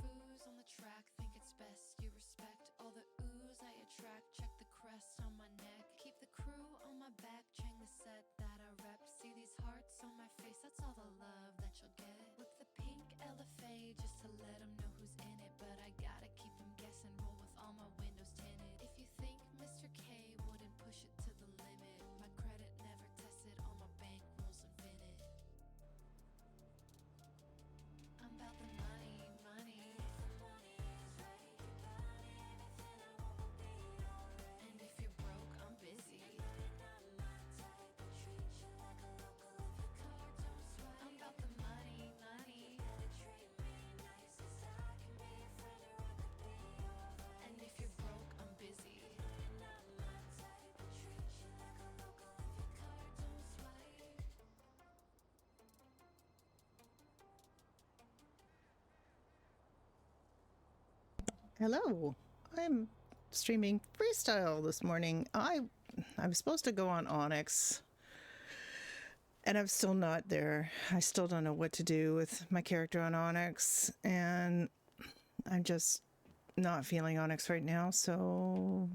foos on the track, think it's best you respect all the ooze I attract. Check the crest on my neck, keep the crew on my back. Chang the set that I rep, see these hearts on my face, that's all the love that you'll get. With the pink LFA just to let them know who's in it, but I gotta keep them guessing, roll with all my windows tinted. If you think Mr. K wouldn't push it to the limit, my credit never tested, all my bank rolls infinite. I'm about the money, money. And if you're broke, I'm busy. I'm about the money, money. And if you're broke, I'm busy. Hello, I'm streaming freestyle this morning. I was supposed to go on Onyx, and I'm still not there. I still don't know what to do with my character on Onyx, and I'm just not feeling Onyx right now. So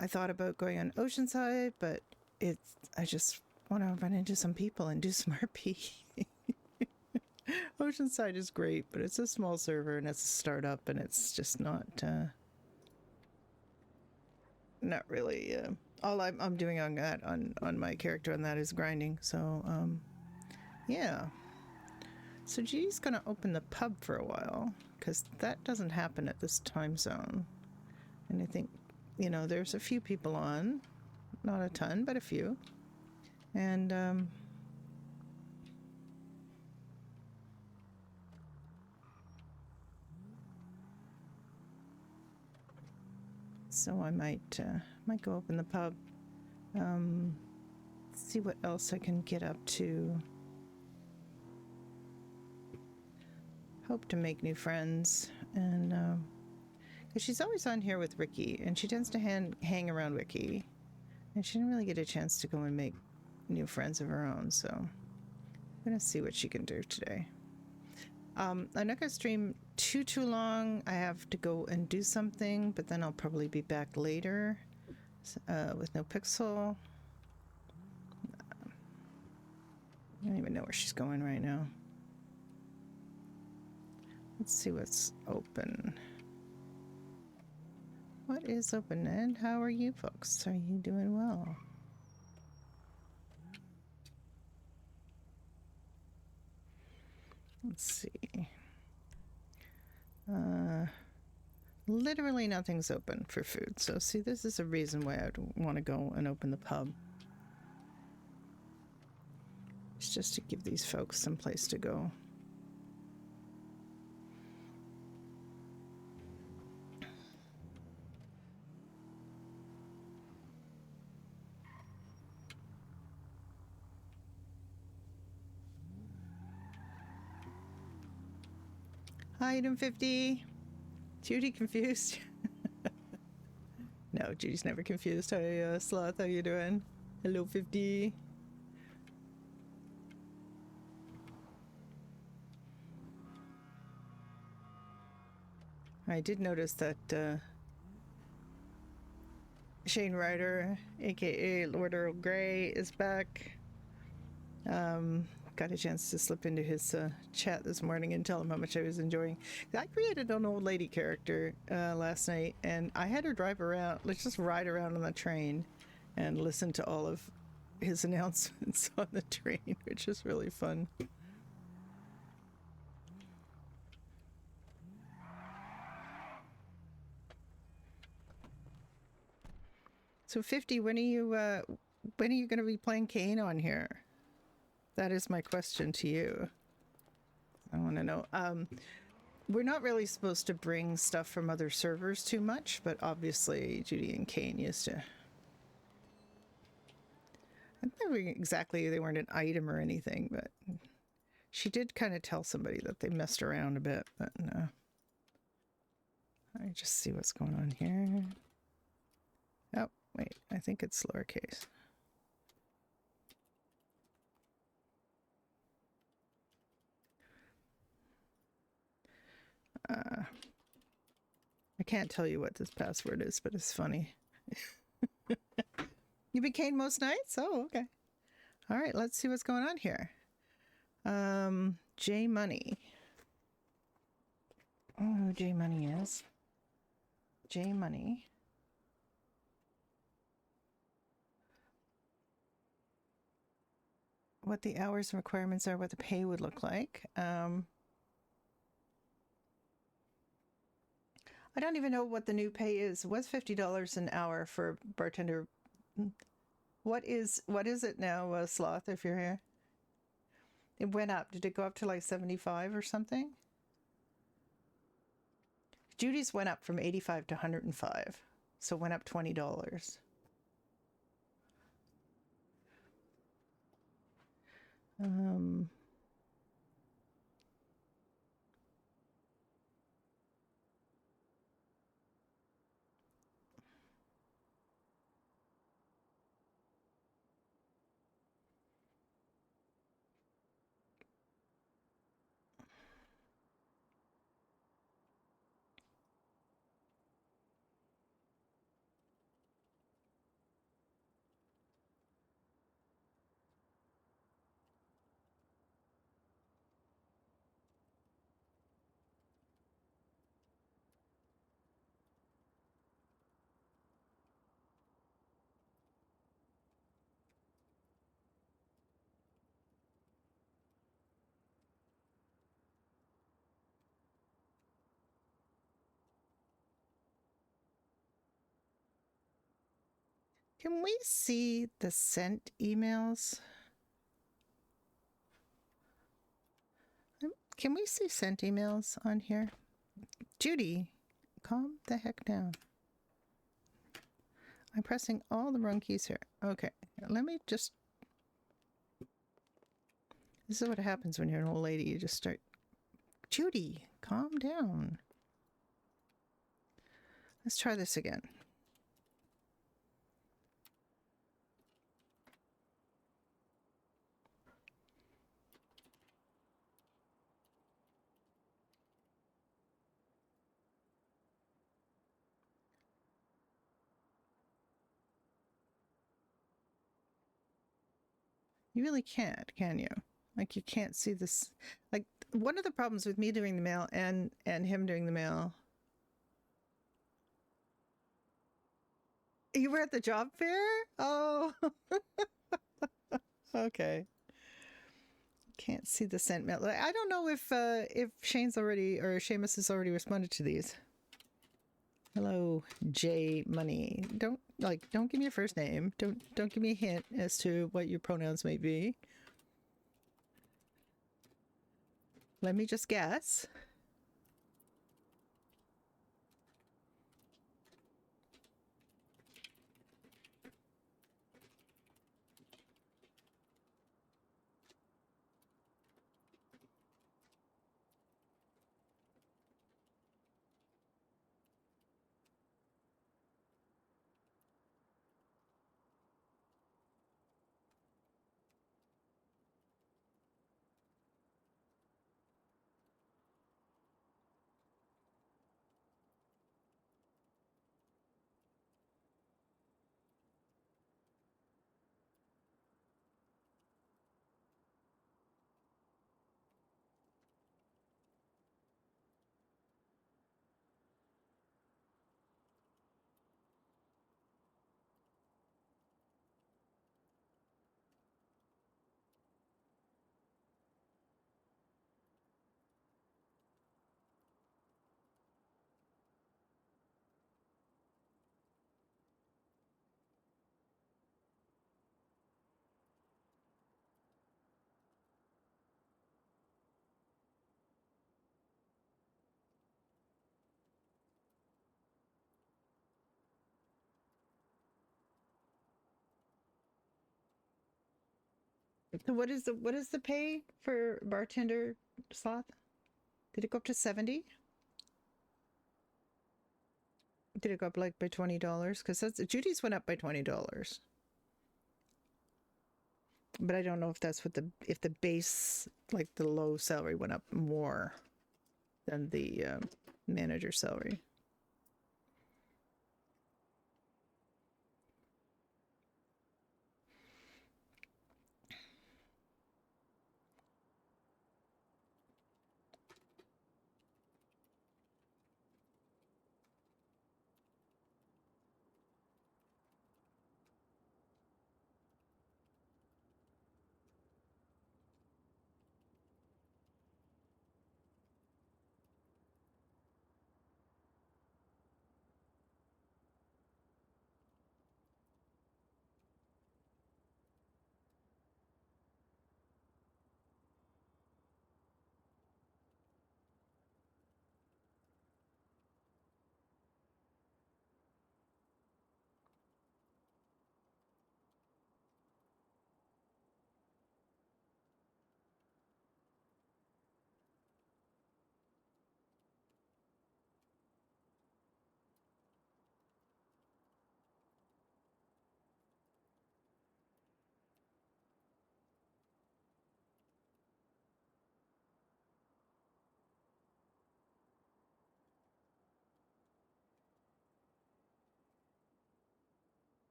I thought about going on Oceanside, but I just want to run into some people and do some RP. Oceanside is great, but it's a small server and it's a startup, and it's just not really. All I'm doing on that on my character on that is grinding. So yeah. So G's gonna open the pub for a while because that doesn't happen at this time zone, and I think there's a few people on, not a ton, but a few, and so I might go open the pub, see what else I can get up to. Hope to make new friends, and because she's always on here with Ricky, and she tends to hang around Ricky, and she didn't really get a chance to go and make new friends of her own. So I'm gonna see what she can do today. I'm not gonna stream too long. I have to go and do something, but then I'll probably be back later with no pixel. I don't even know where she's going right now. Let's see what's open. What is open, Ed? How are you folks? Are you doing well? Let's see. Literally nothing's open for food. So see, this is a reason why I'd want to go and open the pub. It's just to give these folks some place to go. Hi, Item 50. Judy confused? No, Judy's never confused. Hi, Sloth, how you doing? Hello, 50. I did notice that Shane Ryder, aka Lord Earl Grey, is back. Got a chance to slip into his chat this morning and tell him how much I was enjoying. I created an old lady character last night, and I had her drive around. Let's just ride around on the train and listen to all of his announcements on the train, which is really fun. So 50, when are you going to be playing Kane on here? That is my question to you. I want to know. We're not really supposed to bring stuff from other servers too much, but obviously Judy and Kane used to. I don't know exactly they weren't an item or anything, but she did kind of tell somebody that they messed around a bit, but no. I just see what's going on here. Oh, wait, I think it's lowercase. I can't tell you what this password is, but it's funny. You became most nights? Oh, okay. All right, let's see what's going on here. J Money. Oh, who J Money is. J Money. What the hours and requirements are, what the pay would look like. I don't even know what the new pay is. It was $50 an hour for bartender. What is it now, Sloth, if you're here? It went up. Did it go up to like 75 or something? Judy's went up from 85 to 105. So it went up $20. Can we see the sent emails? Can we see sent emails on here? Judy, calm the heck down. I'm pressing all the wrong keys here. Okay, let me just... This is what happens when you're an old lady. You just start... Judy, calm down. Let's try this again. You really can't, can you? Like, you can't see this. Like, one of the problems with me doing the mail and him doing the mail... You were at the job fair? Oh. Okay. Can't see the sent mail. I don't know if Shane's already, or Seamus has already responded to these. Hello, J Money. Don't give me your first name. Don't give me a hint as to what your pronouns may be. Let me just guess. So what is the pay for bartender, Sloth? Did it go up to 70? Did it go up like by $20? Because that's Judy's went up by $20. But I don't know if that's what if the base, like the low salary, went up more. than the manager salary.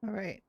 All right.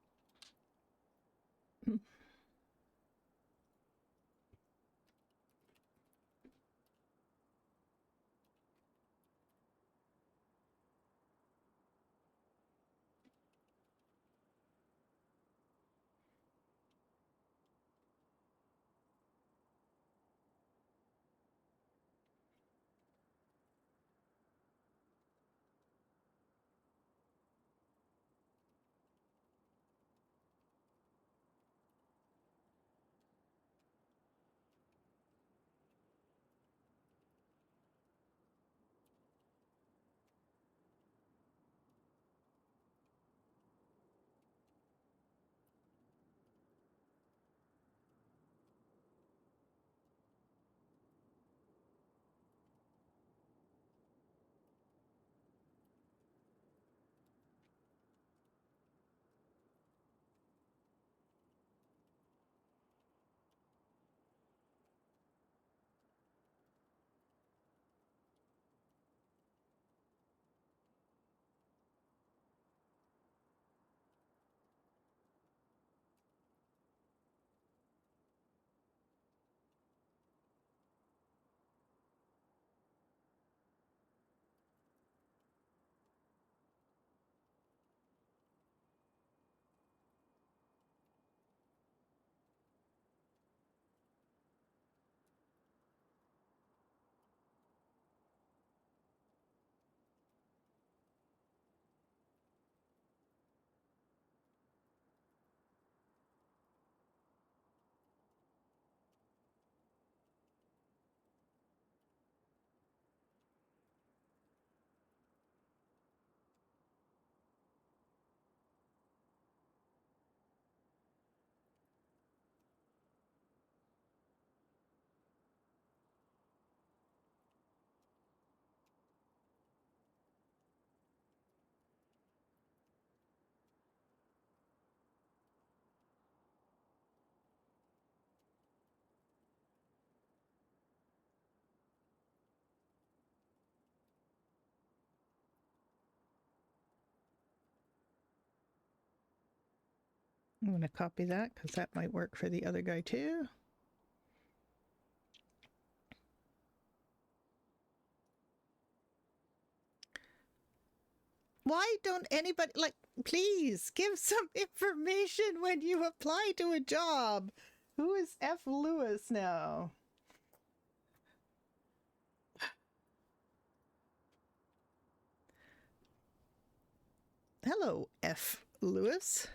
I'm going to copy that because that might work for the other guy too. Why don't anybody, like, please give some information when you apply to a job? Who is F. Lewis now? Hello, F. Lewis.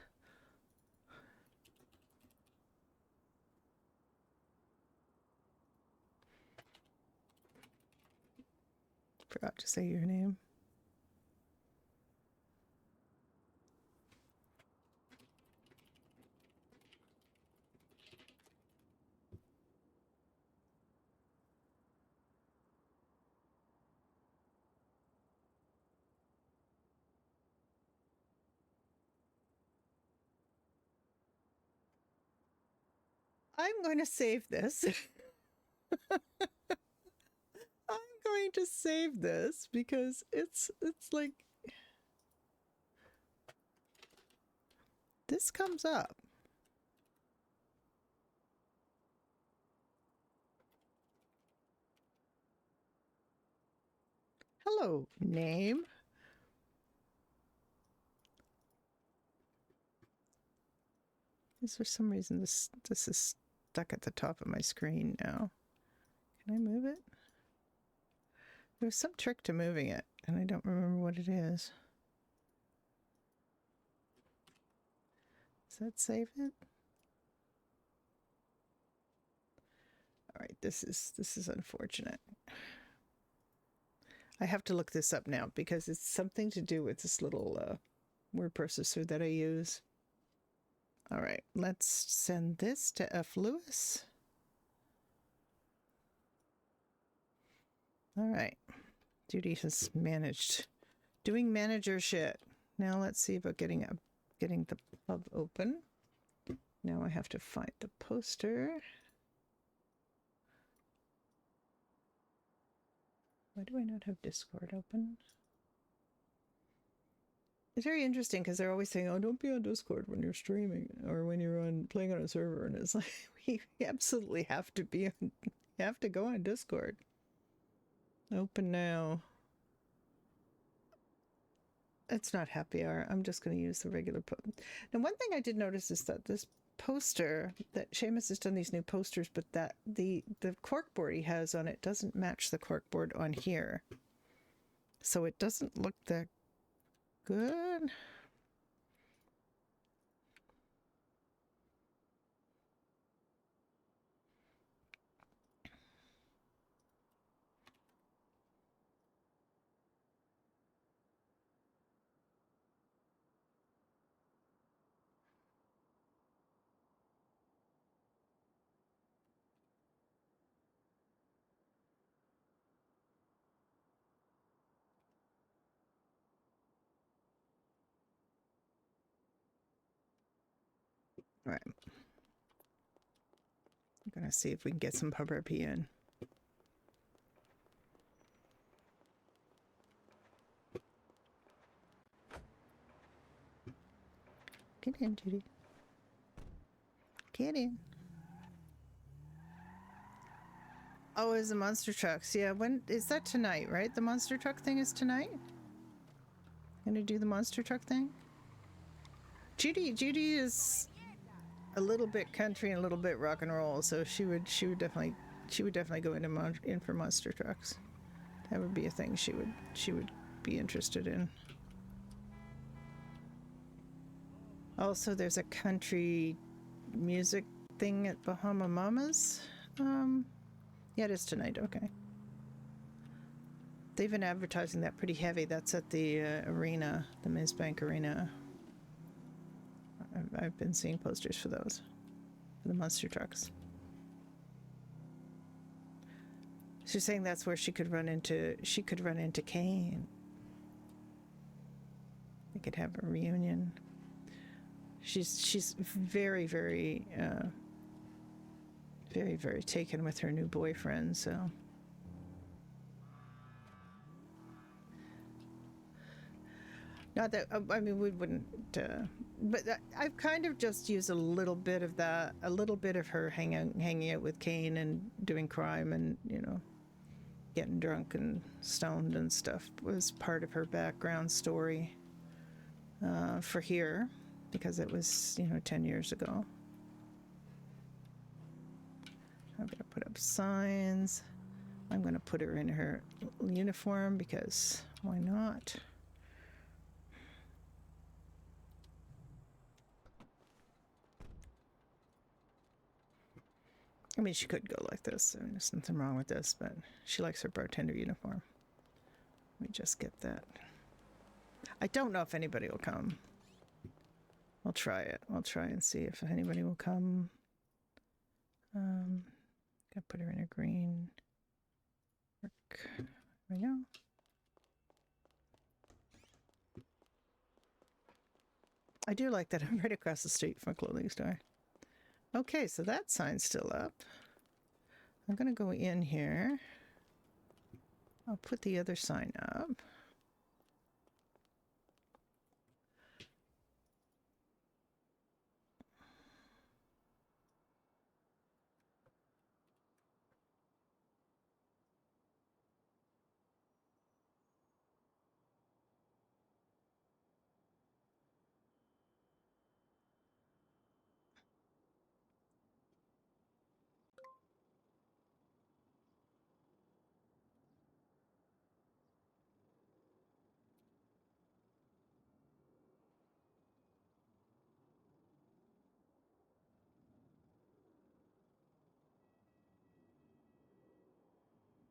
Forgot to say your name. I'm going to save this. I'm going to save this because it's like this comes up. Hello, name. Is for some reason this is stuck at the top of my screen now. Can I move it? There's some trick to moving it, and I don't remember what it is. Does that save it? All right, this is unfortunate. I have to look this up now because it's something to do with this little word processor that I use. All right, let's send this to F. Lewis. All right, Judy has managed doing manager shit. Now let's see about getting the pub open. Now I have to find the poster. Why do I not have Discord open? It's very interesting because they're always saying, "Oh, don't be on Discord when you're streaming or when you're playing on a server," and it's like we absolutely have to be on. You have to go on Discord. Open now. It's not happy hour. I'm just going to use the regular poster. Now, one thing I did notice is that this poster that Seamus has done these new posters, but that the corkboard he has on it doesn't match the corkboard on here, so it doesn't look that good. All right. I'm going to see if we can get some PubRP in. Get in, Judy. Get in. Oh, is the monster trucks? Yeah, when is that tonight, right? The monster truck thing is tonight? Gonna do the monster truck thing? Judy is a little bit country and a little bit rock and roll, so she would definitely go in for monster trucks. That would be a thing she would be interested in. Also, there's a country music thing at Bahama Mamas. Yeah, it is tonight. Okay. They've been advertising that pretty heavy. That's at the arena, the Ms. Bank Arena. I've been seeing posters for those, for the monster trucks. She's saying that's where she could run into Kane. They could have a reunion. She's very, very, very, very taken with her new boyfriend, so. Not that, I mean, we wouldn't, but I've kind of just used a little bit of that, a little bit of her hanging out with Kane and doing crime and, you know, getting drunk and stoned and stuff was part of her background story for here, because it was, you know, 10 years ago. I'm going to put up signs. I'm going to put her in her uniform because why not? I mean, she could go like this. I mean, there's nothing wrong with this, but she likes her bartender uniform. Let me just get that. I don't know if anybody will come. I'll try it. I'll try and see if anybody will come. Gotta put her in a green. Work. There we go. I do like that I'm right across the street from a clothing store. Okay, so that sign's still up. I'm going to go in here. I'll put the other sign up.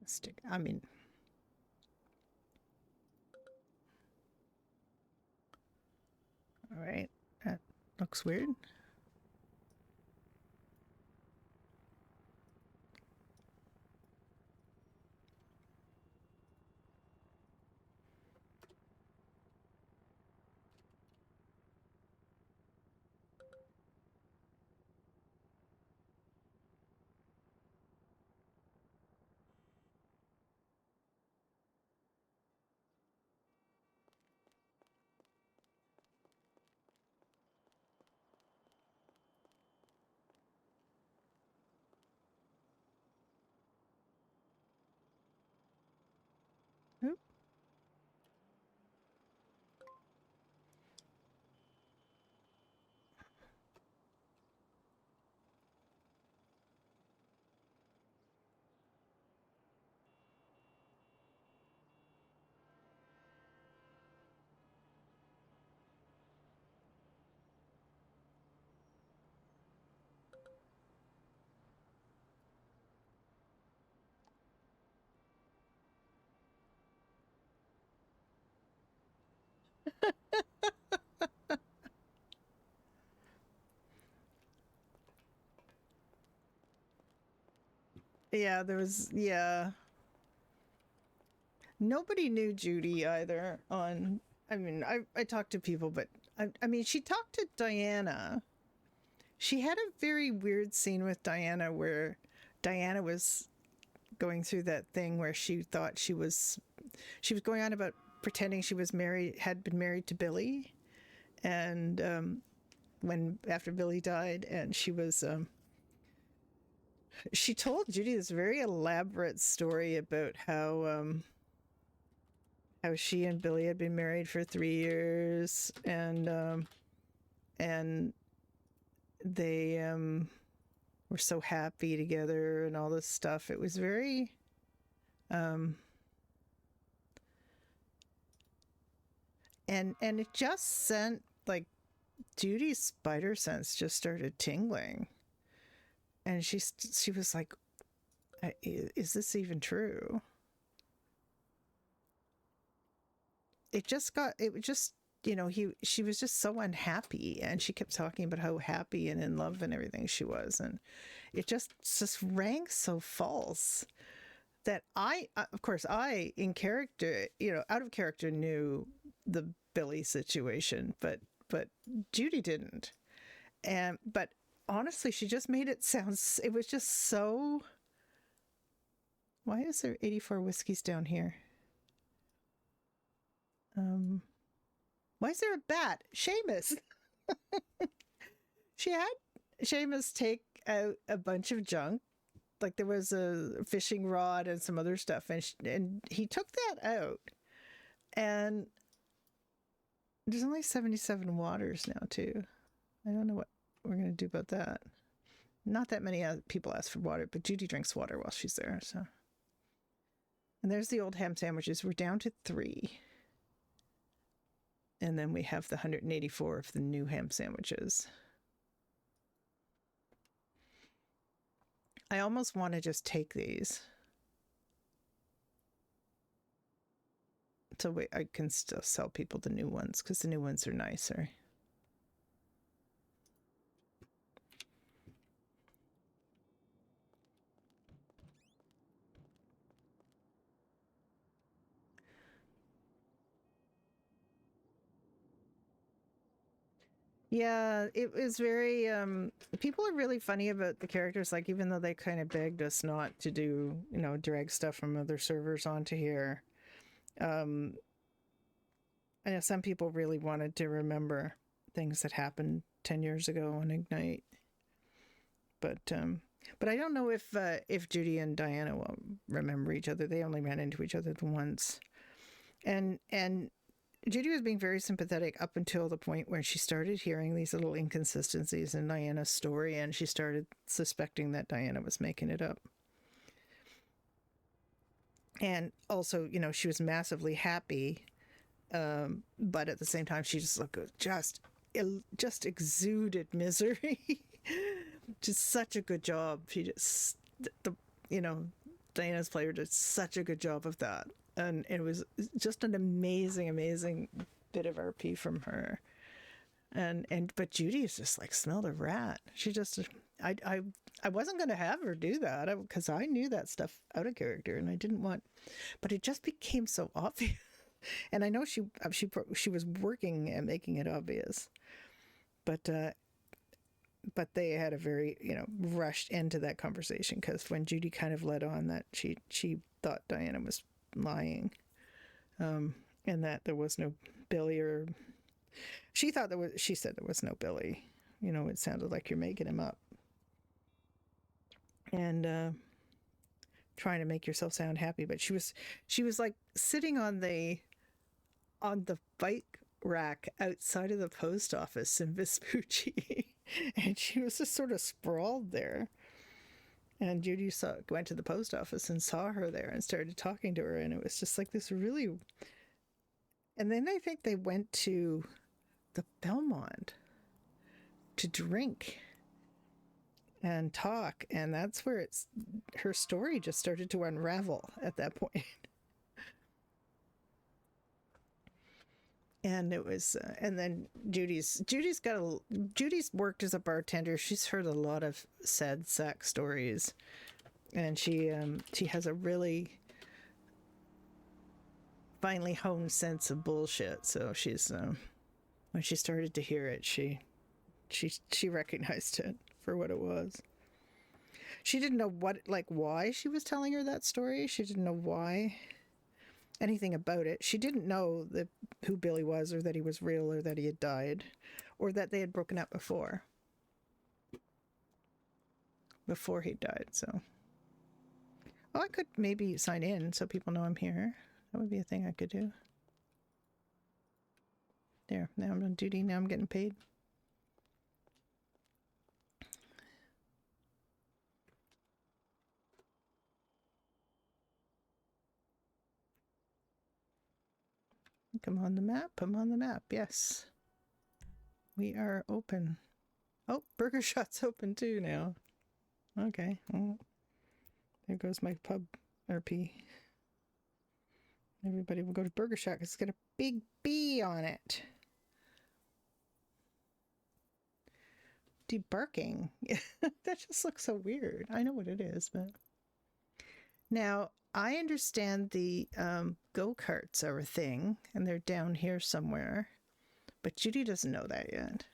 Stick. I mean, all right. That looks weird. Oop. Yeah, there was, yeah. Nobody knew Judy either on, I mean, I talked to people, but I mean, she talked to Diana. She had a very weird scene with Diana where Diana was going through that thing where she thought she was going on about pretending she was married, had been married to Billy. And when, after Billy died, and she told Judy this very elaborate story about how she and Billy had been married for 3 years, and they were so happy together and all this stuff. It was very and it just sent, like, Judy's spider sense just started tingling, and she was like, is this even true? It just, she was just so unhappy, and she kept talking about how happy and in love and everything she was, and it just rang so false that of course, in character, out of character, knew the Billy situation, but Judy didn't. But honestly, she just made it sound, it was just so. Why is there 84 whiskeys down here? Why is there a bat? Seamus. She had Seamus take out a bunch of junk. Like, there was a fishing rod and some other stuff, and he took that out. And there's only 77 waters now, too. I don't know what we're going to do about that. Not that many people ask for water, but Judy drinks water while she's there, so. And there's the old ham sandwiches. We're down to 3. And then we have the 184 of the new ham sandwiches. I almost want to just take these. So I can still sell people the new ones, because the new ones are nicer. Yeah, it was very people are really funny about the characters, like even though they kind of begged us not to do, drag stuff from other servers onto here. Um I know some people really wanted to remember things that happened 10 years ago on Ignite. But I don't know if Judy and Diana will remember each other. They only ran into each other once. And Judy was being very sympathetic up until the point where she started hearing these little inconsistencies in Diana's story, and she started suspecting that Diana was making it up. And also, she was massively happy, but at the same time, she just exuded misery. Just such a good job. She just Diana's player did such a good job of that, and it was just an amazing bit of RP from her. But Judy is just like smelled a rat. She just I wasn't going to have her do that because I knew that stuff out of character and I didn't want, but it just became so obvious. And I know she was working at making it obvious, but they had a very rushed end to that conversation, because when Judy kind of led on that she thought Diana was lying, and that there was no Billy, or she said there was no Billy. It sounded like you're making him up and trying to make yourself sound happy. But she was like sitting on the bike rack outside of the post office in Vespucci. And she was just sort of sprawled there. And Judy went to the post office and saw her there and started talking to her. And it was just like this really... And then I think they went to the Belmont to drink and talk. And that's where her story just started to unravel at that point. And it was, and then Judy's worked as a bartender. She's heard a lot of sad sack stories, and she has a really finely honed sense of bullshit. So she's when she started to hear it, she recognized it for what it was. She didn't know why she was telling her that story. She didn't know anything about it. She didn't know who Billy was, or that he was real, or that he had died, or that they had broken up before he died. So, I could maybe sign in so people know I'm here. That would be a thing I could do. There, now I'm on duty. Now I'm getting paid. I'm on the map. I'm on the map. Yes. We are open. Oh, Burger Shot's open too now. Okay. Well, there goes my pub RP. Everybody will go to Burger Shot because it's got a big B on it. Debarking. That just looks so weird. I know what it is, but... Now, I understand the go-karts are a thing, and they're down here somewhere, but Judy doesn't know that yet.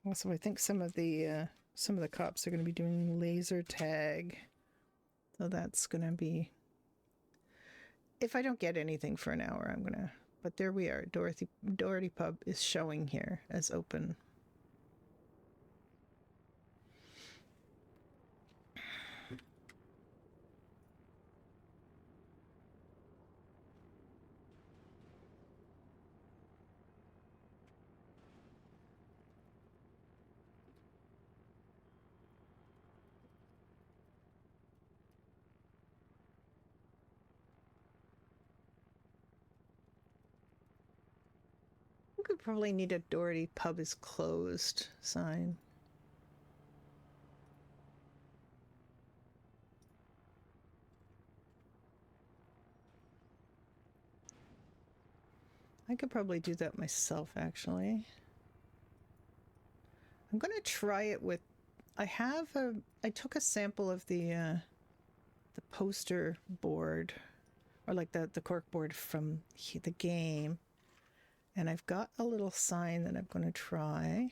Also, I think some of the cops are going to be doing laser tag, so that's going to be... If I don't get anything for an hour, I'm going to... But there we are. Doherty Pub is showing here as open. We could probably need a Doherty Pub is closed sign. I could probably do that myself, actually. I'm going to try it with... I took a sample of the poster board or like the corkboard from the game. And I've got a little sign that I'm going to try.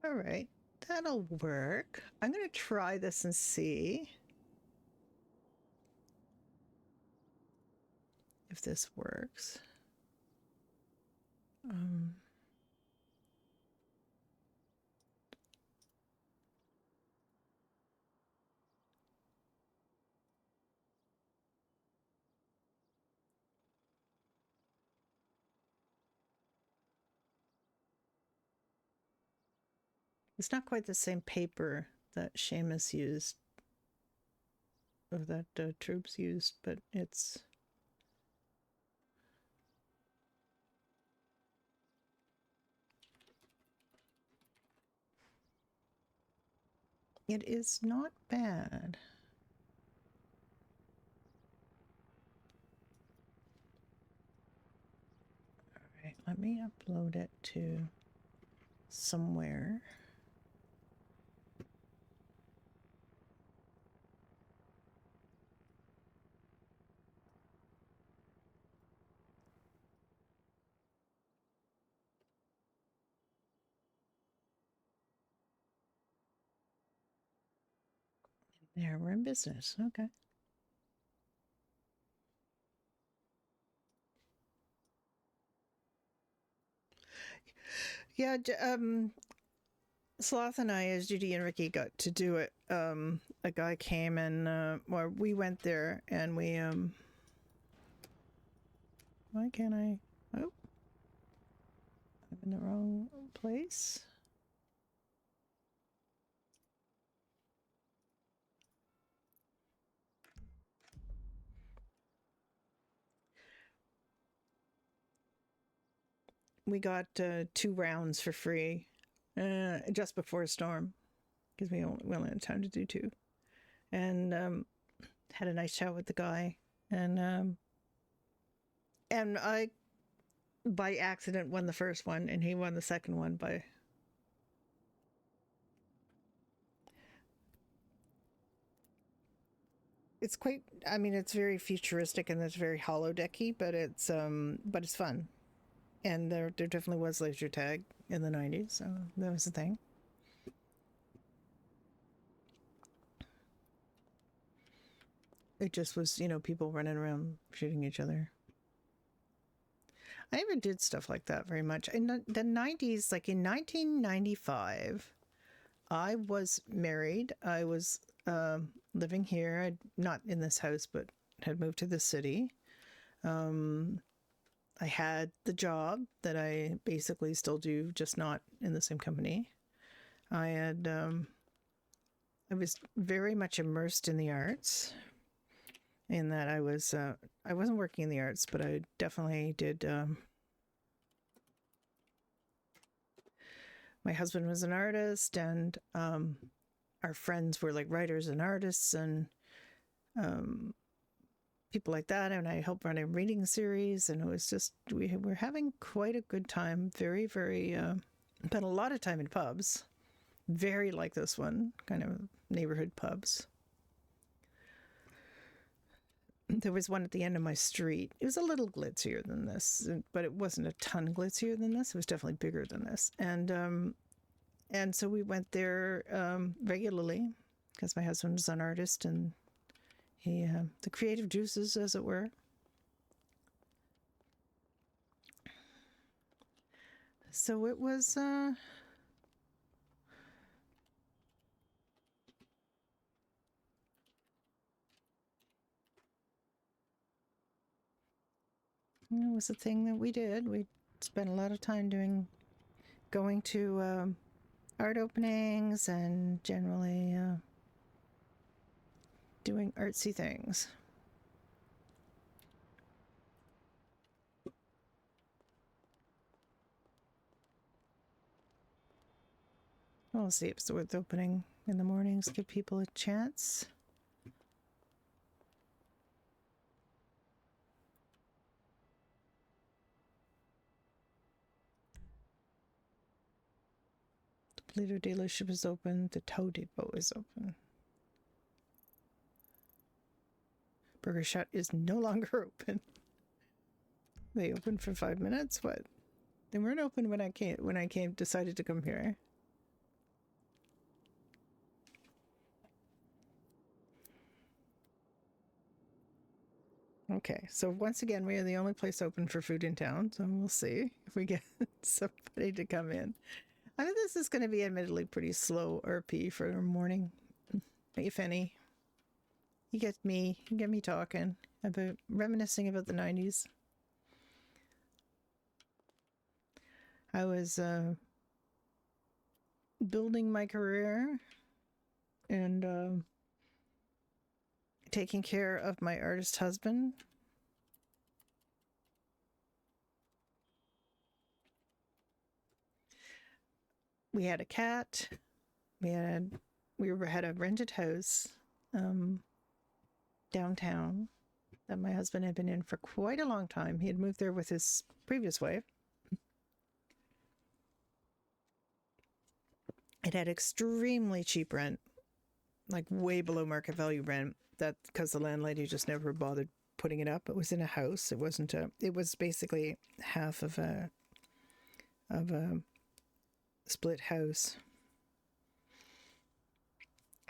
All right, that'll work. I'm going to try this and see if this works. It's not quite the same paper that Seamus used, or that Troops used, but it's... It is not bad. All right, let me upload it to somewhere. There, we're in business. Okay. Yeah, Sloth and I, as Judy and Ricky, got to do it. A guy came and we went there and we why can't I? Oh, I'm in the wrong place. We got 2 rounds for free just before a storm because we only had time to do 2, and had a nice chat with the guy, and I by accident won the first one and he won the second one by... It's quite, I mean, it's very futuristic and it's very holodecky, but it's fun. And there definitely was laser tag in the 90s, so that was the thing. It just was, people running around shooting each other. I never did stuff like that very much. In the 90s, like in 1995, I was married. I was living here. I'd not in this house, but had moved to the city. I had the job that I basically still do, just not in the same company. I was very much immersed in the arts, in that I wasn't working in the arts, but I definitely did. My husband was an artist, and our friends were like writers and artists and people like that, and I helped run a reading series, and it was just, we were having quite a good time. Very, very spent a lot of time in pubs, very like this one, kind of neighborhood pubs. There was one at the end of my street. It was a little glitzier than this, but it wasn't a ton glitzier than this. It was definitely bigger than this, and so we went there regularly because my husband was an artist, and he the creative juices, as it were. So it was it was a thing that we did. We spent a lot of time going to art openings and generally doing artsy things. We'll see if it's worth opening in the mornings, give people a chance. The Polito dealership is open. The Tow Depot is open. Burger Shot is no longer open. They opened for 5 minutes. What? They weren't open when I decided to come here. Okay, so once again, we are the only place open for food in town, so we'll see if we get somebody to come in. I mean, this is going to be admittedly pretty slow RP for a morning, if any. You get me talking about reminiscing about the 90s. I was building my career and taking care of my artist husband. We had a cat. We had a rented house downtown that my husband had been in for quite a long time. He had moved there with his previous wife. It had extremely cheap rent, like way below market value rent. That because the landlady just never bothered putting it up. It was in a house. It wasn't a. It was basically half of a split house,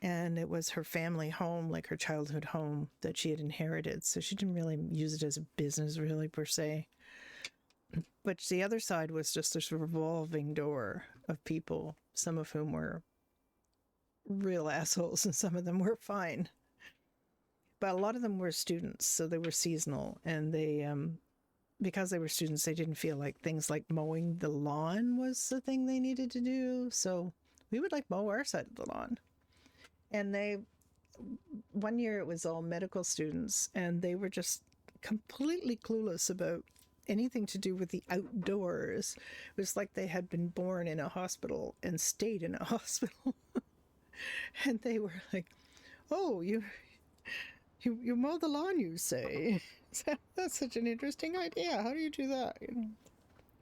and it was her family home, like her childhood home that she had inherited. So she didn't really use it as a business, really per se. But the other side was just this revolving door of people, some of whom were real assholes and some of them were fine. But a lot of them were students, so they were seasonal, and they, because they were students, they didn't feel like things like mowing the lawn was the thing they needed to do. So we would like mow our side of the lawn. And one year it was all medical students, and they were just completely clueless about anything to do with the outdoors. It was like they had been born in a hospital and stayed in a hospital. And they were like, "Oh, you mow the lawn, you say? That's such an interesting idea. How do you do that?"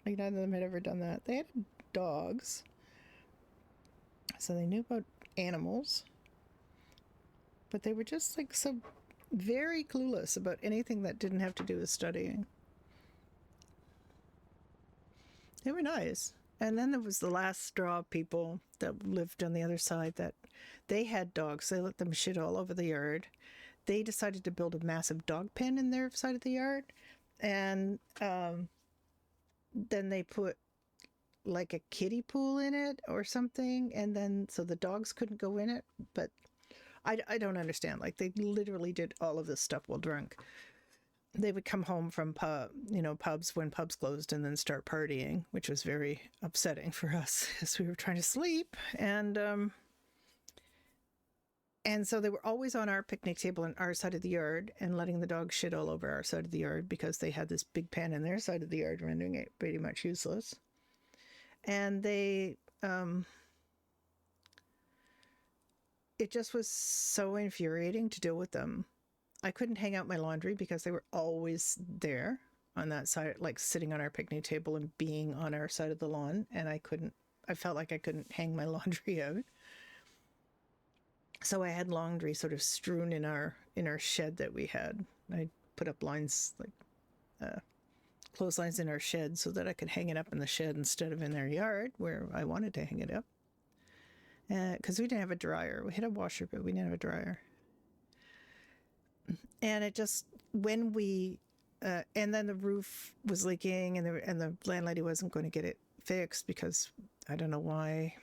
Like none of them had ever done that. They had dogs, so they knew about animals, but they were just like so very clueless about anything that didn't have to do with studying. They were nice. And then there was the last straw of people that lived on the other side that they had dogs. They let them shit all over the yard. They decided to build a massive dog pen in their side of the yard. And then they put like a kiddie pool in it or something. And then so the dogs couldn't go in it. But I don't understand. Like they literally did all of this stuff while drunk. They would come home from pubs when pubs closed and then start partying, which was very upsetting for us as we were trying to sleep. And so they were always on our picnic table on our side of the yard and letting the dogs shit all over our side of the yard because they had this big pan in their side of the yard, rendering it pretty much useless. And it just was so infuriating to deal with them. I couldn't hang out my laundry because they were always there on that side, like sitting on our picnic table and being on our side of the lawn. And I felt like I couldn't hang my laundry out. So I had laundry sort of strewn in our shed that we had. I put up lines, like clotheslines in our shed so that I could hang it up in the shed instead of in their yard where I wanted to hang it up. Because we didn't have a dryer. We had a washer, but we didn't have a dryer. And it just, when we, and then the roof was leaking and the landlady wasn't going to get it fixed because I don't know why.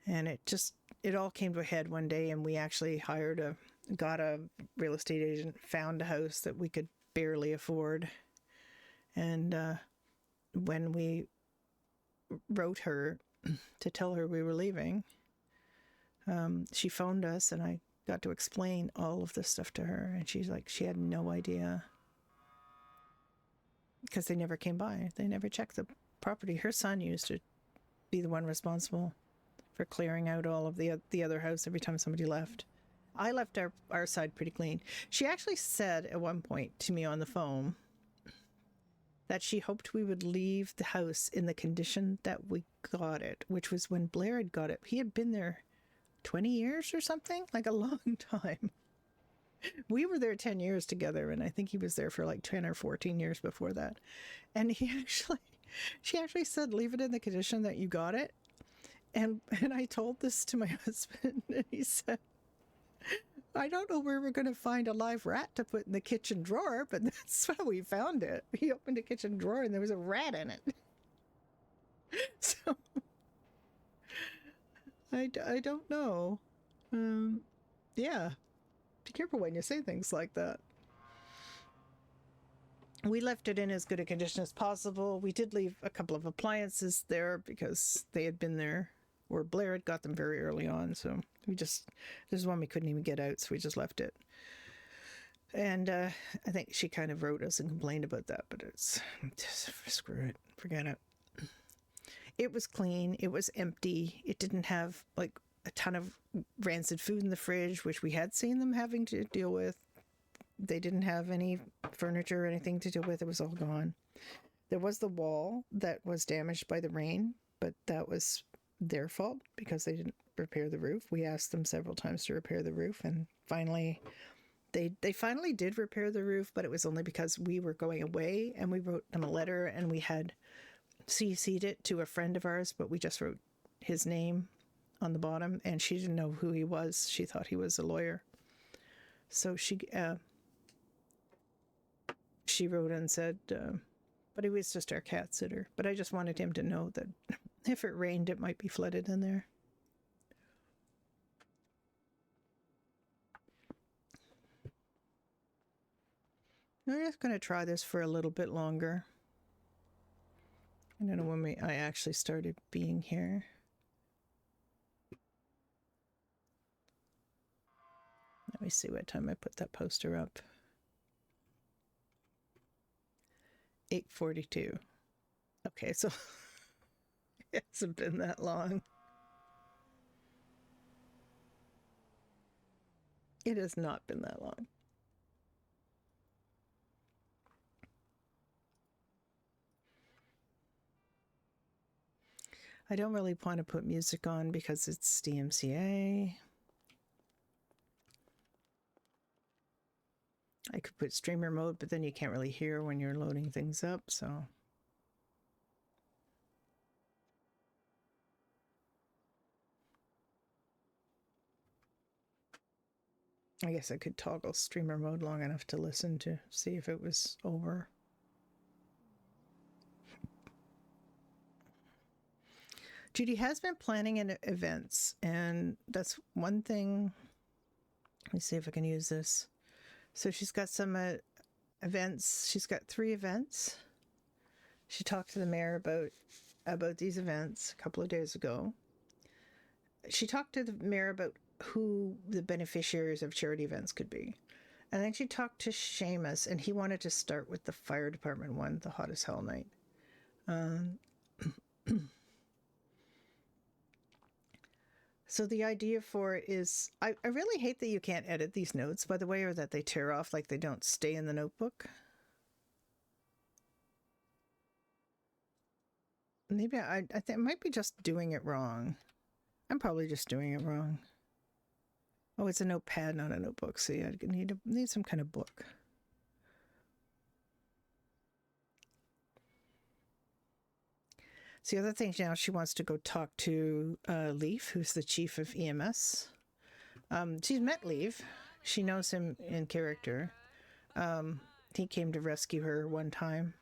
And it all came to a head one day, and we actually got a real estate agent, found a house that we could barely afford. And when we wrote her to tell her we were leaving, she phoned us, and I got to explain all of this stuff to her, and she's like, she had no idea, because they never came by. They never checked the property. Her son used to be the one responsible for clearing out all of the other house every time somebody left. I left our side pretty clean. She actually said at one point to me on the phone that she hoped we would leave the house in the condition that we got it, which was when Blair had got it. He had been there 20 years or something, like a long time. We were there 10 years together, and I think he was there for like 10 or 14 years before that. And she actually said, leave it in the condition that you got it. And I told this to my husband, and he said, I don't know where we're going to find a live rat to put in the kitchen drawer, but that's how we found it. He opened the kitchen drawer, and there was a rat in it. So, I don't know. Yeah. Be careful when you say things like that. We left it in as good a condition as possible. We did leave a couple of appliances there because they had been there, or Blair had got them very early on. So there's one we couldn't even get out, so we just left it. And I think she kind of wrote us and complained about that, but it's just, screw it, forget it. It was clean. It was empty. It didn't have like a ton of rancid food in the fridge, which we had seen them having to deal with. They didn't have any furniture or anything to deal with. It was all gone. There was the wall that was damaged by the rain, but that was their fault because they didn't repair the roof. We asked them several times to repair the roof, and finally they finally did repair the roof, but it was only because we were going away, and we wrote them a letter, and we had CC'd it to a friend of ours, but we just wrote his name on the bottom, and she didn't know who he was. She thought he was a lawyer. So she wrote and said, but he was just our cat sitter. But I just wanted him to know that if it rained, it might be flooded in there. I'm just going to try this for a little bit longer. I don't know when I actually started being here. Let me see what time I put that poster up. 8:42. Okay, so it hasn't been that long. It has not been that long. I don't really want to put music on because it's DMCA. I could put streamer mode, but then you can't really hear when you're loading things up, so. I guess I could toggle streamer mode long enough to listen to see if it was over. Judy has been planning events, and that's one thing. Let me see if I can use this. So she's got some events. She's got 3 events. She talked to the mayor about these events a couple of days ago. She talked to the mayor about who the beneficiaries of charity events could be. And then she talked to Seamus, and he wanted to start with the fire department one, the Hot as Hell night. So the idea for it is, I really hate that you can't edit these notes, by the way, or that they tear off, like they don't stay in the notebook. Maybe I think I might be just doing it wrong. I'm probably just doing it wrong. Oh, it's a notepad, not a notebook. See, I need some kind of book. So the other thing now, she wants to go talk to Leaf, who's the chief of EMS. She's met Leaf. She knows him in character. He came to rescue her one time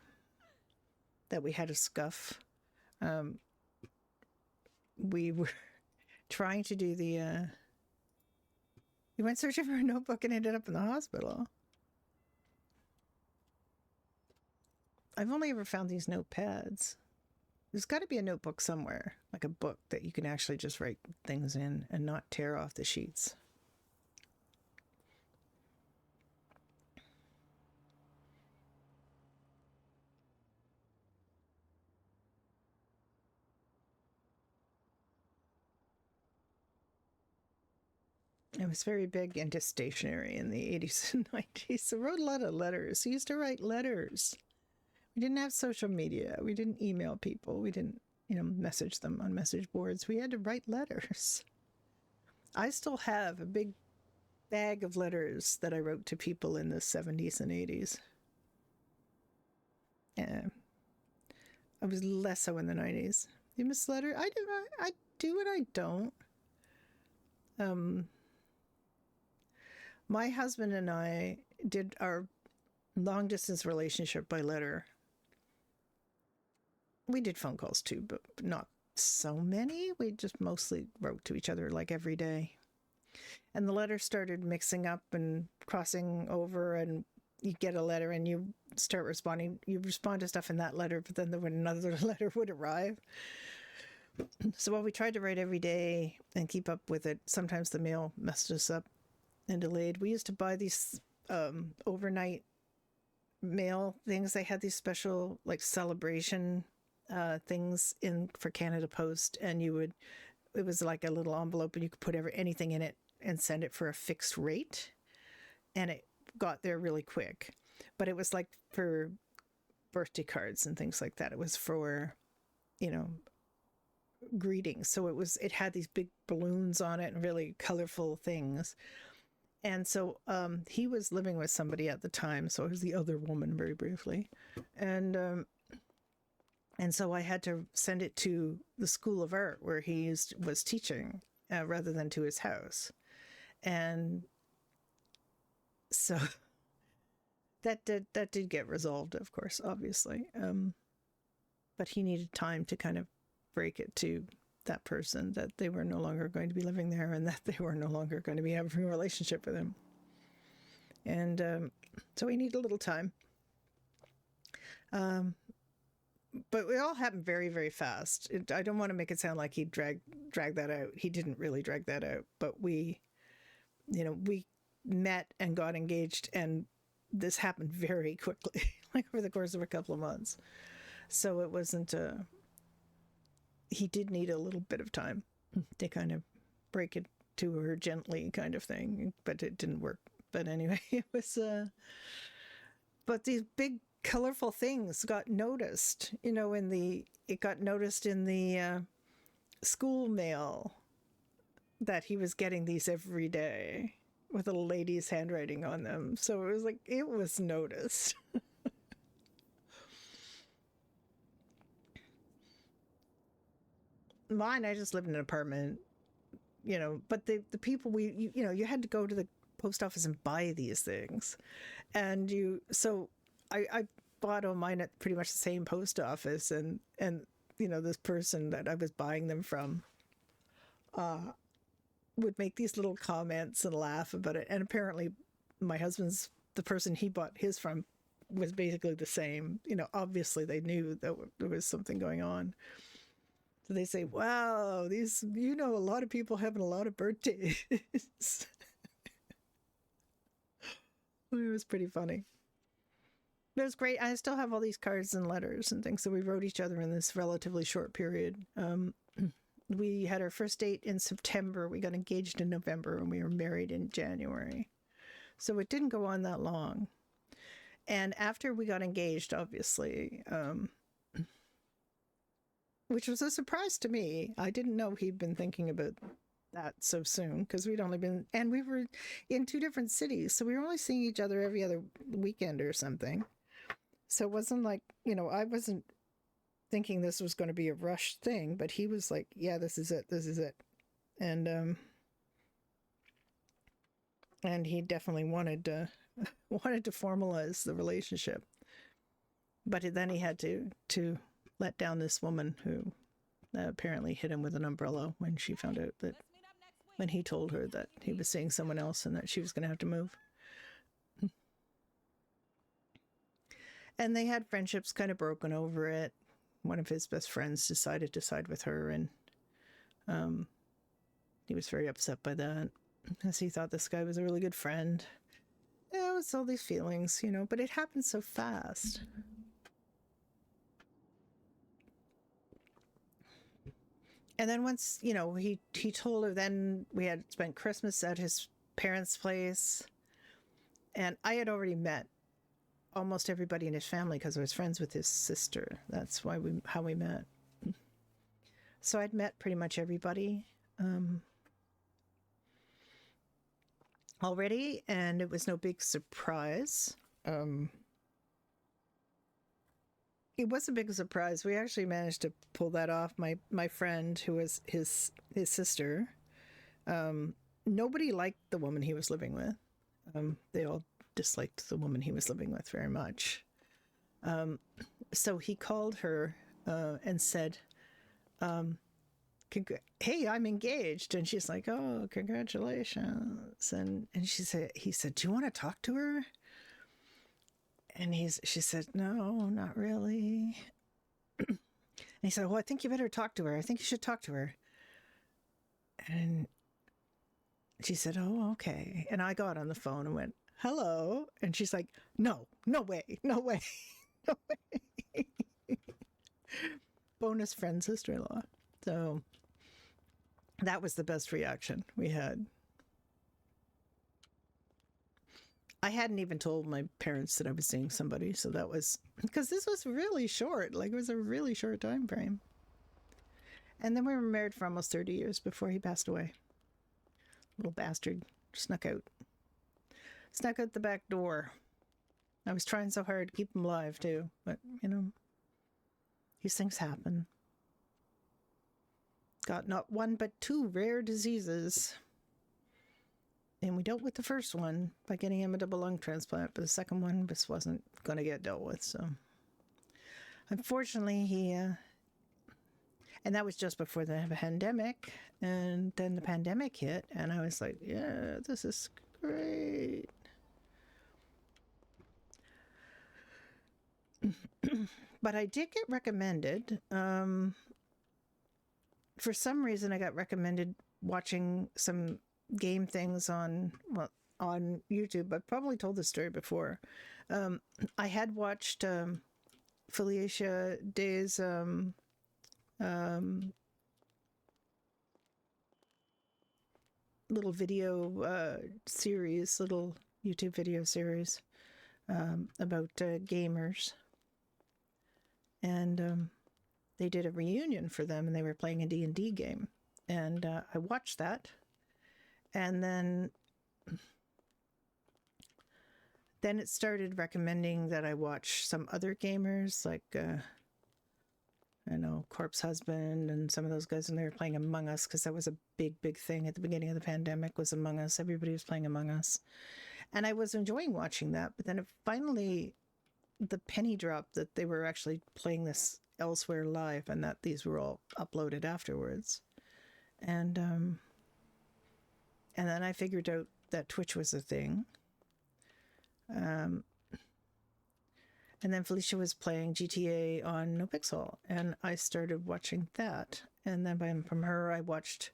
that we had a scuff. We were trying to do the, we went searching for a notebook and ended up in the hospital. I've only ever found these notepads. There's got to be a notebook somewhere, like a book that you can actually just write things in and not tear off the sheets. I was very big into stationery in the 80s and 90s. I wrote a lot of letters. I used to write letters. We didn't have social media. We didn't email people. We didn't, message them on message boards. We had to write letters. I still have a big bag of letters that I wrote to people in the 70s and 80s. And I was less so in the 90s. You miss letter? I do and I don't. My husband and I did our long distance relationship by letter. We did phone calls too, but not so many. We just mostly wrote to each other like every day. And the letters started mixing up and crossing over, and you get a letter and you start responding. You respond to stuff in that letter, but then another letter would arrive. So while we tried to write every day and keep up with it, sometimes the mail messed us up and delayed. We used to buy these overnight mail things. They had these special like celebration things in for Canada Post, and it was like a little envelope and you could put anything in it and send it for a fixed rate, and it got there really quick. But it was like for birthday cards and things like that. It was for greetings. So it had these big balloons on it and really colorful things. And so he was living with somebody at the time, so it was the other woman very briefly. And so I had to send it to the School of Art where he was teaching rather than to his house. And so that did get resolved, of course, obviously. But he needed time to kind of break it to that person that they were no longer going to be living there and that they were no longer going to be having a relationship with him. And so he needed a little time. But it all happened very, very fast. I don't want to make it sound like he dragged that out. He didn't really drag that out. But we met and got engaged, and this happened very quickly, like over the course of a couple of months. So it wasn't he did need a little bit of time to kind of break it to her gently kind of thing, but it didn't work. But anyway, it was, but these big colorful things got noticed, it got noticed in the school mail that he was getting these every day with a lady's handwriting on them. So it was like, it was noticed. Mine, I just lived in an apartment, but the people you had to go to the post office and buy these things. And I bought all mine at pretty much the same post office, and this person that I was buying them from would make these little comments and laugh about it. And apparently the person he bought his from was basically the same. Obviously they knew that there was something going on. So they say, wow, these, a lot of people having a lot of birthdays. It was pretty funny. But it was great. I still have all these cards and letters and things. So we wrote each other in this relatively short period. We had our first date in September. We got engaged in November, and we were married in January. So it didn't go on that long. And after we got engaged, obviously, which was a surprise to me. I didn't know he'd been thinking about that so soon, because we were in two different cities. So we were only seeing each other every other weekend or something. So it wasn't like, I wasn't thinking this was going to be a rushed thing, but he was like, yeah, this is it. And he definitely wanted to formalize the relationship. But then he had to let down this woman who apparently hit him with an umbrella when she found out that when he told her that he was seeing someone else and that she was going to have to move. And they had friendships kind of broken over it. One of his best friends decided to side with her, and he was very upset by that, as he thought this guy was a really good friend. Yeah, it was all these feelings, you know, but it happened so fast. And then once, you know, he told her, then we had spent Christmas at his parents' place, and I had already met almost everybody in his family because I was friends with his sister. That's how we met. So I'd met pretty much everybody already, and it was no big surprise. It was a big surprise. We actually managed to pull that off. My friend, who was his sister, nobody liked the woman he was living with. They all disliked the woman he was living with very much. So he called her and said, hey, I'm engaged. And she's like, oh, congratulations. And he said, do you want to talk to her? And she said, no, not really. And he said, well, I think you better talk to her. I think you should talk to her. And she said, oh, okay. And I got on the phone and went, hello. And she's like, no way. Bonus friend, sister-in-law. So that was the best reaction we had. I hadn't even told my parents that I was seeing somebody, so that was, because this was really short. Like, it was a really short time frame. And then we were married for almost 30 years before he passed away. Little bastard snuck out the back door. I was trying so hard to keep him alive too, but you know, these things happen. Got not one but two rare diseases. And we dealt with the first one by getting him a double lung transplant, but the second one just wasn't going to get dealt with. So unfortunately, and that was just before the pandemic. And then the pandemic hit, and I was like, yeah, this is great. But I did get recommended. For some reason, I got recommended watching some game things on YouTube. I've probably told this story before. I had watched Felicia Day's little video series, little YouTube video series about gamers. And they did a reunion for them, and they were playing a D&D game. And I watched that. And then it started recommending that I watch some other gamers, like, I know, Corpse Husband and some of those guys, and they were playing Among Us, because that was a big thing at the beginning of the pandemic, was Among Us. Everybody was playing Among Us. And I was enjoying watching that, but then it finally, the penny dropped that they were actually playing this elsewhere live, and that these were all uploaded afterwards. And then I figured out that Twitch was a thing. And then Felicia was playing GTA on NoPixel, and I started watching that. And then from her, I watched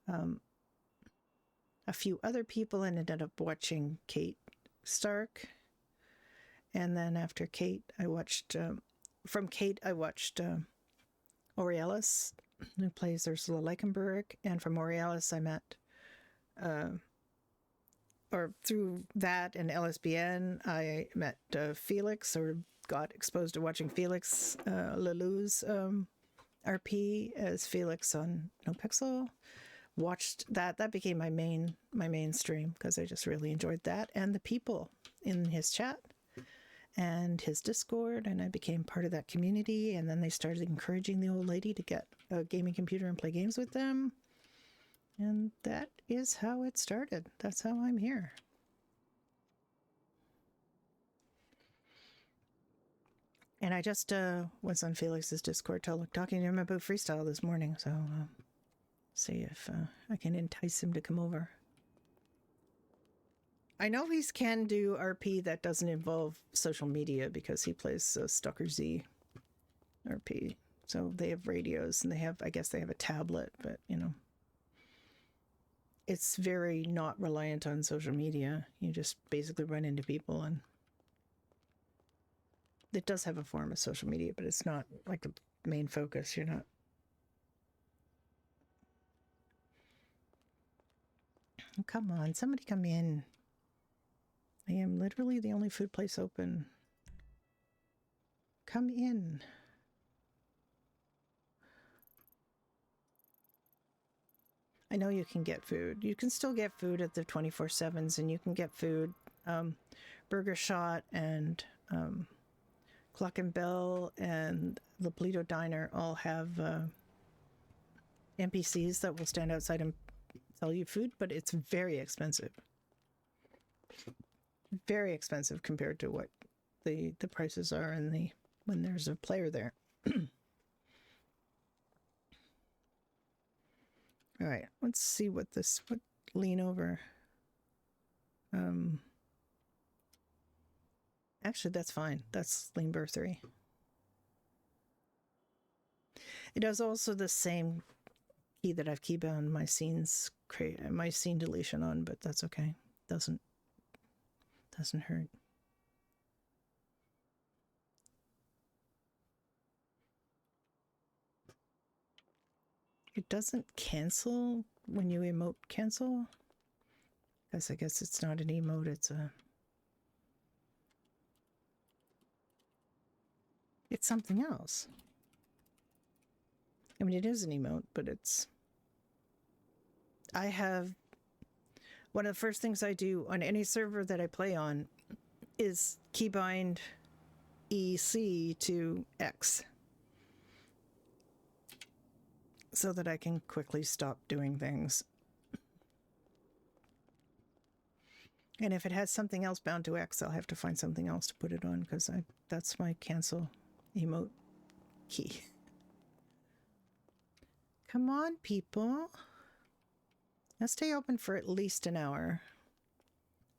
a few other people and ended up watching Kate Stark. And then after Kate, I watched, from Kate, I watched Aurealis, who plays Ursula Leichenberg. And from Aurealis, I met, or through that and LSBN, I met Felix, or got exposed to watching Felix Lelou's RP as Felix on NoPixel. Watched that. That became my main stream, because I just really enjoyed that and the people in his chat and his Discord, and I became part of that community. And then they started encouraging the old lady to get a gaming computer and play games with them. And that is how it started. That's how I'm here. And I just was on Felix's Discord talking to him about freestyle this morning, so see if I can entice him to come over. I know he can do RP that doesn't involve social media because he plays Stalker Z RP. So they have radios and I guess they have a tablet, but you know, it's very not reliant on social media. You just basically run into people, and it does have a form of social media, but it's not like the main focus. You're not. Oh, come on, somebody come in. I am literally the only food place open. Come in. I know you can get food. You can still get food at the 24/7s, and you can get food. Burger Shot and Clock and Bell and the Polito Diner all have NPCs that will stand outside and sell you food, but it's very expensive. Very expensive compared to what the prices are in when there's a player there. All right, let's see what lean over. Actually, that's fine. That's lean burr 3. It does also the same key that I've keybound my my scene deletion on, but that's okay. Doesn't hurt. It doesn't cancel when you emote cancel. Because I guess it's not an emote, it's something else. I mean, it is an emote, but I have one of the first things I do on any server that I play on is keybind EC to X so that I can quickly stop doing things. And if it has something else bound to X, I'll have to find something else to put it on because that's my cancel emote key. Come on, people. Let's stay open for at least an hour.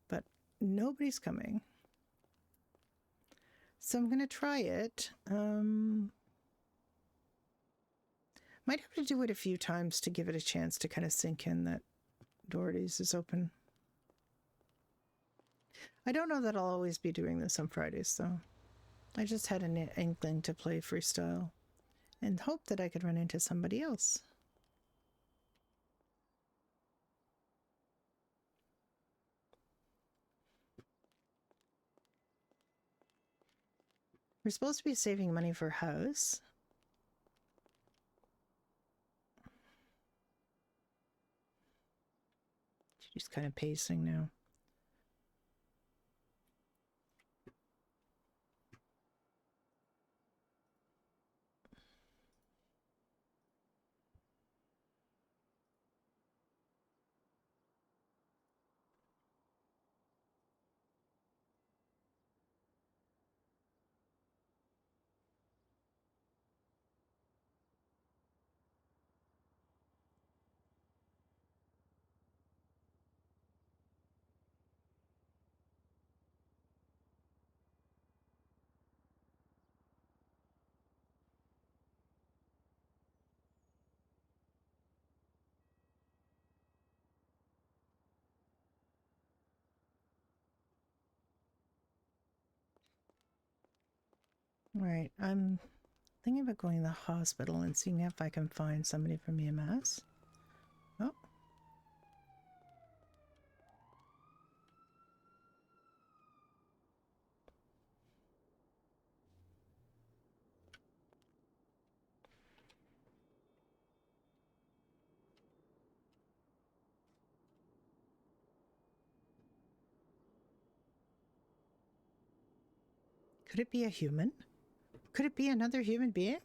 But nobody's coming. So I'm going to try it. Might have to do it a few times to give it a chance to kind of sink in that Doherty's is open. I don't know that I'll always be doing this on Fridays, though. I just had an inkling to play freestyle and hope that I could run into somebody else. We're supposed to be saving money for a house. She's kind of pacing now. Right, I'm thinking about going to the hospital and seeing if I can find somebody from EMS. Oh. Could it be a human? Could it be another human being?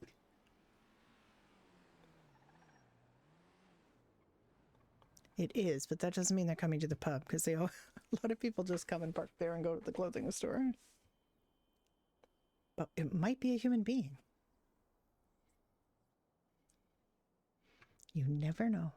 It is, but that doesn't mean they're coming to the pub because a lot of people just come and park there and go to the clothing store. but it might be a human being. You never know.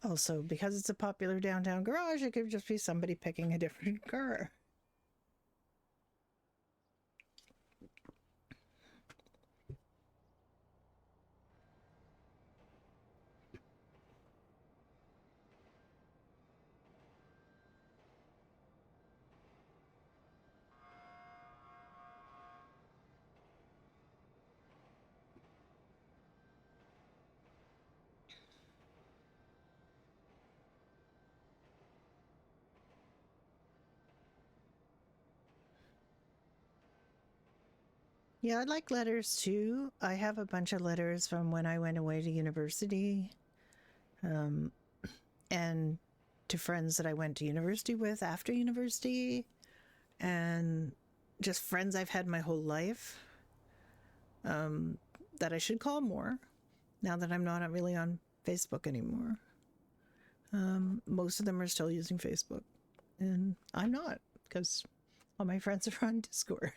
Also, because it's a popular downtown garage, it could just be somebody picking a different car. Yeah, I like letters too. I have a bunch of letters from when I went away to university, and to friends that I went to university with after university, and just friends I've had my whole life, that I should call more now that I'm not really on Facebook anymore. Most of them are still using Facebook, and I'm not, because all my friends are on Discord.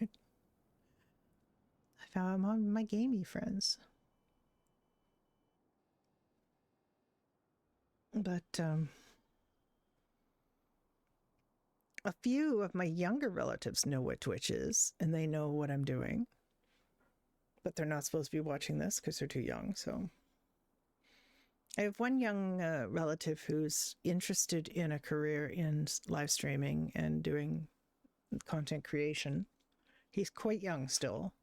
I found I'm on my gamey friends. But a few of my younger relatives know what Twitch is, and they know what I'm doing. But they're not supposed to be watching this because they're too young. So I have one young relative who's interested in a career in live streaming and doing content creation. He's quite young still.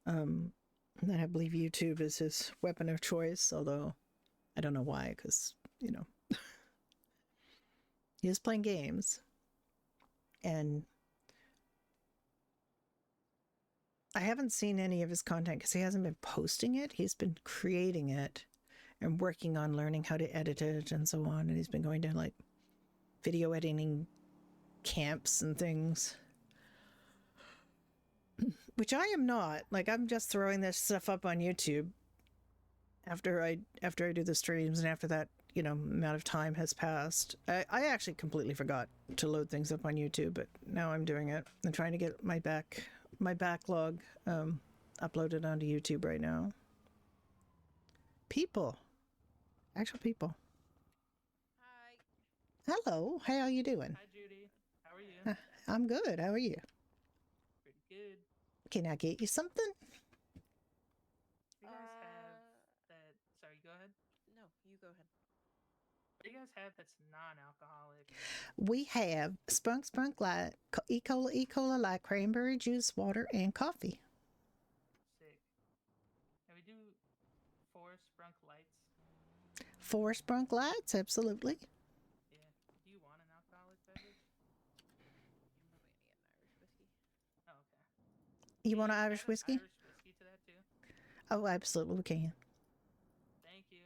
And I believe YouTube is his weapon of choice, although I don't know why, because, you know, he is playing games. And I haven't seen any of his content because he hasn't been posting it. He's been creating it and working on learning how to edit it and so on. And he's been going to like video editing camps and things, which I am not. Like, I'm just throwing this stuff up on YouTube after I do the streams, and after that, you know, amount of time has passed. I actually completely forgot to load things up on YouTube, but now I'm doing it. I'm trying to get my backlog uploaded onto YouTube right now. Actual people. Hi. Hello, how are you doing? Hi, Judy. How are you? I'm good. How are you? Pretty good. Can I get you something? You guys have that. Sorry, go ahead. No, you go ahead. What do you guys have that's non-alcoholic? We have Sprunk Light, E. Cola Light, cranberry juice, water, and coffee. Sick. And we do 4 Sprunk Lights. 4 Sprunk Lights, absolutely. Yeah. Do you want an alcoholic beverage? I'm going to get an Irish whiskey. Oh, okay. You Can want an add Irish whiskey? Irish whiskey to that too? Oh, absolutely, we can. Thank you.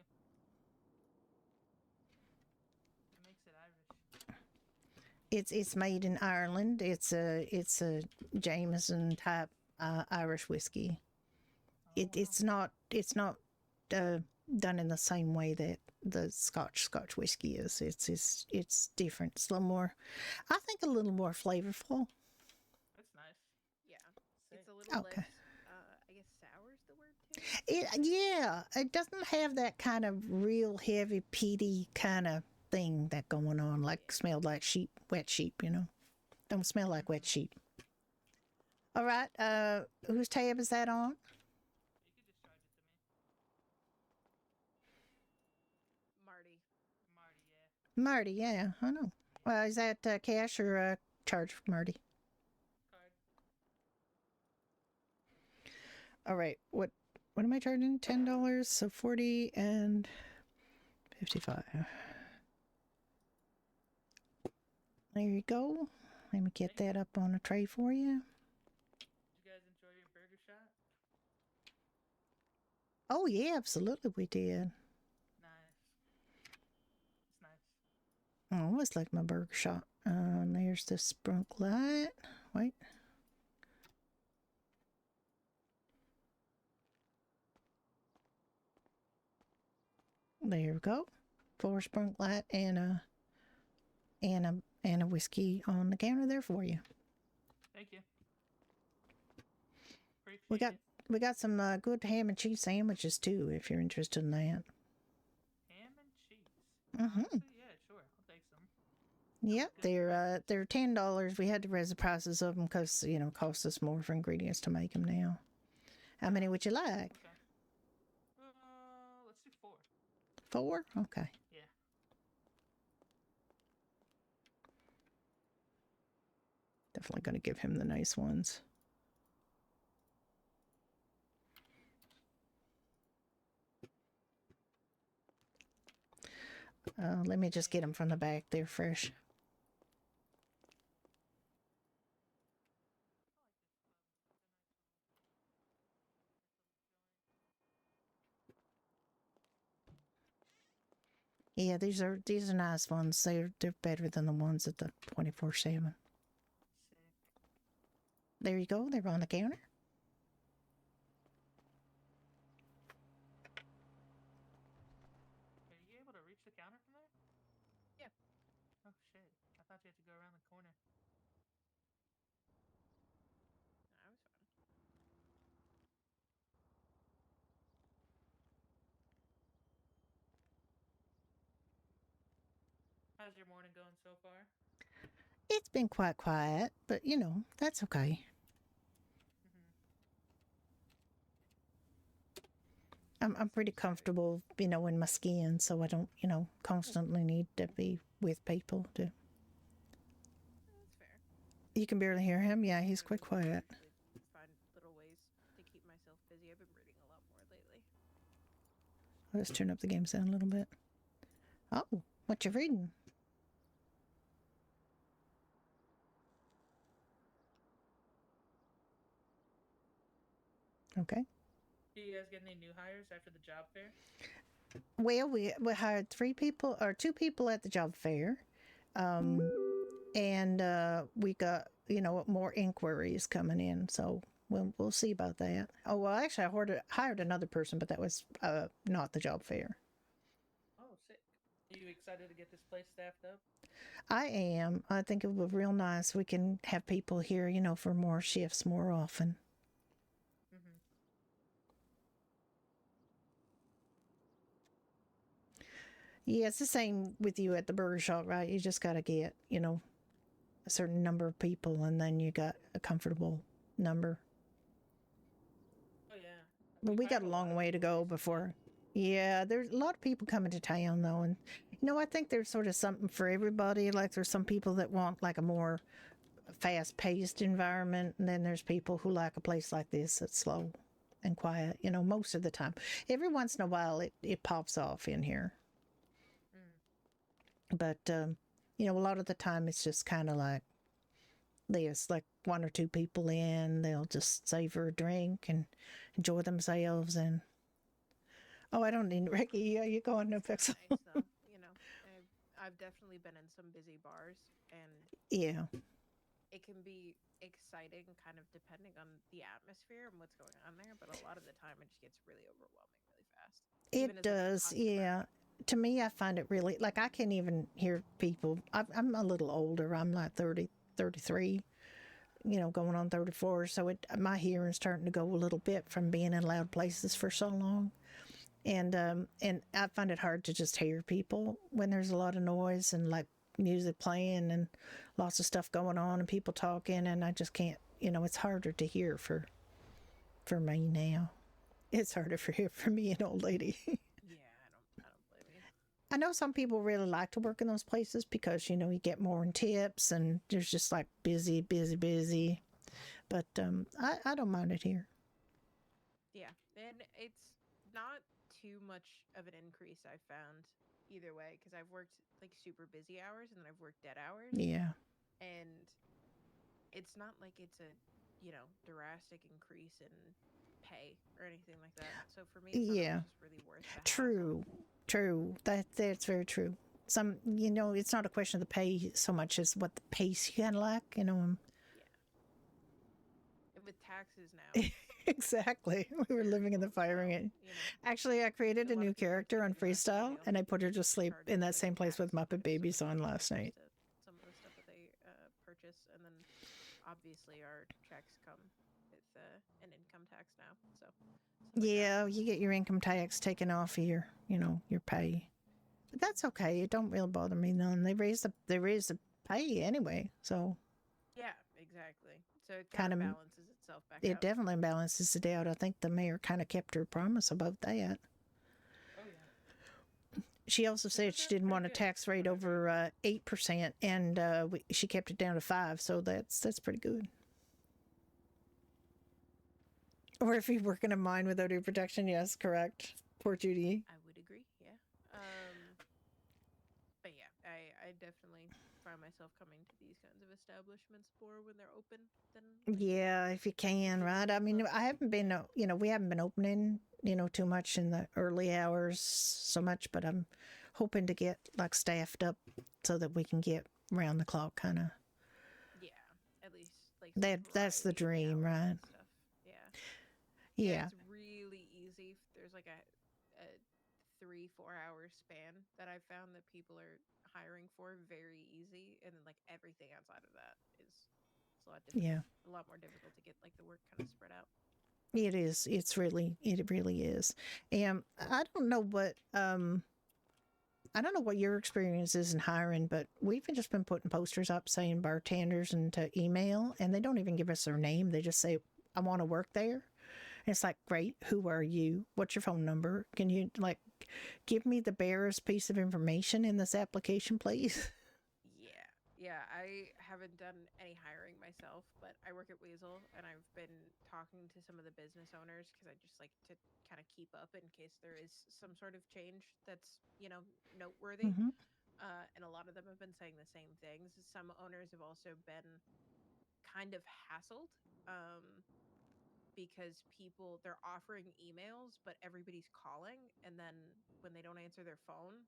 What makes it Irish? It's made in Ireland. It's a Jameson type Irish whiskey. Oh, It's not done in the same way that the Scotch whiskey is. It's different. It's a little more, I think, a little more flavorful. That's nice. Yeah. Sick. It's a little Okay. less, I guess sour's the word too. Yeah, it doesn't have that kind of real heavy peaty kind of thing that going on, like smelled like wet sheep, you know. Don't smell like wet sheep. All right, whose tab is that on? You could just charge it to me. Marty. Marty, yeah. Marty, yeah, I know. Well, is that cash or charge for Marty? Card. All right, what am I charging? $10, so 40 and 55. There you go. Let me get that up on a tray for you. Did you guys enjoy your burger shot? Oh, yeah, absolutely we did. Nice. It's nice. Oh, I always like my burger shot. There's the sprunk light. Wait. There we go. 4 sprunk light and a whiskey on the counter there for you. Thank you. Appreciate it. We got some good ham and cheese sandwiches too, if you're interested in that. Ham and cheese. Honestly, yeah, sure. I'll take some. Yep, Good they're $10. We had to raise the prices of them because it costs us more for ingredients to make them now. How many would you like? Okay. Let's do 4. 4? Okay. Yeah. Definitely going to give him the nice ones. Let me just get them from the back. They're fresh. Yeah, these are nice ones. They're better than the ones at the 24/7. Sick. There you go. They're on the counter. Are you able to reach the counter from there? Yeah. Oh shit! I thought you had to go around the corner. I was fine. How's your morning going so far? It's been quite quiet, but that's okay. I'm pretty comfortable, in my skin, so I don't, constantly need to be with people. That's fair. You can barely hear him. Yeah, he's quite quiet. Find little ways to keep myself busy. I've been reading a lot more lately. Let's turn up the game sound a little bit. Oh, what you reading? Okay. Do you guys get any new hires after the job fair? Well, we hired 3 people or 2 people at the job fair, and we got more inquiries coming in. So we'll see about that. Oh well, actually, I hired another person, but that was not the job fair. Oh, sick. Are you excited to get this place staffed up? I am. I think it would be real nice. We can have people here, for more shifts more often. Yeah, it's the same with you at the burger shop, right? You just got to get, a certain number of people, and then you got a comfortable number. Oh yeah. But we got a long way to go before. Yeah, there's a lot of people coming to town though, and I think there's sort of something for everybody. Like there's some people that want like a more fast-paced environment, and then there's people who like a place like this that's slow and quiet. Most of the time. Every once in a while, it pops off in here. But a lot of the time it's just kind of like there's like 1 or 2 people in. They'll just savor a drink and enjoy themselves. And I don't need Ricky. Yeah, you going no pixel? Nice though. I've definitely been in some busy bars, and Yeah, it can be exciting, kind of depending on the atmosphere and what's going on there. But a lot of the time, it just gets really overwhelming really fast. it does. Yeah. To me, I find it really like I can't even hear people. I'm a little older. I'm like 30, 33, going on 34. So my hearing's starting to go a little bit from being in loud places for so long. And I find it hard to just hear people when there's a lot of noise and like music playing and lots of stuff going on and people talking. And I just can't, it's harder to hear for me now. It's harder for me, an old lady. I know some people really like to work in those places because, you get more in tips and there's just like busy. But I don't mind it here. Yeah, and it's not too much of an increase I've found either way, because I've worked like super busy hours and then I've worked dead hours. Yeah. And it's not like it's a, drastic increase in pay or anything like that. So for me, it's not Yeah. always just really worth the hassle. True. That's very true. Some, it's not a question of the pay so much as what the pace you kind of like, Yeah. And with taxes now, Exactly. We were very living in the low as firing well, it. you know. Actually, I created A a lot new of people are character on thinking about Freestyle, email and I put her to sleep charges in that for same place with tax Muppet because Babies so on much last goes night. to some of the stuff that they purchase, and then obviously our checks come with an income tax now. So stuff like that. Yeah, you get your income tax taken off of your pay. But that's okay. It don't really bother me none. They raised the pay anyway, so Yeah, exactly. So it kind kind of of balances itself back it out. definitely balances it out. I think the mayor kind of kept her promise about that. Oh yeah. She also said she that's didn't pretty want a good, tax rate whatever. over 8%, and she kept it down to 5. So that's pretty good. Or if you work in a mine without your protection, yes, correct. Poor Judy. I would agree. Yeah. But yeah, I definitely find myself coming to these kinds of establishments more when they're open than like, Yeah, if you can, visiting right? I mean, clubs. I haven't been, we haven't been opening, too much in the early hours so much, but I'm hoping to get like staffed up so that we can get round the clock kind of. Yeah, at least like some That's the variety in the dream, hours right? and stuff. Yeah. Yeah, Yeah. it's really easy. There's like a 3-4 hour span that I found that people are hiring for very easy, and then like everything outside of that is it's a lot Yeah. difficult, a lot more difficult to get like the work kind of spread out. It is. It really is. And I don't know what your experience is in hiring, but we've just been putting posters up saying bartenders into email, and they don't even give us their name. They just say, I want to work there. And it's like, great, who are you? What's your phone number? Can you give me the barest piece of information in this application, please? Yeah. Yeah, I haven't done any hiring myself, but I work at Weasel and I've been talking to some of the business owners because I just like to kind of keep up in case there is some sort of change that's, noteworthy. Mm-hmm. And a lot of them have been saying the same things. Some owners have also been kind of hassled because they're offering emails, but everybody's calling. And then when they don't answer their phone,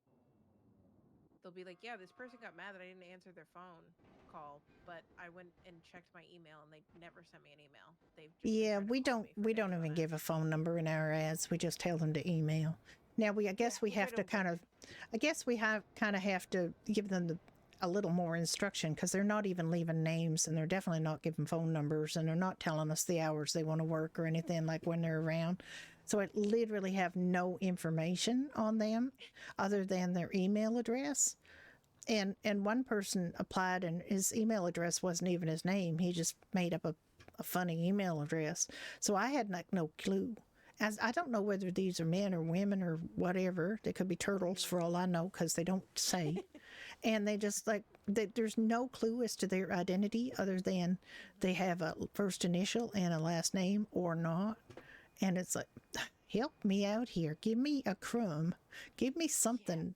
they'll be like, yeah, this person got mad that I didn't answer their phone call, but I went and checked my email and they never sent me an email. They've just been Yeah, trying to call me for we days don't on even end. give a phone number in our ads. We just tell them to email. Now I guess we Which I have to don't get. I guess we have to give them a little more instruction because they're not even leaving names and they're definitely not giving phone numbers and they're not telling us the hours they want to work or anything like when they're around. So I literally have no information on them other than their email address. And one person applied and his email address wasn't even his name. He just made up a funny email address. So I had no clue. As I don't know whether these are men or women or whatever. They could be turtles for all I know because they don't say. And they just there's no clue as to their identity other than they have a first initial and a last name or not. And it's like, help me out here. Give me a crumb. Give me something.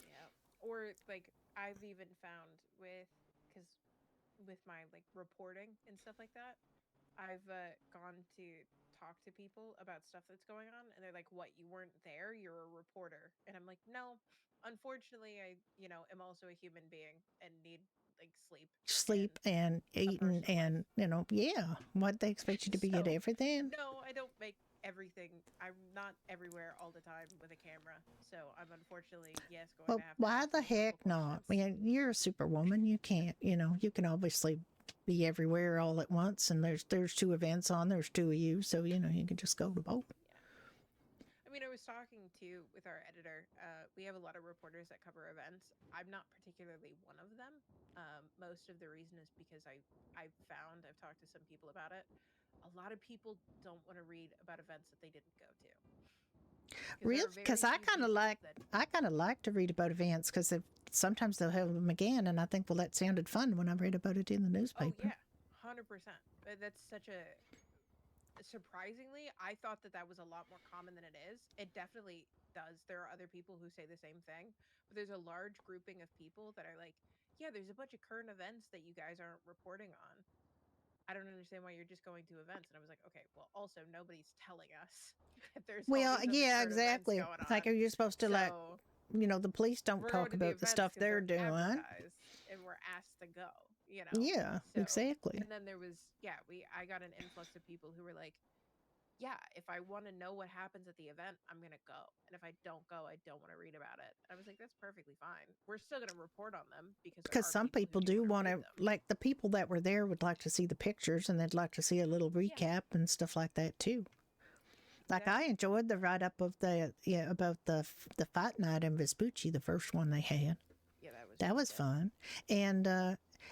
Yeah. Or like I've even found because with my like reporting and stuff like that, I've gone to talk to people about stuff that's going on, and they're like, "What? You weren't there? You're a reporter?" And I'm like, "No, unfortunately, I am also a human being and need like sleep and Sleep and a eating personal life." and yeah, what they expect you to be at So, everything. no, I don't make everything. I'm not everywhere all the time with a camera. So, I'm unfortunately, yes, going Well, to have why the some heck medical not? I questions. mean, you're a superwoman. You can't, you can obviously be everywhere all at once. And there's two events on. There's two of you, so you can just go to both. I mean, I was talking to with our editor. We have a lot of reporters that cover events. I'm not particularly one of them. Most of the reason is because I've talked to some people about it. A lot of people don't want to read about events that they didn't go to. Because there Really? are Because very few people that. I kind of like to read about events because sometimes they'll have them again, and I think, well, that sounded fun when I read about it in the Oh newspaper. yeah, 100%. That's such a surprisingly, I thought that was a lot more common than it is. It definitely does. There are other people who say the same thing, but there's a large grouping of people that are like, yeah, there's a bunch of current events that you guys aren't reporting on. I don't understand why you're just going to events. And I was like, okay, well, also nobody's telling us that there's all Well, these other yeah, current events exactly. going Like, on. are you supposed to, like, So the police don't we're going talk to the about the events stuff because they're they're doing? advertised and we're asked to go, you know? Yeah, So, exactly. and then there was, yeah, I got an influx of people who were like, yeah, if I want to know what happens at the event, I'm going to go. And if I don't go, I don't want to read about it. I was like, that's perfectly fine. We're still going to report on them because there Because are some people people who do do want want to, to read them. like, the people that were there would like to see the pictures and they'd like to see a little Yeah, recap and stuff like that too. Like, I exactly. enjoyed the write up of about the fight night in Vespucci, the first one they had. Yeah, that was That really was good. fun.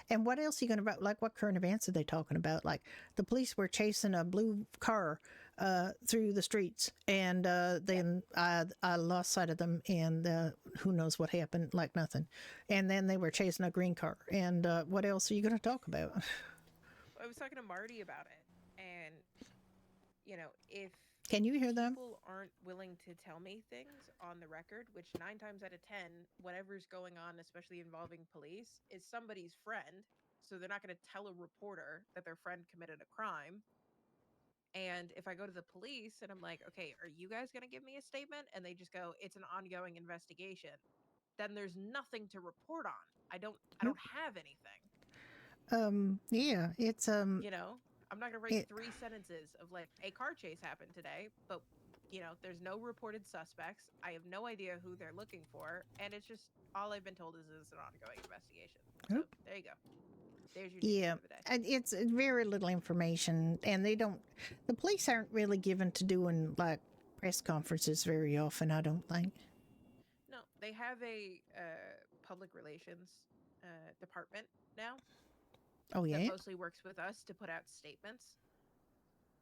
And what else are you going to write? Like, what current events are they talking about? Like, the police were chasing a blue car through the streets, and then I lost sight of them, and who knows what happened? Like nothing. And then they were chasing a green car. And what else are you going to talk about? I was talking to Marty about it, and if Can you hear them? people aren't willing to tell me things on the record, which 9 times out of 10, whatever's going on, especially involving police, is somebody's friend. So they're not going to tell a reporter that their friend committed a crime. And if I go to the police and I'm like, okay, are you guys going to give me a statement? And they just go, it's an ongoing investigation. Then there's nothing to report on. I don't Nope. have anything. Yeah, it's I'm not going to write it, 3 sentences of like a car chase happened today, but there's no reported suspects. I have no idea who they're looking for, and it's just all I've been told is it's an ongoing investigation. So Oop. there you go. There's your news Yeah, for the day. and it's very little information, and the police aren't really given to doing like press conferences very often. I don't think. No, they have a public relations department now Oh that yeah. mostly works with us to put out statements.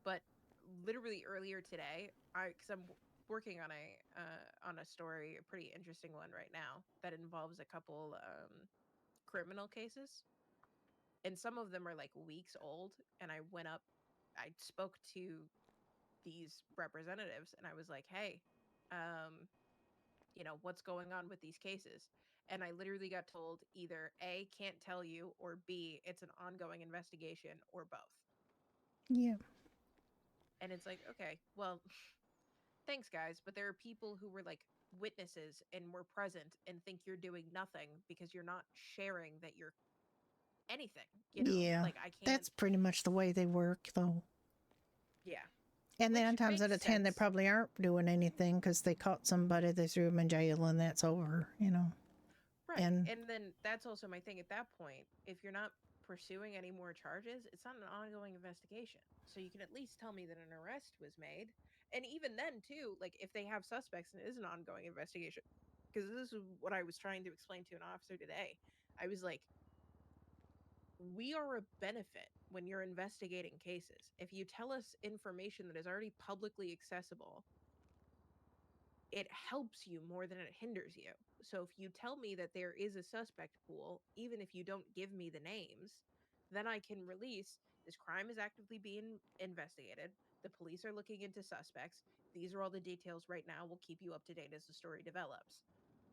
But literally earlier today, because I'm working on a story, a pretty interesting one right now that involves a couple criminal cases, and some of them are like weeks old. And I spoke to these representatives, and I was like, "Hey, what's going on with these cases?" And I literally got told either A, can't tell you, or B, it's an ongoing investigation, or both. Yeah. And it's like, okay, well, thanks guys, but there are people who were like witnesses and were present and think you're doing nothing because you're not sharing that you're anything. Yeah. Like I can't. That's pretty much the way they work, though. Yeah, And then which 9 times out makes of 10, they sense. probably aren't doing anything because they caught somebody, they threw them in jail, and that's over. Right. And And then that's also my thing at that point. If you're not pursuing any more charges, it's not an ongoing investigation. So you can at least tell me that an arrest was made. And even then, too, like if they have suspects and it is an ongoing investigation, because this is what I was trying to explain to an officer today. I was like, we are a benefit when you're investigating cases. If you tell us information that is already publicly accessible, it helps you more than it hinders you. So if you tell me that there is a suspect pool, even if you don't give me the names, then I can release this crime is actively being investigated. The police are looking into suspects. These are all the details right now. We'll keep you up to date as the story develops.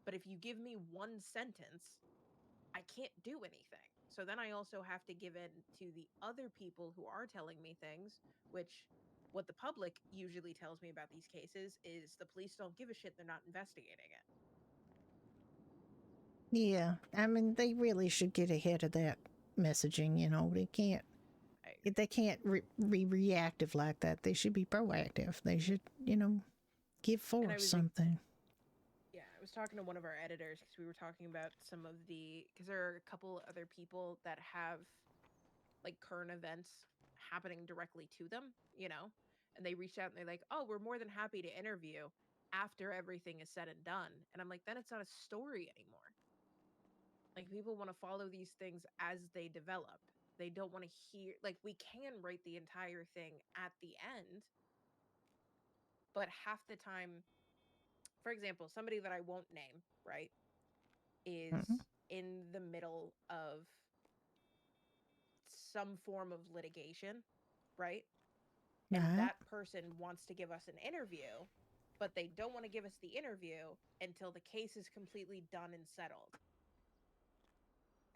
But if you give me one sentence, I can't do anything. So then I also have to give in to the other people who are telling me things, which what the public usually tells me about these cases is the police don't give a shit, they're not investigating it. yeah, I mean, they really should get ahead of that messaging. They can't be reactive like that. They should be proactive. They should, give And I forth was something. yeah, I was talking to one of our editors because we were talking about some of because there are a couple other people that have like current events happening directly to them, and they reached out and they're like, oh, we're more than happy to interview after everything is said and done. And I'm like, then it's not a story anymore. Like people want to follow these things as they develop. They don't want to hear, like, we can write the entire thing at the end, but half the time, for example, somebody that I won't name, right, is Mm-hmm. in the middle of some form of litigation, right? And Right? that person wants to give us an interview, but they don't want to give us the interview until the case is completely done and settled.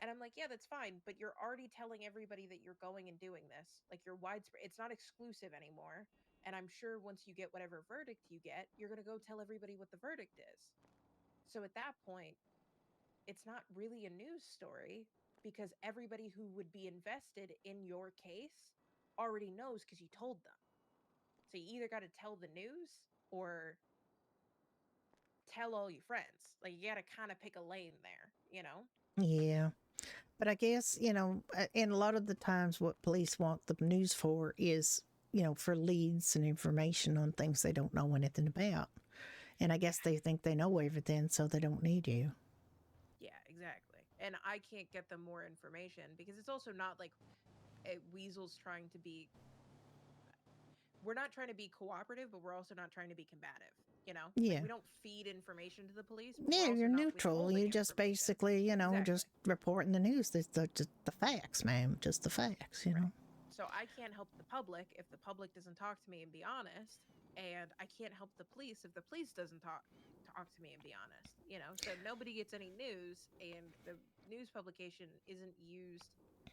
And I'm like, yeah, that's fine, but you're already telling everybody that you're going and doing this. Like, you're widespread. It's not exclusive anymore. And I'm sure once you get whatever verdict you get, you're going to go tell everybody what the verdict is. So at that point, it's not really a news story because everybody who would be invested in your case already knows because you told them. So you either got to tell the news or tell all your friends. Like, you got to kind of pick a lane there, you know? Yeah. But I guess, and a lot of the times what police want the news for is, for leads and information on things they don't know anything about. And I guess they think they know everything, so they don't need you. Yeah, exactly. And I can't get them more information because it's also not like Weasel's trying to be. We're not trying to be cooperative, but we're also not trying to be combative. Yeah. Like, we don't feed information to the police. But Yeah, we're also you're not neutral. withholding You just information. basically, Exactly. just reporting the news. Just the facts, ma'am. Just the facts, Right. So I can't help the public if the public doesn't talk to me and be honest, and I can't help the police if the police doesn't talk to me and be honest. So nobody gets any news, and the news publication isn't used.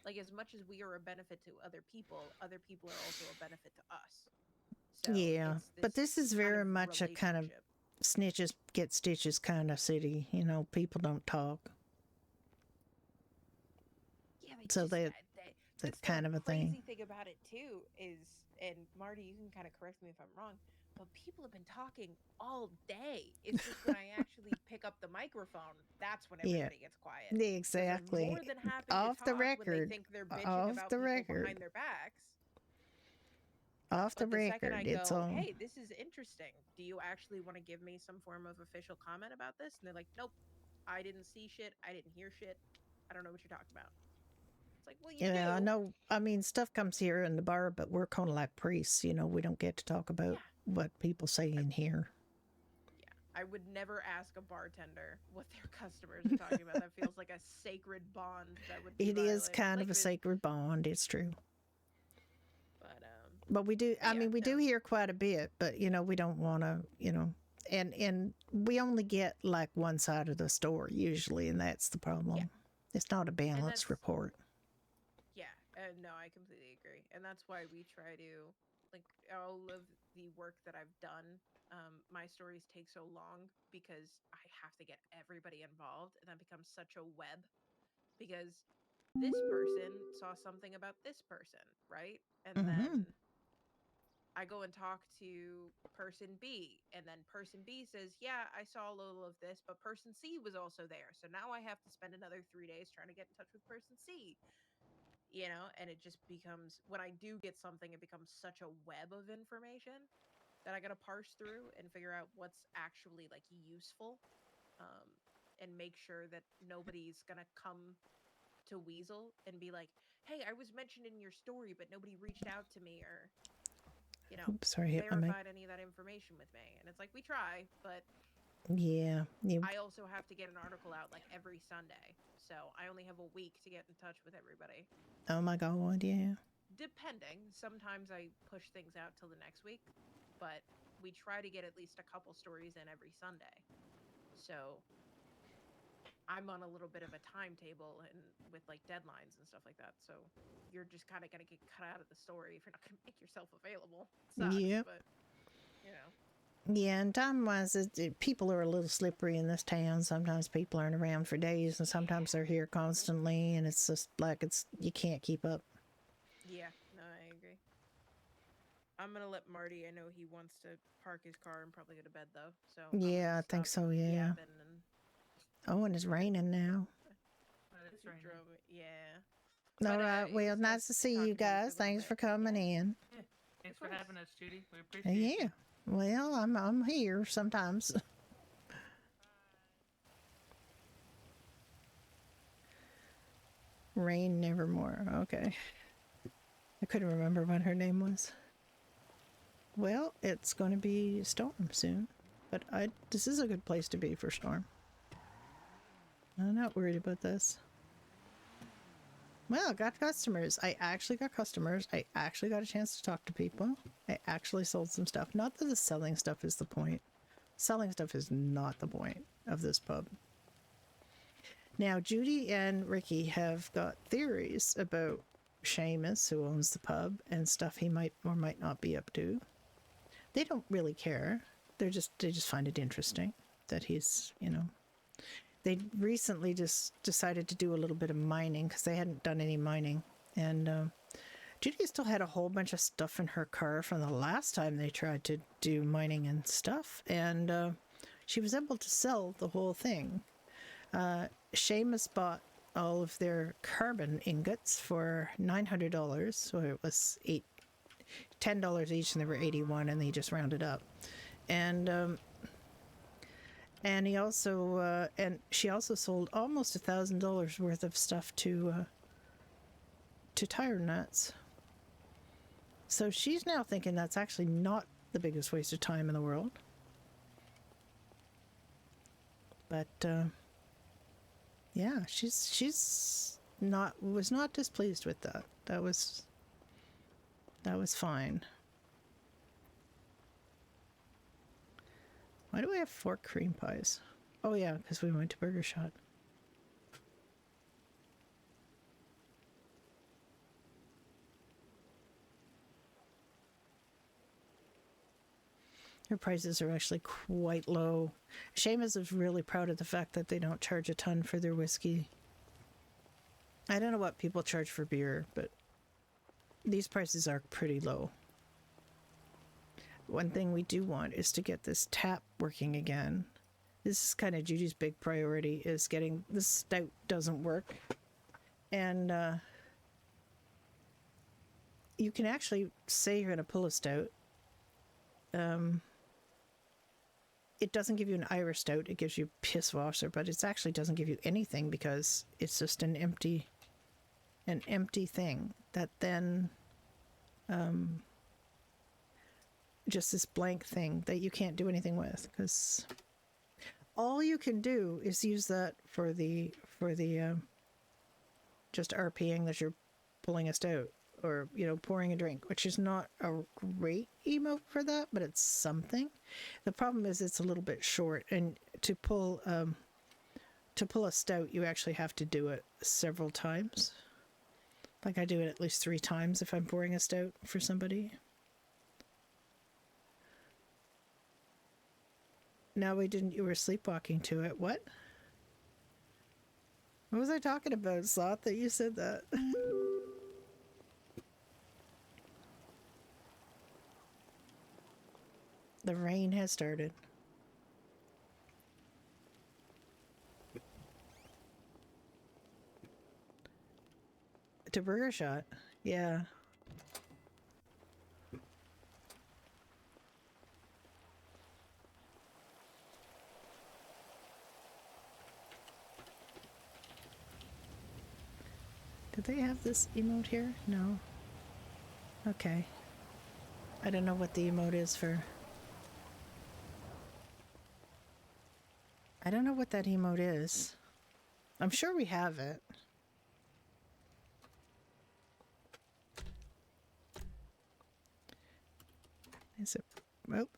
Like, as much as we are a benefit to other people are also a benefit to us. So Yeah. it's But this is kind very of much a kind of relationship. snitches get stitches kind of city. People don't talk. Yeah, So that's that's kind the of a crazy thing. thing about it too is, and Marty, you can kind of correct me if I'm wrong, but people have been talking all day. It's just when I actually pick up the microphone, that's when Yeah. everybody gets quiet. 'Cause they're Exactly. more than happy Off to the talk when they record. think they're bitching Off about the people record. behind their backs. Off the But the second I record. It's go, all. hey, this is interesting. Do you actually want to give me some form of official comment about this? And they're like, nope, I didn't see shit. I didn't hear shit. I don't know what you're talking about. It's like, well, you Yeah, do. I know. I mean, stuff comes here in the bar, but we're kind of like priests. We don't get to talk about Yeah. what people say in here. Yeah, I would never ask a bartender what their customers are talking about. That feels like a sacred bond that would be It is violated. kind Like of a this, sacred bond. It's true. but But we do. I yeah, mean, we do no. hear quite a bit, but we don't want to. And we only get like one side of the story usually, and that's the problem. Yeah. It's not a balanced report. Yeah, no, I completely agree, and that's why we try to, like, all of the work that I've done. My stories take so long because I have to get everybody involved, and that becomes such a web because this person saw something about this person, right? And then I go and talk to person B, and then person B says, yeah, I saw a little of this, but person C was also there. So now I have to spend another 3 days trying to get in touch with person C, and it just becomes, when I do get something, it becomes such a web of information that I got to parse through and figure out what's actually like useful, and make sure that nobody's going to come to Weasel and be like, hey, I was mentioned in your story, but nobody reached out to me or, Oops, sorry, hit my mic. verified any of that information with me. And it's like, we try, but Yeah. I also have to get an article out like every Sunday. So I only have a week to get in touch with everybody. Oh my God, yeah. Depending. Sometimes I push things out till the next week, but we try to get at least a couple stories in every Sunday. So I'm on a little bit of a timetable and with like deadlines and stuff like that. So you're just kind of going to get cut out of the story if you're not going to make yourself available. Sucks, Yep. but Yeah, and time-wise, people are a little slippery in this town. Sometimes people aren't around for days, and sometimes they're here constantly, and it's just like you can't keep up. Yeah, no, I agree. I'm gonna let Marty. I know he wants to park his car and probably go to bed though. So Yeah, I think so. Yeah. Oh, and it's raining now. It's raining. Yeah. All But, right. it Well, was nice to see talking you to for a guys. little Thanks bit. for coming in. Yeah. Thanks for course. having us, Judy. We appreciate you. Yeah. Well, I'm here sometimes. Rain Nevermore. Okay. I couldn't remember what her name was. Well, it's going to be storm soon, but this is a good place to be for storm. I'm not worried about this. Well, I got customers. I actually got customers. I actually got a chance to talk to people. I actually sold some stuff. Not that the selling stuff is the point. Selling stuff is not the point of this pub. Now, Judy and Ricky have got theories about Seamus, who owns the pub, and stuff he might or might not be up to. They don't really care. They just find it interesting that he's, They recently just decided to do a little bit of mining because they hadn't done any mining. And Judy still had a whole bunch of stuff in her car from the last time they tried to do mining and stuff. And she was able to sell the whole thing. Seamus bought all of their carbon ingots for $900. So it was $10 each, and they were 81, and they just rounded up. And he also and she also sold almost $1,000 worth of stuff to Tire Nuts. So she's now thinking that's actually not the biggest waste of time in the world. But yeah, she's was not displeased with that. That was fine. Why do I have 4 cream pies? Oh yeah, because we went to Burger Shot. Their prices are actually quite low. Seamus is really proud of the fact that they don't charge a ton for their whiskey. I don't know what people charge for beer, but these prices are pretty low. One thing we do want is to get this tap working again. This is kind of Judy's big priority, is getting this stout doesn't work. And you can actually say you're going to pull a stout. It doesn't give you an Irish stout. It gives you pisswasser, but it actually doesn't give you anything because it's just an empty thing that then just this blank thing that you can't do anything with, because all you can do is use that for the just RPing that you're pulling a stout or pouring a drink, which is not a great emote for that, but it's something. The problem is it's a little bit short, and to pull a stout you actually have to do it several times. Like I do it at least 3 times if I'm pouring a stout for somebody. No, we didn't. You were sleepwalking to it. What? What was I talking about, Sloth, that you said that? The rain has started. To Burger Shot. Yeah. Did they have this emote here? No. Okay. I don't know what the emote is for. I don't know what that emote is. I'm sure we have it. Is it?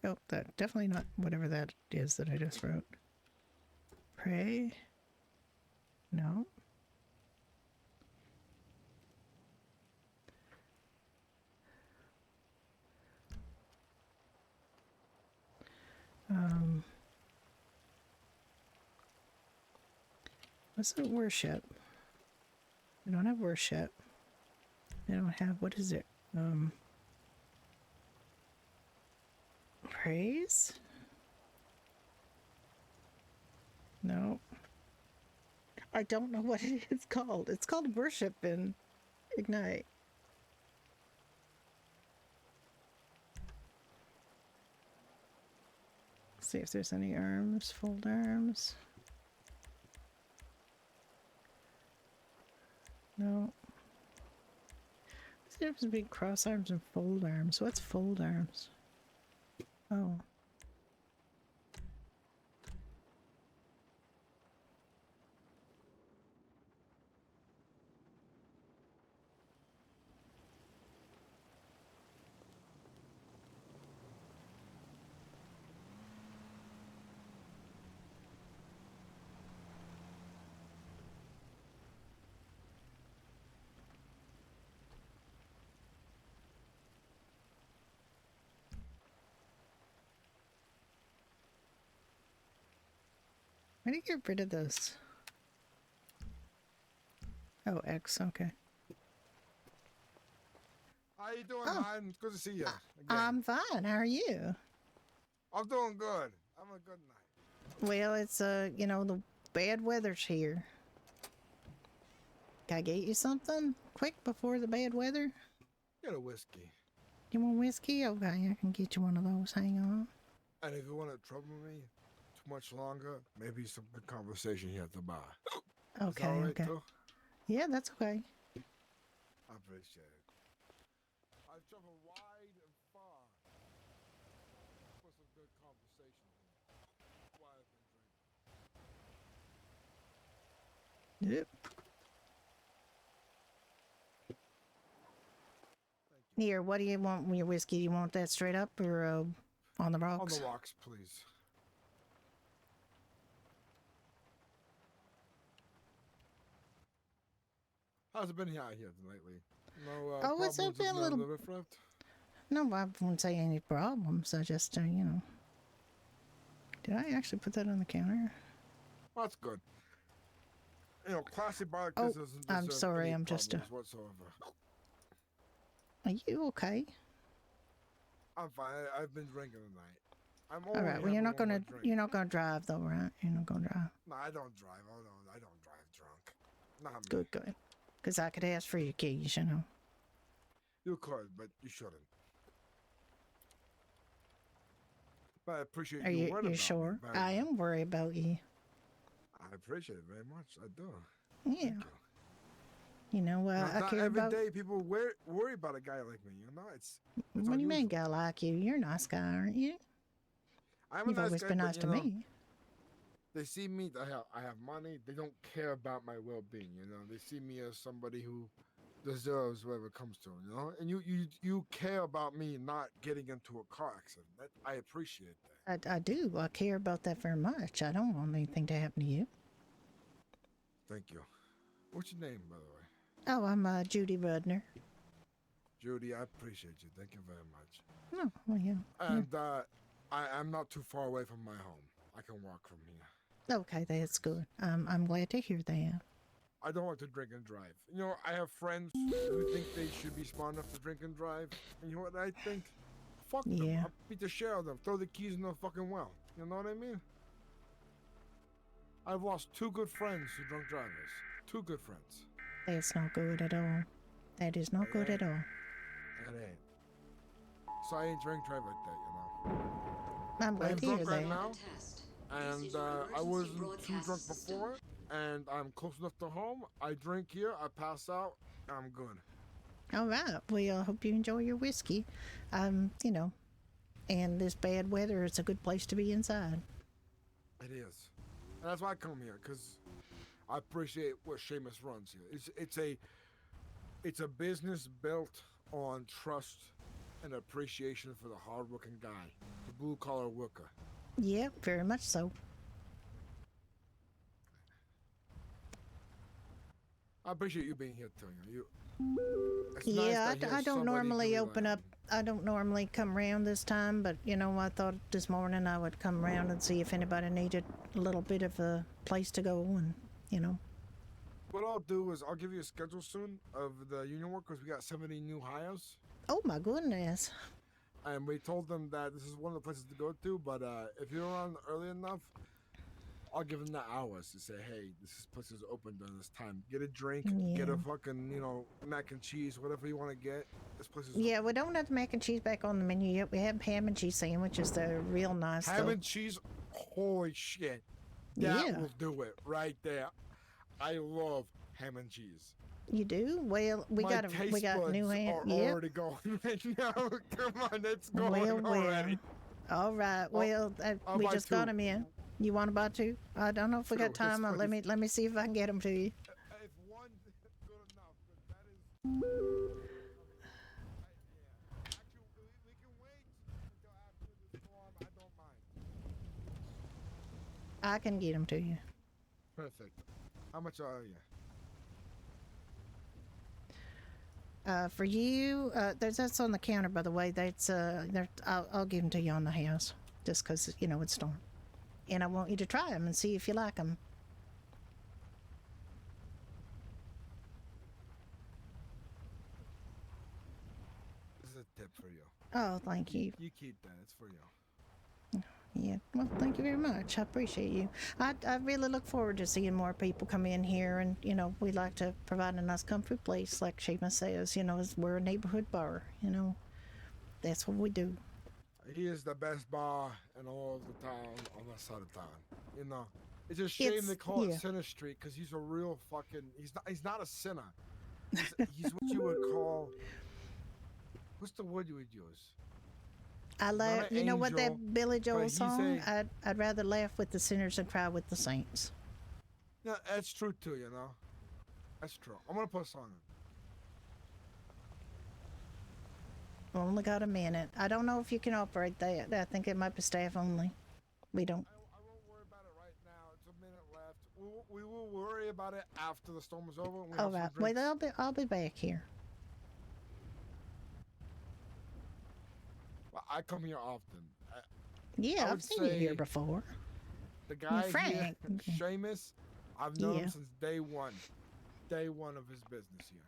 Oh, that definitely not whatever that is that I just wrote. Pray? No. What's it? Worship? We don't have worship. We don't have, what is it? Praise? No. I don't know what it is called. It's called worship in Ignite. See if there's any arms, fold arms. No. What's the difference between cross arms and fold arms? What's fold arms? Oh. Why do you get rid of this? Oh, X, okay. How you doing, Oh. man? It's good to see you again. I'm fine. How are you? I'm doing good. Having a good night. Well, it's, you know, the bad weather's here. Can I get you something quick before the bad weather? Get a whiskey. You want whiskey? Okay, I can get you one of those. Hang on. And if you want to trouble me too much longer, maybe some good conversation here at the bar. Okay, Is that all right, okay. too? Yeah, that's okay. I appreciate it. I've traveled wide and far for some good conversation while I've been drinking. Yep. Here, what do you want with your whiskey? You want that straight up or on the On rocks? the rocks, please. How's it been here lately? No Oh, it's problems been a with little- the riffraff? No, I wouldn't say any problems. I just, you know. Did I actually put that on the counter? Well, that's good. You know, classy bar like Oh, this doesn't I'm deserve sorry, any I'm just, problems whatsoever. Are you okay? I'm fine. I've been drinking tonight. I'm All right. Well, you're not gonna drive though, right? You're not gonna drive. No, I don't drive. Oh no, I don't drive drunk. Not me. Good, good. Because I could ask for your keys, you know. You could, but you shouldn't. But I appreciate Are you you worried about me sure? very I much. am worried about you. I appreciate it very much. I do. Yeah. Thank you. You know, It's I not care every about. day people worry about a guy like me. You know, it's What do you mean, unusual. guy like you? You're a nice guy, aren't you? I'm a You've nice always guy, been but, nice you to know, me. They see me. I have money. They don't care about my well-being. You know, they see me as somebody who deserves whatever comes to him. You know, and you care about me not getting into a car accident. I appreciate that. I do. I care about that very much. I don't want anything to happen to you. Thank you. What's your name, by the way? Oh, I'm Judy Rudner. Judy, I appreciate you. Thank you very much. Oh, well, yeah. And I'm not too far away from my home. I can walk from here. Okay, that's good. I'm glad to hear that. I don't want to drink and drive. You know, I have friends who think they should be smart enough to drink and drive. And you know what I think? Fuck them. Yeah. I'll beat the shit out of them. Throw the keys in the fucking well. You know what I mean? I've lost 2 good friends to drunk drivers. 2 good friends. That's not good at all. That is not good at all. It ain't. So I ain't drink drive like that, you know. I'm I'm glad to hear drunk right that. now, and I wasn't too drunk before, and I'm close enough to home. I drink here, I pass out, I'm good. All right. Well, I hope you enjoy your whiskey. You know, and this bad weather, it's a good place to be inside. It is. And that's why I come here, because I appreciate what Seamus runs here. It's a business built on trust and appreciation for the hard-working guy, the blue-collar worker. Yeah, very much so. I appreciate you being here, too. It's nice Yeah, to hear I don't somebody normally really open like up. me. I don't normally come around this time, but you know, I thought this morning I would come around and see if anybody needed a little bit of a place to go, and you know. What I'll do is I'll give you a schedule soon of the union workers. We got 70 new hires, Oh my goodness. and we told them that this is one of the places to go to. But if you're around early enough, I'll give them the hours to say, hey, this place is open during this time. Get a drink, get Yeah. a fucking, mac and cheese, whatever you want to get. This place is Yeah, open. we don't have the mac and cheese back on the menu yet. We have ham and cheese sandwiches. They're real nice. Ham though. and cheese, holy shit. That Yeah. will do it right there. I love ham and cheese. You do? Well, we My got taste new buds ham. are Yep. already going right now. Come on, it's going Well, already. All right. Well, I'll we buy just got 2. them in. You want to buy 2? I don't know if we got 2, yes, time. Let me see if I can get them to you. If one is good enough, but that is. Actually, we can wait until after the storm. I don't mind. I can get them to you. Perfect. How much are you? For you, that's on the counter, by the way. That's I'll give them to you on the house, just 'cause you know it's storm. and I want you to try them and see if you like them. This is a tip for you. Oh, thank you. You keep that. It's for you. Yeah, well, thank you very much. I appreciate you. I really look forward to seeing more people come in here, and you know, we like to provide a nice, comfy place, like Seamus says. You know, we're a neighborhood bar. You know, that's what we do. He is the best bar in all of the town on that side of town. You know, it's a shame they call it Sinner Street because he's a real fucking. He's not a sinner. He's what you would call. What's the word you would use? I laugh. You know what that angel, Billy Joel he's song? I'd rather laugh with the sinners and cry with the saints. Yeah, that's true too. You know, that's true. I'm gonna put a song in. Only got a minute. I don't know if you can operate that. I think it might be staff only. We don't. I won't worry about it right now. It's a minute left. We will worry about it after the storm is over. And we All have some right. drinks. Wait, I'll be back here. Well, I come here often. Yeah, I I've would seen you here say before. The guy here, Frank. Seamus, I've known Yeah. him since day one. Day one of his business here.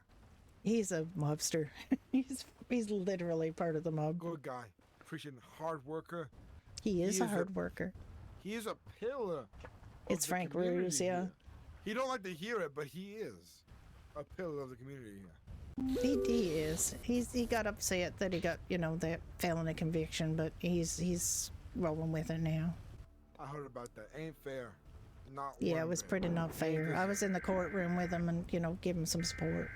He's a mobster. he's literally part of the mob. Good guy. Appreciate him. Hard worker. He is a a- hard worker. He is a pillar. of It's the Frank community Ruse, yeah. here. He don't like to hear it, but he is a pillar of the community here. He is. He got upset that he got, you know, that felony conviction, but he's rolling with it now. I heard about that. Ain't fair. Not Yeah, one it was bit. pretty not fair. I was in the courtroom with him and, you know, give him some support.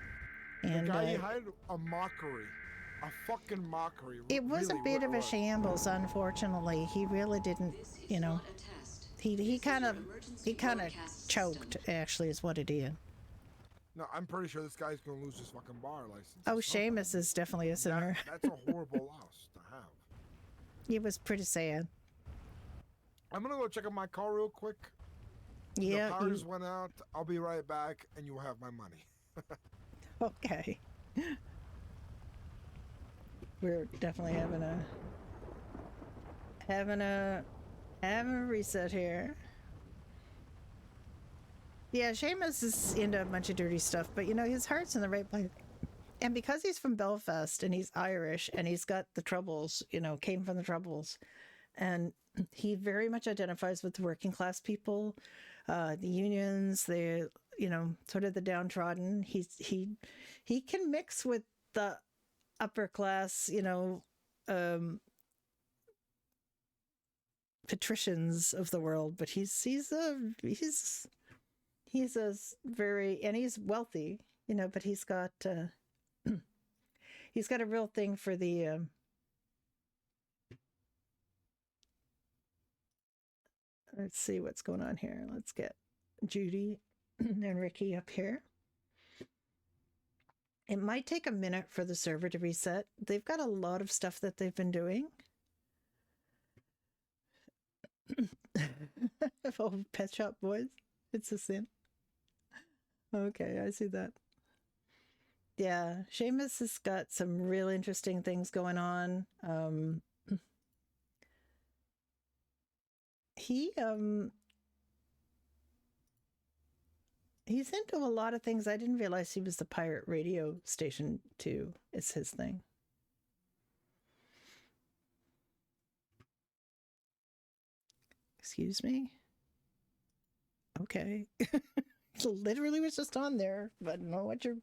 The And guy he hired a mockery. A fucking mockery. it was really, a bit what of it a was. shambles, unfortunately. He really didn't, you know. He kind of choked, actually, is what it did. No, I'm pretty sure this guy's gonna lose his fucking bar license. Oh, or something. Seamus is definitely a sinner. That's a horrible loss to have. It was pretty sad. I'm gonna go check out my car real quick. Yeah. The power just went out. I'll be right back, and you will have my money. Okay. We're definitely having a reset here. Yeah, Seamus is into a bunch of dirty stuff, but you know, his heart's in the right place. And because he's from Belfast and he's Irish and he's got the troubles, you know, came from the troubles, and he very much identifies with the working class people, the unions, the, you know, sort of the downtrodden. He can mix with the upper class, you know, patricians of the world, but he's a very, and he's wealthy, you know, but he's got he's got a real thing for the let's see what's going on here. Let's get Judy and Ricky up here. It might take a minute for the server to reset. They've got a lot of stuff that they've been doing. Oh, Pet Shop Boys. It's a sin. Okay, I see that. Yeah, Seamus has got some real interesting things going on. He's into a lot of things. I didn't realize he was the pirate radio station too. It's his thing. Excuse me. Okay. Literally was just on there, but I don't know what you're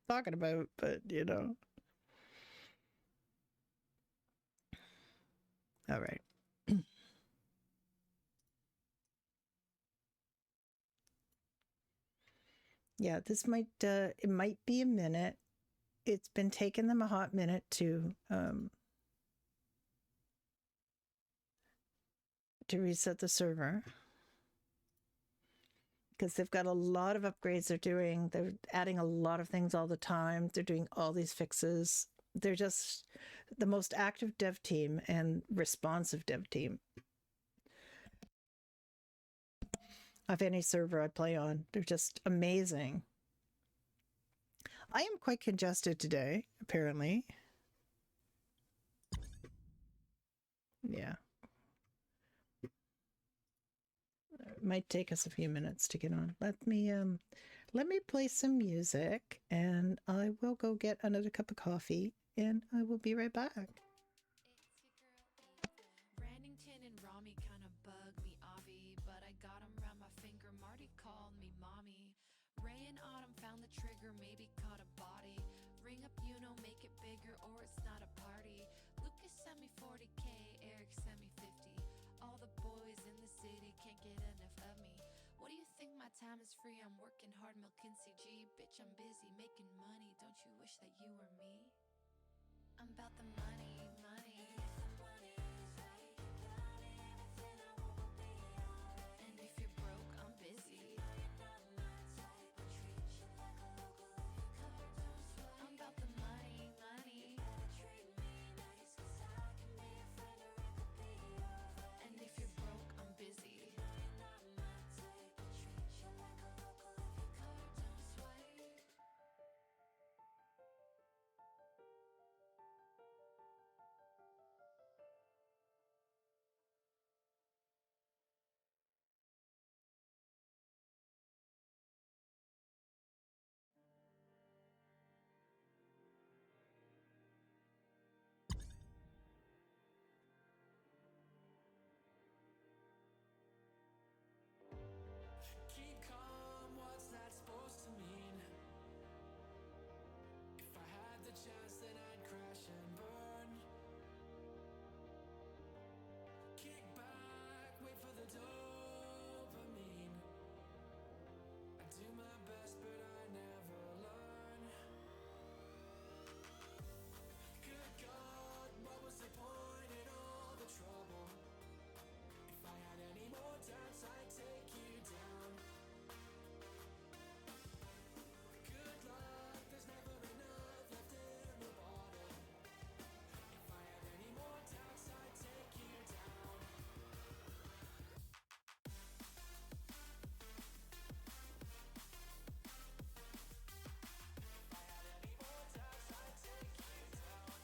talking about, but you know. All right. Yeah, this might it might be a minute. It's been taking them a hot minute to reset the server, because they've got a lot of upgrades they're doing. They're adding a lot of things all the time. They're doing all these fixes. They're just the most active dev team and responsive dev team of any server I play on. They're just amazing. I am quite congested today, apparently. Yeah. might take us a few minutes to get on. Let me play some music, and I will go get another cup of coffee, and I will be right back. It's your girl Eve. Brandington and Rami kinda bug me, Avi, but I got 'em round my finger. Marty called me mommy. Ray and Autumn found the trigger, maybe caught a body. Ring up, make it bigger, or it's not a party. Lucas sent me 40K, Eric sent me 50. All the boys in the city can't get enough of me. What do you think? My time is free. I'm working hard, milking CG. Bitch, I'm busy making money. Don't you wish that you were me? I'm about the money, money. And if you're broke, I'm busy. I'm about the money, money. And if you're broke, I'm busy. Keep calm, what's that supposed to mean? If I had the chance, then I'd crash and burn. Kick back, wait for the dopamine. I do my best, but I never learn. Good God, what was the point in all the trouble? If I had any more doubts, I'd take you down. Good luck, there's never enough left in the bottle. If I had any more doubts, I'd take you down. If I had any more doubts, I'd take you down.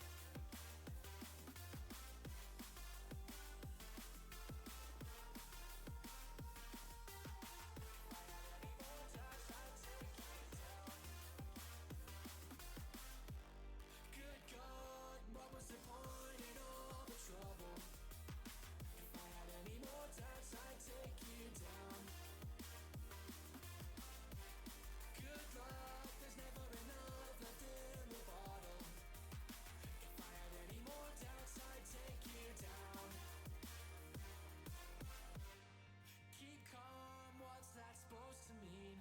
Good God, what was the point in all the trouble? If I had any more doubts, I'd take you down. Good luck, there's never enough left in the bottle. If I had any more doubts, I'd take you down. Keep calm, what's that supposed to mean?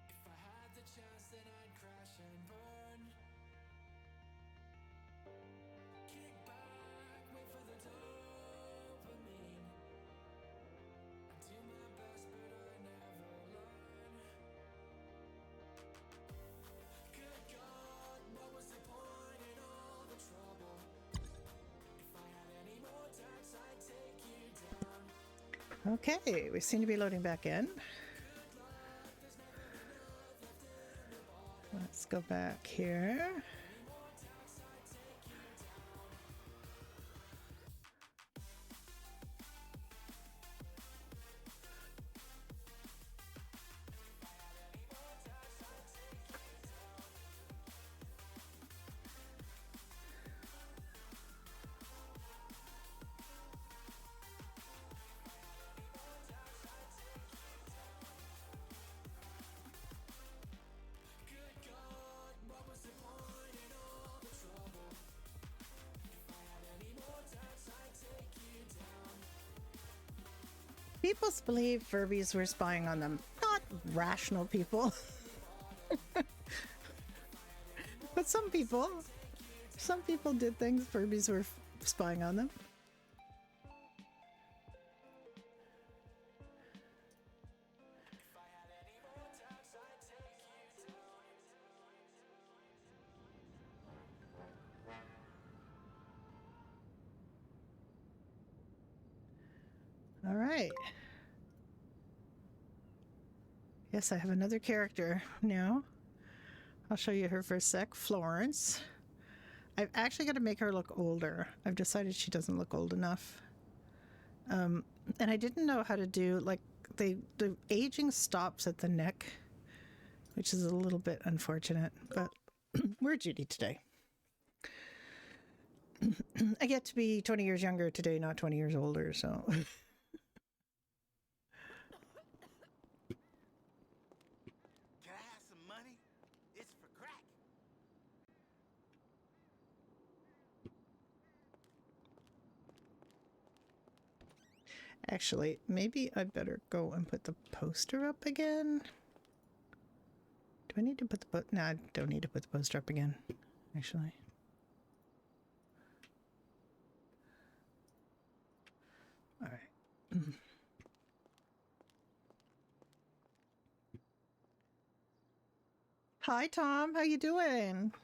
If I had the chance, then I'd crash and burn. Kick back, wait for the dopamine. I do my best, but I never learn. Good God, what was the point in all the trouble? If I had any more doubts, I'd take you down. Okay, we seem to be loading back in. Let's go back here. Good God, what was the point in all the trouble? If I had any more doubts, I'd take you down. People believe Furbies were spying on them, not rational people. But some people did think Furbies were spying on them. If I had any more doubts, I'd take you down. All right. Yes, I have another character now. I'll show you her for a sec. Florence. I've actually got to make her look older. I've decided she doesn't look old enough. And I didn't know how to do, like, the aging stops at the neck, which is a little bit unfortunate, but we're Judy today. I get to be 20 years younger today, not 20 years older, so. Can I have some money? It's for crack. Actually, maybe I better go and put the poster up again. Do I need to put the no, I don't need to put the poster up again, actually. All right. Hi, Tom. How you doing?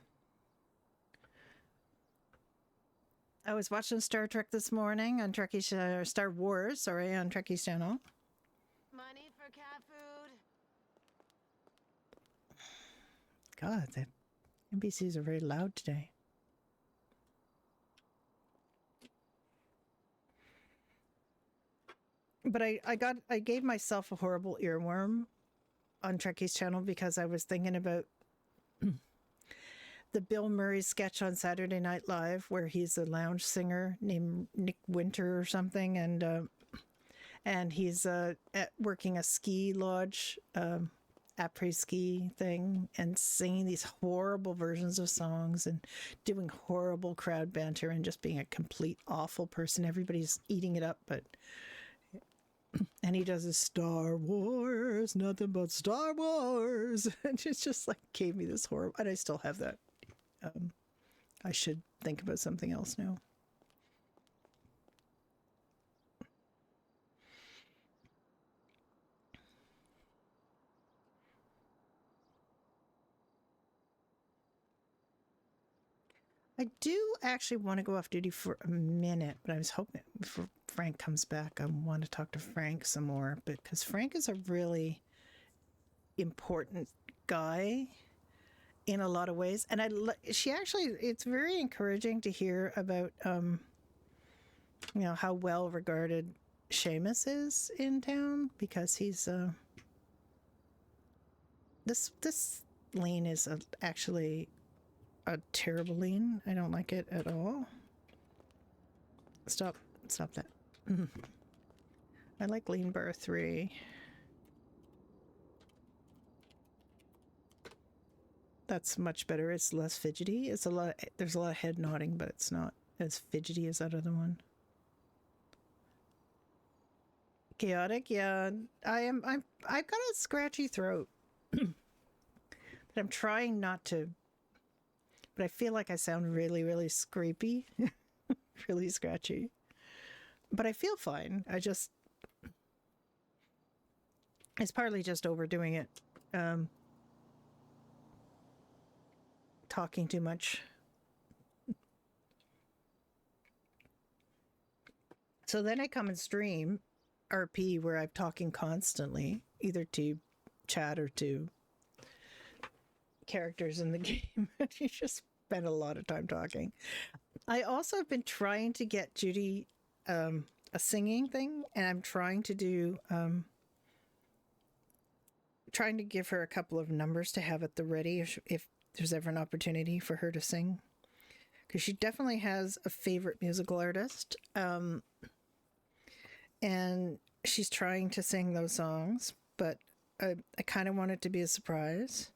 I was watching Star Trek this morning on Trekkie's Star Wars, sorry, on Trekkie's channel. Money for cat food? God, the NPCs are very loud today. But I gave myself a horrible earworm on Trekkie's channel because I was thinking about the Bill Murray sketch on Saturday Night Live where he's a lounge singer named Nick Winter or something, and he's working a ski lodge, après-ski thing, and singing these horrible versions of songs and doing horrible crowd banter and just being a complete awful person. Everybody's eating it up, and he does his Star Wars, nothing but Star Wars. And it's just like gave me this horrible, and I still have that. I should think about something else now. I do actually want to go off duty for a minute, but I was hoping before Frank comes back, I want to talk to Frank some more, because Frank is a really important guy in a lot of ways. And it's very encouraging to hear about, how well regarded Seamus is in town, because he's, this lane is actually a terrible lean. I don't like it at all. Stop that. I like lean bar 3. That's much better. It's less fidgety. There's a lot of head nodding, but it's not as fidgety as that other one. Chaotic, yeah. I've got a scratchy throat. But I'm trying not to. But I feel like I sound really, really scrapey. Really scratchy. But I feel fine. It's partly just overdoing it. Talking too much. So then I come and stream RP where I'm talking constantly, either to chat or to characters in the game. You just spend a lot of time talking. I also have been trying to get Judy a singing thing, and I'm trying to do trying to give her a couple of numbers to have at the ready if there's ever an opportunity for her to sing, because she definitely has a favorite musical artist, and she's trying to sing those songs, but I kind of want it to be a surprise.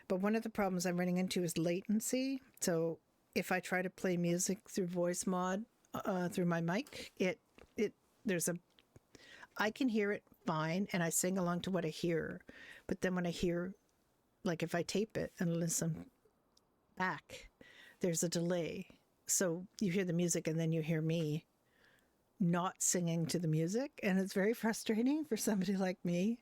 But one of the problems I'm running into is latency. So if I try to play music through voice mod through my mic, I can hear it fine and I sing along to what I hear. But then when I hear, like if I tape it and listen back, there's a delay. So you hear the music and then you hear me not singing to the music. And it's very frustrating for somebody like me.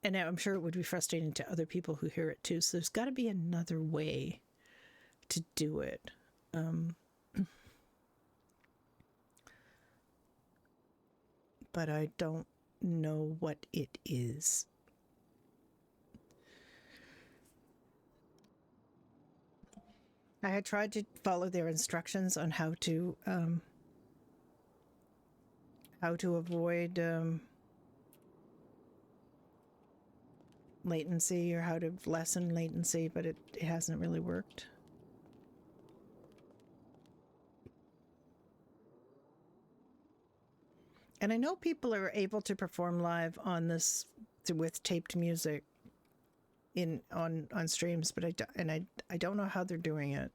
And I'm sure it would be frustrating to other people who hear it too. So there's got to be another way to do it. But I don't know what it is. I had tried to follow their instructions on how to how to avoid latency or how to lessen latency, but it hasn't really worked. And I know people are able to perform live on this with taped music on streams, but I don't know how they're doing it.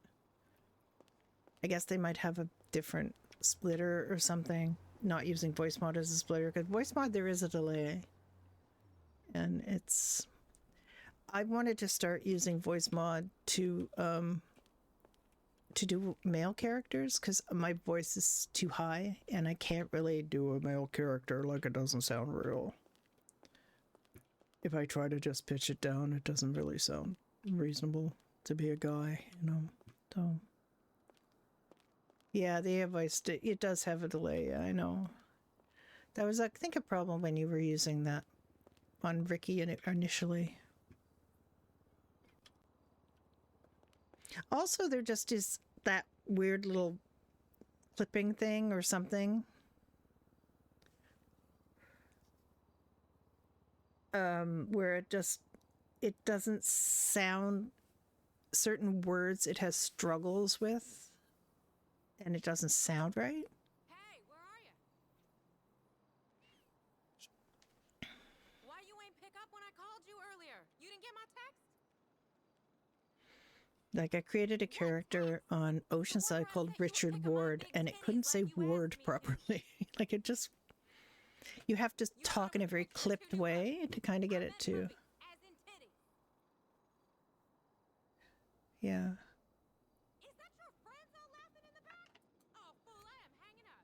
I guess they might have a different splitter or something, not using voice mod as a splitter, because voice mod there is a delay. And I wanted to start using voice mod to do male characters because my voice is too high and I can't really do a male character, like it doesn't sound real. If I try to just pitch it down, it doesn't really sound reasonable to be a guy, you know. So yeah, the voice, it does have a delay. I know. That was, I think, a problem when you were using that on Ricky initially. Also, there just is that weird little clipping thing or something. Where it doesn't sound, certain words it has struggles with, and it doesn't sound right. Hey, where are you? Why you ain't pick up when I called you earlier? You didn't get my text? Like, I created a character on Oceanside called Richard Ward, and it couldn't say Ward properly. Like, it just, you have to talk in a very clipped way to kind of get it to, As in titties. yeah. Is that your friends all laughing in the back? Oh, fool, I am hanging up.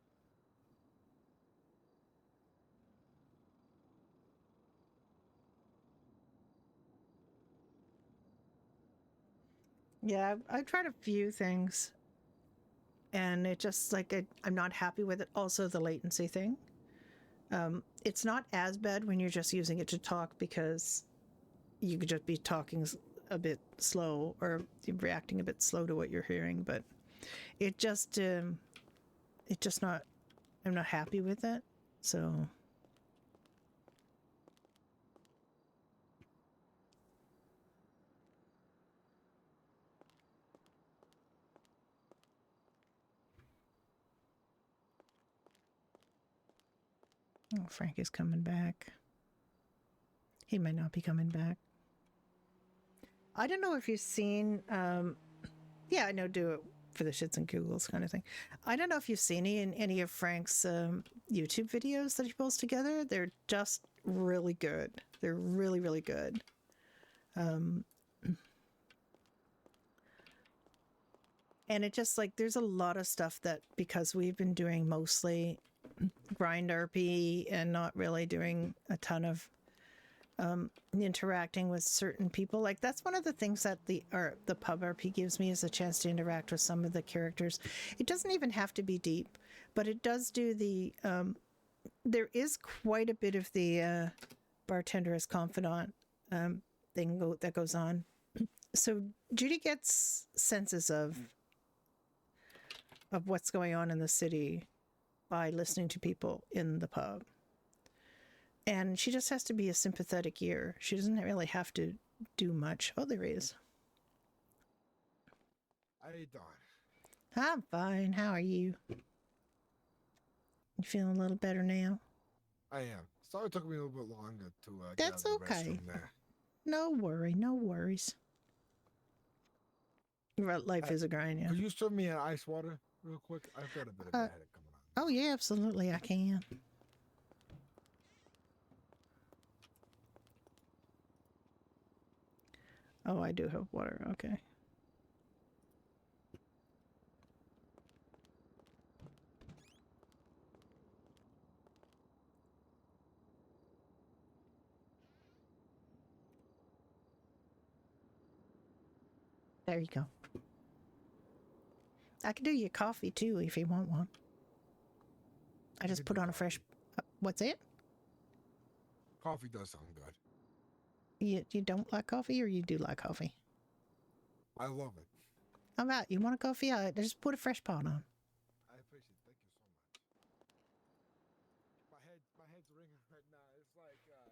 Yeah, I've tried a few things, and it just, like, I'm not happy with it. Also, the latency thing. It's not as bad when you're just using it to talk, because you could just be talking a bit slow or reacting a bit slow to what you're hearing, but it just not, I'm not happy with it. So oh, Frank is coming back. He might not be coming back. I don't know if you've seen, yeah, I know, do it for the shits and giggles kind of thing. I don't know if you've seen any of Frank's YouTube videos that he pulls together. They're just really good. They're really, really good. And it just, like, there's a lot of stuff that, because we've been doing mostly grind RP and not really doing a ton of interacting with certain people, like, that's one of the things that the pub RP gives me, is a chance to interact with some of the characters. It doesn't even have to be deep, but it does do the there is quite a bit of the bartender as confidant thing that goes on. So Judy gets senses of what's going on in the city by listening to people in the pub. And she just has to be a sympathetic ear. She doesn't really have to do much. Oh, there he is. How you doing? I'm fine. How are you? You feeling a little better now? I am. Sorry it took me a little bit longer to get That's out of the okay. restroom there. No worry. No worries. Life is a grind, yeah. Could you serve me an ice water real quick? I've got a bit of a headache coming on. Oh, yeah, absolutely. I can. Oh, I do have water. Okay. There you go. I can do you coffee too if you want one. I just put on a fresh. What's it? Coffee does sound good. You don't like coffee, or you do like coffee? I love it. How about you want a coffee? I just put a fresh pot on. I appreciate it. Thank you so much.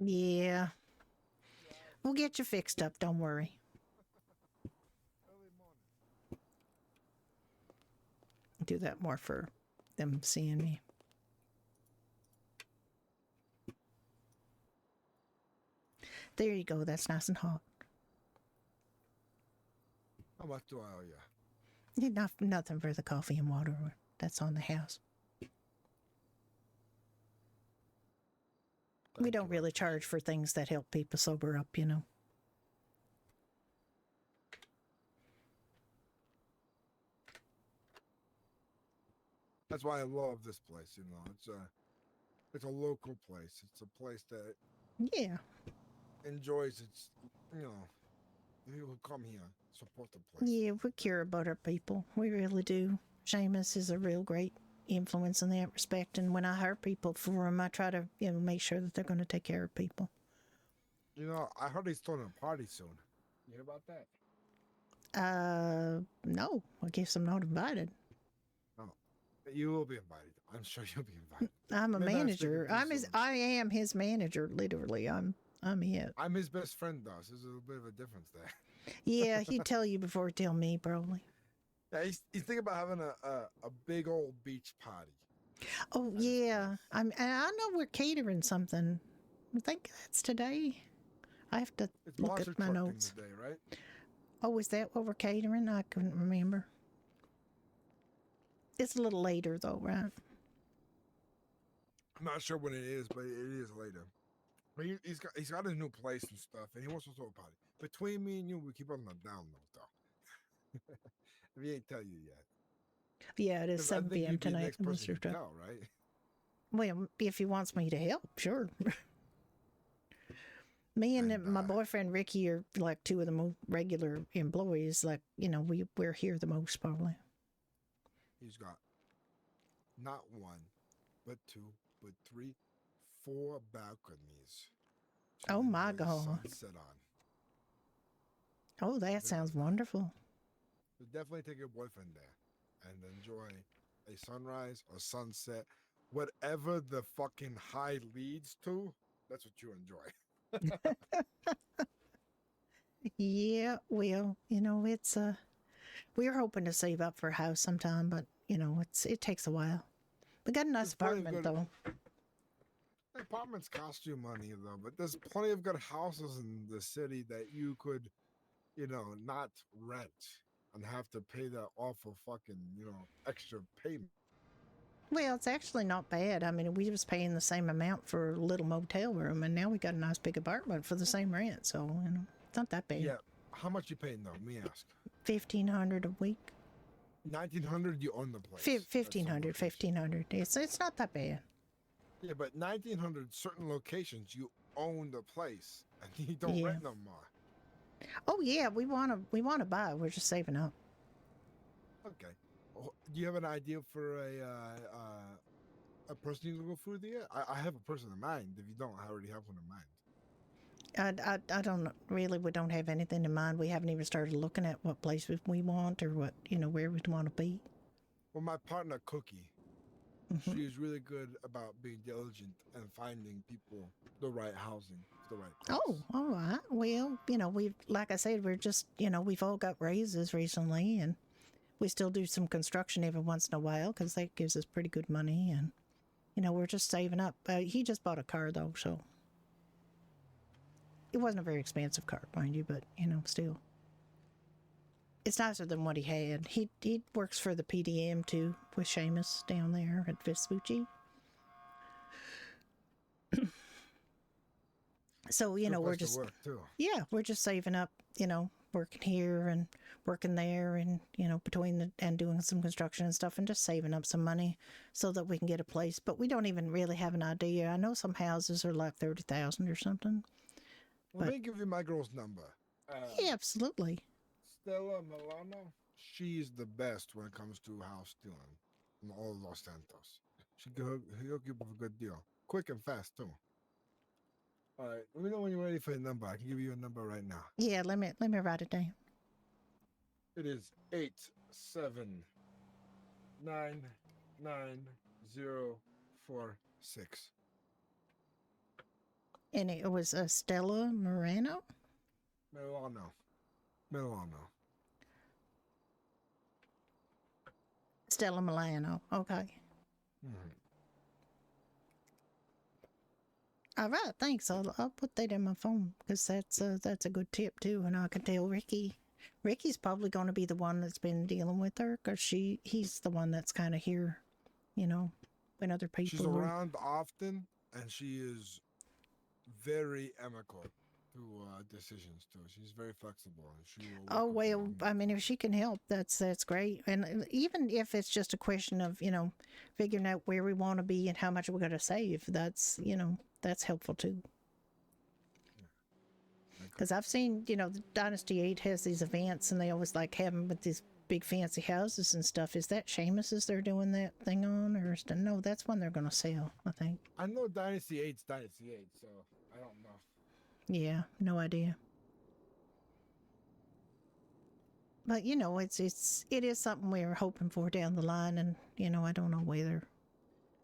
Yeah. We'll get you fixed up. Don't worry. Early morning. Do that more for them seeing me. There you go. That's nice and hot. How much do I owe you? Nothing for the coffee and water. That's on the house. We Thank don't you, I really charge for things that help people sober up, you know. That's why I love this place. You know, it's a local place. It's a place that Yeah. enjoys its. You know, the people who come here support the place. Yeah, we care about our people. We really do. Seamus is a real great influence in that respect. And when I hire people for him, I try to, make sure that they're going to take care of people. You know, I heard he's throwing a party soon. You hear about that? No, I guess I'm not invited. Oh, you will be invited. I'm sure you'll be invited. I'm a Maybe I'm speaking manager. too soon. I am his manager, literally. I'm it. I'm his best friend, though. So there's a little bit of a difference there. Yeah, he'd tell you before he'd tell me, probably. Yeah, he's thinking about having a big old beach party. Oh, yeah. And I know we're catering something. I think that's today. I have to It's look monster at my truck thing notes. today, right? Oh, is that what we're catering? I couldn't remember. It's a little later, though, right? I'm not sure when it is, but it is later. But he's got his new place and stuff, and he wants to throw a party. Between me and you, we keep on the down low, though. If he ain't tell you yet. Yeah, it is 'Cause I 7 think p.m. you'd be the tonight. next person to tell, right? Well, if he wants me to help, sure. Me and my boyfriend Ricky are like two of the most regular employees. Like, we're here the most, probably. He's got not one, but two, but three, 4 balconies. to Oh, my enjoy the God. sunset on. Oh, that sounds wonderful. So definitely take your boyfriend there and enjoy a sunrise or sunset, whatever the fucking high leads to. That's what you enjoy. Yeah, well, it's we're hoping to save up for a house sometime, but it takes a while. We got a nice There's plenty of apartment good- though. Apartments cost you money though, but there's plenty of good houses in the city that you could, not rent and have to pay that awful fucking, extra payment. Well, it's actually not bad. I mean, we was paying the same amount for a little motel room, and now we got a nice big apartment for the same rent. So it's not that bad. Yeah. How much you paying though? Me ask. $1,500 a week. 1900 you own the place. 1,500. It's not that bad. Yeah, but 1900 certain locations you own the place and you don't Yeah. rent no more. Oh yeah, we wanna buy. We're just saving up. Okay. Do you have an idea for a person you're looking for there? I have a person in mind. If you don't, I already have one in mind. I don't really. We don't have anything in mind. We haven't even started looking at what place we want or what where we'd want to be. Well, my partner Cookie, Mhm. she's really good about being diligent and finding people the right housing, the right place. Oh, all right. Well, we've, like I said, we're just, we've all got raises recently, and we still do some construction every once in a while because that gives us pretty good money, and we're just saving up. He just bought a car though, so it wasn't a very expensive car, mind you, but still, it's nicer than what he had. He works for the PDM too with Seamus down there at Vespucci. So Good we're place to just work too. yeah, we're just saving up, working here and working there, and between and doing some construction and stuff, and just saving up some money so that we can get a place. But we don't even really have an idea. I know some houses are like 30,000 or something. Let me give you my girl's number. Yeah, absolutely. Stella Milano. She's the best when it comes to house dealing in all of Los Santos. He'll hook you up with a good deal, quick and fast too. All right, let me know when you're ready for the number. I can give you a number right now. Yeah, let me write it down. It is 8799046. And it was Stella Morano? Milano. Milano. Stella Milano. Okay. Mhm. All right, thanks. I'll put that in my phone because that's a good tip too, and I can tell Ricky. Ricky's probably going to be the one that's been dealing with her because he's the one that's kind of here, you know, when other people. She's around often, and she is very amicable to decisions too. She's very flexible, and she will. Oh work with you well, on I mean, if she can help, that's great. And even if it's just a question of figuring out where we want to be and how much we're going to save, that's that's helpful too. Because I've seen, the Dynasty 8 has these events and they always like have them with these big fancy houses and stuff. Is that Seamus's they're doing that thing on? Or no, that's one they're going to sell, I think. I know Dynasty 8's Dynasty 8, so I don't know. Yeah, no idea. But, it is something we're hoping for down the line. And, I don't know whether.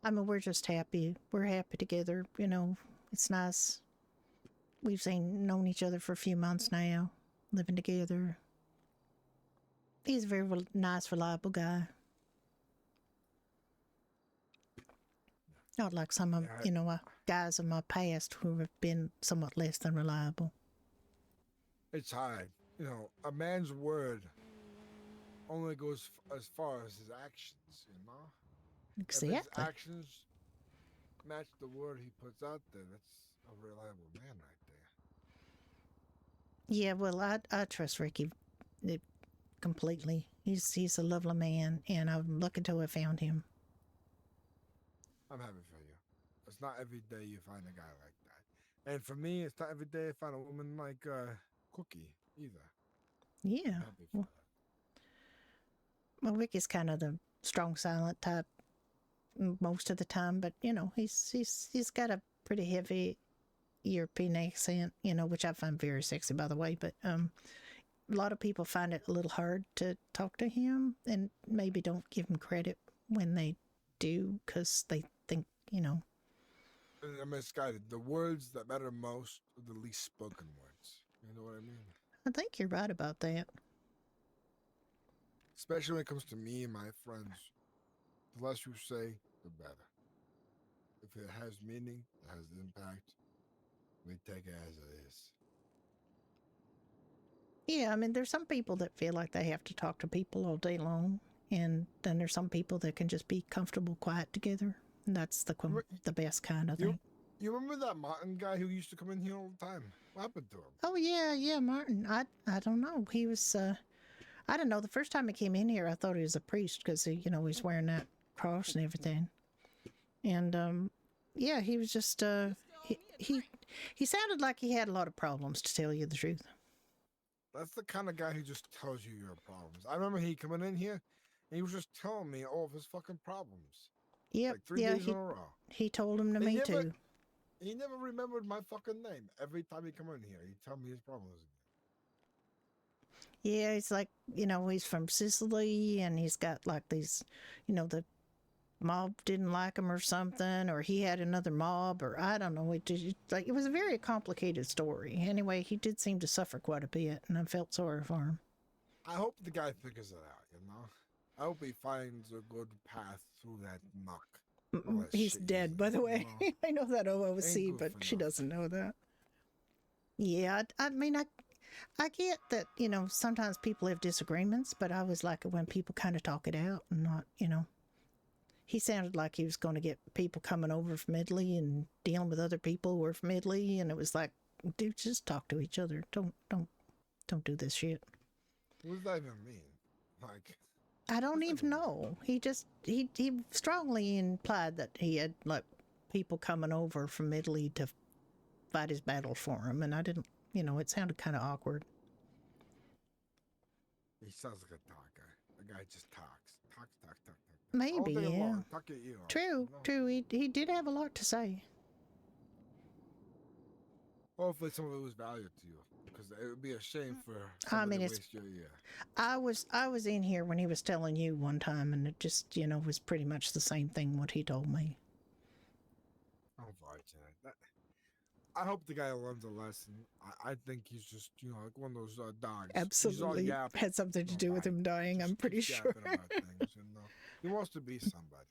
I mean, we're just happy. We're happy together. It's nice. We've known each other for a few months now, living together. He's a very nice, reliable guy. Not like some of, guys of my past who have been somewhat less than reliable. It's hard. A man's word only goes as far as his actions, Exactly. If his actions match the word he puts out there, that's a reliable man right there. Yeah, well, I trust Ricky completely. He's a lovely man, and I'm lucky to have found him. I'm happy for you. It's not every day you find a guy like that. And for me, it's not every day I find a woman like Cookie either. Yeah. I'm happy for that. Well, Ricky's kind of the strong, silent type most of the time, but he's got a pretty heavy European accent, which I find very sexy, by the way. But a lot of people find it a little hard to talk to him, and maybe don't give him credit when they do, because they think, I'm misguided. The words that matter most are the least spoken words. You know what I mean? I think you're right about that. Especially when it comes to me and my friends. The less you say, the better. If it has meaning, it has impact, we take it as it is. Yeah, I mean, there's some people that feel like they have to talk to people all day long, and then there's some people that can just be comfortable, quiet together. And that's the best kind of thing. You remember that Martin guy who used to come in here all the time? What happened to him? Oh yeah, Martin. I don't know. He was. I don't know. The first time he came in here, I thought he was a priest because he's wearing that cross and everything. And yeah, he was just he sounded like he had a lot of problems, to tell you the truth. That's the kind of guy who just tells you your problems. I remember he coming in here, and he was just telling me all of his fucking problems. Yep. Like 3 days in a row. He told them to me too. He never remembered my fucking name. Every time he come in here, he'd tell me his problems. Yeah, he's like, he's from Sicily, and he's got like these, the mob didn't like him or something, or he had another mob, or I don't know. It was a very complicated story. Anyway, he did seem to suffer quite a bit, and I felt sorry for him. I hope the guy figures it out, I hope he finds a good path through that muck. He's dead, by the way. I know that OOC, but she doesn't know that. Yeah, I mean, I get that, sometimes people have disagreements, but I always like it when people kind of talk it out and not, He sounded like he was going to get people coming over from Italy and dealing with other people who were from Italy, and it was like, dude, just talk to each other. Don't do this shit. What does that even mean? Like, I don't even know. He strongly implied that he had like people coming over from Italy to fight his battle for him, and I didn't. It sounded kind of awkward. He sounds like a talker. The guy just talks. Talk. Maybe, yeah. Long, talk at you. True. He did have a lot to say. Hopefully some of it was valued to you, because it would be a shame for somebody to waste your year. I was in here when he was telling you one time, and it just, was pretty much the same thing what he told me. Unfortunate. I hope the guy learns a lesson. I think he's just, like one of those dogs. He's all Absolutely yap. had something to do with him dying, Just I'm pretty keeps sure. yapping about things, He wants to be somebody.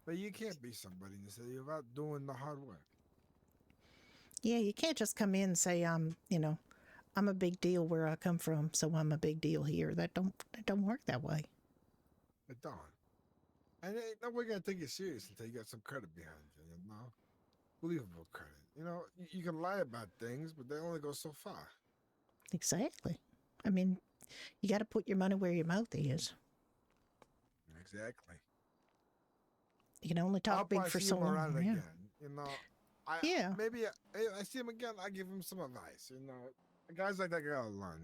But you can't be somebody in the city without doing the hard work. Yeah, you can't just come in and say, I'm a big deal where I come from, so I'm a big deal here. That don't work that way. It don't. And ain't nobody gonna take you serious until you got some credit behind you, Believable credit. You can lie about things, but they only go so far. Exactly. I mean, you got to put your money where your mouth is. Exactly. You can only I'll talk big probably for see so him long. around Yeah. again. Yeah. Maybe I see him again. I give him some advice. Guys like that gotta learn.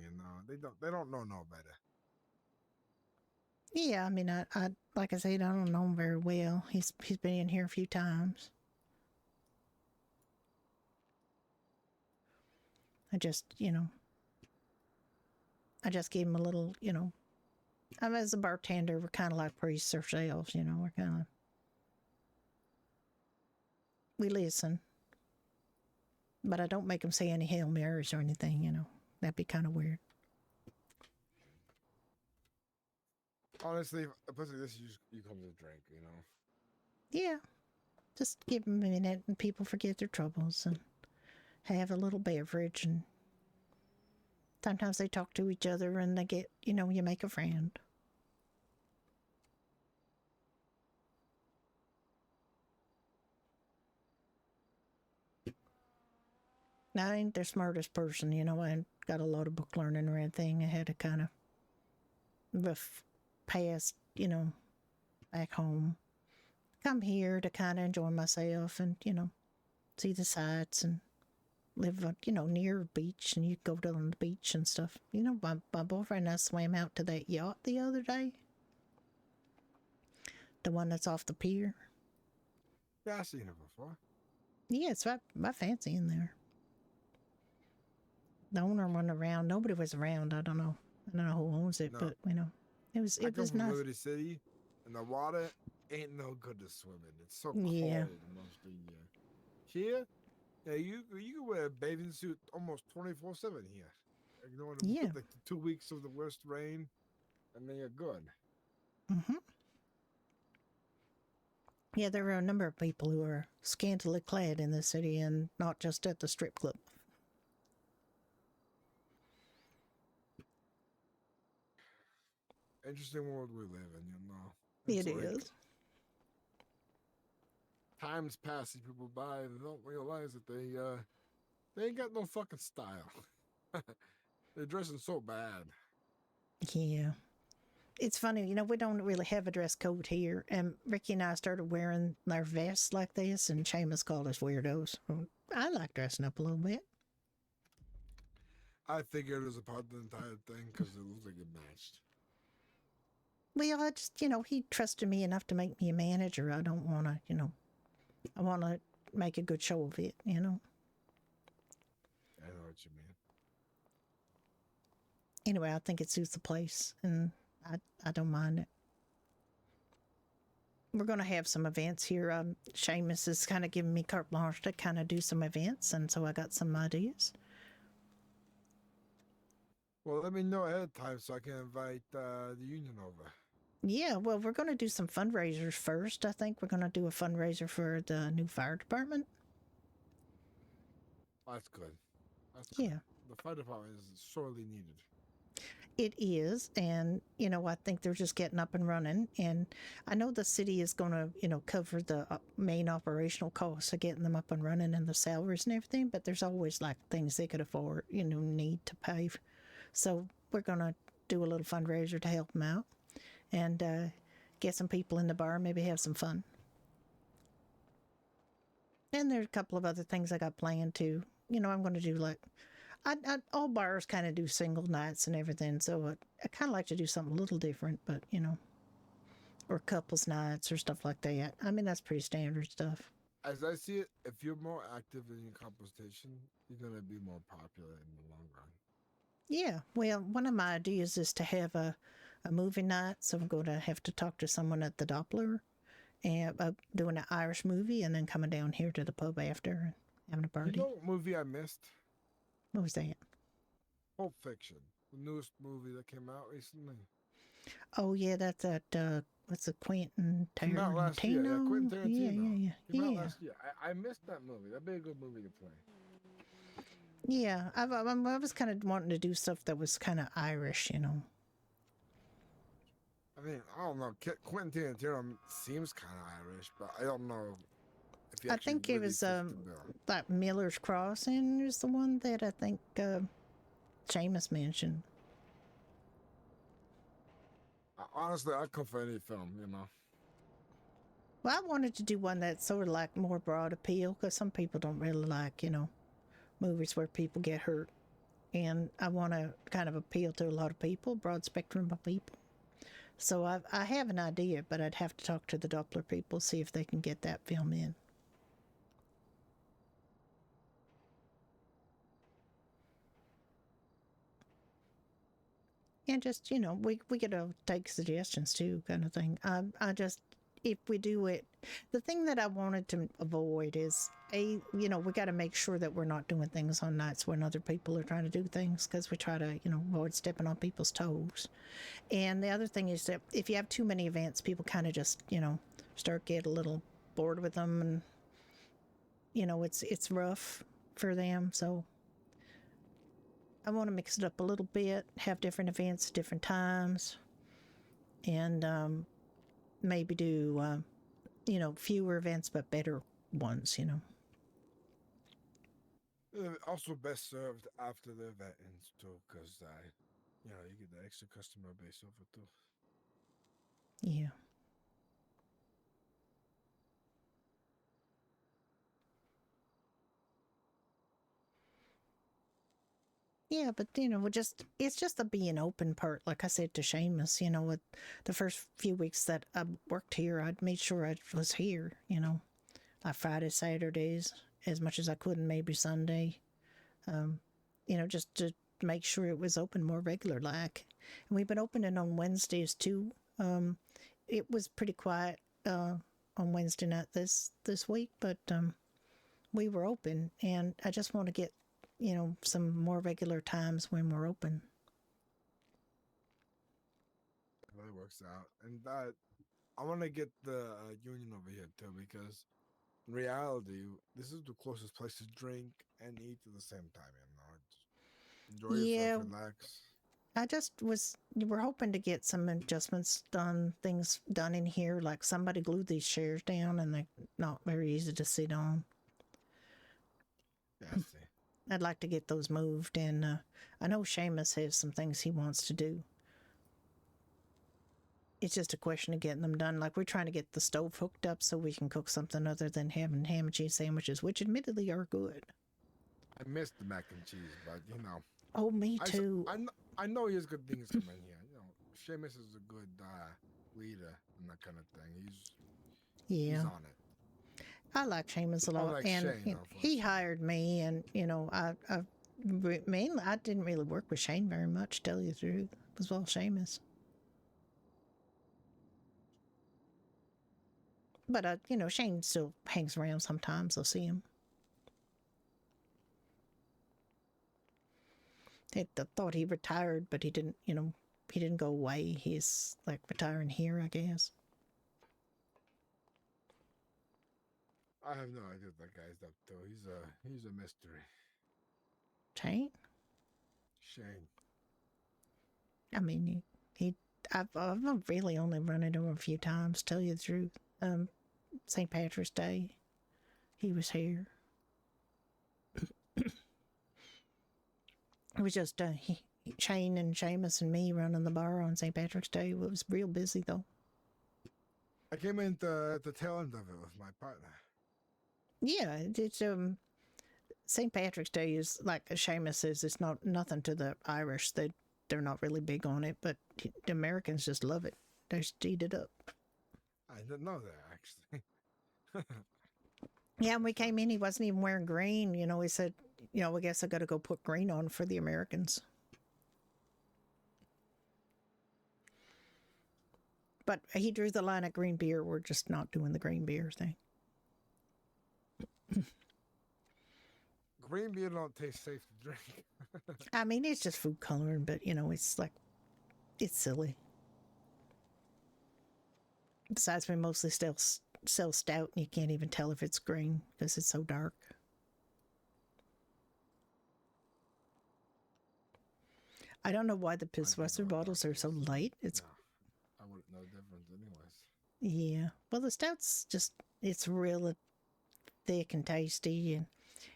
They don't know no better. Yeah, I mean, I like I said, I don't know him very well. He's been in here a few times. I just gave him a little, I mean, as a bartender, we're kind of like priests ourselves, we're kind of, we listen. But I don't make him say any Hail Marys or anything, That'd be kind of weird. Honestly, a place like this, you come to drink, Yeah. Just give them a minute and people forget their troubles and have a little beverage. And sometimes they talk to each other and they get, you make a friend. Now, I ain't the smartest person, I ain't got a lot of book learning or anything. I had a kind of rough past, back home. Come here to kind of enjoy myself and, see the sights and live, near a beach, and you go down the beach and stuff. My boyfriend and I swam out to that yacht the other day. The one that's off the pier. Yeah, I've seen it before. Yeah, it's right fancy in there. The owner wasn't around. Nobody was around. I don't know who owns it, No. but it was I come from nice. Liberty City, and the water ain't no good to swim in. It's so cold Yeah. most of the year. Here, yeah, you can wear a bathing suit almost 24/7 here. Yeah. Like the 2 weeks of the worst rain, and then you're good. Mm-hmm. Yeah, there are a number of people who are scantily clad in the city and not just at the strip club. Interesting world we live in, It It's like is. time's passing people by and they don't realize that they ain't got no fucking style. They're dressing so bad. Yeah. It's funny, we don't really have a dress code here. And Ricky and I started wearing our vests like this, and Seamus called us weirdos. I like dressing up a little bit. I figured it was a part of the entire thing because it looks like it matched. Well, I just, he trusted me enough to make me a manager. I don't want to, I want to make a good show of it, I know what you mean. Anyway, I think it suits the place, and I don't mind it. We're going to have some events here. Seamus is kind of giving me carte blanche to kind of do some events, and so I got some ideas. Well, let me know ahead of time so I can invite the union over. Yeah, well, we're going to do some fundraisers first. I think we're going to do a fundraiser for the new fire department. That's good. Yeah. The fire department is sorely needed. It is, and I think they're just getting up and running, and I know the city is going to cover the main operational costs of getting them up and running and the salaries and everything, but there's always like things they could afford, need to pay. So we're going to do a little fundraiser to help them out and get some people in the bar, maybe have some fun. And there's a couple of other things I got planned too. I'm going to do like all bars kind of do single nights and everything, so I kind of like to do something a little different, but or couples nights or stuff like that. I mean, that's pretty standard stuff. As I see it, if you're more active in your competition, you're going to be more popular in the long run. Yeah, well, one of my ideas is to have a movie night, so I'm going to have to talk to someone at the Doppler and doing an Irish movie and then coming down here to the pub after. having a party. You know what movie I missed? What was that? Pulp Fiction, the newest movie that came out recently. Oh yeah, that's that. What's the Quentin Came out last year. Yeah, Tarantino? Quentin Tarantino. Yeah. Came out last year. I missed that movie. That'd be a good movie to play. Yeah, I was kind of wanting to do stuff that was kind of Irish, you know. I mean, I don't know. Quentin Tarantino seems kind of Irish, but I don't know if he I actually think it really was fits the bill. like Miller's Crossing is the one that I think Seamus mentioned. Honestly, I'd come for any film, you know. Well, I wanted to do one that's sort of like more broad appeal because some people don't really like, you know, movies where people get hurt. And I want to kind of appeal to a lot of people, broad spectrum of people. So I have an idea, but I'd have to talk to the Doppler people, see if they can get that film in. And just, you know, we get to take suggestions too, kind of thing. I just, if we do it, the thing that I wanted to avoid is, you know, we got to make sure that we're not doing things on nights when other people are trying to do things because we try to, you know, avoid stepping on people's toes. And the other thing is that if you have too many events, people kind of just, you know, start get a little bored with them, and you know, it's rough for them. So I want to mix it up a little bit, have different events at different times, and maybe do, you know, fewer events but better ones, you know. Also best served after the event ends too, because you know, you get the extra customer base over too. Yeah. Yeah, but you know, it's just the being open part. Like I said to Seamus, you know, with the first few weeks that I worked here, I'd made sure I was here, you know, like Friday, Saturdays, as much as I could, and maybe Sunday. You know, just to make sure it was open more regular like. And we've been opening on Wednesdays too. It was pretty quiet on Wednesday night this week, but we were open, and I just want to get, you know, some more regular times when we're open. It really works out, and that I want to get the union over here too, because in reality, this is the closest place to drink and eat at the same time. You know, just enjoy yourself, relax. We're hoping to get some adjustments done, things done in here. Like somebody glued these chairs down and they're not very easy to sit on. Yeah, I see. I'd like to get those moved, and I know Seamus has some things he wants to do. It's just a question of getting them done. Like we're trying to get the stove hooked up so we can cook something other than having ham and cheese sandwiches, which admittedly are good. I miss the mac and cheese, but you know. Oh, me too. I know he has good things coming here. You know, Seamus is a good leader and that kind of thing. He's on it. I like Seamus a lot, Unlike and Shane, you know, he hired me, and you know, I mainly I didn't really work with Shane very much. To tell you the truth, it was all Seamus. But you know, Shane still hangs around sometimes. I'll see him. I thought he retired, but he didn't. You know, he didn't go away. He's like retiring here, I guess. I have no idea what that guy's up to. He's a mystery. Shane? Shane. I mean, I've really only run into him a few times. Tell you the truth. St. Patrick's Day, he was here. It was just Shane and Seamus and me running the bar on St. Patrick's Day. It was real busy though. I came in at the tail end of it with my partner. Yeah, it's St. Patrick's Day is like Seamus says. It's nothing to the Irish. They're not really big on it, but the Americans just love it. They just eat it up. I didn't know that actually. Yeah, when we came in, he wasn't even wearing green. You know, he said, you know, I guess I got to go put green on for the Americans. But he drew the line at green beer. We're just not doing the green beer thing. green beer don't taste safe to drink. I mean, it's just food coloring, but it's like, it's silly. Besides, we mostly sell stout, and you can't even tell if it's green because it's so dark. I don't know why the Pisswasser bottles are so light. It's I wouldn't know the difference anyways. Yeah. Well, the stout's just, it's real thick and tasty, and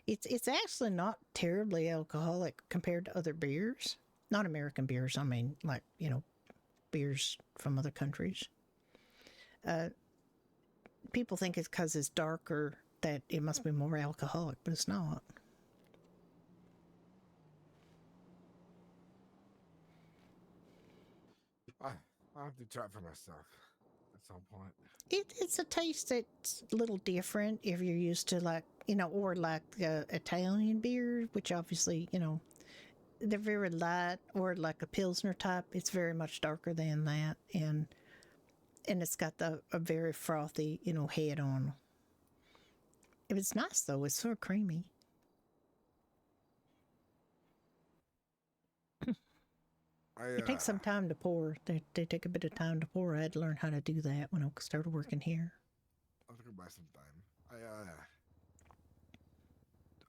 it's actually not terribly alcoholic compared to other beers. Not American beers. I mean, like, beers from other countries. People think it's because it's darker that it must be more alcoholic, but it's not. I'll have to try it for myself at some point. It's a taste that's a little different if you're used to, like, or like Italian beer, which obviously, they're very light, or like a Pilsner type. It's very much darker than that, and it's got a very frothy, head on. It's nice though. It's sort of creamy. It takes some time to pour. They take a bit of time to pour. I had to learn how to do that when I started working here. I'll have to buy some time.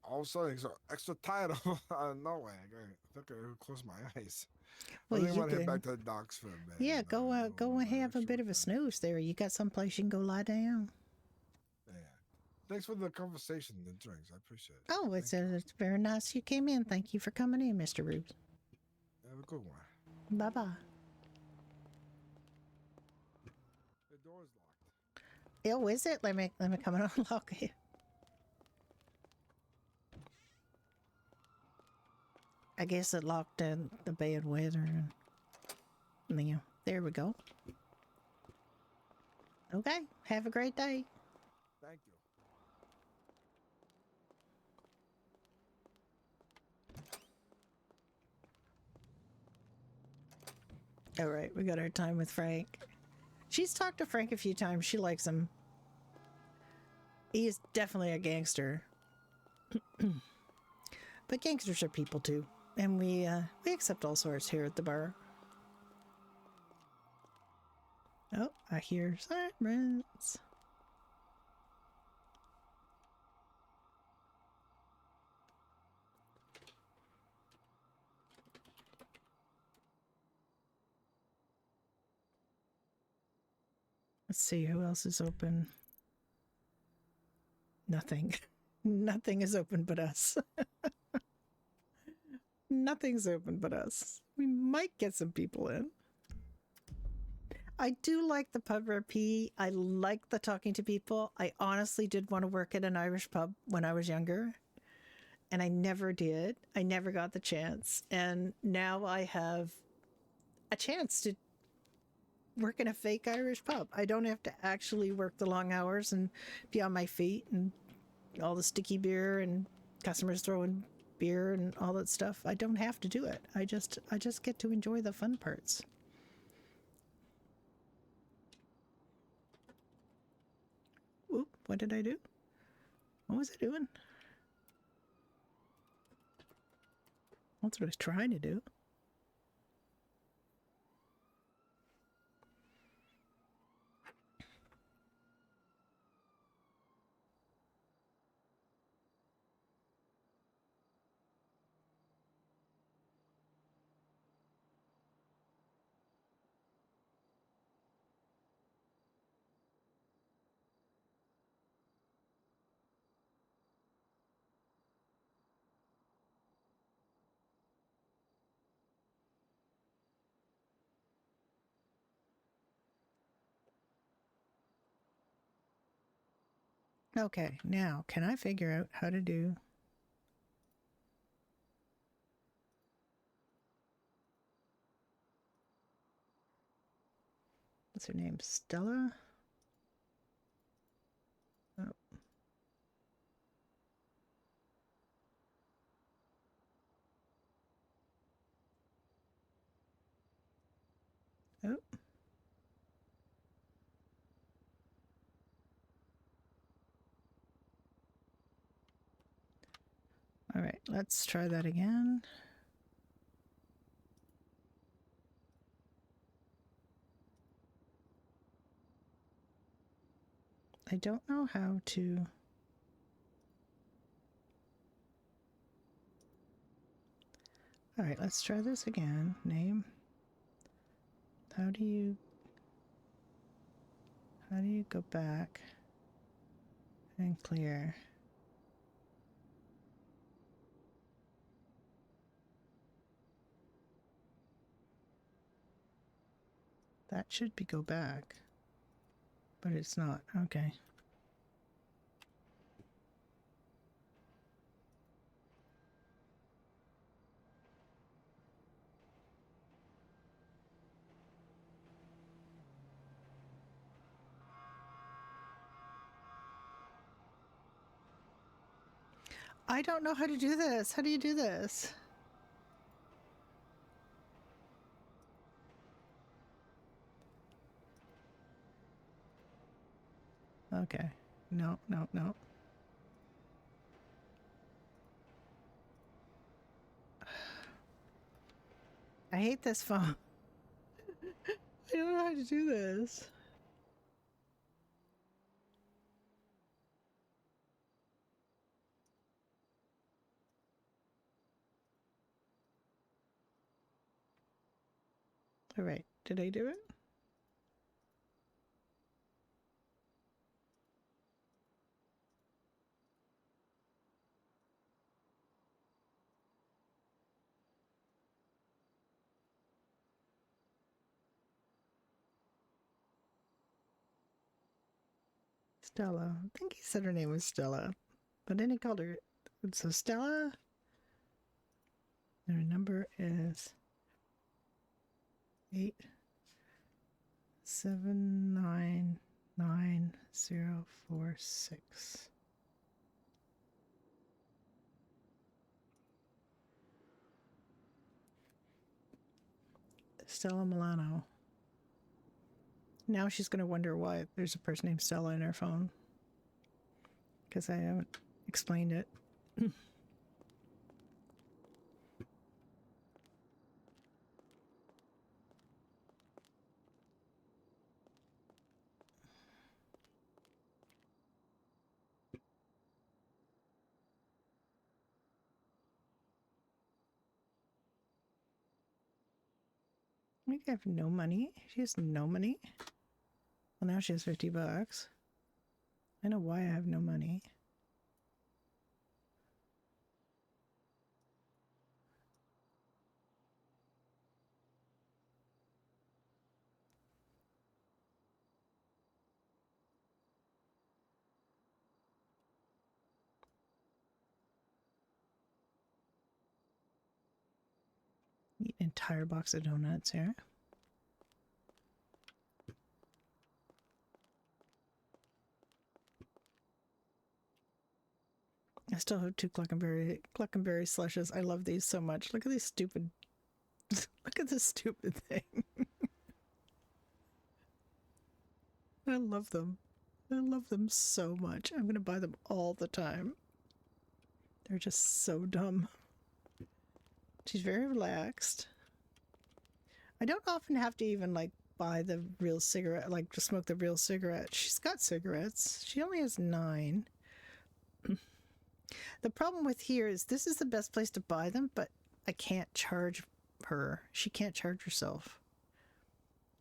All of a sudden, it's extra tired out of nowhere. I think I close my eyes. Well, I think I you want to head can. back to the docks for a bit. Yeah, go and have a bit of a snooze there. You got someplace you can go lie down. Yeah. Thanks for the conversation and the drinks. I appreciate it. Oh, it's very nice you came in. Thank you for coming in, Mr. Rubes. Have a good one. Bye-bye. The door's locked. Oh, is it? Let me come and unlock it. I guess it locked in the bad weather. And, yeah, there we go. Okay, have a great day. Thank you. All right, we got our time with Frank. She's talked to Frank a few times. She likes him. He is definitely a gangster. But gangsters are people too. And we accept all sorts here at the bar. Oh, I hear sirens. Let's see who else is open. Nothing. Nothing is open but us. Nothing's open but us. We might get some people in. I do like the pub RP. I like the talking to people. I honestly did want to work at an Irish pub when I was younger, and I never did. I never got the chance. And now I have a chance to work in a fake Irish pub. I don't have to actually work the long hours and be on my feet and all the sticky beer and customers throwing beer and all that stuff. I don't have to do it. I just get to enjoy the fun parts. Oop, what did I do? What was I doing? That's what I was trying to do. Okay, now can I figure out how to do... What's her name? Stella? Oh. Oh. All right, let's try that again. I don't know how to. All right, let's try this again. Name. How do you go back and clear? That should be go back, but it's not. Okay. I don't know how to do this. How do you do this? Okay. No, no, no. I hate this phone. I don't know how to do this. All right. Did I do it? Stella. I think he said her name was Stella, but then he called her. So Stella. And her number is 8799046. Stella Milano. Now she's going to wonder why there's a person named Stella in her phone. Because I haven't explained it. I have no money. She has no money. Well, now she has $50. I know why I have no money. Eat an entire box of donuts here. I still have 2 Cluckenberry slushes. I love these so much. Look at these stupid. Look at this stupid thing. I love them. I love them so much. I'm going to buy them all the time. They're just so dumb. She's very relaxed. I don't often have to even like buy the real cigarette, like to smoke the real cigarette. She's got cigarettes. She only has 9. The problem with here is this is the best place to buy them, but I can't charge her. She can't charge herself.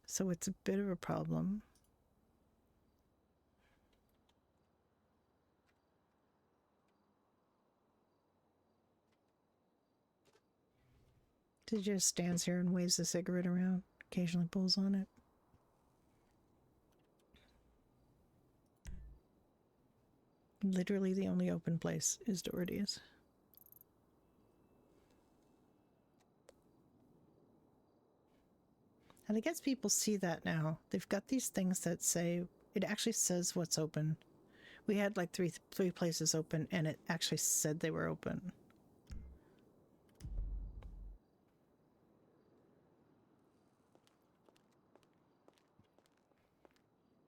So it's a bit of a problem. She just stands here and waves the cigarette around, occasionally pulls on it. Literally the only open place is Doherty's. And I guess people see that now. They've got these things that say, it actually says what's open. We had like three places open and it actually said they were open.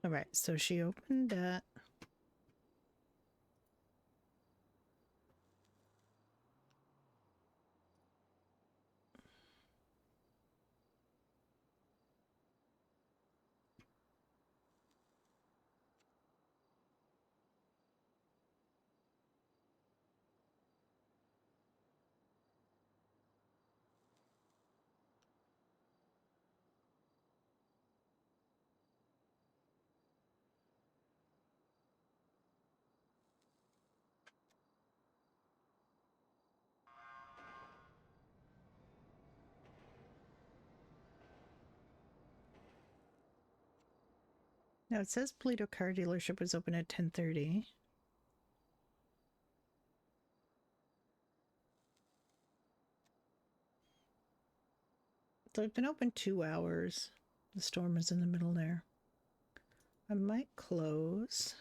All right, so she opened that. Now it says Polito car dealership was open at 10:30. So it's been open 2 hours. The storm is in the middle there. I might close.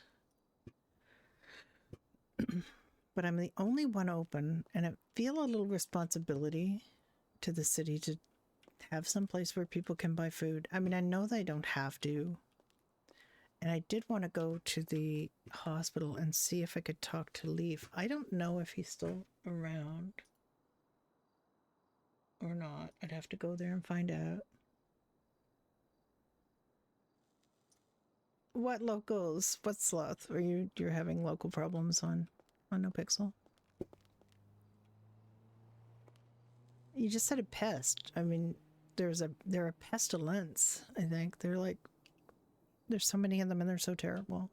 But I'm the only one open, and I feel a little responsibility to the city to have some place where people can buy food. I mean, I know they don't have to. And I did want to go to the hospital and see if I could talk to Leaf. I don't know if he's still around or not. I'd have to go there and find out. What locals? What sloth? Are you're having local problems on NoPixel? You just said a pest. I mean, they're a pestilence, I think. They're like, there's so many of them and they're so terrible.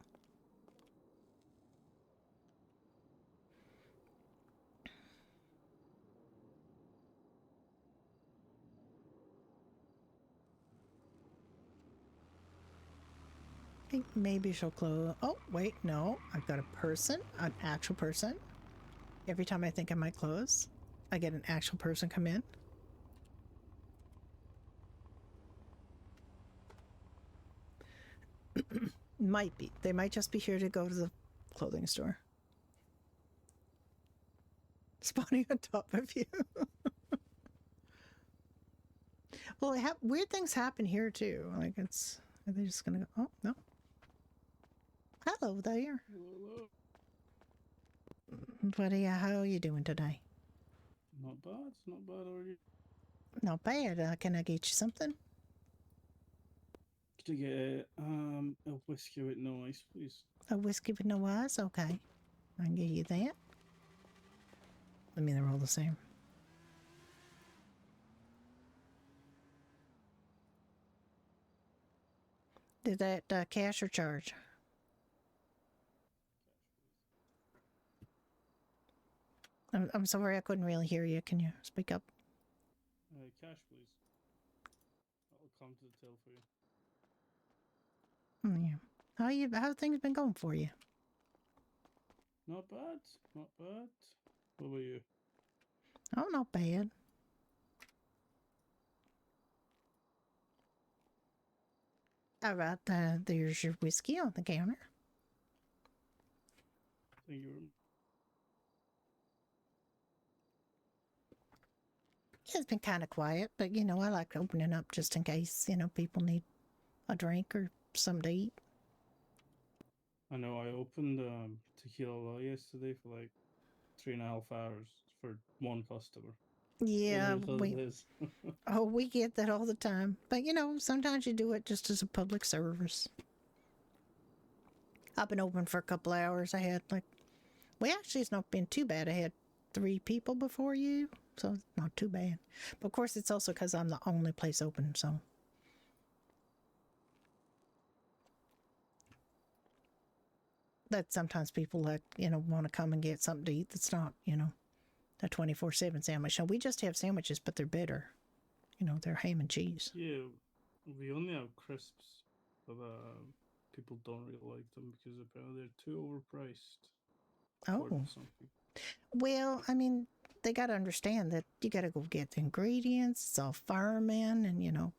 I think maybe she'll close. Oh, wait, no. I've got a person, an actual person. Every time I think I might close, I get an actual person come in. Might be. They might just be here to go to the clothing store. Spawning on top of you. Well, weird things happen here too. Like are they just gonna go? Oh no. Hello there. Hello. How are you doing today? Not bad. Not bad. Are you? Not bad. Can I get you something? Could I get a whiskey with no ice, please? A whiskey with no ice? Okay. I can give you that. I mean, they're all the same. Did that cash or charge? I'm sorry, I couldn't really hear you. Can you speak up? Cash, please. I'll come to the till for you. Yeah. How have things been going for you? Not bad. Not bad. What about you? Oh, not bad. All right, there's your whiskey on the counter. Thank you very much. It's been kind of quiet, but I like opening up just in case, people need a drink or something to eat. I know I opened Tequila yesterday for like 3.5 hours for one customer. Yeah, It is. we get that all the time. But sometimes you do it just as a public service. I've been open for a couple of hours. I had actually it's not been too bad. I had 3 people before you, so it's not too bad. But of course, it's also because I'm the only place open, so. That sometimes people want to come and get something to eat that's not, a 24/7 sandwich. Now, we just have sandwiches, but they're bitter. They're ham and cheese. Yeah, we only have crisps, but people don't really like them because apparently they're too overpriced. Oh. Well, I mean, they got to understand that you got to go get the ingredients. It's all farming, and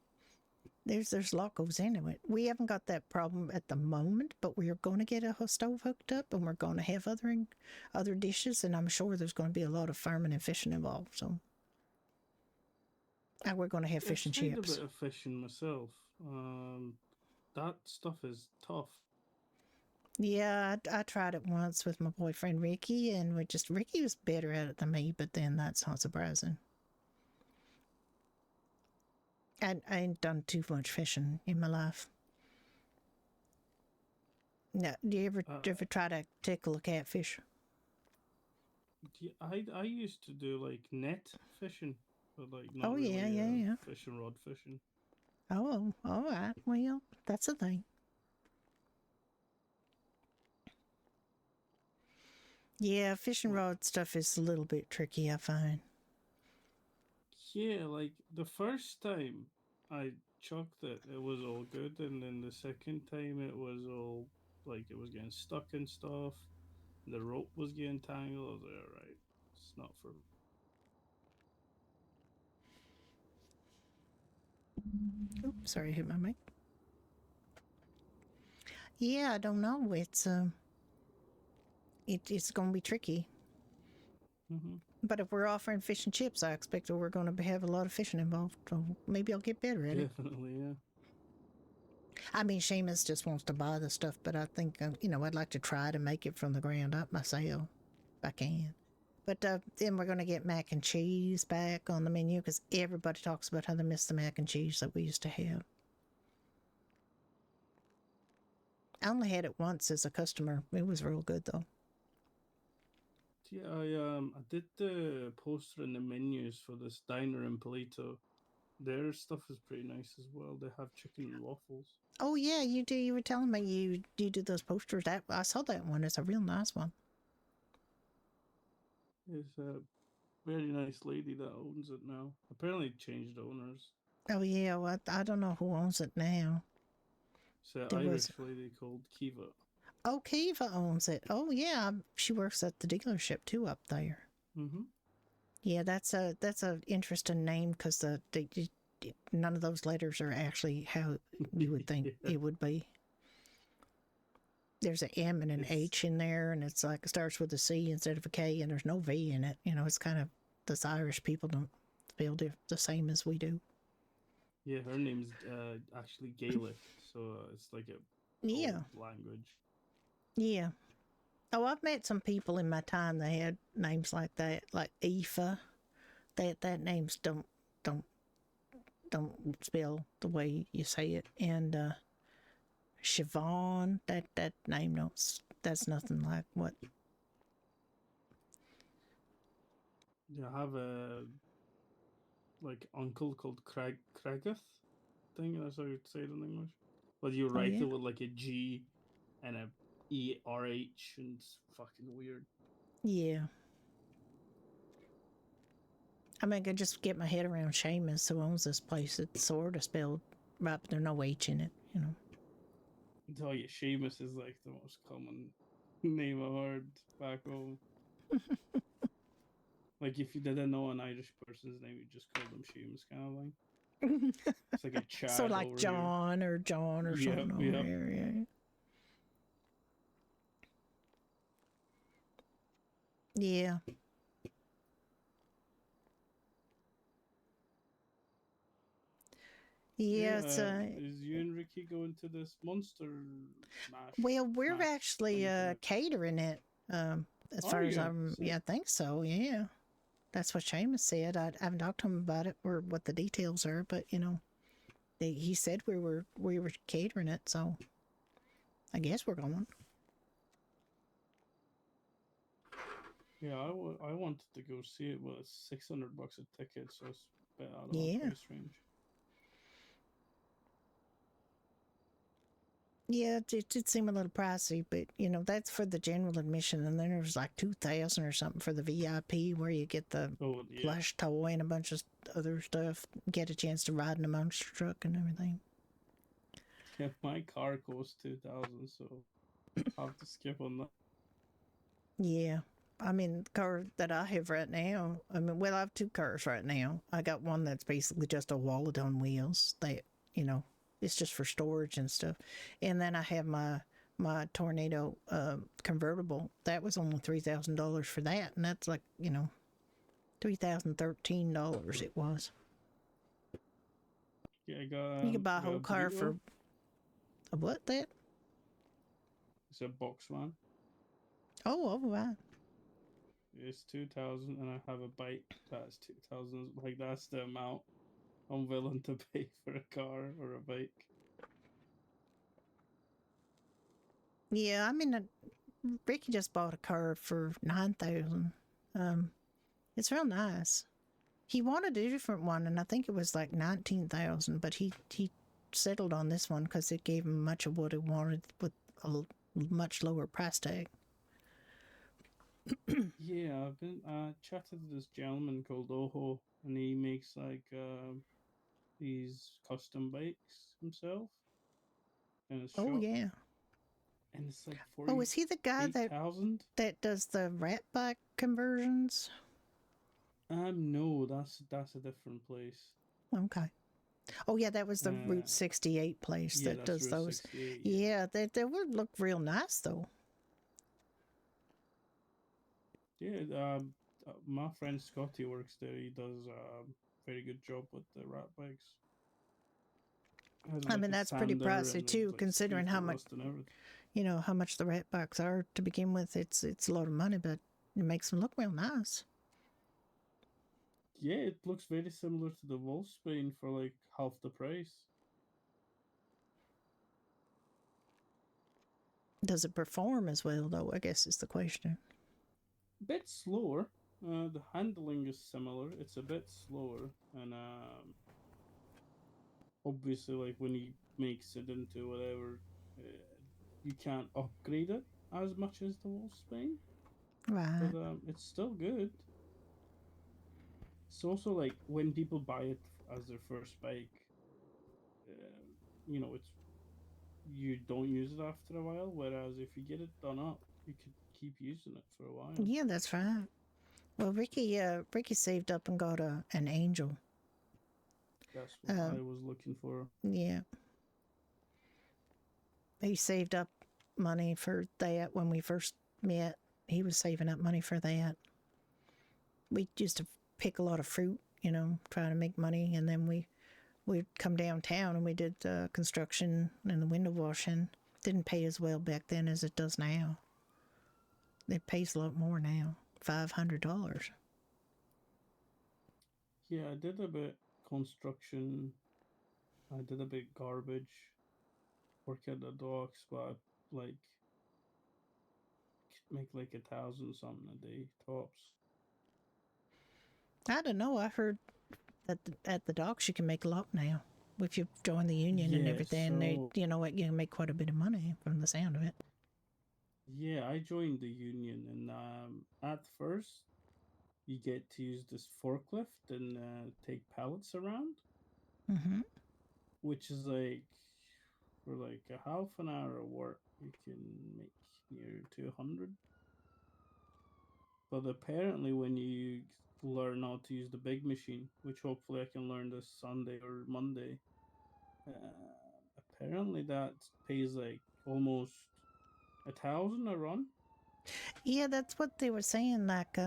there's a lot goes into it. We haven't got that problem at the moment, but we're going to get a stove hooked up, and we're going to have other dishes, and I'm sure there's going to be a lot of farming and fishing involved. So, and we're going to have fish and chips. I've tried a bit of fishing myself. That stuff is tough. Yeah, I tried it once with my boyfriend Ricky, and Ricky was better at it than me, but then that's not surprising. I ain't done too much fishing in my life. No, do you ever try to tickle a catfish? I used to do like net fishing, but like not really, yeah. fish and rod fishing. Oh, all right. Well, that's the thing. Yeah, fishing rod stuff is a little bit tricky, I find. Yeah, like the first time I chucked it, it was all good, and then the second time it was all like it was getting stuck and stuff. The rope was getting tangled. I was like, all right, it's not for. Oops, sorry, I hit my mic. Yeah, I don't know. It's going to be tricky. Mm-hmm. But if we're offering fish and chips, I expect that we're going to have a lot of fishing involved. So maybe I'll get better at it. Definitely, yeah. I mean, Seamus just wants to buy the stuff, but I think, I'd like to try to make it from the ground up myself if I can. But then we're going to get mac and cheese back on the menu because everybody talks about how they miss the mac and cheese that we used to have. I only had it once as a customer. It was real good, though. Yeah, I did the poster and the menus for this diner in Polito. Their stuff is pretty nice as well. They have chicken and waffles. Oh, yeah, you do. You were telling me you do those posters. I saw that one. It's a real nice one. It's a very nice lady that owns it now. Apparently it changed owners. Oh, yeah. Well, I don't know who owns it now. It's an There Irish was- lady called Kiva. Oh, Kiva owns it. Oh, yeah. She works at the dealership, too, up there. Mm-hmm. Yeah, that's a interesting name because none of those letters are actually how you would think Yeah. it would be. There's an M and an It's- H in there, and it's like it starts with a C instead of a K, and there's no V in it. It's kind of those Irish people don't spell the same as we do. Yeah, her name's actually Gaelic, so it's like a Yeah, old language. yeah. Oh, I've met some people in my time that had names like that, like Aoife. That names don't spell the way you say it, and Siobhan, that name that's nothing like what. Yeah, I have a uncle called Cragath. I think that's how you'd say it in English. But you write yeah? it with like a G and a ERH, and it's fucking weird. Yeah. I mean, I could just get my head around Seamus, who owns this place. It's sort of spelled right, but there's no H in it, I tell you, Seamus is like the most common name I heard back home. Like if you didn't know an Irish person's name, you just call them Seamus, kind of thing. It's like a Chad. So like over John or John or Yep, something over yep. here, yeah. Yeah. Yeah, it's is you and Ricky going to this monster mash? well, we're smash actually thing catering it. As Are far as you? I'm, Sick. yeah, I think so. Yeah, that's what Seamus said. I haven't talked to him about it or what the details are, but he said we were catering it, so I guess we're going. Yeah, I wanted to go see it, but it's $600 a ticket, so it's a bit out of Yeah. my price range. Yeah, it did seem a little pricey, but that's for the general admission, and then there's like 2,000 or something for the VIP, where you get the Oh yeah, plush toy and a bunch of other stuff, get a chance to ride in a monster truck and everything. yeah. My car costs $2,000, so I have to skip on that. Yeah. I mean, the car that I have right now, I have two cars right now. I got one that's basically just a wallet on wheels that, it's just for storage and stuff. And then I have my Tornado convertible. That was only $3,000 for that. And that's like, $3,013 it was. Yeah, I got. You could buy a I got whole car burrito. for a what that? It's a box man. Oh, wow. It's 2,000, and I have a bike that's 2,000. Like that's the amount I'm willing to pay for a car or a bike. Yeah, I mean, Ricky just bought a car for $9,000. It's real nice. He wanted a different one, and I think it was like $19,000, but he settled on this one because it gave him much of what he wanted with a much lower price tag. Yeah, I've been chatted to this gentleman called Oho, and he makes like these custom bikes himself in his Oh shop, yeah. and it's like Oh, is he the guy that 48,000. does the rat bike conversions? No, that's a different place. Okay. Oh yeah, that was the Route 68 place Yeah, that that's does Route those. 68. Yeah, they would look real nice though. Yeah, my friend Scotty works there. He does a very good job with the rat bikes. Has, I like, mean, a that's pretty sander pricey and too, like considering squeeze how the much rust and everything. how much the rat bikes are to begin with. It's a lot of money, but it makes them look real nice. Yeah, it looks very similar to the Wolfsbane for like half the price. Does it perform as well though? I guess is the question. A bit slower. The handling is similar. It's a bit slower, and obviously, like when he makes it into whatever, you can't upgrade it as much as the Wolfsbane, Right. but it's still good. It's also like when people buy it as their first bike, it's you don't use it after a while. Whereas if you get it done up, you could keep using it for a while. Yeah, that's right. Well, Ricky saved up and got an Angel. That's what I was looking for. Yeah. He saved up money for that when we first met. He was saving up money for that. We used to pick a lot of fruit, trying to make money, and then we'd come downtown and we did construction and the window washing. Didn't pay as well back then as it does now. It pays a lot more now. $500. Yeah, I did a bit construction. I did a bit garbage. Work at the docks, but like could make like 1,000 something a day tops. I don't know. I heard that at the docks you can make a lot now. If you join the union and Yeah, everything, so- you can make quite a bit of money from the sound of it. Yeah, I joined the union, and at first you get to use this forklift and take pallets around, Mm-hmm. which is like for like a half an hour of work you can make near 200. But apparently, when you learn how to use the big machine, which hopefully I can learn this Sunday or Monday, apparently that pays like almost 1,000 a run. Yeah, that's what they were saying. Like,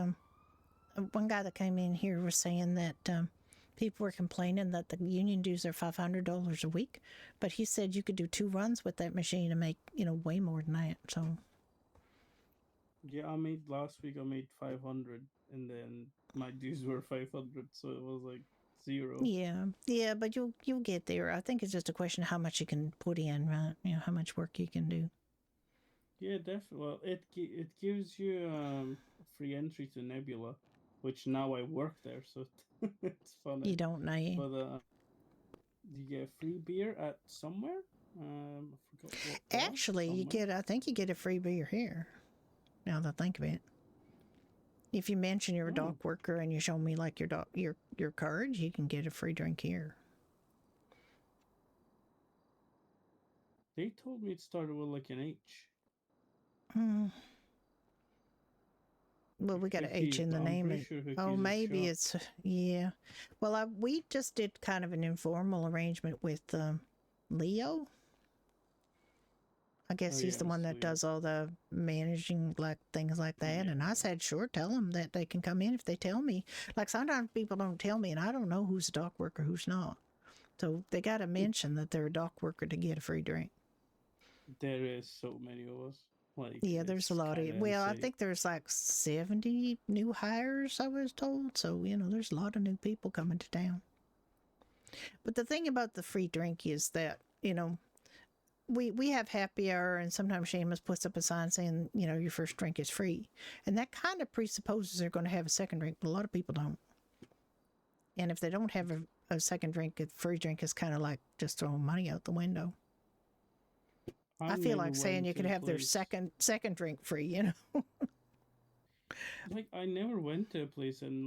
one guy that came in here was saying that people were complaining that the union dues are $500 a week, but he said you could do 2 runs with that machine and make way more than that. So Yeah, last week I made 500, and then my dues were 500, so it was like 0. yeah, but you'll get there. I think it's just a question of how much you can put in, right? How much work you can do. Yeah, definitely. Well, it gives you free entry to Nebula, which now I work there, so it's funny. You don't know. But you get free beer at somewhere. I forgot what bar. Actually, Somewhere. I think you get a free beer here. Now that I think of it, if you mention you're a dock worker and you show me like your card, you can get a free drink here. They told me it started with like an H. Well, we got an H in the name. Sure maybe it's yeah. Well, we just did kind of an informal arrangement with Leo. I guess he's the one that does all the managing things like that. And I said, sure, tell them that they can come in if they tell me. Like sometimes people don't tell me, and I don't know who's a dock worker, who's not. So they got to mention that they're a dock worker to get a free drink. There is so many of us. Yeah, there's a lot of. Well, I think there's like 70 new hires, I was told. So there's a lot of new people coming to town. But the thing about the free drink is that we have happy hour, and sometimes Seamus puts up a sign saying your first drink is free, and that kind of presupposes they're going to have a second drink. But a lot of people don't. And if they don't have a second drink, a free drink is kind of like just throwing money out the window. I feel like saying you could have their second drink free, Like I never went to a place and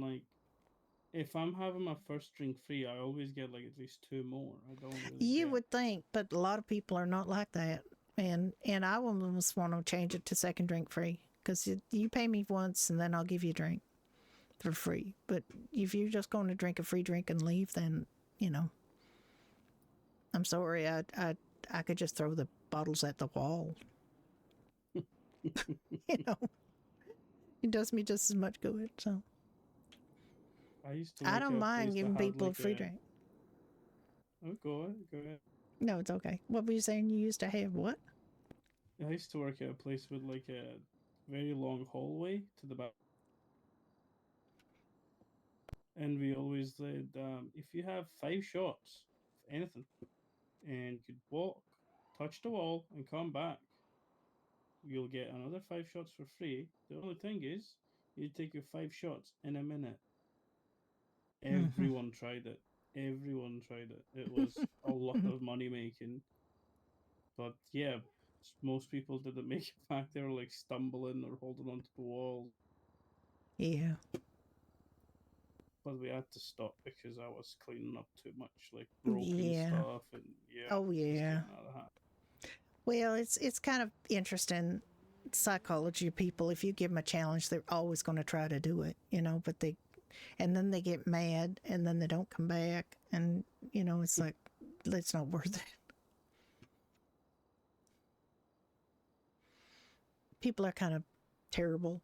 if I'm having my first drink free, I always get like at least 2 more. I don't really You get... would think, but a lot of people are not like that. And I almost want to change it to second drink free, because you pay me once and then I'll give you a drink for free. But if you're just going to drink a free drink and leave, then, you know, I'm sorry, I could just throw the bottles at the wall. You know, it does me just as much good. So I used to I like don't a mind place that giving had people a like free a... drink. Oh, go ahead, go ahead. No, it's okay. What were you saying? You used to have what? I used to work at a place with like a very long hallway to the back. And we always said, if you have 5 shots of anything, and you could walk, touch the wall, and come back, you'll get another 5 shots for free. The only thing is, you take your 5 shots in a minute. Everyone tried it. Everyone tried it. It was a lot of money making. But yeah, most people didn't make it back. They were like stumbling or holding onto the wall. Yeah. But we had to stop because I was cleaning up too much, like broken Yeah. stuff, and yeah. Oh, it was yeah. getting out of hand. Well, it's kind of interesting psychology of people. If you give them a challenge, they're always going to try to do it, you know, but and then they get mad and then they don't come back. And, you know, it's like, it's not worth it. People are kind of terrible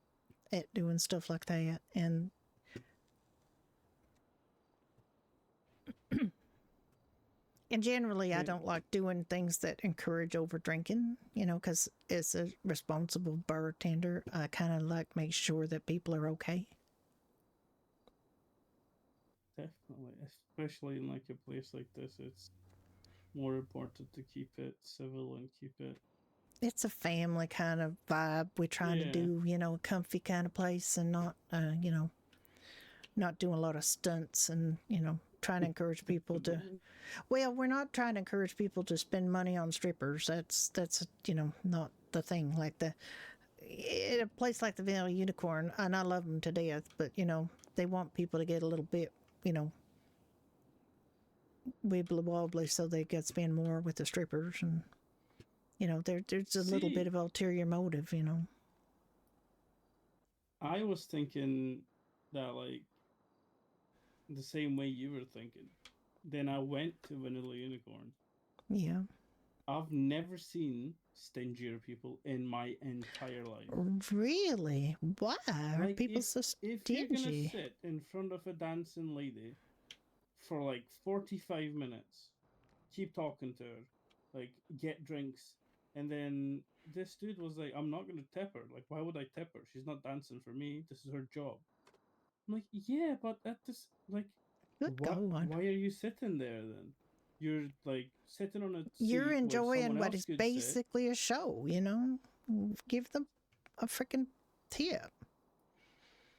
at doing stuff like that. And generally, I don't like doing things that encourage over drinking, you know, because as a responsible bartender, I kind of like make sure that people are okay. Definitely, especially in like a place like this, it's more important to keep it civil and keep it... It's a family kind of vibe we're trying to do, you know, a comfy kind of place, and not, you know, not doing a lot of stunts, and, you know, trying to encourage people to... Well, we're not trying to encourage people to spend money on strippers. That's you know, not the thing. Like in a place like the Vanilla Unicorn, and I love them to death, but, you know, they want people to get a little bit, you know, wibbly wobbly, so they get spend more with the strippers. And, you know, there's a little bit of ulterior motive, you know. I was thinking that, like, the same way you were thinking. Then I went to Vanilla Unicorn. Yeah. I've never seen stingier people in my entire life. Really? Why are Like, people so stingy? If you're gonna sit in front of a dancing lady for like 45 minutes, keep talking to her, like, get drinks, and then this dude was like, I'm not gonna tip her. Like, why would I tip her? She's not dancing for me. This is her job. I'm like, yeah, but at this, like, why are you sitting there then? You're like sitting on a seat. You're enjoying where what is basically a show, you know? Give them a freaking tip.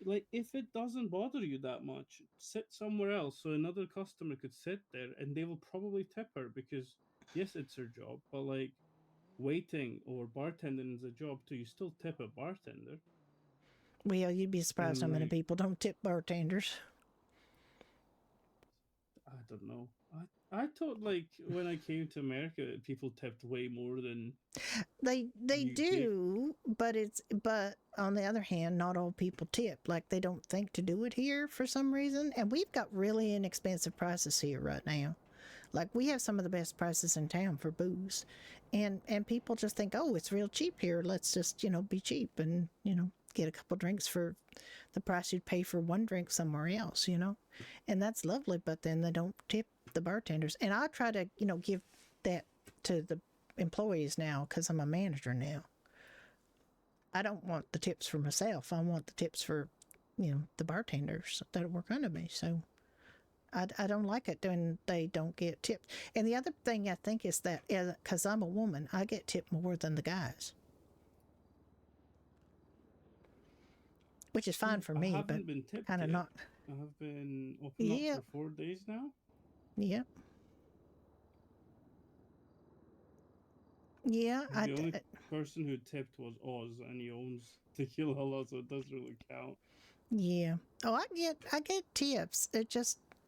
Like, if it doesn't bother you that much, sit somewhere else so another customer could sit there, and they will probably tip her, because yes, it's her job, but like, waiting or bartending is a job too. You still tip a bartender. Well, you'd be surprised how many people don't tip bartenders. I don't know. I thought, like, when I came to America, people tipped way more than they do, but on the other hand, not all people tip. Like, they don't think to do it here for some reason, and we've got really inexpensive prices here right now. Like, we have some of the best prices in town for booze, and people just think, oh, it's real cheap here. Let's just, you know, be cheap and, you know, get a couple drinks for the price you'd pay for one drink somewhere else, you know, and that's lovely. But then they don't tip the bartenders, and I try to, you know, give that to the employees now, because I'm a manager now. I don't want the tips for myself. I want the tips for, you know, the bartenders that work under me. So I don't like it when they don't get tipped. And the other thing I think is that, because I'm a woman, I get tipped more than the guys, which is fine for me, but kind of not. I have been open up for 4 days now. Yep. Yeah. The only person who tipped was Oz, and he owns Tequila, so it doesn't really count. Yeah. Oh, I get tips.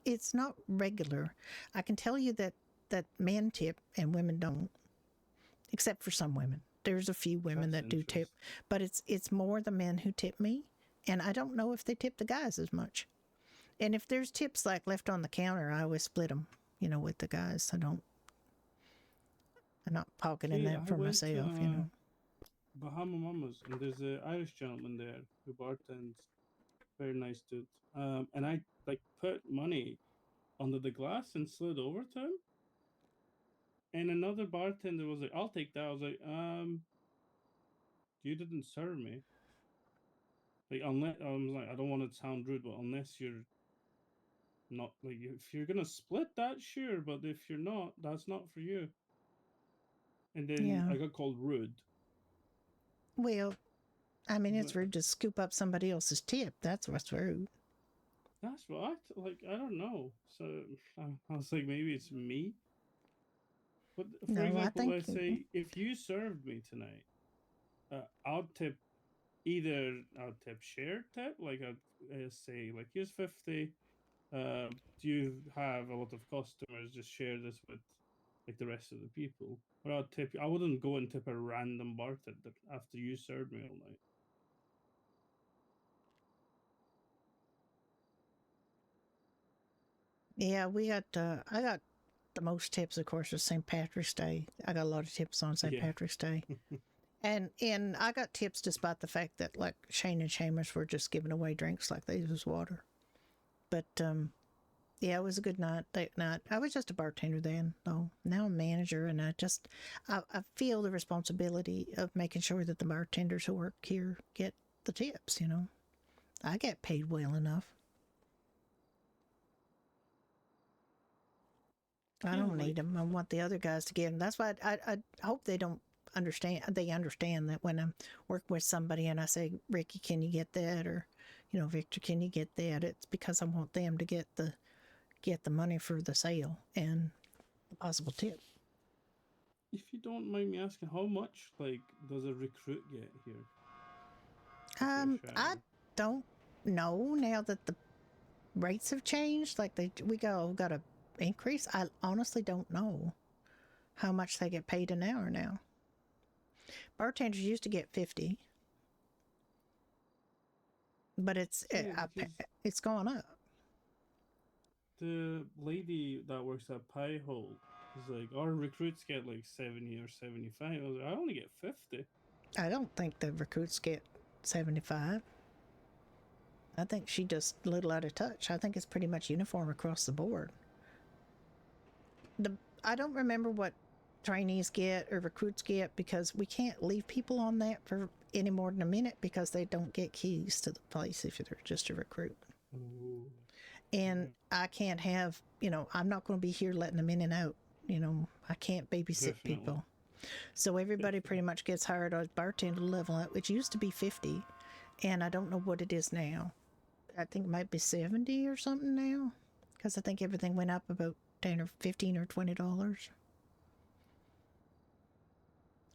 It's not regular. I can tell you that men tip and women don't, except for some women. There's a few women That's that do tip, but it's more the men who tip me, and I don't know if they tip the guys as much. And if there's tips like left on the counter, I always split them, with the guys. I'm not pocketing Okay, that I for went to myself. Bahama Mamas, and there's an Irish gentleman there who bartends. Very nice dude. And I like put money under the glass and slid over to him. And another bartender was like, "I'll take that." I was like, you didn't serve me. Like, unless I was like, I don't want to sound rude, but unless you're not like, if you're gonna split that, sure, but if you're not, that's not for you. And then Yeah. I got called rude. Well, I mean, it's But rude to scoop up somebody else's tip. That's what's rude. that's what I don't know. So I was like, maybe it's me. But for No, I example, think let's say if you served me tonight, I'll tip I'll tip shared tip, like I'd say like here's 50. Do you have a lot of customers? Just share this with like the rest of the people. Or I'll tip. I wouldn't go and tip a random bartender after you served me all night. yeah, I got the most tips, of course, was St. Patrick's Day. I got a lot of tips on St. Yeah. Patrick's Day. And I got tips despite the fact that like Shane and Seamus were just giving away drinks like they was water. But yeah, it was a good night. That night, I was just a bartender then, though. Now I'm a manager, and I feel the responsibility of making sure that the bartenders who work here get the tips. I get paid well enough. I Yeah, don't need like them. I want the other guys to get them. That's why I hope they don't understand. They understand that when I'm working with somebody and I say, Ricky, can you get that? Or, Victor, can you get that? It's because I want them to get the money for the sale and the possible tip. if you don't mind me asking, how much like does a recruit get here? I don't know now that the rates have changed. Like we got a increase. I honestly don't know how much they get paid an hour now. Bartenders used to get 50, but it's gone up. The lady that works at Pie Hole is like, our recruits get like 70 or 75. I was like, I only get 50. I don't think the recruits get 75. I think she just a little out of touch. I think it's pretty much uniform across the board. I don't remember what trainees get or recruits get because we can't leave people on that for any more than a minute because they don't get keys to the place if they're just a recruit. Ooh. And I can't have, I'm not going to be here letting them in and out. I can't babysit Definitely. people. So everybody pretty much gets hired at bartender level, which used to be 50, and I don't know what it is now. I think it might be 70 or something now, because I think everything went up about 10 or 15 or $20.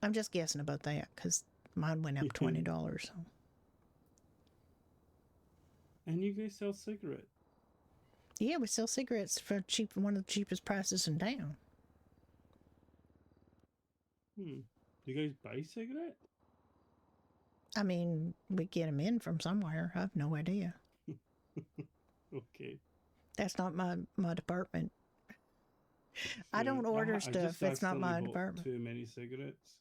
I'm just guessing about that because mine went up $20. So. And you guys sell cigarettes? Yeah, we sell cigarettes for one of the cheapest prices in town. Do you guys buy cigarettes? I mean, we get them in from somewhere. I have no idea. Okay. That's not my department. I don't order stuff. It's not my department. Too many cigarettes.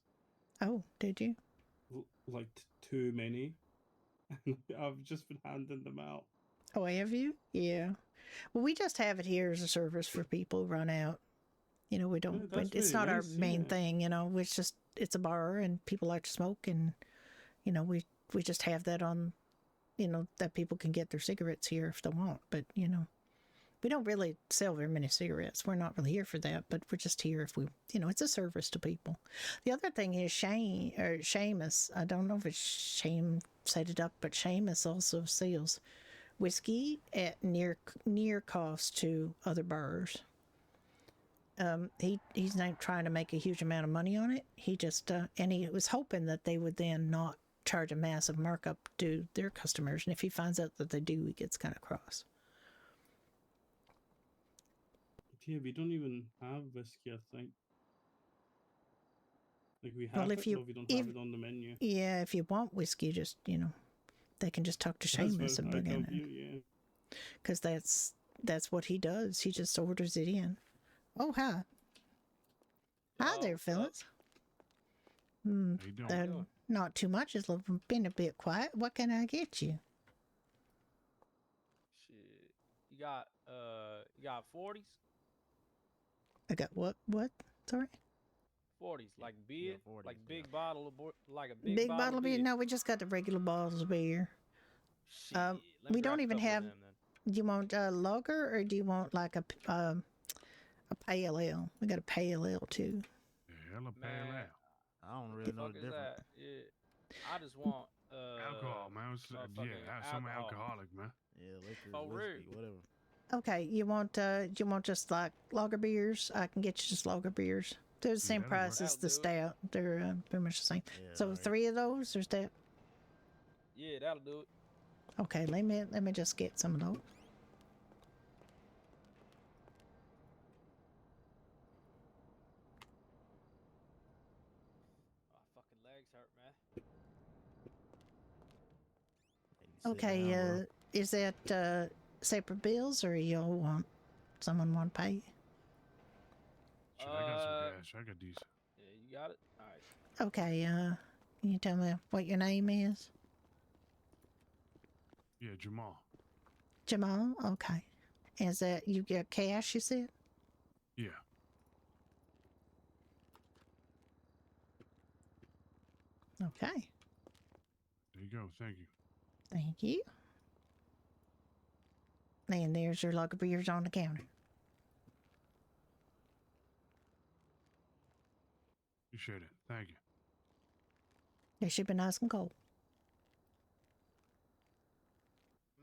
Oh, did you? Like too many. I've just been handing them out. Oh, have you? Yeah. Well, we just have it here as a service for people who run out. We don't. It's not our main thing. It's a bar and people like to smoke, and we just have that on. That people can get their cigarettes here if they want. But we don't really sell very many cigarettes. We're not really here for that. But we're just here if we. It's a service to people. The other thing is Seamus. I don't know if it's Shame set it up, but Seamus also sells whiskey at near cost to other bars. He's not trying to make a huge amount of money on it. He just and he was hoping that they would then not charge a massive markup to their customers. And if he finds out that they do, he gets kind of cross. Yeah, we don't even have whiskey, I think. Like we have Well, it, if you- but we don't if- have it on the menu. Yeah, if you want whiskey, just, they can just talk to That's Seamus very and kind bring of it in. you, yeah. Because that's what he does. He just orders it in. Oh, hi. Hi Yo, there, what's up? fellas. Hmm, How you doing? doing? not too much. It's been a bit quiet. What can I get you? Shit. You got 40s? I got what? What? Sorry? 40s, like beer? 40s, like yeah. big bottle of like a big, Big bottle of beer? No, we just got the regular bottles of beer. Shit. let me we don't grab a even couple of have- them, then. Do you want a lager or do you want like a pale ale? We got a pale ale too. Yeah, hella pale Man, ale. I don't What really the know fuck the is difference. that? Yeah. I just want Alcohol, man. motherfucking Have some alcohol. alcoholic, man. Yeah, liquor, For whiskey, real. whatever. Okay, you want just like lager beers? I can get you just lager beers. They're the same that'll price work. as the That'll do it. stout. They're pretty much the same. Yeah, So right. 3 of those, or that? Yeah, that'll do it. Okay, let me just get some of those. My fucking legs hurt, man. Hey, sit Okay, down, bro. is that separate bills or you'll want someone want to pay? Shit, I got some Uh, cash. I got these. Yeah, you got it? Alright. Okay, can you tell me what your name is? Yeah, Jamal. Jamal? Okay. Is that you get cash, you said? Yeah. Okay. There you go. Thank you. Thank you. And there's your log of beers on the counter. Appreciate it. Thank you. They should be nice and cold.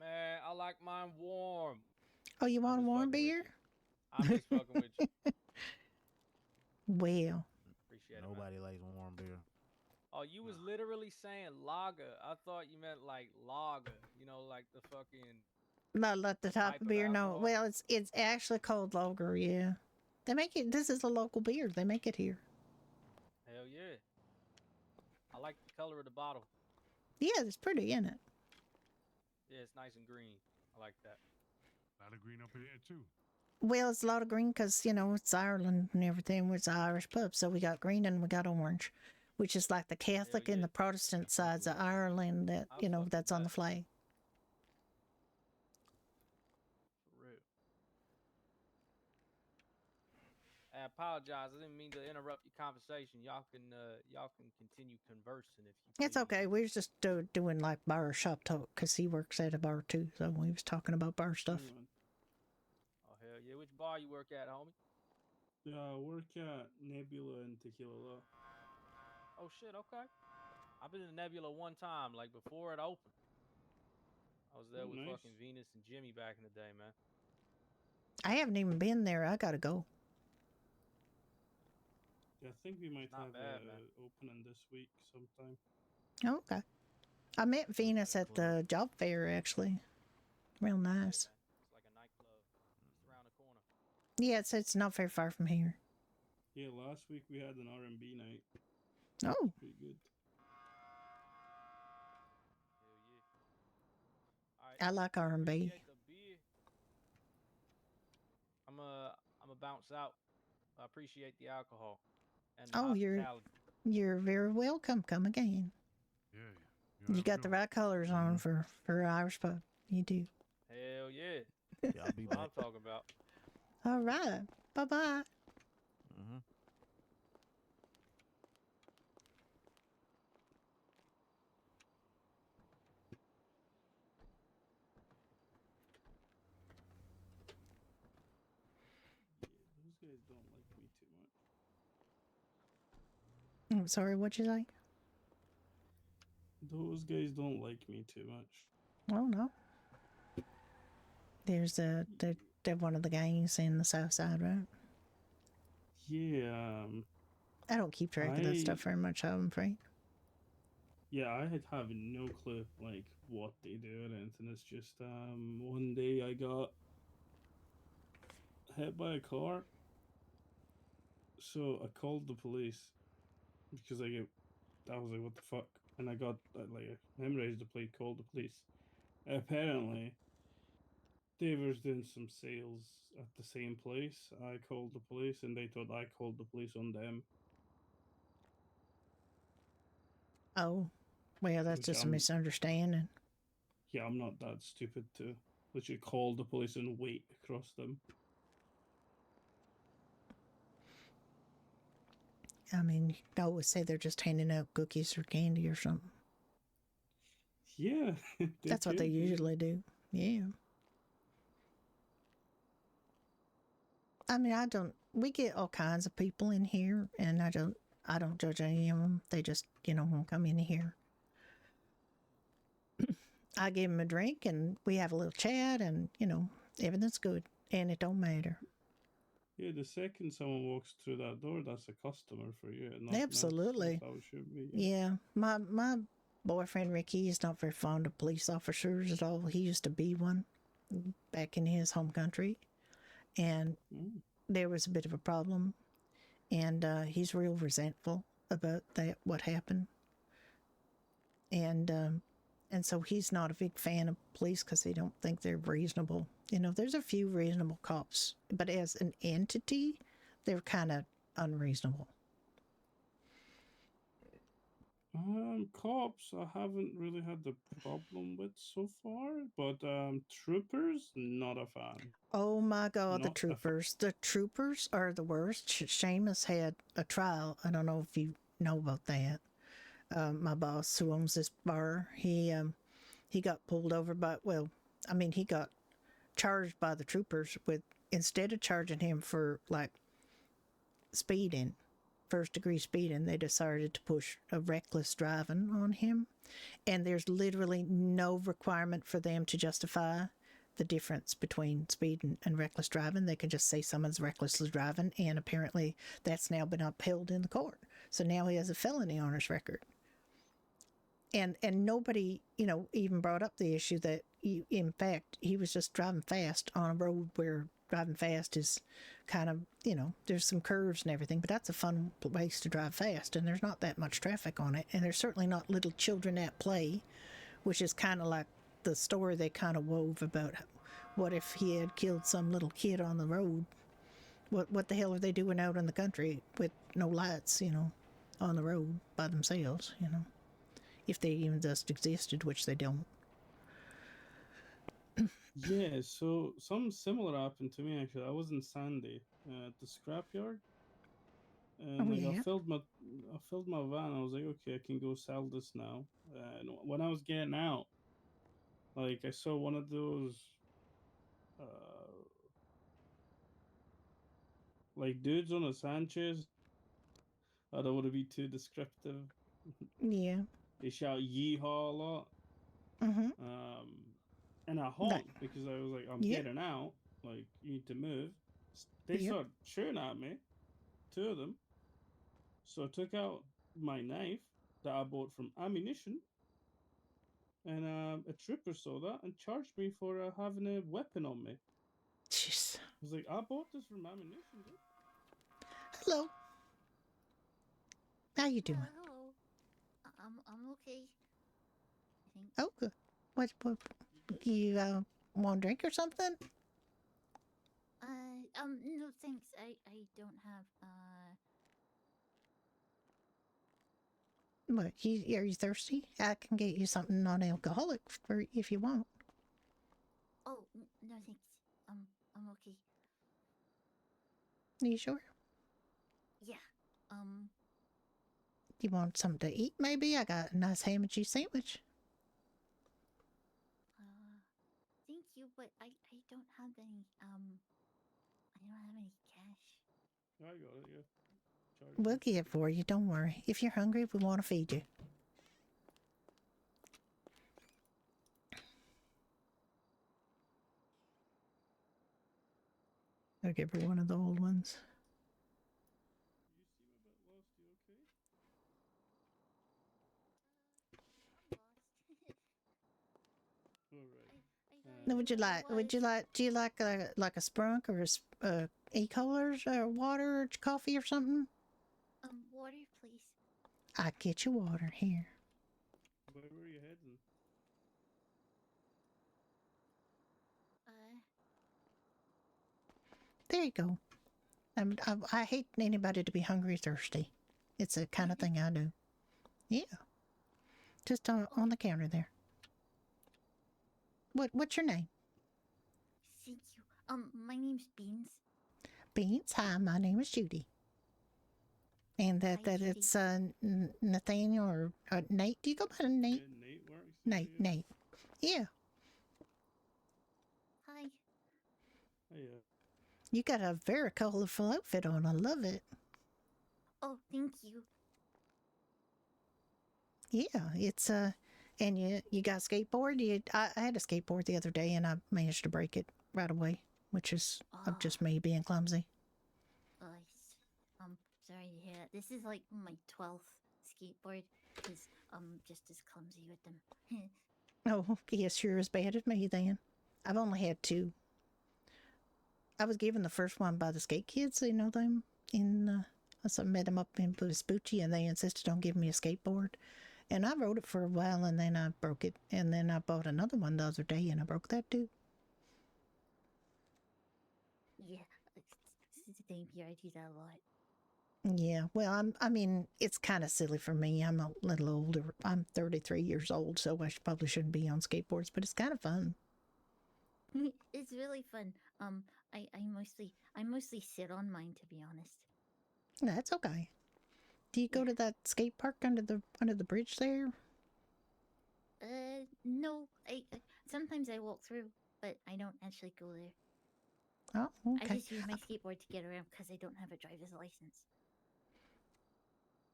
Man, I like mine warm. Oh, you want a just warm fucking with beer? you. I'm just fucking with you. Well, Appreciate it, man. Nobody likes warm beer. Oh, you was literally saying lager. I thought you meant like lager. You know, like the fucking. not let the type Type of of beer. No, alcohol? well, it's actually called lager. Yeah, they make it. This is a local beer. They make it here. Hell yeah. I like the color of the bottle. Yeah, it's pretty, isn't it? Yeah, it's nice and green. I like that. A lot of green up in here, too. Well, it's a lot of green because it's Ireland and everything. It's an Irish pub, so we got green and we got orange, which is like the Catholic and yeah. the Protestant sides of Ireland that I fuck with that's on that. the flag. For real. I apologize. I didn't mean to interrupt your conversation. Y'all can continue conversing if you. It's please. okay. We was just doing like bar shop talk because he works at a bar too, so we was talking about bar stuff. Oh hell yeah! Which bar you work at, homie? Yeah, I work at Nebula and Tequila. Oh shit. Okay. I've been in Nebula one time, like before it opened. I was there Oh, with nice. fucking Venus and Jimmy back in the day, man. I haven't even been there. I gotta go. Yeah, I think we might not have bad, a man. opening this week sometime. Oh, okay. I met Venus at the job fair actually. Real Yeah, nice. man. It's like a nightclub just around the corner. Yeah, it's not very far from here. Yeah, last week we had an R&B night. Oh, Pretty good. Hell yeah. All right. I like R&B. Appreciate the beer. I'm a bounce out. I appreciate the alcohol and the Oh, hospitality. you're very welcome. Come again. Yeah. You got the right colors on for Irish pub. You do. Hell yeah. Yeah, I'll be What back. I'm talking about. All right. Bye bye. Mm-hmm. Yeah, those guys don't like me too much. I'm sorry. What'd you say? Those guys don't like me too much. Oh no. There's they're one of the gangs in the South Side, right? Yeah, I don't keep track of that I- stuff very much. I'm afraid. Yeah, I have no clue like what they do or anything. It's just one day I got hit by a car, so I called the police because I was like, what the fuck, and I got like him raised the plate, called the police. Apparently, they was doing some sales at the same place. I called the police, and they thought I called the police on them. Oh, well, that's Which just a misunderstanding. Yeah, I'm not that stupid to literally call the police and wait across them. I mean, you could always say they're just handing out cookies or candy or something. Yeah, That's what they usually do. Yeah. I mean, we get all kinds of people in here, and I don't judge any of them. They just, won't come in here. I give them a drink, and we have a little chat, and, everything's good, and it don't matter. Yeah, the second someone walks through that door, that's a customer for you. Absolutely. That's how it should be. Yeah. My boyfriend, Ricky, is not very fond of police officers at all. He used to be one back in his home country. And there was a bit of a problem, and he's real resentful about that, what happened, and so he's not a big fan of police because they don't think they're reasonable. There's a few reasonable cops, but as an entity, they're kind of unreasonable. Cops, I haven't really had the problem with so far, but troopers, not a fan. Oh my God, the Not troopers! The troopers are the worst. Seamus had a trial. I don't know if you know about that. My boss, who owns this bar, he got pulled over by, he got charged by the troopers with, instead of charging him for like speeding, first degree speeding, they decided to push a reckless driving on him. And there's literally no requirement for them to justify the difference between speed and reckless driving. They can just say someone's recklessly driving, and apparently that's now been upheld in the court. So now he has a felony on his record. And nobody, even brought up the issue that, in fact, he was just driving fast on a road where driving fast is kind of, there's some curves and everything, but that's a fun place to drive fast, and there's not that much traffic on it, and there's certainly not little children at play, which is kind of like the story they kind of wove about what if he had killed some little kid on the road. What the hell are they doing out in the country with no lights, on the road by themselves, if they even just existed, which they don't. Yeah, so something similar happened to me actually. I was in Sandy at the scrapyard, and I filled my van. I was like, okay, I can go sell this now. And when I was getting out, like I saw one of those, like dudes on a Sanchez. I don't want to be too descriptive. Yeah. They shout "yeehaw" a lot. Mm-hmm. And I honked because I was like, I'm getting out. Like, you need to move. They started shooting at me, two of them. So I took out my knife that I bought from ammunition. And a trooper saw that and charged me for having a weapon on me. Jeez. I was like, I bought this from ammunition, dude. Hello. How you doing? Hello. I'm okay. I think. Oh, good. What you want a drink or something? No thanks. I don't have What, are you thirsty? I can get you something non-alcoholic for if you want. Oh, no thanks. I'm okay. Are you sure? Yeah. You want something to eat maybe? I got a nice ham and cheese sandwich. Thank you, but I don't have any I don't have any cash. I got it, yeah. We'll get it for you, don't worry. If you're hungry, we want to feed you. I'll give her one of the old ones. You seem a bit lost. You okay? Would you like? Would you like? Do you like a sprunk or e-colors or water or coffee or something? Water, please. I get you water here. Where were you heading? There you go. I hate anybody to be hungry or thirsty. It's the kind of thing I do. Yeah. Just on the counter there. What's your name? Thank you. My name's Beans. Beans. Hi, my name is Judy. And that Judy. it's Nathaniel or Nate. Do you go by Nate? Yeah, Nate works. Nate. Yeah. Nate. Yeah. Hi. Oh, yeah. You got a very colorful outfit on. I love it. Oh, thank you. Yeah, it's and you got a skateboard. I had a skateboard the other day and I managed to break it right away, which is of just me being clumsy. I'm sorry to hear that. This is like my 12th skateboard because I'm just as clumsy with them. Oh, yes, you're as bad as me then. I've only had 2. I was given the first one by the skate kids. You know them in. I met them up in Vespucci, and they insisted on giving me a skateboard. And I rode it for a while, and then I broke it. And then I bought another one the other day, and I broke that too. Yeah, same here. I do that a lot. Yeah, well, I mean, it's kind of silly for me. I'm a little older. I'm 33 years old, so I probably shouldn't be on skateboards, but it's kind of fun. It's really fun. I mostly sit on mine, to be honest. That's okay. Do you go to that skate park under the bridge there? No. I sometimes I walk through, but I don't actually go there. Oh, okay. I just use my skateboard to get around because I don't have a driver's license.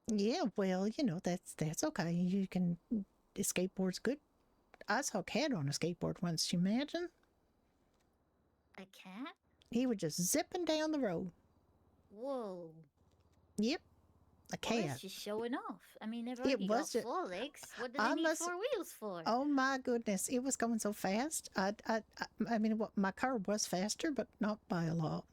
Yeah, well, you know, that's okay. You can. The skateboard's good. I saw a cat on a skateboard once. You imagine? A cat? He was just zipping down the road. Whoa. Yep, a Well, cat. that's just showing off. I mean, they've already got 4 legs. What do they need 4 wheels for? Oh my goodness, it was going so fast. I mean, my car was faster, but not by a lot.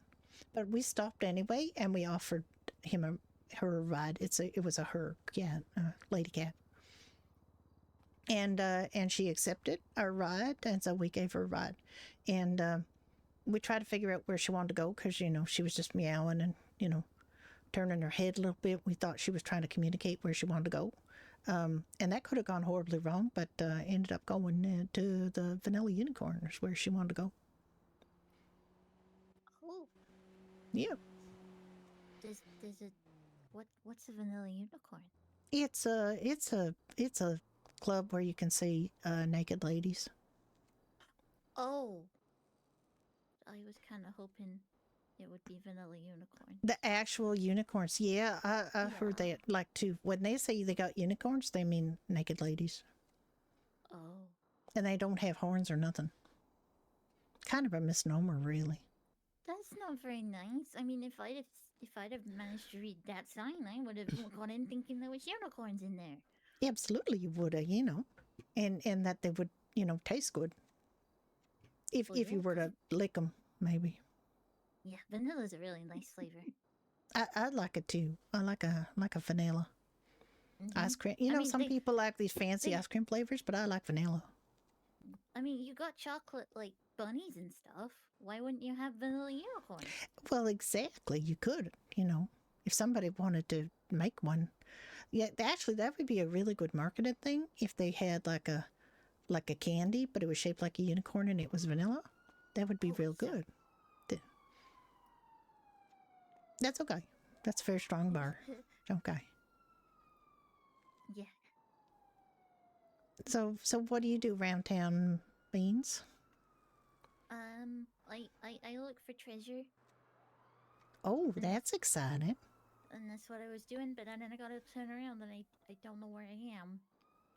But we stopped anyway, and we offered her a ride. It was a her cat, lady cat. And she accepted our ride, and so we gave her a ride. And we tried to figure out where she wanted to go because, you know, she was just meowing and, you know, turning her head a little bit. We thought she was trying to communicate where she wanted to go. And that could have gone horribly wrong, but ended up going to the Vanilla Unicorns where she wanted to go. Oh. Yeah. Does it... What's a Vanilla Unicorn? It's a club where you can see naked ladies. Oh. I was kind of hoping it would be Vanilla Unicorn. The actual unicorns, yeah, I heard that. Like, too, when they say they got unicorns, they mean naked ladies. Oh. And they don't have horns or nothing. Kind of a misnomer, really. That's not very nice. I mean, if I'd have managed to read that sign, I would have gone in thinking there was unicorns in there. Absolutely, you would have, you know, and that they would, you know, taste good. If you were to lick them, maybe. Yeah, vanilla's a really nice flavor. I like it too. I like a vanilla ice cream. You know, some people like these fancy ice cream flavors, but I like vanilla. I mean, you got chocolate like bunnies and stuff. Why wouldn't you have vanilla unicorns? Well, exactly. You could, you know, if somebody wanted to make one. Yeah, actually, that would be a really good marketing thing if they had like a candy, but it was shaped like a unicorn and it was vanilla. That would be real good. That's okay. That's a very strong bar. Okay. Yeah. So what do you do around town, Beans? I look for treasure. Oh, that's exciting. And that's what I was doing, but then I gotta turn around and I don't know where I am.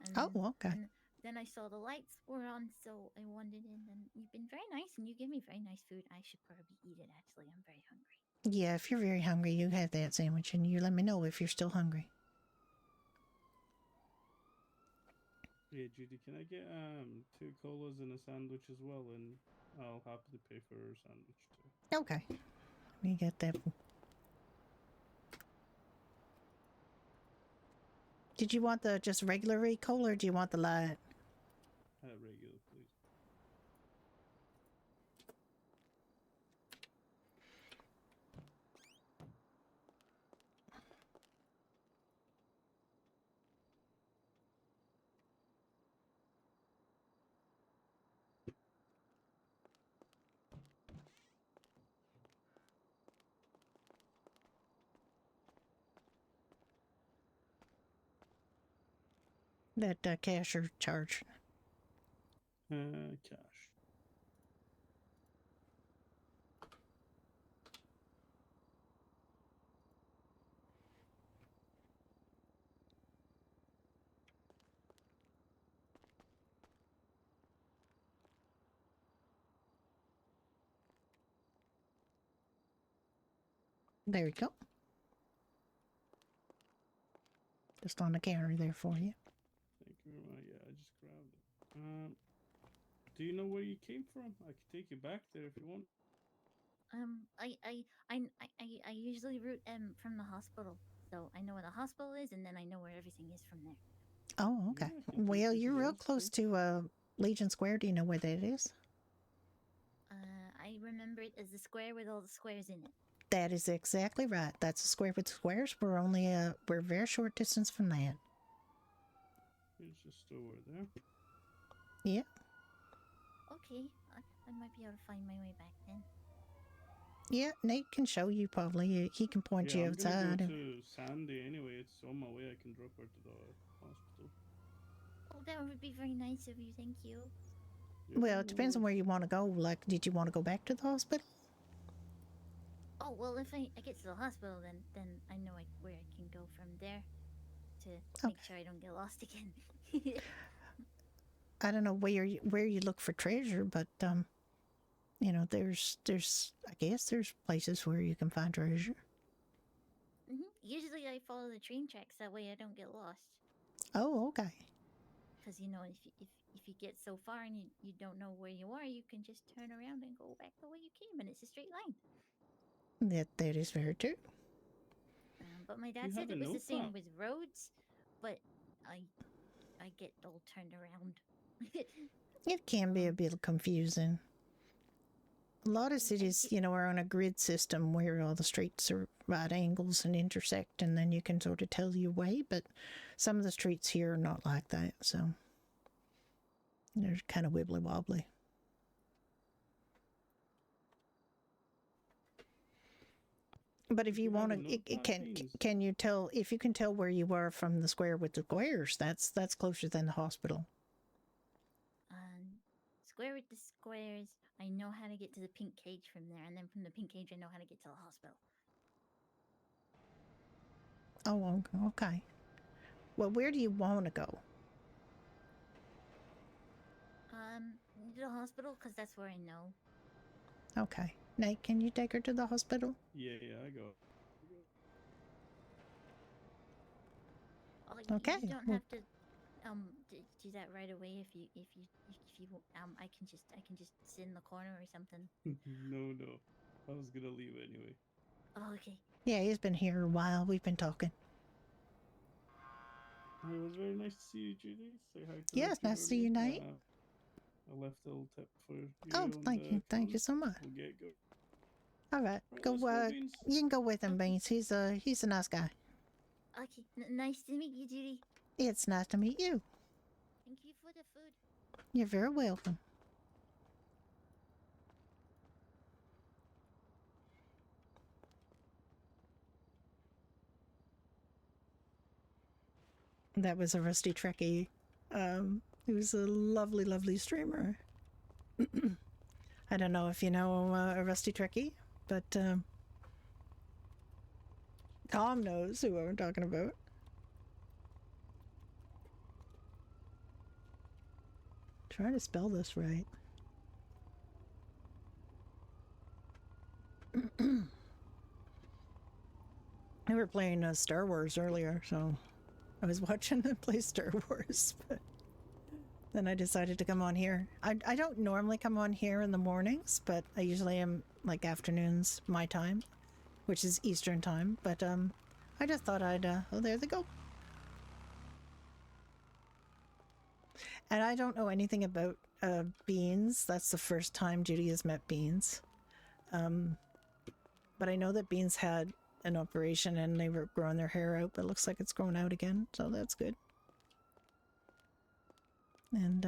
And oh, okay. Then I saw the lights were on, so I wandered in, and you've been very nice, and you give me very nice food. I should probably eat it, actually. I'm very hungry. Yeah, if you're very hungry, you have that sandwich, and you let me know if you're still hungry. Hey Judy, can I get 2 colas and a sandwich as well, and I'll happily pay for a sandwich too. Okay. Let me get that. Did you want the just regular cola or do you want the light? Regular, please. That cash or charge? Cash. There you go. Just on the counter there for you. Thank you very much. Yeah, I just grabbed it. Do you know where you came from? I could take you back there if you want. I usually route from the hospital, so I know where the hospital is, and then I know where everything is from there. Oh, okay. Yeah, I can take Well, you to you're the real close to Legion Square. Do you know where that is? I remember it as the square with all the squares in it. That is exactly right. That's a square with squares. We're only we're a very short distance from that. It's just over there. Yep. Okay, I might be able to find my way back then. Yeah, Nate can show you probably. He can point you I'm outside. gonna go to Sandy anyway. It's on my way. I can drop her to the hospital. Oh, that would be very nice of you. Thank you. Yeah, Well, no it depends on where worries. you want to go. Like, did you want to go back to the hospital? Oh well, if I get to the hospital, then I know where I can go from there to make sure I don't get lost again. I don't know where you look for treasure, but you know, there's I guess there's places where you can find treasure. Usually I follow the train tracks, that way I don't get lost. Oh, okay. Because you know, if you get so far and you don't know where you are, you can just turn around and go back the way you came, and it's a straight line. That is very true. But my dad said it was the same with roads, but I get all turned around. It can be a bit confusing. A lot of cities, you know, are on a grid system where all the streets are right angles and intersect, and then you can sort of tell your way, but some of the streets here are not like that, so they're kind of wibbly wobbly. But if you want to, can you tell, if you can tell where you were from the square with the squares, that's closer than the hospital. Square with the squares, I know how to get to the pink cage from there, and then from the pink cage, I know how to get to the hospital. Oh, okay. Well, where do you want to go? The hospital, because that's where I know. Okay. Nate, can you take her to the hospital? Yeah, I go. Okay. You don't have to do that right away if you I can just sit in the corner or something. No. I was gonna leave anyway. Oh, okay. Yeah, he's been here a while. We've been talking. It was very nice to see you, Judy. Say hi to Yeah, it's nice to see you, Nate. I left a little tip for you. Oh, thank you so much. We'll get go. All right, go. You can go with him, Beans. He's a nice guy. Okay, nice to meet you, Judy. It's nice to meet you. Thank you for the food. You're very welcome. That was a Rusty Trekkie. He was a lovely, lovely streamer. I don't know if you know a Rusty Trekkie, but Tom knows who I'm talking about. Trying to spell this right. We were playing Star Wars earlier, so I was watching them play Star Wars. But then I decided to come on here. I don't normally come on here in the mornings, but I usually am like afternoons my time, which is Eastern time. But I just thought I'd oh, there they go. And I don't know anything about Beans. That's the first time Judy has met Beans. But I know that Beans had an operation and they were growing their hair out, but it looks like it's growing out again, so that's good. And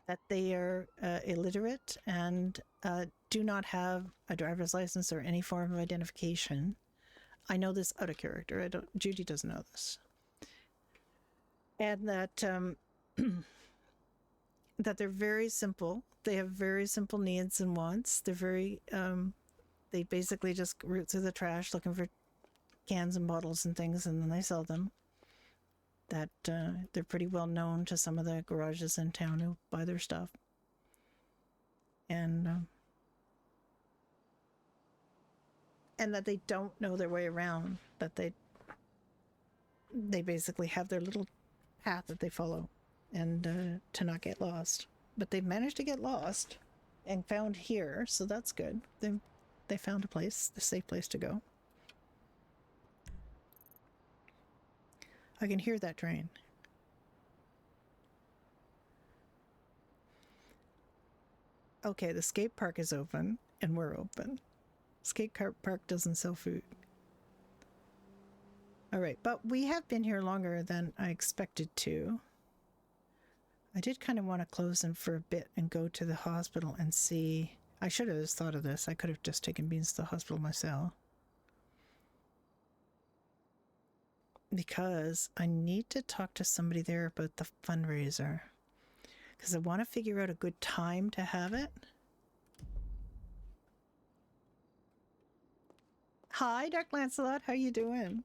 that they are illiterate and do not have a driver's license or any form of identification. I know this out of character. Judy doesn't know this. And that that they're very simple. They have very simple needs and wants. They're very they basically just root through the trash looking for cans and bottles and things, and then they sell them. That they're pretty well known to some of the garages in town who buy their stuff. And that they don't know their way around, that they basically have their little path that they follow, and to not get lost. But they've managed to get lost and found here, so that's good. They found a safe place to go. I can hear that train. Okay, the skate park is open, and we're open. Skate park doesn't sell food. All right, but we have been here longer than I expected to. I did kind of want to close them for a bit and go to the hospital and see. I should have just thought of this. I could have just taken Beans to the hospital myself. Because I need to talk to somebody there about the fundraiser. Because I want to figure out a good time to have it. Hi, Dark Lancelot. How you doing?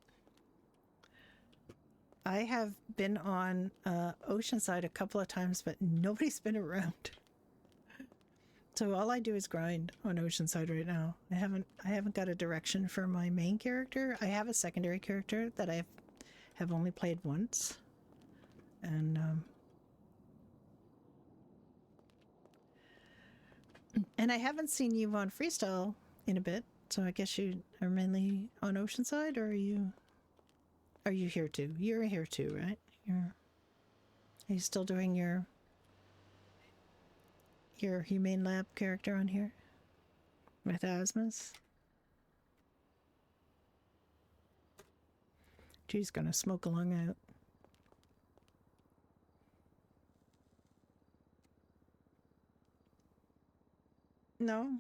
I have been on Oceanside a couple of times, but nobody's been around. So all I do is grind on Oceanside right now. I haven't got a direction for my main character. I have a secondary character that I have only played once, and I haven't seen you on Freestyle in a bit. So I guess you are mainly on Oceanside, or are you here too? You're here too, right? Are you still doing your Humane Lab character on here with Asmus? She's gonna smoke a lung out. No?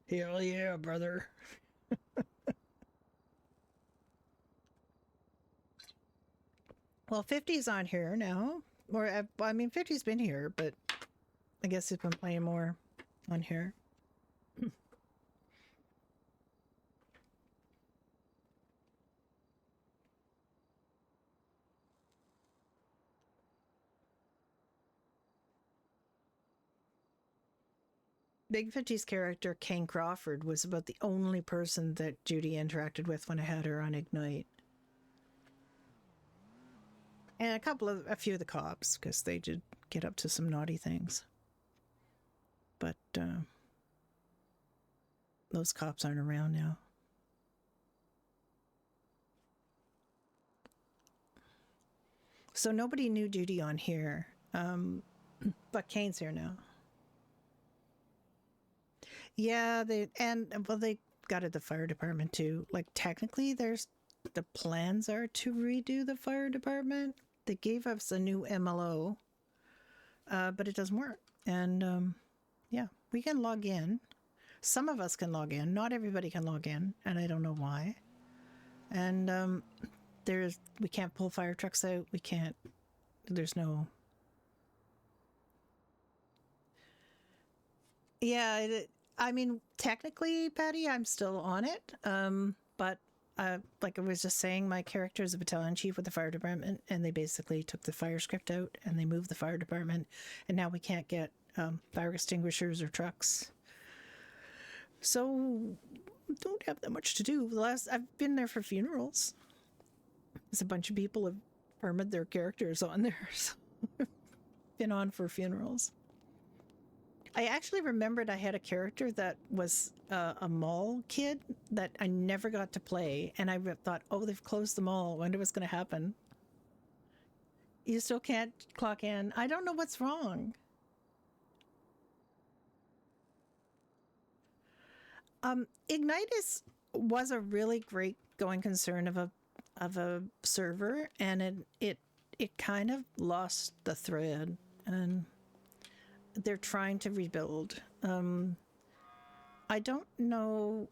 Hell yeah, brother. Well, 50's on here now. Or, I mean, 50's been here, but I guess he's been playing more on here. Big 50's character, Kane Crawford, was about the only person that Judy interacted with when I had her on Ignite. And a few of the cops, because they did get up to some naughty things. But those cops aren't around now. So nobody knew Judy on here, but Kane's here now. Yeah, they got at the fire department too. Like technically, the plans are to redo the fire department. They gave us a new MLO, but it doesn't work. And yeah, we can log in. Some of us can log in. Not everybody can log in, and I don't know why. And we can't pull fire trucks out. We can't. There's no. Yeah, I mean, technically, Patty, I'm still on it. But like I was just saying, my character is a battalion chief with the fire department, and they basically took the fire script out and they moved the fire department, and now we can't get fire extinguishers or trucks. So don't have that much to do. I've been there for funerals. There's a bunch of people have permitted their characters on there. So been on for funerals. I actually remembered I had a character that was a mall kid that I never got to play, and I thought, oh, they've closed the mall. I wonder what's going to happen. You still can't clock in. I don't know what's wrong. Ignite was a really great going concern of a server, and it kind of lost the thread, and they're trying to rebuild. I don't know.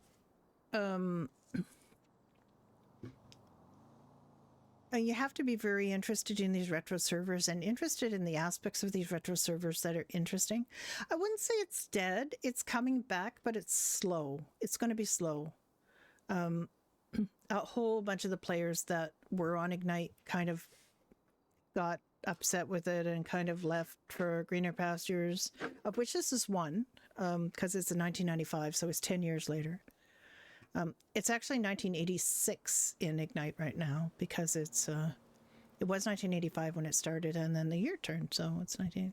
You have to be very interested in these retro servers and interested in the aspects of these retro servers that are interesting. I wouldn't say it's dead. It's coming back, but it's slow. It's going to be slow. A whole bunch of the players that were on Ignite kind of got upset with it and kind of left for greener pastures, of which this is one, because it's in 1995, so it's 10 years later. It's actually 1986 in Ignite right now, because it was 1985 when it started, and then the year turned, so it's 19.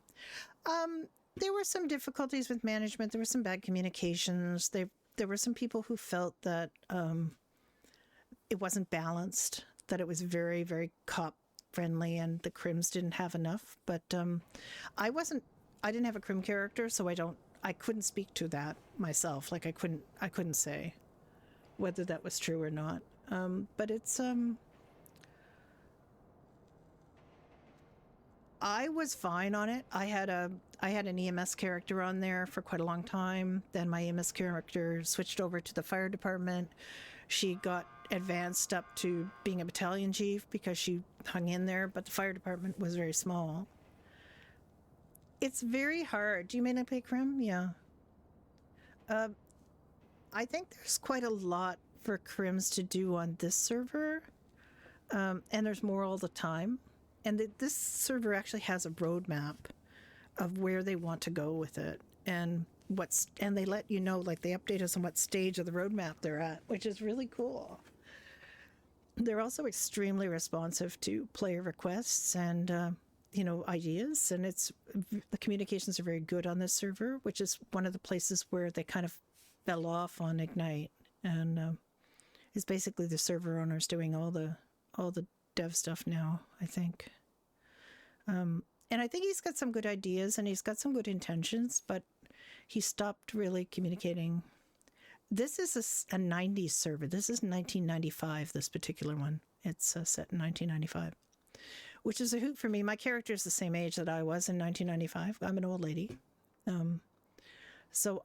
There were some difficulties with management. There were some bad communications. There were some people who felt that it wasn't balanced, that it was very, very cop friendly, and the Crims didn't have enough. But I didn't have a Crim character, so I couldn't speak to that myself. Like I couldn't say whether that was true or not. But it's I was fine on it. I had an EMS character on there for quite a long time. Then my EMS character switched over to the fire department. She got advanced up to being a battalion chief because she hung in there, but the fire department was very small. It's very hard. Do you mainly play Crim? Yeah. I think there's quite a lot for Crims to do on this server, and there's more all the time. And this server actually has a roadmap of where they want to go with it, and they let you know, like they update us on what stage of the roadmap they're at, which is really cool. They're also extremely responsive to player requests and ideas, and the communications are very good on this server, which is one of the places where they kind of fell off on Ignite, and it's basically the server owners doing all the dev stuff now, I think. And I think he's got some good ideas and he's got some good intentions, but he stopped really communicating. This is a 90s server. This is 1995, this particular one. It's set in 1995, which is a hoot for me. My character is the same age that I was in 1995. I'm an old lady. So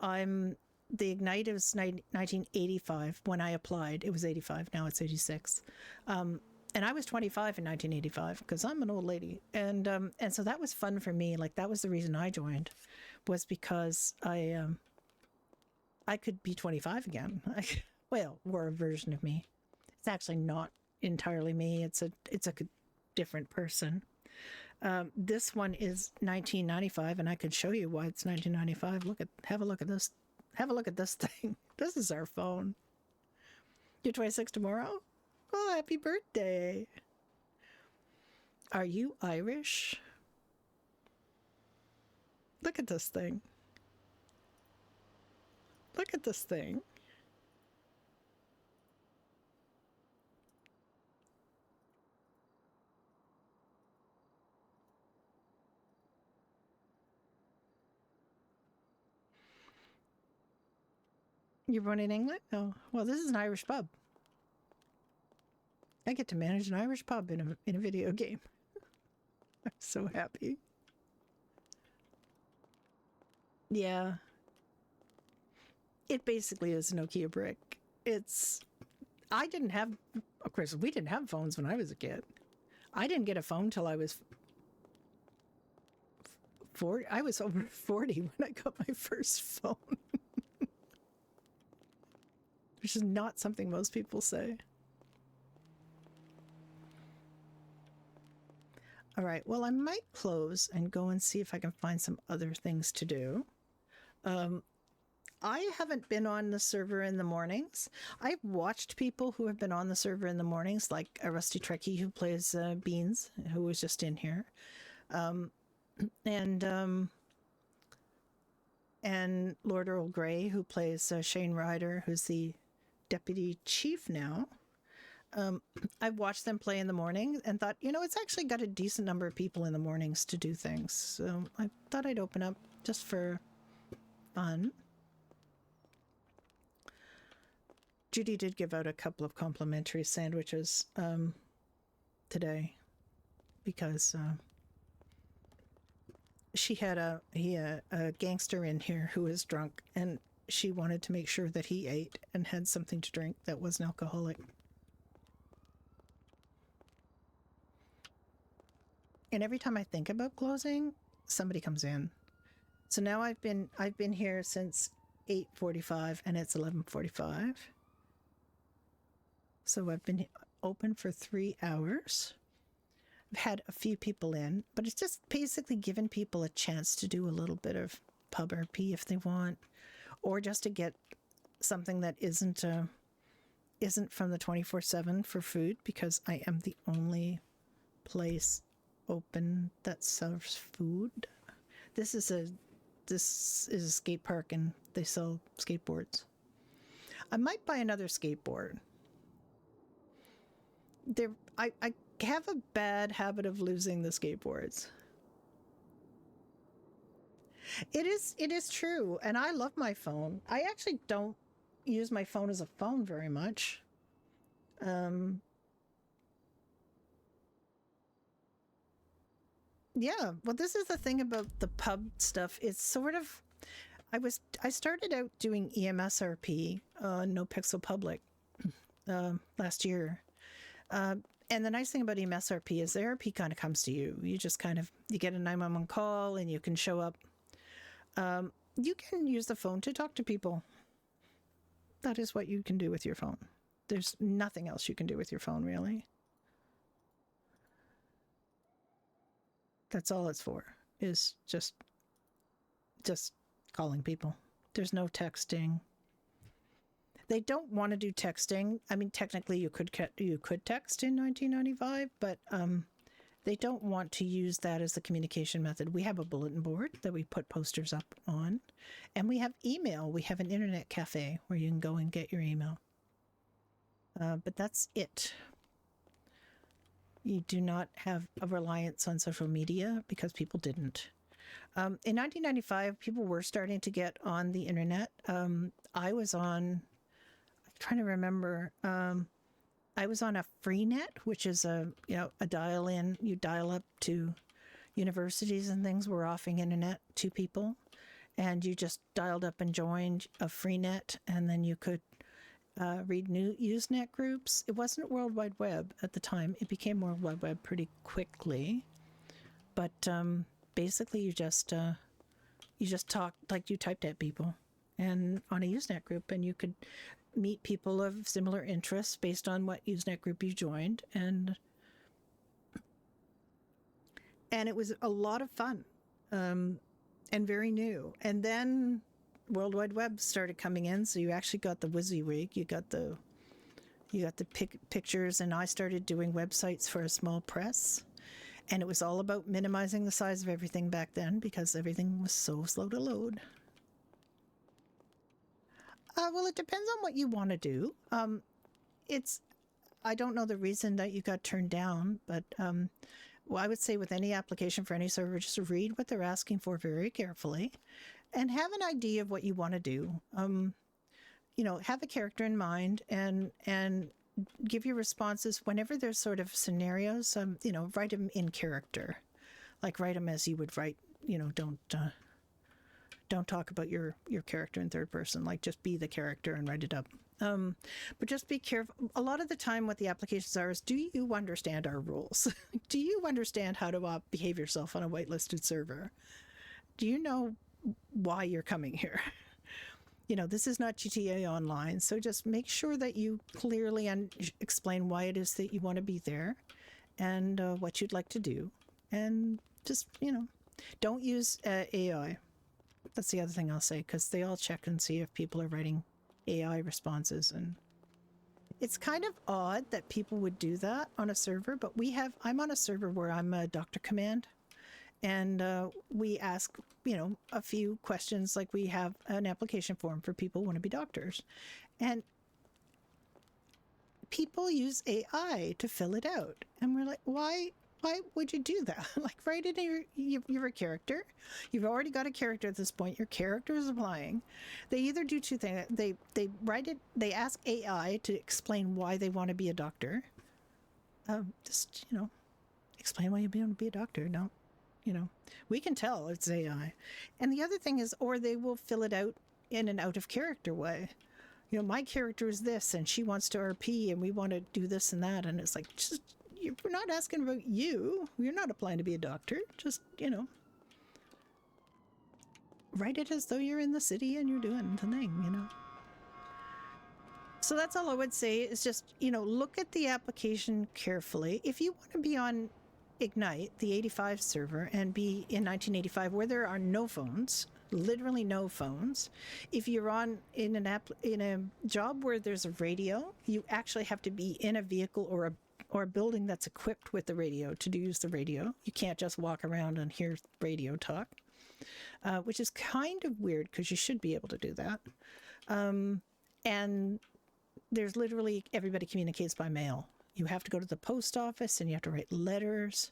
the Ignite was 1985 when I applied. It was 85. Now it's 86. And I was 25 in 1985 because I'm an old lady. And so that was fun for me. Like that was the reason I joined, was because I could be 25 again. Or a version of me. It's actually not entirely me. It's a different person. This one is 1995, and I could show you why it's 1995. Have a look at this. Have a look at this thing. This is our phone. You're 26 tomorrow? Oh, happy birthday. Are you Irish? Look at this thing. Look at this thing. You're born in England? Oh, well, this is an Irish pub. I get to manage an Irish pub in a video game. I'm so happy. Yeah. It basically is a Nokia brick. Of course, we didn't have phones when I was a kid. I didn't get a phone till I was 40. I was over 40 when I got my first phone. Which is not something most people say. All right, well, I might close and go and see if I can find some other things to do. I haven't been on the server in the mornings. I've watched people who have been on the server in the mornings, like a Rusty Trekkie who plays Beans, who was just in here. and Lord Earl Grey, who plays Shane Ryder, who's the deputy chief now. I've watched them play in the morning and thought, it's actually got a decent number of people in the mornings to do things. So I thought I'd open up just for fun. Judy did give out a couple of complimentary sandwiches today because she had a gangster in here who was drunk, and she wanted to make sure that he ate and had something to drink that wasn't alcoholic. And every time I think about closing, somebody comes in. So now I've been here since 8:45 and it's 11:45. So I've been open for 3 hours. I've had a few people in, but it's just basically giving people a chance to do a little bit of pub RP if they want, or just to get something that isn't from the 24/7 for food, because I am the only place open that serves food. This is a skate park and they sell skateboards. I might buy another skateboard. I have a bad habit of losing the skateboards. It is true, and I love my phone. I actually don't use my phone as a phone very much. Yeah, well, this is the thing about the pub stuff. It's sort of, I started out doing EMSRP, No Pixel Public, last year. And the nice thing about EMSRP is the RP kind of comes to you. You just you get a 911 call and you can show up. You can use the phone to talk to people. That is what you can do with your phone. There's nothing else you can do with your phone, really. That's all it's for, is just calling people. There's no texting. They don't want to do texting. I mean, technically you could text in 1995, but they don't want to use that as the communication method. We have a bulletin board that we put posters up on, and we have email. We have an internet cafe where you can go and get your email. But that's it. You do not have a reliance on social media because people didn't. In 1995, people were starting to get on the internet. I was on, I'm trying to remember, I was on a Freenet, which is a dial-in. You dial up to universities and things were offering internet to people, and you just dialed up and joined a Freenet, and then you could read new Usenet groups. It wasn't World Wide Web at the time. It became World Wide Web pretty quickly, but basically you just talked, like you typed at people and on a Usenet group, and you could meet people of similar interests based on what Usenet group you joined, and it was a lot of fun and very new. And then World Wide Web started coming in, so you actually got the WYSIWYG, you got the pictures, and I started doing websites for a small press, and it was all about minimizing the size of everything back then because everything was so slow to load. Well, it depends on what you want to do. I don't know the reason that you got turned down, but well, I would say with any application for any server, just read what they're asking for very carefully and have an idea of what you want to do. Have a character in mind and give your responses whenever there's sort of scenarios. Write them in character, like write them as you would write. Don't talk about your character in third person. Like, just be the character and write it up. But just be careful. A lot of the time what the applications are is, do you understand our rules? Do you understand how to behave yourself on a whitelisted server? Do you know why you're coming here? This is not GTA Online, so just make sure that you clearly explain why it is that you want to be there and what you'd like to do. And just, don't use AI. That's the other thing I'll say, because they all check and see if people are writing AI responses. And it's kind of odd that people would do that on a server, but I'm on a server where I'm a Dr. Command, and we ask, a few questions. Like we have an application form for people who want to be doctors, and people use AI to fill it out, and we're like, why would you do that? Like, write it in you're a character. You've already got a character at this point. Your character is applying. They either do two things. They write it. They ask AI to explain why they want to be a doctor. Just explain why you want to be a doctor. No, we can tell it's AI. And the other thing is, or they will fill it out in an out of character way. My character is this, and she wants to RP, and we want to do this and that, and it's like, just. We're not asking about you. You're not applying to be a doctor. Just, write it as though you're in the city and you're doing the thing, So that's all I would say is just, look at the application carefully. If you want to be on Ignite, the 85 server, and be in 1985 where there are no phones, literally no phones. If you're in a job where there's a radio, you actually have to be in a vehicle or a building that's equipped with the radio to use the radio. You can't just walk around and hear radio talk, which is kind of weird because you should be able to do that. And there's literally, everybody communicates by mail. You have to go to the post office and you have to write letters.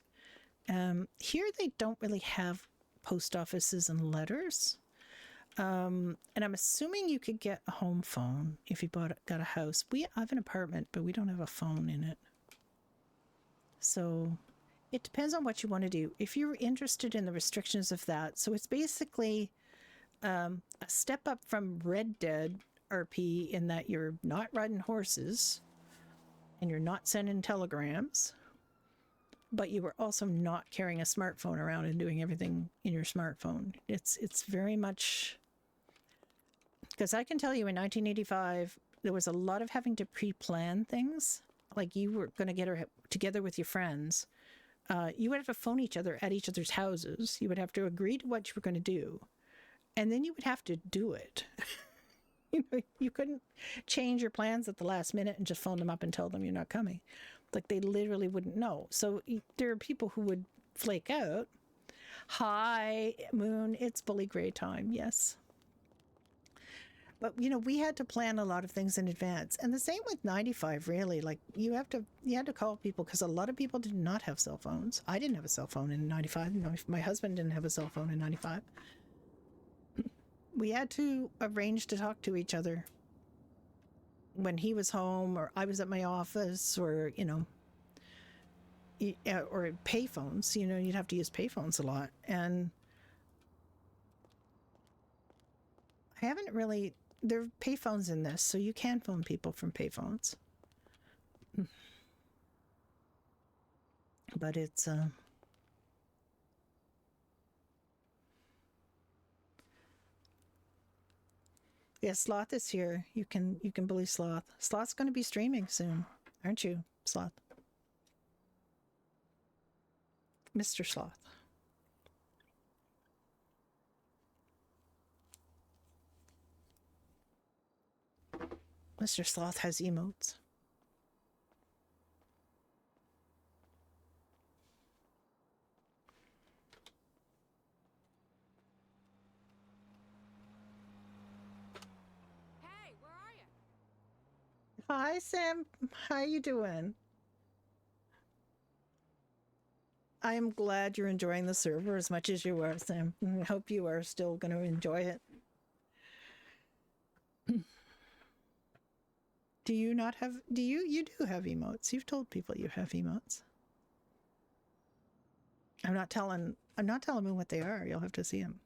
Here they don't really have post offices and letters. And I'm assuming you could get a home phone if you got a house. I have an apartment, but we don't have a phone in it. So it depends on what you want to do. If you're interested in the restrictions of that, so it's basically a step up from Red Dead RP in that you're not riding horses and you're not sending telegrams, but you are also not carrying a smartphone around and doing everything in your smartphone. It's very much, because I can tell you in 1985 there was a lot of having to pre-plan things. Like you were going to get together with your friends. You would have to phone each other at each other's houses. You would have to agree to what you were going to do. And then you would have to do it. You couldn't change your plans at the last minute and just phone them up and tell them you're not coming. Like they literally wouldn't know. So there are people who would flake out. Hi, Moon, it's bully gray time. Yes. But, we had to plan a lot of things in advance. And the same with 95, really. Like, you had to call people because a lot of people did not have cell phones. I didn't have a cell phone in 95. My husband didn't have a cell phone in 95. We had to arrange to talk to each other when he was home or I was at my office or, or payphones. You'd have to use payphones a lot. And I haven't really... There are payphones in this, so you can phone people from payphones. But it's yeah, Sloth is here. You can bully Sloth. Sloth's going to be streaming soon, aren't you, Sloth? Mr. Sloth. Mr. Sloth has emotes. Hey, where are you? Hi, Sam. How you doing? I am glad you're enjoying the server as much as you are, Sam. I hope you are still going to enjoy it. Do you not have... You do have emotes. You've told people you have emotes. I'm not telling them what they are. You'll have to see them.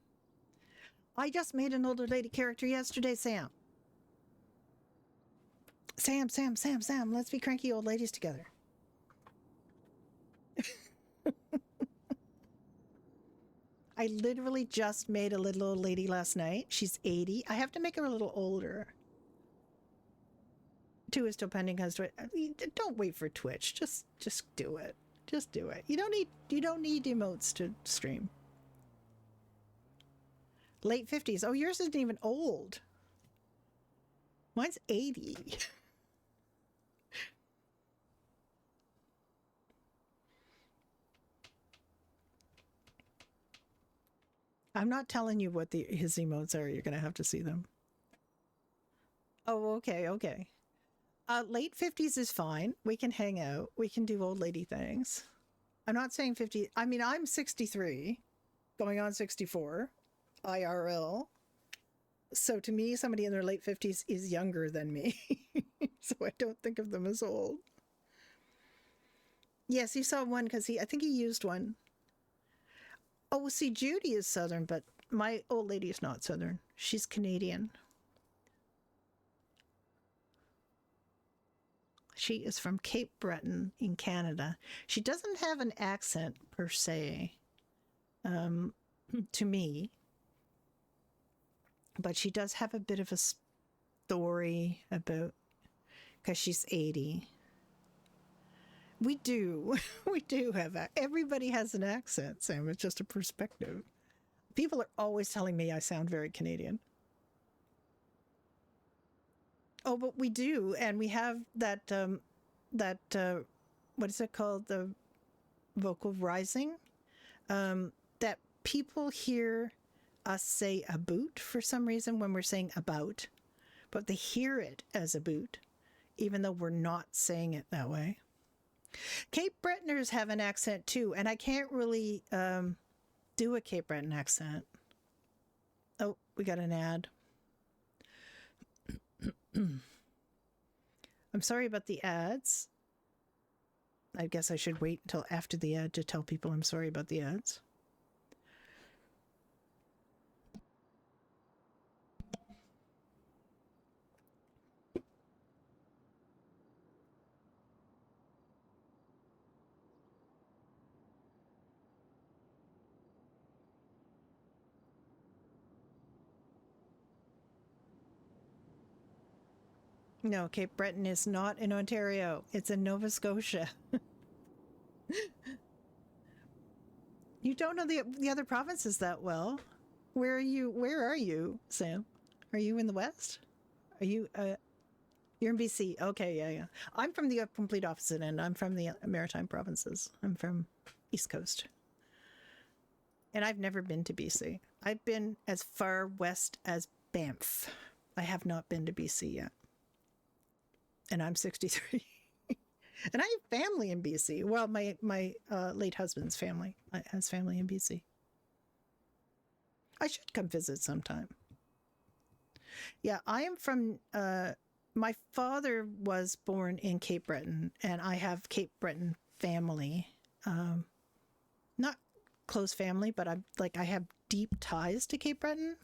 I just made an older lady character yesterday, Sam. Sam, let's be cranky old ladies together. I literally just made a little old lady last night. She's 80. I have to make her a little older. 2 is still pending. Don't wait for Twitch. Just do it. Just do it. You don't need emotes to stream. Late 50s. Oh, yours isn't even old. Mine's 80. I'm not telling you what his emotes are. You're going to have to see them. Oh, okay, okay. Late 50s is fine. We can hang out. We can do old lady things. I'm not saying 50. I mean, I'm 63, going on 64, IRL. So to me, somebody in their late 50s is younger than me. So I don't think of them as old. Yes, you saw one because I think he used one. Oh, see, Judy is Southern, but my old lady is not Southern. She's Canadian. She is from Cape Breton in Canada. She doesn't have an accent per se, to me, but she does have a bit of a story about, because she's 80. We do have, everybody has an accent, Sam. It's just a perspective. People are always telling me I sound very Canadian. Oh, but we do, and we have that, what is it called? The vocal rising, that people hear us say a boot for some reason when we're saying about, but they hear it as a boot, even though we're not saying it that way. Cape Bretoners have an accent too, and I can't really do a Cape Breton accent. Oh, we got an ad. I'm sorry about the ads. I guess I should wait until after the ad to tell people I'm sorry about the ads. No, Cape Breton is not in Ontario. It's in Nova Scotia. You don't know the other provinces that well. Where are you, Sam? Are you in the West? Are you you're in BC? Okay, yeah. I'm from the complete opposite end. I'm from the Maritime provinces. I'm from East Coast. And I've never been to BC. I've been as far west as Banff. I have not been to BC yet. And I'm 63. And I have family in BC. Well, my late husband's family has family in BC. I should come visit sometime. Yeah, I am from, my father was born in Cape Breton, and I have Cape Breton family. Not close family, but I have deep ties to Cape Breton.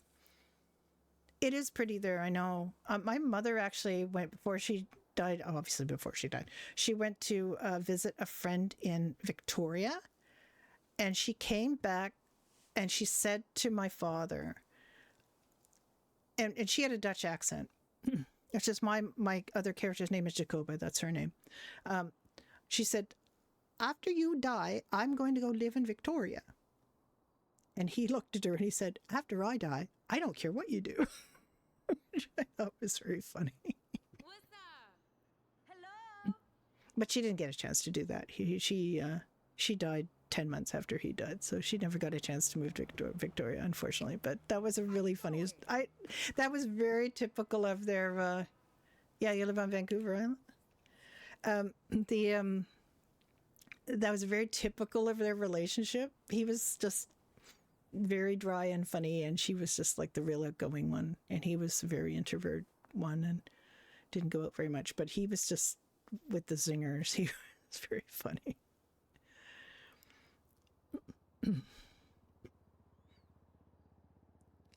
It is pretty there, I know. My mother actually went before she died, obviously before she died. She went to visit a friend in Victoria, and she came back and she said to my father, and she had a Dutch accent. It's just my other character's name is Jacoba. That's her name. She said, after you die, I'm going to go live in Victoria. And he looked at her and he said, after I die, I don't care what you do. Which I thought was very funny. What's up? Hello? But she didn't get a chance to do that. She died 10 months after he died, so she never got a chance to move to Victoria, unfortunately. But that was a really funny. That was very typical of their. Yeah, you live on Vancouver Island. That was very typical of their relationship. He was just very dry and funny, and she was just like the real outgoing one, and he was a very introvert one and didn't go out very much. But he was just with the zingers. He was very funny.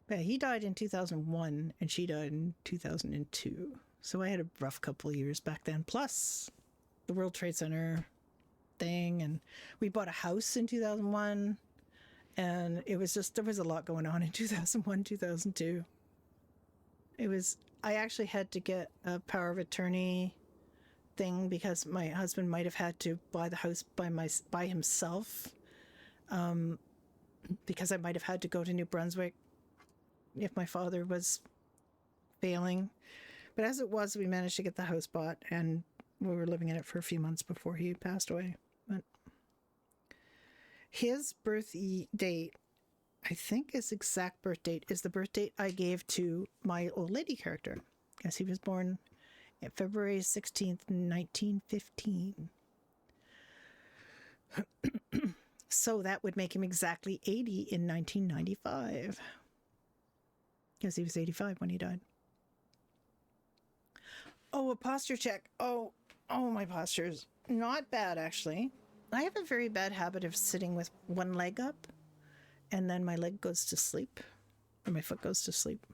Yeah, he died in 2001 and she died in 2002. So I had a rough couple of years back then. Plus the World Trade Center thing, and we bought a house in 2001, and it was just, there was a lot going on in 2001, 2002. I actually had to get a power of attorney thing because my husband might have had to buy the house by himself, because I might have had to go to New Brunswick if my father was failing. But as it was, we managed to get the house bought, and we were living in it for a few months before he passed away. But his birth date I think his exact birth date is the birth date I gave to my old lady character, because he was born February 16th, 1915. So that would make him exactly 80 in 1995. Because he was 85 when he died. Oh, a posture check. Oh, my posture's not bad, actually. I have a very bad habit of sitting with one leg up, and then my leg goes to sleep, or my foot goes to sleep.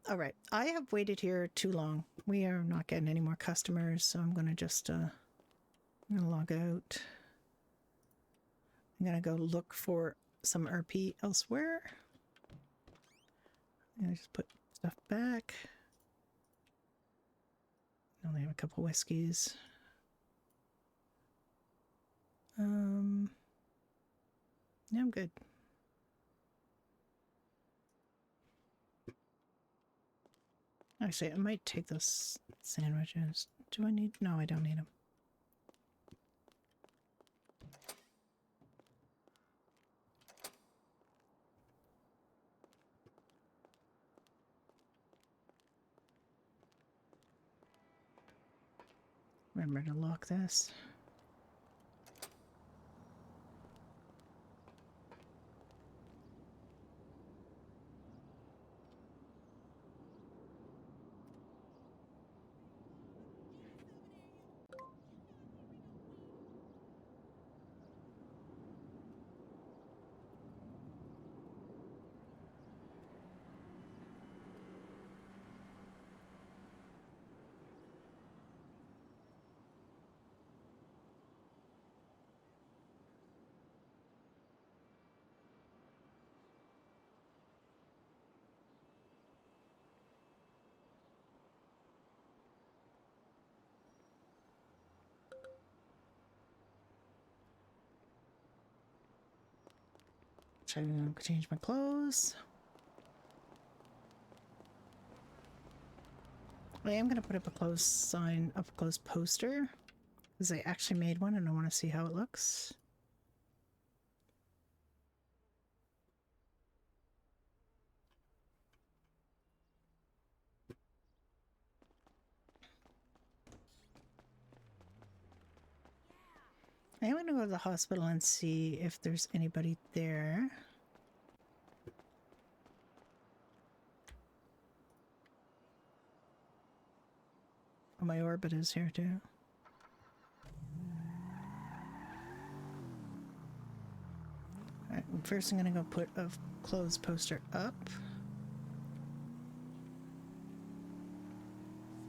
All right, I have waited here too long. We are not getting any more customers, so I'm going to just I'm going to log out. I'm going to go look for some RP elsewhere. I'm going to just put stuff back. I only have a couple whiskeys. Yeah, I'm good. Actually, I might take those sandwiches. Do I need? No, I don't need them. Remember to lock this. I'm gonna change my clothes. I am gonna put up a closed sign, up a closed poster, because I actually made one and I want to see how it looks. I am gonna go to the hospital and see if there's anybody there. Oh, my orbit is here too. Alright, first I'm gonna go put a closed poster up.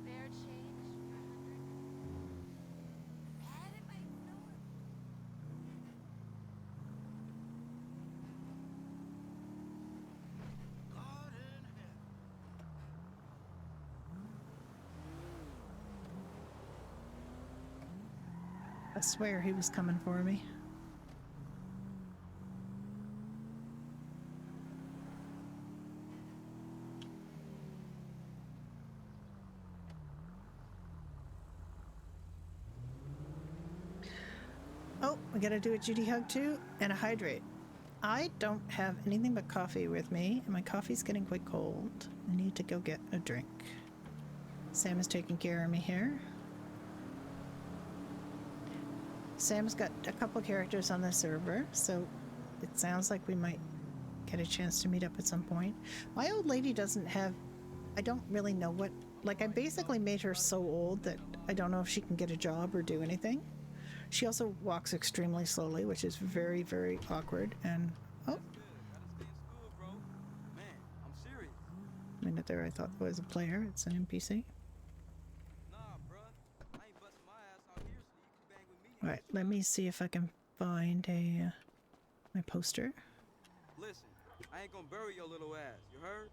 Spare change for 100. God in heaven. I swear he was coming for me. Oh, we gotta do a Judy hug too, and a hydrate. I don't have anything but coffee with me, and my coffee's getting quite cold. I need to go get a drink. Sam is taking care of me here. Sam's got a couple characters on the server, so it sounds like we might get a chance to meet up at some point. My old lady doesn't have... I don't really know what... Like, I basically made her so old that I don't know if she can get a job or do anything. She also walks extremely slowly, which is very, very awkward, and... Oh! A minute there, I thought it was a player. It's an NPC. Alright, let me see if I can find a... my poster. Listen, I ain't gonna bury your little ass, you heard?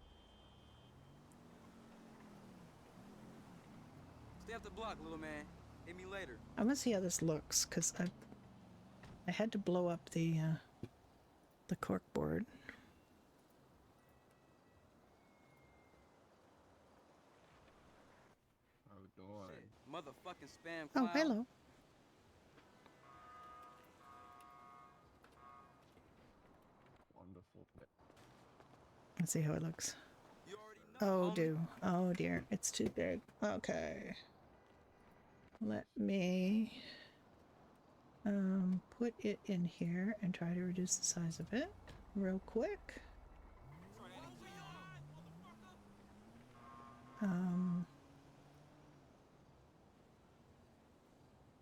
Stay off the block, little man. Hit me later. I want to see how this looks, because I had to blow up the cork board. Oh, God. Motherfucking spam Oh, cloud. hello. Let's see how it looks. You already know, Oh, homie. oh dear, it's too big. Okay. Let me put it in here and try to reduce the size of it real quick.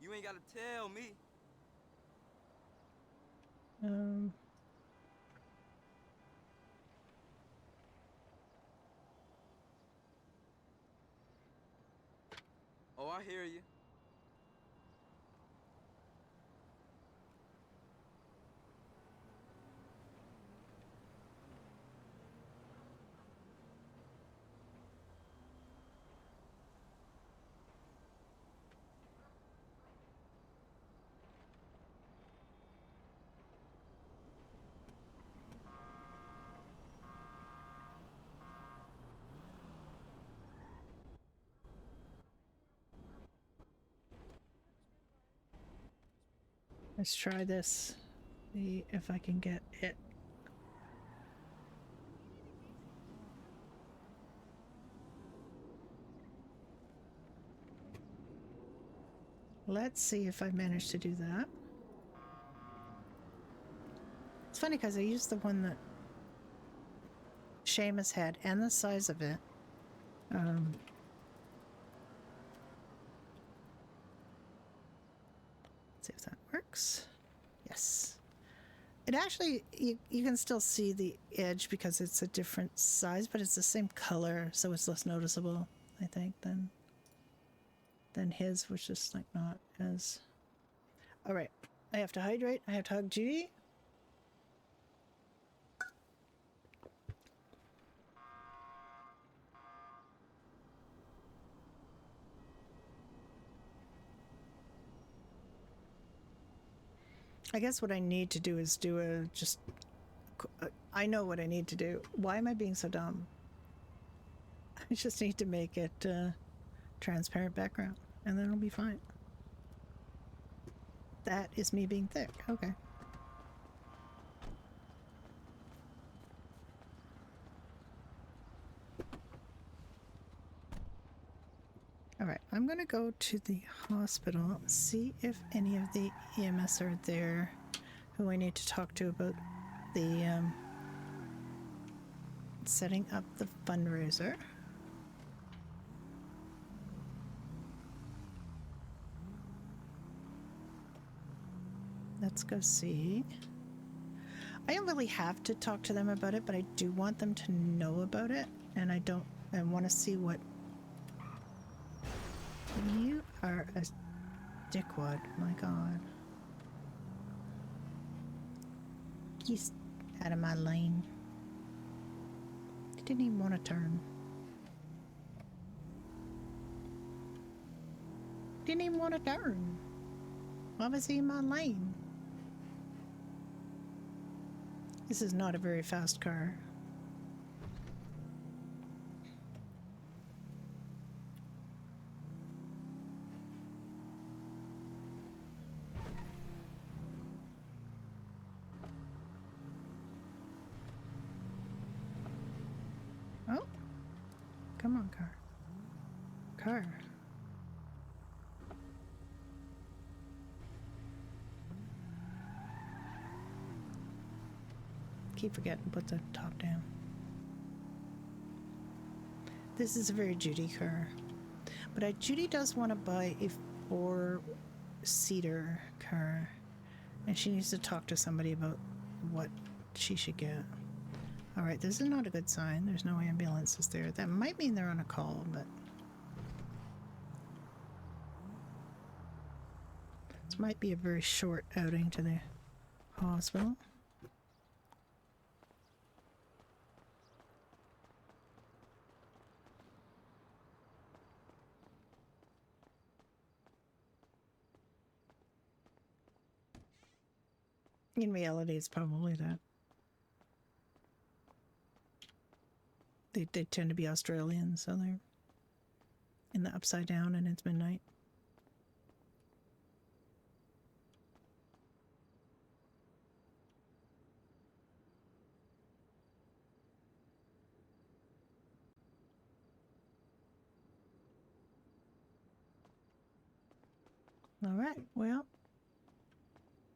You ain't gotta tell me. Um, Oh, I hear you. let's try this. See if I can get it. Let's see if I manage to do that. It's funny because I used the one that Seamus had and the size of it. Let's see if that works. Yes. It actually, you can still see the edge because it's a different size, but it's the same color, so it's less noticeable, I think, than his, which is like not as... All right, I have to hydrate. I have to hug Judy. I guess what I need to do is do I know what I need to do. Why am I being so dumb? I just need to make it transparent background, and then it'll be fine. That is me being thick. Okay. All right, I'm gonna go to the hospital, see if any of the EMS are there who I need to talk to about the setting up the fundraiser. Let's go see. I don't really have to talk to them about it, but I do want them to know about it, and I want to see what... You are a dickwad, my god. He's out of my lane. He didn't even want to turn. Didn't even want to turn. Why was he in my lane? This is not a very fast car. Oh, come on, car. Car. Keep forgetting to put the top down. This is a very Judy car. But Judy does want to buy a 4-seater car. And she needs to talk to somebody about what she should get. Alright, this is not a good sign. There's no ambulances there. That might mean they're on a call, but... This might be a very short outing to the hospital. In reality, it's probably that. They tend to be Australian, so they're in the upside down and it's midnight. All right. Well,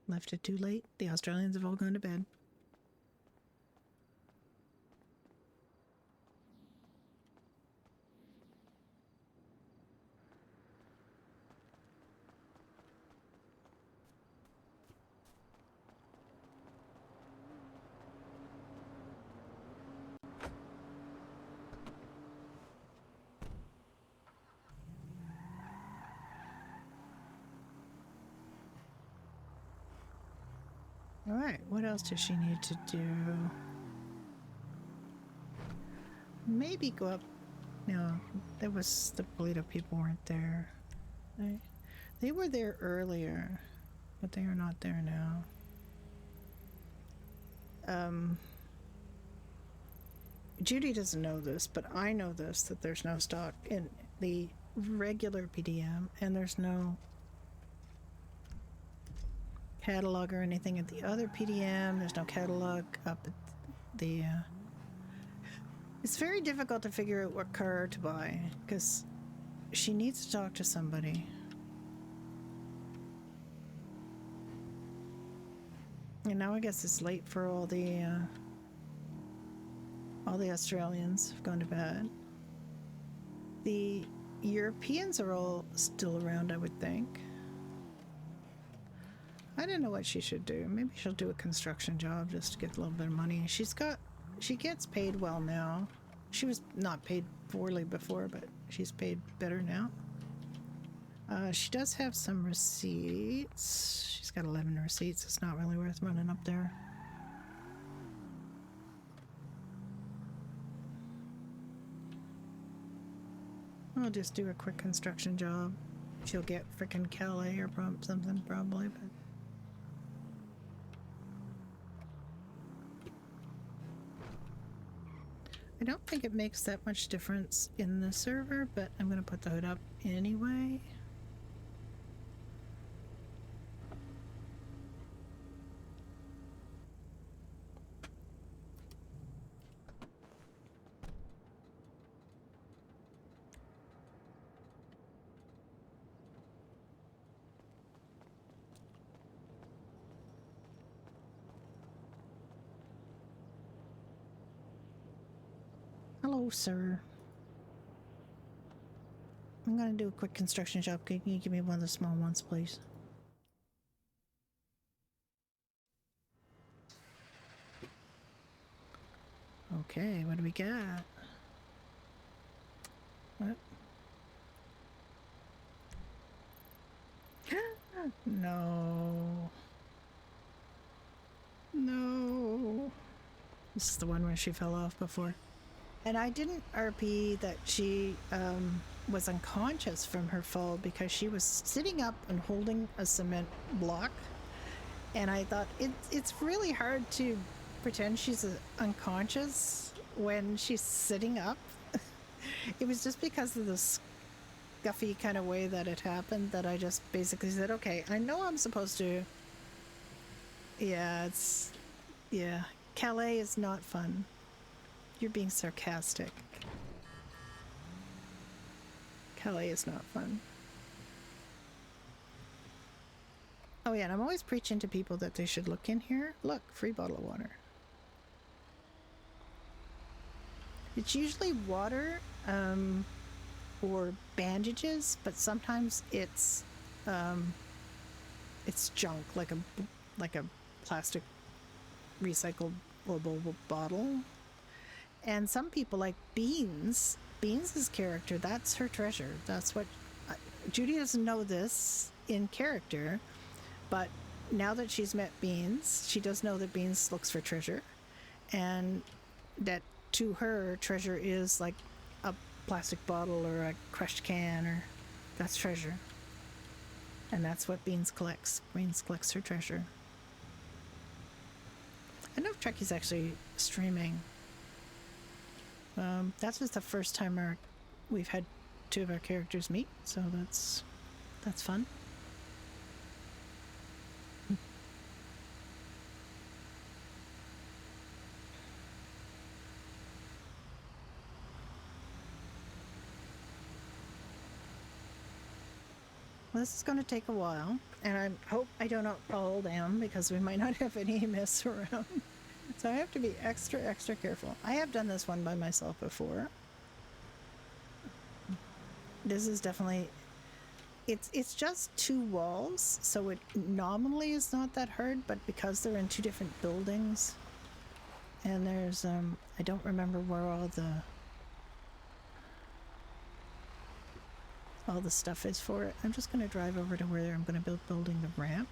left it too late. The Australians have all gone to bed. All right, what else does she need to do? Maybe go up. No, there was the Polito people weren't there. They were there earlier, but they are not there now. Judy doesn't know this, but I know this, that there's no stock in the regular PDM, and there's no catalog or anything at the other PDM. There's no catalog up at the it's very difficult to figure out what car to buy because she needs to talk to somebody. And now I guess it's late for all the Australians have gone to bed. The Europeans are all still around, I would think. I don't know what she should do. Maybe she'll do a construction job just to get a little bit of money. She gets paid well now. She was not paid poorly before, but she's paid better now. She does have some receipts. She's got 11 receipts. It's not really worth running up there. I'll just do a quick construction job. She'll get frickin' Calais or something probably, but I don't think it makes that much difference in the server, but I'm going to put the hood up anyway. Hello, sir. I'm gonna do a quick construction job. Can you give me one of the small ones, please? Okay, what do we got? What? No. No. This is the one where she fell off before. And I didn't RP that she was unconscious from her fall because she was sitting up and holding a cement block. And I thought it's really hard to pretend she's unconscious when she's sitting up. It was just because of the scuffy kind of way that it happened that I just basically said, okay, I know I'm supposed to. Yeah, Calais is not fun. You're being sarcastic. Calais is not fun. Oh yeah, and I'm always preaching to people that they should look in here. Look, free bottle of water. It's usually water or bandages, but sometimes it's junk, like a plastic recyclable bottle. And some people like Beans. Beans' character, that's her treasure. That's what... Judy doesn't know this in character, but now that she's met Beans, she does know that Beans looks for treasure. And that to her, treasure is like a plastic bottle or a crushed can, or that's treasure. And that's what Beans collects. Beans collects her treasure. I know if Trekky's actually streaming. That's just the first time we've had two of our characters meet, so that's fun. This is going to take a while, and I hope I do not fall down because we might not have any mess around. So I have to be extra, extra careful. I have done this one by myself before. This is definitely... It's just 2 walls, so it nominally is not that hard, but because they're in 2 different buildings, and there's, I don't remember where all the stuff is for it. I'm just going to drive over to where I'm going to building the ramp.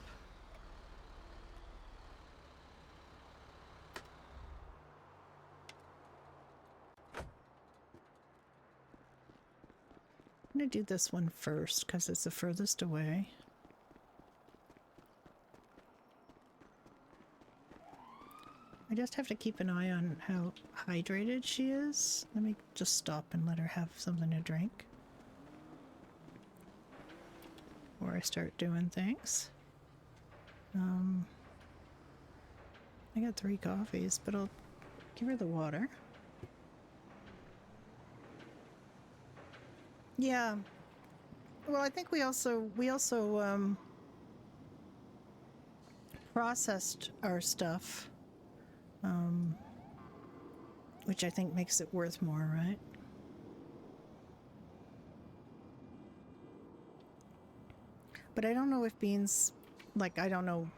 I'm going to do this one first because it's the furthest away. I just have to keep an eye on how hydrated she is. Let me just stop and let her have something to drink before I start doing things. I got 3 coffees, but I'll give her the water. Yeah. Well, I think we also processed our stuff, which I think makes it worth more, right? But I don't know if Beans, like, I don't know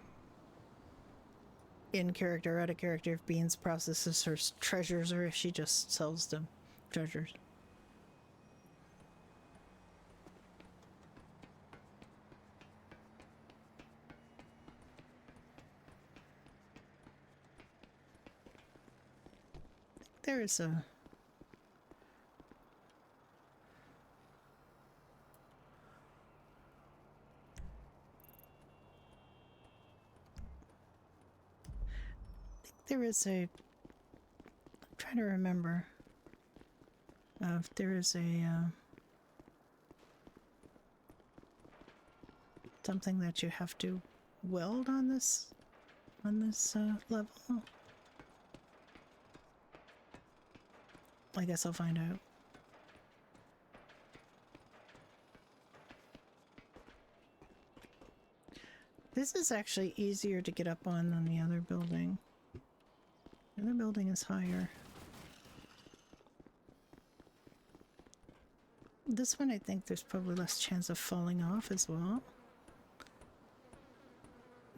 in character or out of character if Beans processes her treasures or if she just sells them treasures. There is a... There is a... I'm trying to remember if there is a something that you have to weld on this level. I guess I'll find out. This is actually easier to get up on than the other building. The other building is higher. This one, I think there's probably less chance of falling off as well.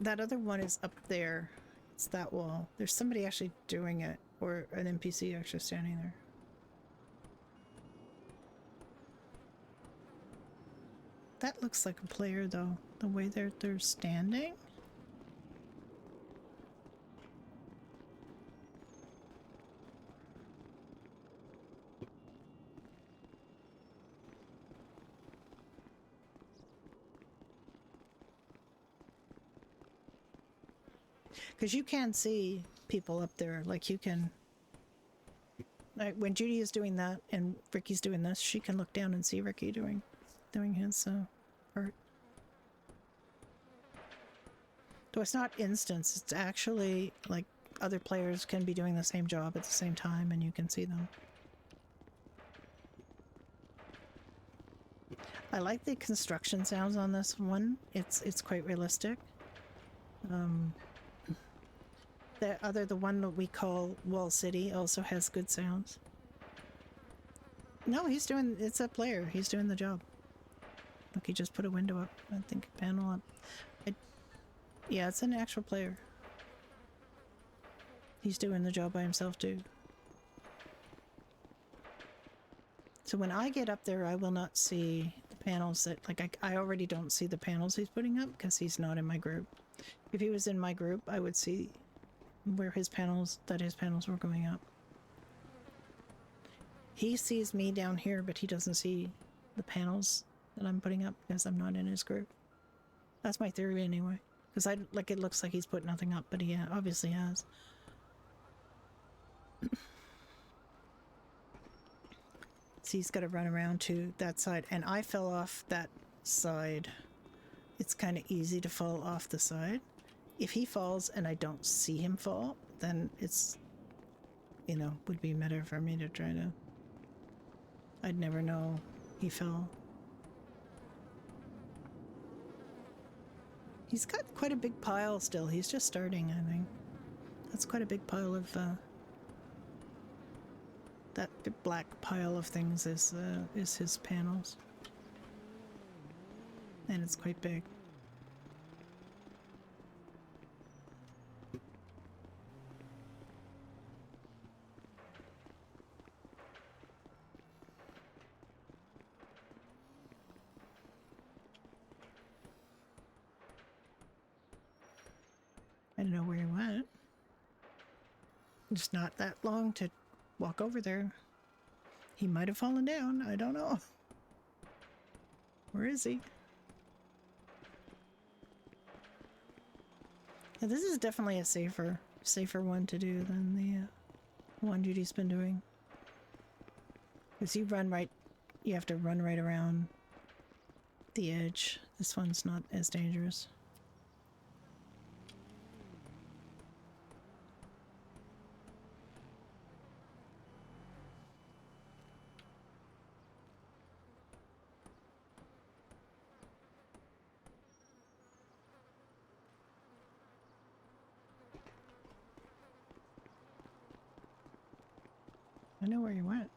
That other one is up there. It's that wall. There's somebody actually doing it, or an NPC actually standing there. That looks like a player, though. The way they're standing. Because you can see people up there, like you can... Like when Judy is doing that and Ricky's doing this, she can look down and see Ricky doing his part. So it's not instance, it's actually like other players can be doing the same job at the same time and you can see them. I like the construction sounds on this one. It's quite realistic. The one that we call Wall City also has good sounds. No, it's a player. He's doing the job. Look, he just put a window up. I think a panel up. Yeah, it's an actual player. He's doing the job by himself too. So when I get up there, I will not see the panels that, like, I already don't see the panels he's putting up because he's not in my group. If he was in my group, I would see where his panels were going up. He sees me down here, but he doesn't see the panels that I'm putting up because I'm not in his group. That's my theory anyway. Because it looks like he's put nothing up, but he obviously has. So he's got to run around to that side, and I fell off that side. It's kind of easy to fall off the side. If he falls and I don't see him fall, then it's, would be better for me to try to... I'd never know he fell. He's got quite a big pile still. He's just starting, I think. That's quite a big pile of, that big black pile of things is his panels. And it's quite big. I don't know where he went. It's not that long to walk over there. He might have fallen down. I don't know. Where is he? Yeah, this is definitely a safer one to do than the one Judy's been doing. Because you have to run right around the edge. This one's not as dangerous. I know where you went.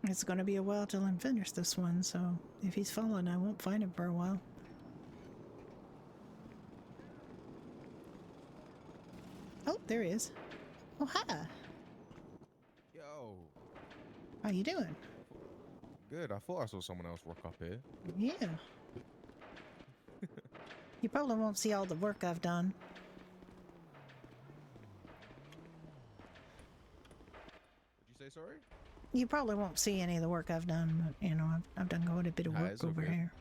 It's going to be a while till I'm finished this one, so if he's fallen, I won't find him for a while. Oh, there he is. Oh, hi. Yo. How you doing? Good. I thought I saw someone else rock up here. Yeah. You probably won't see all the work I've done. What'd you say, sorry? You probably won't see any of the work I've done, but, you know, I've done quite a bit of Nah, work it's all over good. here.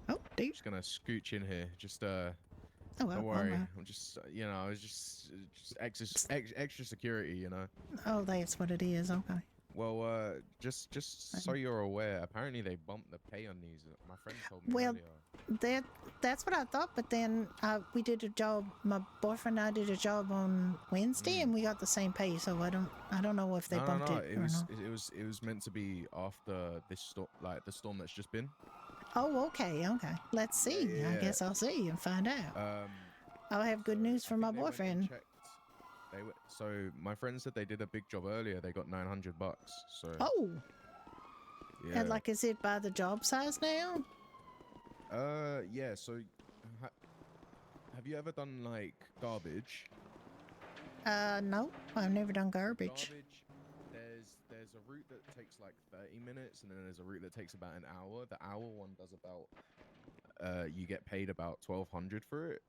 Oh, dude. Just gonna scooch in here. Just Oh, well, don't worry. well. I'm just you know, it's just extra security, you know. Oh, that's what it is. Okay. Well, just so you're aware, apparently they bumped the pay on these. My friend told me Well, earlier. that's what I thought, but then we did a job. My boyfriend and I did a job on Wednesday, and we got the same pay. So I don't know if they bumped it or not. It was meant to be after this storm, like the storm that's just been. Oh, okay. Let's see. Yeah. I guess I'll see and find out. I'll have good news for my boyfriend. So my friend said they did a big job earlier. They got $900. So. Oh. Yeah. And like, is it by the job size now? Yeah. So, have you ever done like garbage? No, I've never done garbage. There's a route that takes like 30 minutes, and then there's a route that takes about an hour. The hour one does about, you get paid about $1,200 for it.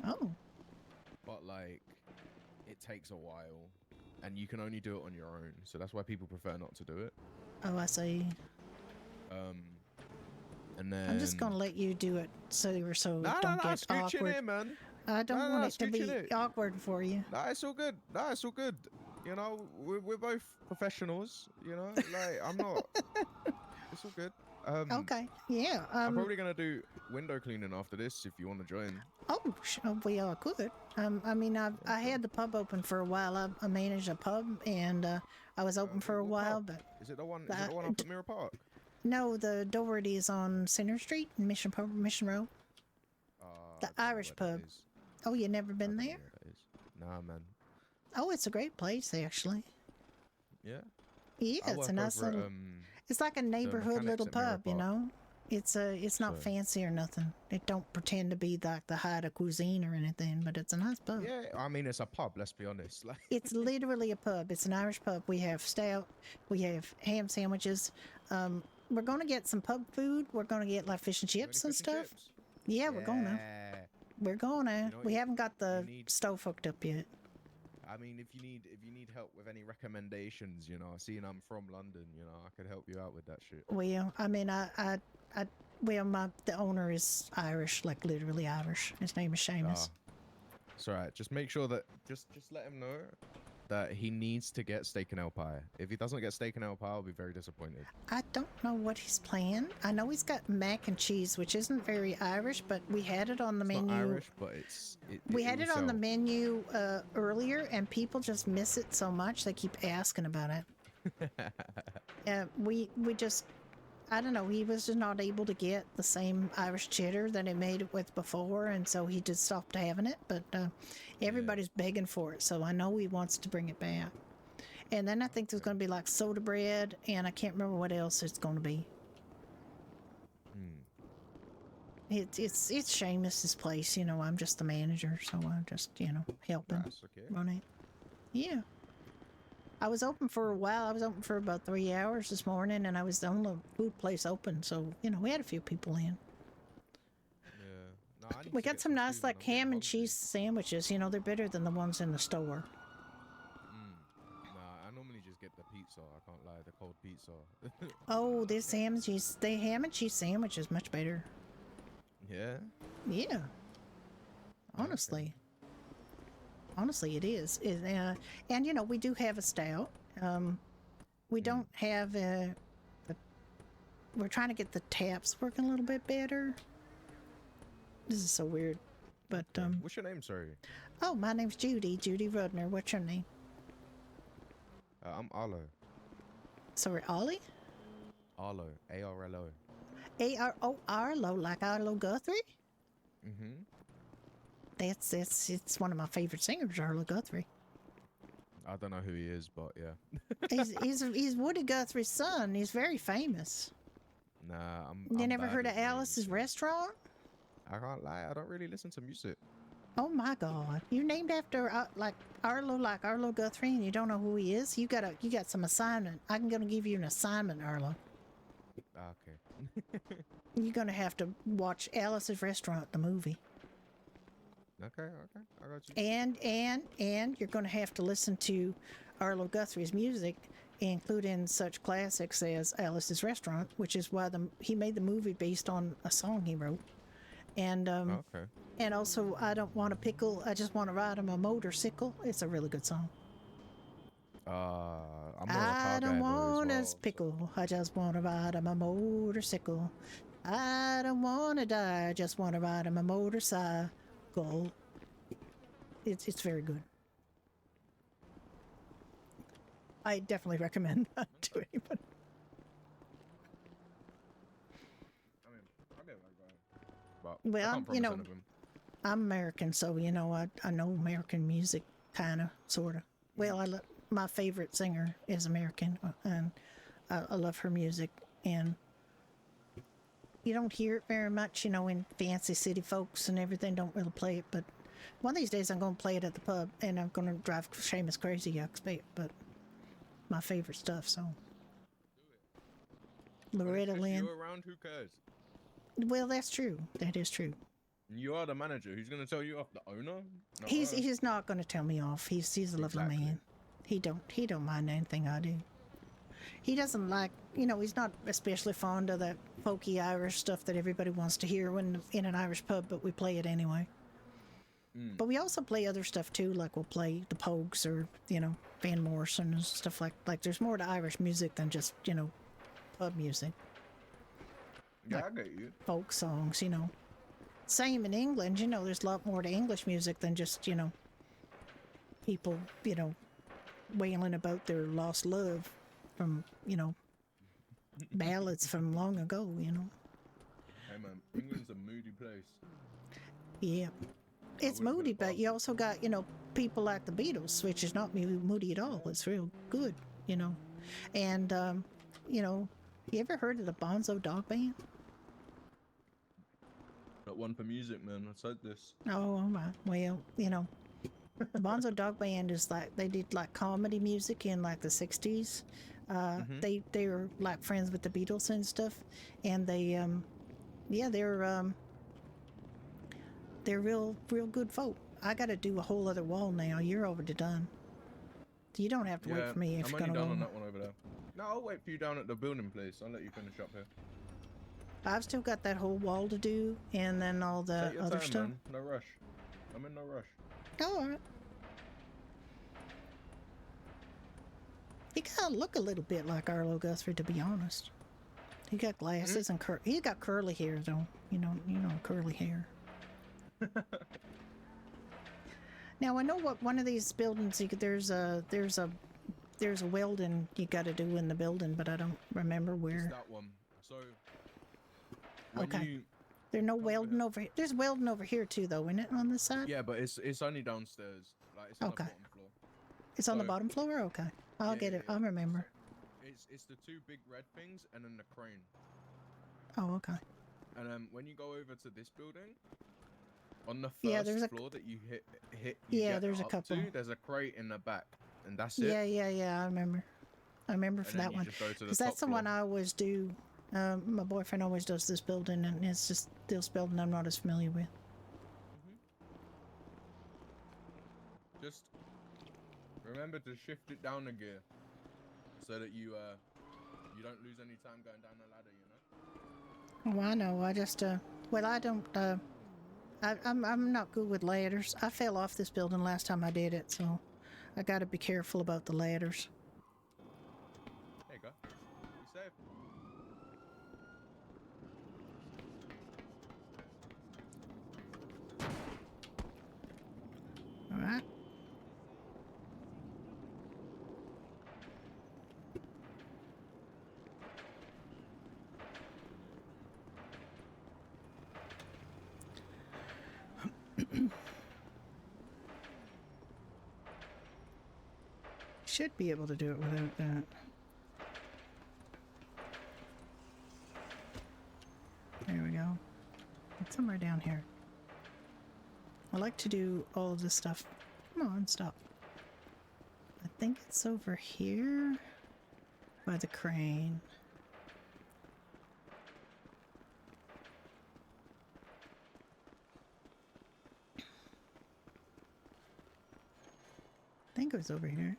Oh. But like, it takes a while, and you can only do it on your own. So that's why people prefer not to do it. Oh, I see. And then I'm just gonna let you do it so don't get scooch awkward. in here, man. I don't want it to be awkward for you. Nah, it's all good. You know, we're both professionals. You know, like I'm not. It's all good. Okay. Yeah. I'm probably gonna do window cleaning after this if you want to join. Oh, we all could. I mean, I had the pub open for a while. I managed a pub, and I was open for a while. But is it the one? Is it the one up at Mirror Park? No, the Doherty is on Center Street, Mission Road. The Irish pub. Oh, you never been there? Nah, man. Oh, it's a great place, actually. Yeah. Yeah, it's a nice little. It's like a neighborhood little pub, you know. It's not fancy or nothing. It don't pretend to be like the height of cuisine or anything, but it's a nice pub. Yeah, I mean it's a pub. Let's be honest. Like it's literally a pub. It's an Irish pub. We have stout. We have ham sandwiches. We're gonna get some pub food. We're gonna get like fish and chips and stuff. Yeah, we're gonna. We haven't got the stove hooked up yet. I mean, if you need help with any recommendations, you know, seeing I'm from London, you know, I could help you out with that shit. Well, I mean, the owner is Irish, like literally Irish. His name is Seamus. It's alright. Just make sure that just let him know. that he needs to get steak and ale pie. If he doesn't get steak and ale pie, I'll be very disappointed. I don't know what he's playing. I know he's got mac and cheese, which isn't very Irish, but we had it on the It's menu. not Irish, but We had will it on the sell. menu earlier, and people just miss it so much they keep asking about it. We just, I don't know. He was just not able to get the same Irish cheddar that he made it with before, and so he just stopped having it. But everybody's begging for it, so I know he wants to bring it back. And then I think there's going to be like soda bread, and I can't remember what else it's going to be. It's Seamus's place, you know. I'm just the manager, so I'm just, you know, helping run it. Yeah. I was open for a while. I was open for about 3 hours this morning, and I was the only food place open, so, you know, we had a few people in. No, We got some nice, like, ham and cheese sandwiches. You know, they're better than the ones in the store. Nah, I normally just get the pizza. I can't lie, the cold pizza. Oh, this ham and cheese, the ham and cheese sandwich is much better. Yeah? Yeah. Honestly. Honestly, it is. And, you know, we do have a stout. We don't have we're trying to get the taps working a little bit better. This is so weird. But, What's your name, sorry? Oh, my name's Judy Rudner. What's your name? I'm Arlo. Sorry, Ollie? Arlo. A-R-L-O. A-R-O, Arlo, like Arlo Guthrie? Mm-hmm. It's one of my favorite singers, Arlo Guthrie. I don't know who he is, but yeah. he's Woody Guthrie's son. He's very famous. Nah, You I'm never bad heard with of Alice's names. Restaurant? I can't lie, I don't really listen to music. Oh my God! You're named after like Arlo Guthrie, and you don't know who he is. You got some assignment. I'm gonna give you an assignment, Arlo. Okay. You're gonna have to watch Alice's Restaurant, the movie. Okay, I got you. And you're gonna have to listen to Arlo Guthrie's music, including such classics as Alice's Restaurant, which is why he made the movie based on a song he wrote. And Okay. and also I Don't Want a Pickle, I Just Want to Ride on My Motorcycle. It's a really good song. I'm more of a I car don't guy though want as a pickle, I just want to ride on my motorcycle. I don't want to die, I just want to ride on my motorcycle. It's very good. I definitely recommend that to anybody. I mean, I get that guy. But Well, I can't you promise know, anything. I'm American, so you know I know American music, kind of, sort of. Well, my favorite singer is American, and I love her music. And you don't hear it very much, you know, in fancy city folks and everything don't really play it. But one of these days I'm going to play it at the pub, and I'm going to drive Seamus crazy, I expect. But my favorite stuff, so. Loretta Lynn. You around, who cares? Well, that's true. That is true. You are the manager. Who's going to tell you off? The owner? Not He's us. he's not going to tell me off. He's a lovely man. He don't mind anything I do. He doesn't like, you know, he's not especially fond of that folky Irish stuff that everybody wants to hear when in an Irish pub, but we play it anyway. But we also play other stuff too, like we'll play the Pogues or, you know, Van Morrison and stuff like there's more to Irish music than just, you know, pub music. Yeah, like I get you. folk songs, you know. Same in England, you know, there's a lot more to English music than just, you know, people, you know, wailing about their lost love from, you know, ballads from long ago, you know. Hey man, England's a moody place. Yeah. It's moody, but you also got, you know, people like the Beatles, which is not moody at all. It's real good, you know. And, you know, you ever heard of the Bonzo Dog Band? Not one for music, man. I said this. Oh my. Well, you know, the Bonzo Dog Band is like, they did like comedy music in like the 60s. They were like friends with the Beatles and stuff. And they, yeah, they're real good folk. I got to do a whole other wall now. You're already done. You don't have to wait for me if I'm you're only gonna down on go. that one over there. No, I'll wait for you down at the building place. I'll let you finish up here. I've still got that whole wall to do, and then all the Take your other time, stuff. man. No rush. I'm in no rush. Oh, all right. kind of look a little bit like Arlo Guthrie, to be honest. He got glasses and he got curly hair though. You know, curly hair. Now I know what one of these buildings there's a welding you got to do in the building, but I don't remember where. Just that one. So. When Okay. You there's no welding over here. There's welding over here too, though, isn't it, on this side? Yeah, but it's only downstairs. Like it's on the bottom floor. It's on the bottom floor. Okay, I'll get it. I'll remember. It's the two big red things and then the crane. Oh, okay. And when you go over to this building, on the first floor that you hit. There's a couple. There's a crate in the back, and that's it. Yeah. I remember. I remember for that one because that's the one I always do. My boyfriend always does this building, and it's just this building I'm not as familiar with. Just remember to shift it down a gear so that you don't lose any time going down the ladder, you know? Oh, I know. I just I don't I'm not good with ladders. I fell off this building last time I did it, so I got to be careful about the ladders. There you go. Be safe. All right. Should be able to do it without that. There we go. It's somewhere down here. I like to do all of this stuff. Come on, stop. I think it's over here by the crane. I think it was over here.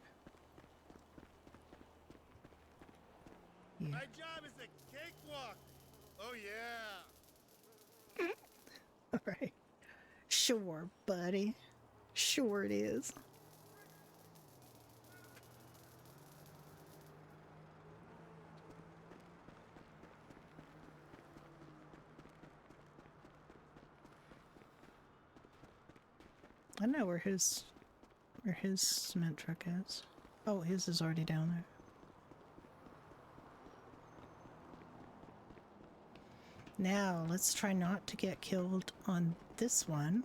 Yeah. My job is a cakewalk. Oh yeah. All right. Sure, buddy. Sure it is. I know where his cement truck is. Oh, his is already down there. Now, let's try not to get killed on this one.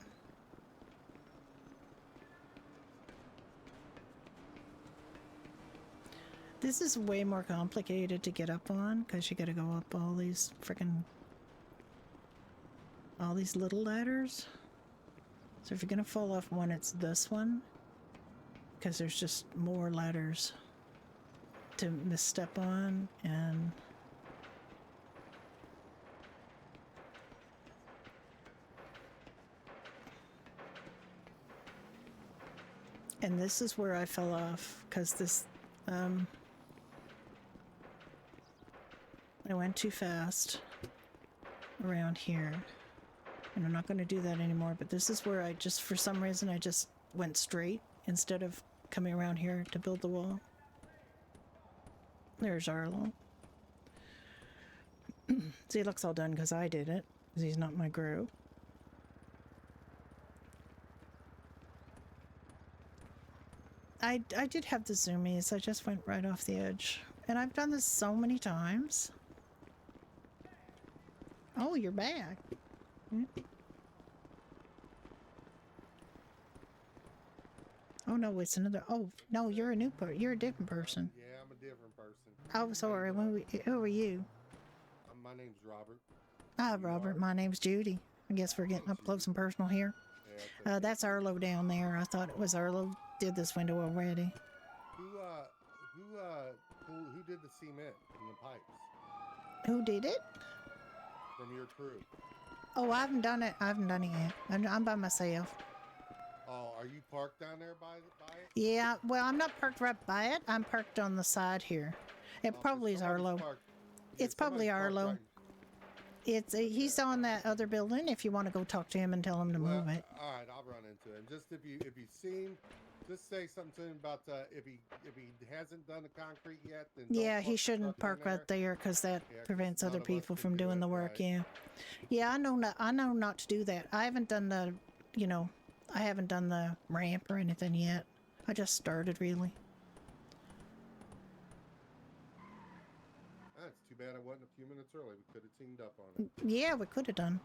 This is way more complicated to get up on because you gotta go up all these little ladders. So if you're gonna fall off one, it's this one because there's just more ladders to misstep on and this is where I fell off because this I went too fast around here, and I'm not going to do that anymore, but this is where I just, for some reason, I just went straight instead of coming around here to build the wall. There's Arlo. See, it looks all done because I did it, because he's not my group. I did have the zoomies. I just went right off the edge. And I've done this so many times. Oh, you're back. Oh, no, it's another... Oh, no, you're a new person. You're a different person. Yeah, I'm a different person. Oh, sorry. Who are you? My name's Robert. Hi, Robert. My name's Judy. I guess we're getting up close and personal here. Yeah, that's Arlo down there. I thought it was Arlo did this window already. Who did the cement and the pipes? Who did it? From your crew. Oh, I haven't done it. I haven't done it yet. I'm by myself. Oh, are you parked down there by it? Yeah, well, I'm not parked right by it. I'm parked on the side here. It probably is Arlo. It's probably Arlo. Right. He's on that other building. If you want to go talk to him and tell him to move it. All right, I'll run into him. Just if you seem Just say something to him about if he hasn't done the concrete yet, then Yeah, don't he the shouldn't truck in park right there because that Yeah, 'cause prevents none other of us people can from do doing it, the work. right. Yeah, yeah, I know not to do that. I haven't done the, you know, I haven't done the ramp or anything yet. I just started really. Ah, it's too bad I wasn't a few minutes early. We could have teamed up on it. Yeah, we could have done.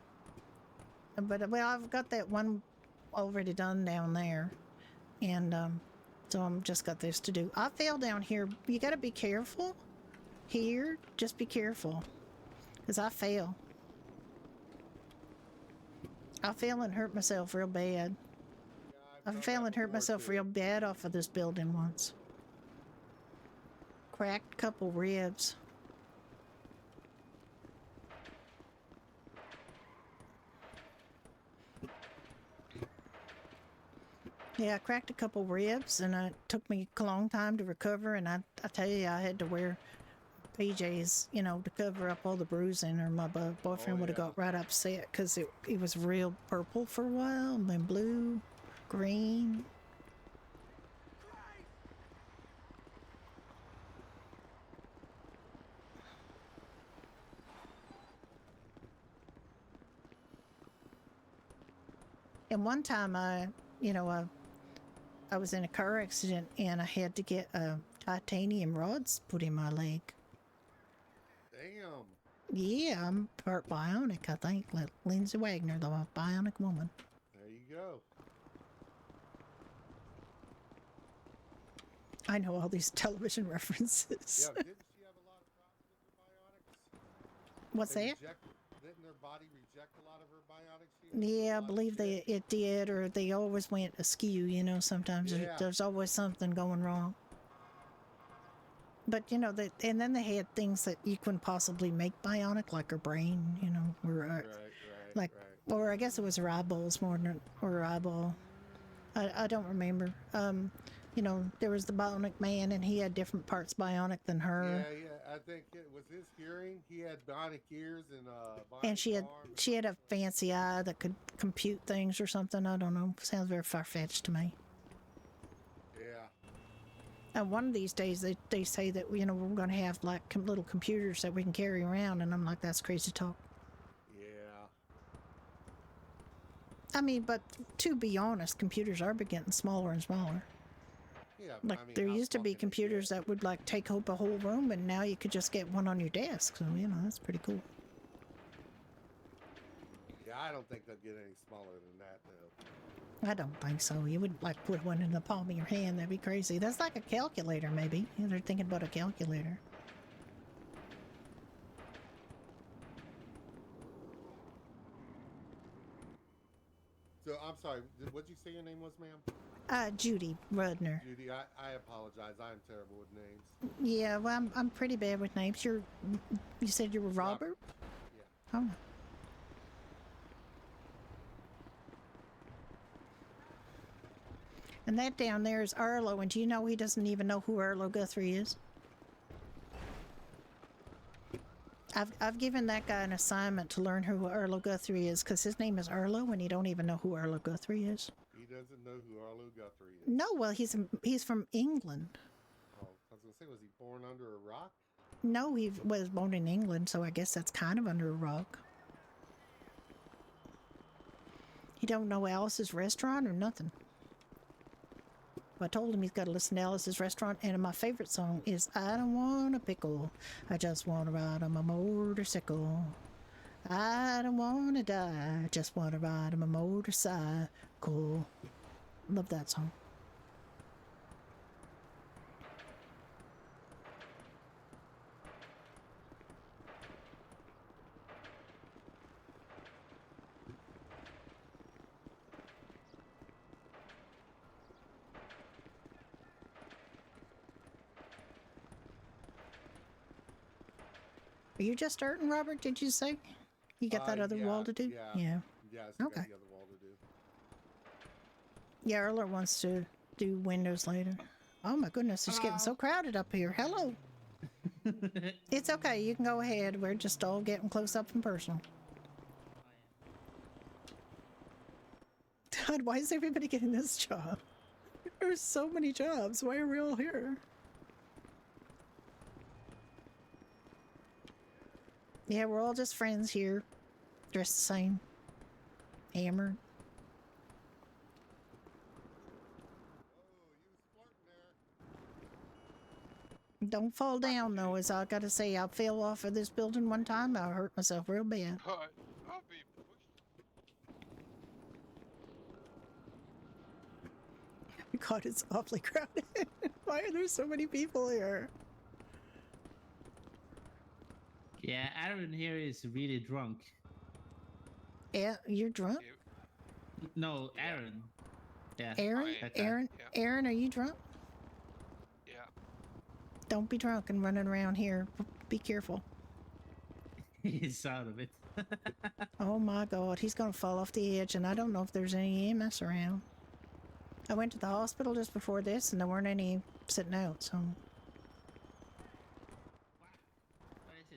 But well, I've got that one already done down there, and so I'm just got this to do. I fell down here. You got to be careful here. Just be careful, cause I fell. I fell and hurt myself real bad. I fell and hurt myself real bad off of this building once. Cracked a couple ribs. Yeah, I cracked a couple ribs, and it took me a long time to recover. And I tell you, I had to wear PJs, you know, to cover up all the bruising, or my boyfriend would have got right upset because it was real purple for a while, and then blue, green. And one time I was in a car accident and I had to get titanium rods put in my leg. Damn. Yeah, I'm part bionic, I think. Like Lindsay Wagner, the bionic woman. There you go. I know all these television references. Yeah, didn't she have a lot of problems with her bionics? What's that? Didn't her body reject a lot of her bionics? Yeah, I believe it did, or they always went askew, you know, sometimes there's always something going wrong. But, you know, and then they had things that you couldn't possibly make bionic, like her brain, you know, or I guess it was her eyeballs more than her eyeball. I don't remember. You know, there was the bionic man, and he had different parts bionic than her. Yeah, I think it was his hearing. He had bionic ears and bionic And she had a fancy eye that could compute things or something. I don't know. Sounds very far-fetched to me. Yeah. And one of these days, they say that, you know, we're going to have like little computers that we can carry around, and I'm like, that's crazy talk. Yeah. I mean, but to be honest, computers are getting smaller and smaller. Yeah, like I mean, there used to be computers that would like take up a whole room, and now you could just get one on your desk. So, you know, that's pretty cool. Yeah, I don't think they'll get any smaller than that, though. I don't think so. You wouldn't like put one in the palm of your hand. That'd be crazy. That's like a calculator, maybe. You know, they're thinking about a calculator. So, I'm sorry. What'd you say your name was, ma'am? Judy Rudner. Judy, I apologize. I'm terrible with names. Yeah, well, I'm pretty bad with names. You said you were Robert? Yeah. Oh. And that down there is Arlo, and do you know he doesn't even know who Arlo Guthrie is? I've given that guy an assignment to learn who Arlo Guthrie is, because his name is Arlo, and he don't even know who Arlo Guthrie is. He doesn't know who Arlo Guthrie is. No, well, he's from England. Oh, I was going to say, was he born under a rock? No, he was born in England, so I guess that's kind of under a rock. He don't know Alice's Restaurant or nothing. I told him he's got to listen to Alice's Restaurant, and my favorite song is I Don't Want a Pickle, I Just Want to Ride on My Motorcycle. I don't want to die, I just want to ride on my motorcycle. Love that song. Are you just starting, Robert, did you say? You got that other wall to do? Yeah. Okay. Yeah, I still got the other wall to do. Yeah, Erler wants to do windows later. Oh my goodness, it's getting so crowded up here. Hello. It's okay, you can go ahead. We're just all getting close up and personal. God, why is everybody getting this job? There's so many jobs. Why are we all here? Yeah, we're all just friends here. Dressed the same. Hammered. Don't fall down, though, as I gotta say, I fell off of this building one time. I hurt myself real bad. But I'll be God, it's awfully crowded. Why are there so many people here? Yeah, Aaron here is really drunk. Yeah, you're drunk? No, Aaron. Yeah. Aaron? that guy. Aaron, are you drunk? Yeah. Don't be drunk and running around here. Be careful. He's out of it. Oh my God, he's gonna fall off the edge, and I don't know if there's any EMS around. I went to the hospital just before this, and there weren't any sitting out, so... What is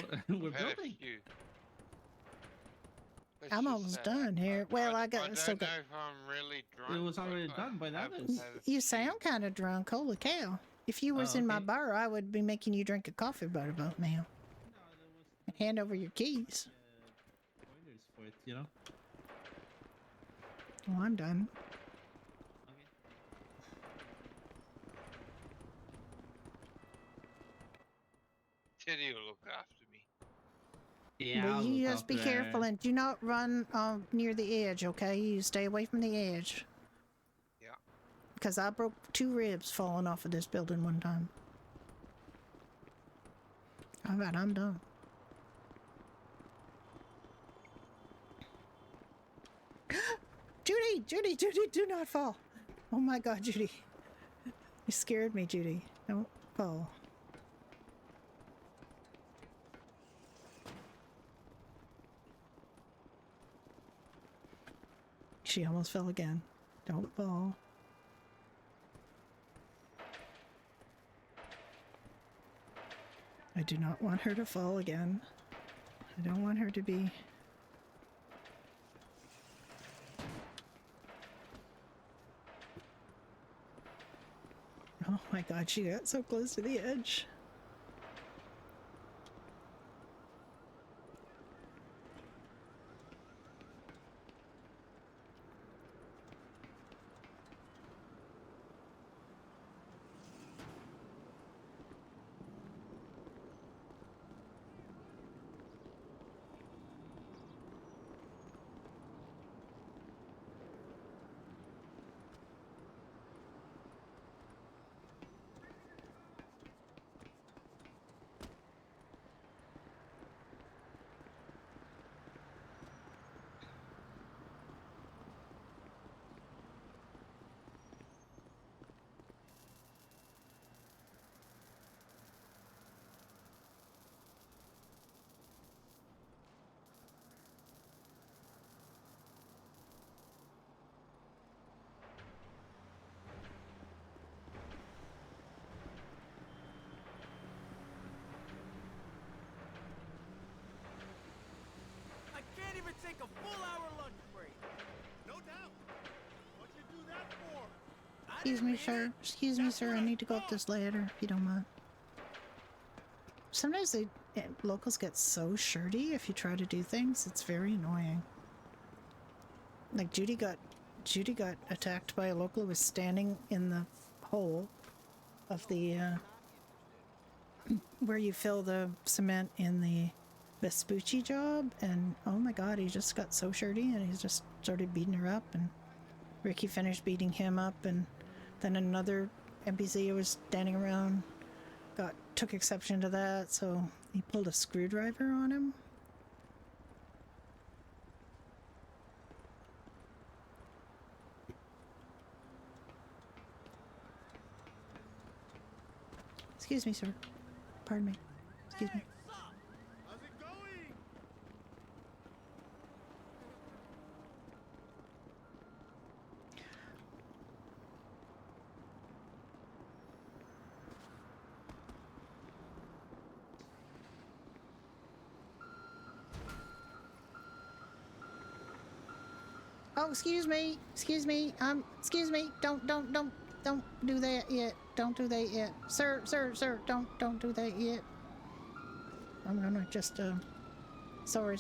it? We're I've had a building. few. Let's I'm just almost say, done here. Well, I I got... don't still know got... if I'm really drunk. It was but already I done by that. have Is. had a You few. sound kind of drunk. Holy cow. If you was Oh, in my okay. bar, I would be making you drink a coffee right about now. Hand over your keys. Pointers for it, you know. Oh, I'm done. Teddy will look after me. Yeah, But I'll you look just be after careful and do not run near the edge, okay? You stay away from the edge. Yeah. Because I broke 2 ribs falling off of this building one time. All right, I'm done. Judy, do not fall. Oh my God, Judy. You scared me, Judy. Don't fall. She almost fell again. Don't fall. I do not want her to fall again. I don't want her to be... Oh my God, she got so close to the edge. I can't even take a full-hour lunch break. No doubt. What'd you do that for? Excuse me, sir. Excuse me, sir. I need to go up this ladder, if you don't mind. Sometimes locals get so shirty if you try to do things. It's very annoying. Like Judy got attacked by a local who was standing in the hole of the where you fill the cement in the Vespucci job, and oh my God, he just got so shirty and he just started beating her up, and Ricky finished beating him up, and then another NPC who was standing around took exception to that, so he pulled a screwdriver on him. Excuse me, sir. Pardon me. Excuse me. How's it going? Oh, excuse me. Excuse me. Excuse me. Don't do that yet. Don't do that yet. Sir, don't do that yet. I'm gonna just, sorry.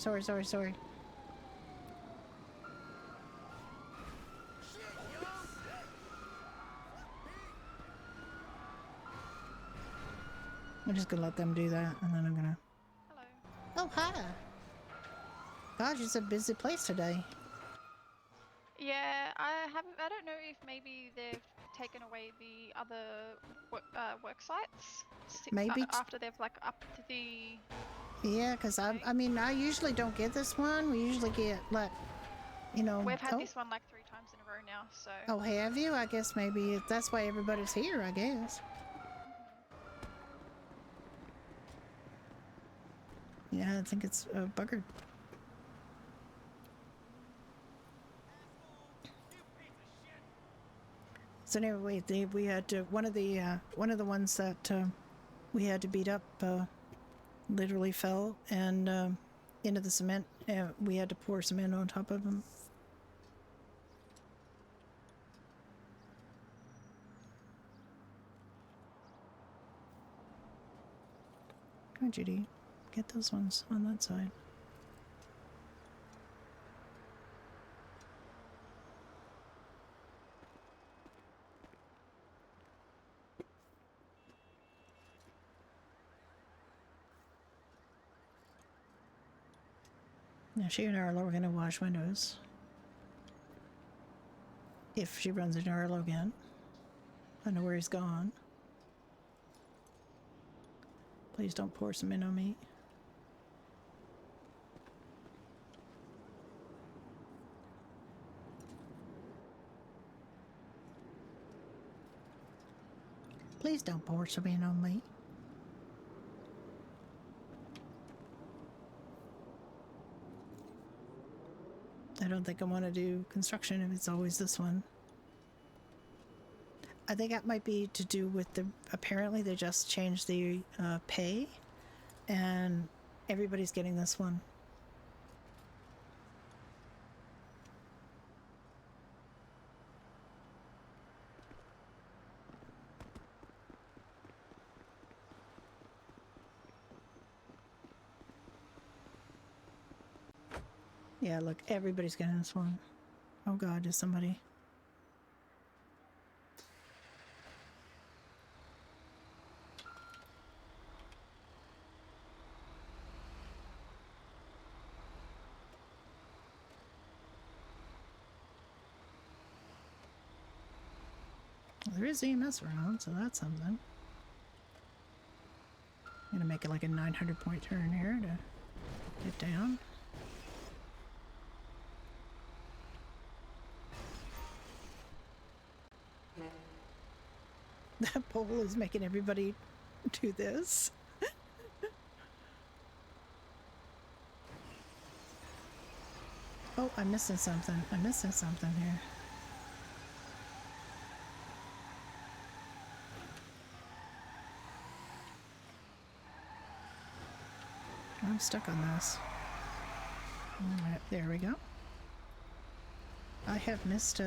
I'm just gonna let them do that, and then I'm gonna... Hello. Oh, hi. God, it's a busy place today. Yeah, I don't know if maybe they've taken away the other work sites. Maybe after they've like upped the. Yeah, because I mean, I usually don't get this one. We usually get, like, you know... We've had this one like 3 times in a row now, so. Oh, have you? I guess maybe that's why everybody's here, I guess. Yeah, I think it's buggered. So anyway, we had to, one of the ones that we had to beat up literally fell and into the cement. We had to pour cement on top of him. Come on, Judy. Get those ones on that side. Now she and Arlo are going to wash windows. If she runs into Arlo again. I know where he's gone. Please don't pour cement on me. Please don't pour cement on me. I don't think I want to do construction if it's always this one. I think that might be to do with the... Apparently they just changed the pay and everybody's getting this one. Yeah, look, everybody's getting this one. Oh God, is somebody... Well, there is EMS around, so that's something. I'm gonna make it like a 900-point turn here to get down. That pole is making everybody do this. Oh, I'm missing something. I'm missing something here. I'm stuck on this. Alright, there we go. I have missed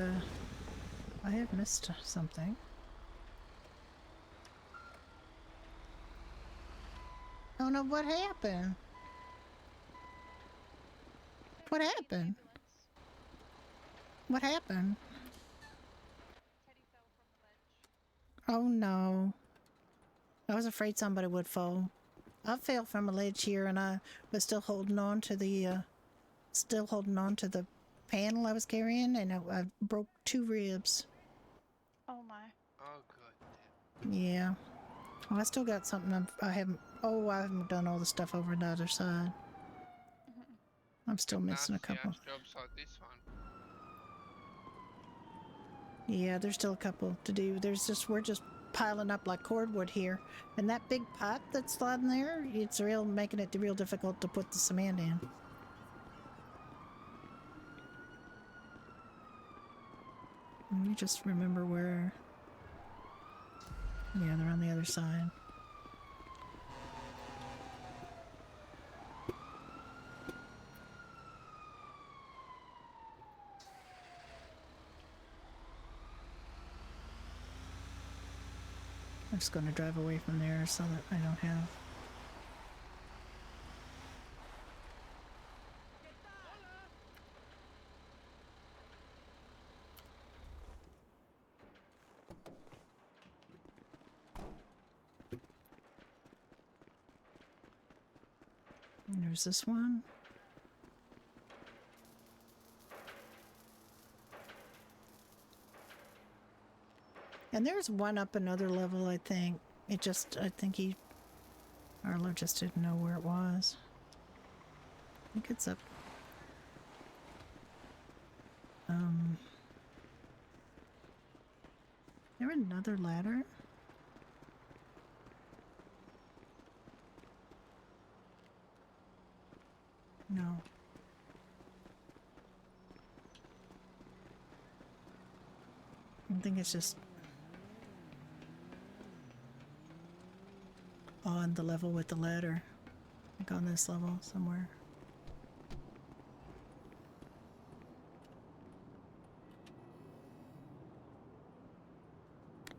something. Oh no, what happened? What happened? What happened? Oh no. I was afraid somebody would fall. I fell from a ledge here and I was still holding on to the panel I was carrying and I broke 2 ribs. Oh my. Oh god. Yeah. Well, I still got something I haven't done all the stuff over the other side. I'm still missing a couple. Jobs like this one. Yeah, there's still a couple to do. We're just piling up like cordwood here. And that big pipe that's sliding there, it's making it real difficult to put the cement in. Let me just remember where... Yeah, they're on the other side. I'm just going to drive away from there so that I don't have. And there's this one. And there's one up another level, I think. I think Arlo just didn't know where it was. I think it's up. There another ladder? No. I think it's just on the level with the ladder. Like on this level somewhere.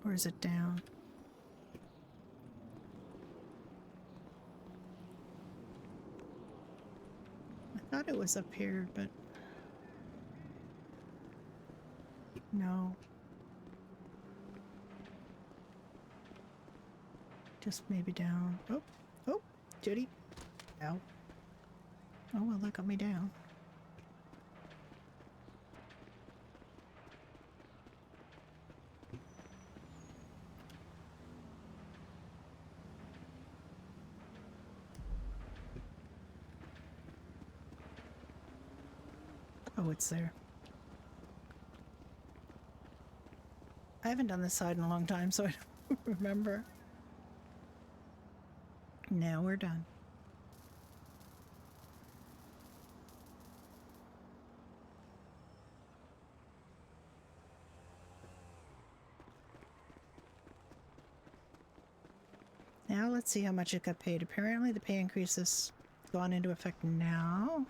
Or is it down? I thought it was up here, but no. Just maybe down. Oh, Judy. Ow. Oh, well, that got me down. Oh, it's there. I haven't done this side in a long time, so I don't remember. Now we're done. Now let's see how much it got paid. Apparently the pay increase has gone into effect now.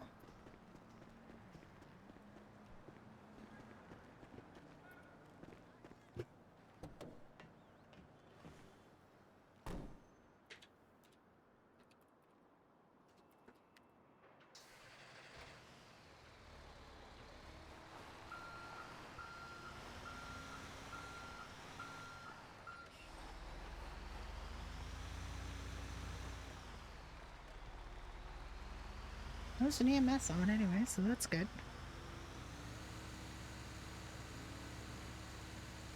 There's an EMS on anyway, so that's good.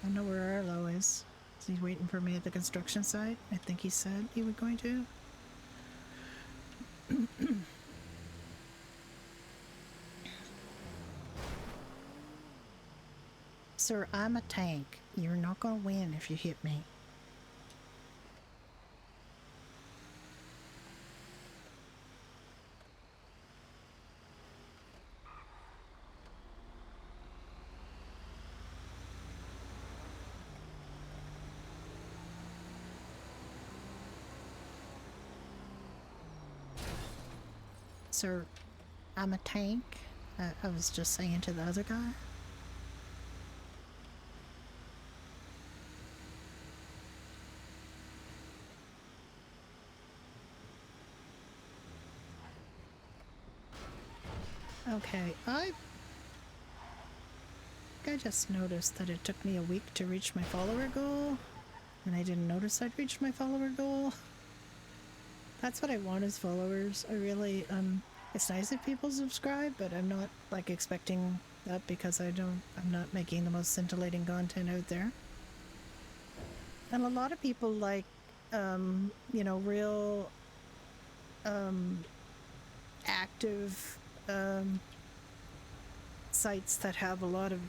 I know where Arlo is. Is he waiting for me at the construction site? I think he said he was going to. Sir, I'm a tank. You're not gonna win if you hit me. Sir, I'm a tank. I was just saying to the other guy. Okay, I just noticed that it took me a week to reach my follower goal, and I didn't notice I'd reached my follower goal. That's what I want is followers. I really, it's nice if people subscribe, but I'm not, like, expecting that because I'm not making the most scintillating content out there. And a lot of people like, you know, real, active, sites that have a lot of,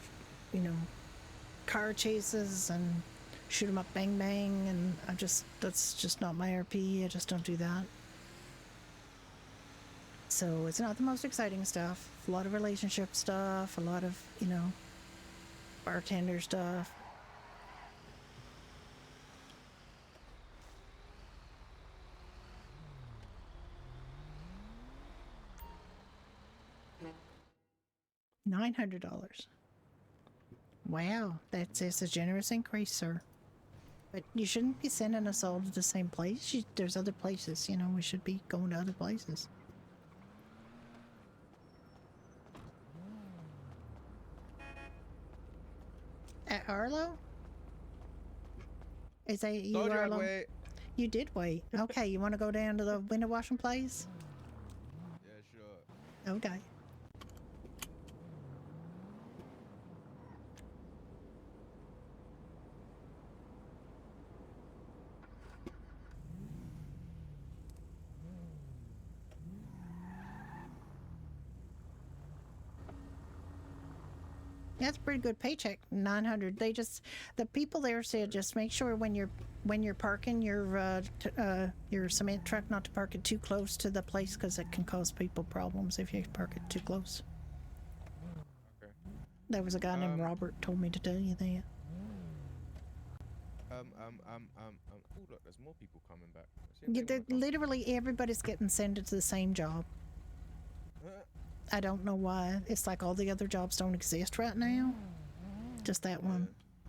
you know, car chases and shoot 'em up bang bang, and that's just not my RP. I just don't do that. So it's not the most exciting stuff. A lot of relationship stuff, a lot of, you know, bartender stuff. $900. Wow, that's a generous increase, sir. But you shouldn't be sending us all to the same place. There's other places, you know, we should be going to other places. At Arlo? Is that you, Told you I'd Arlo? wait. You did wait. Okay, you want to go down to the window washing place? Yeah, sure. Okay. That's a pretty good paycheck. 900. The people there said just make sure when you're parking your cement truck not to park it too close to the place because it can cause people problems if you park it too close. Okay. There was a guy named Robert told me to tell you that. Oh, look, there's more people coming back. Literally everybody's getting sent to the same job. I don't know why. It's like all the other jobs don't exist right now. Just that one,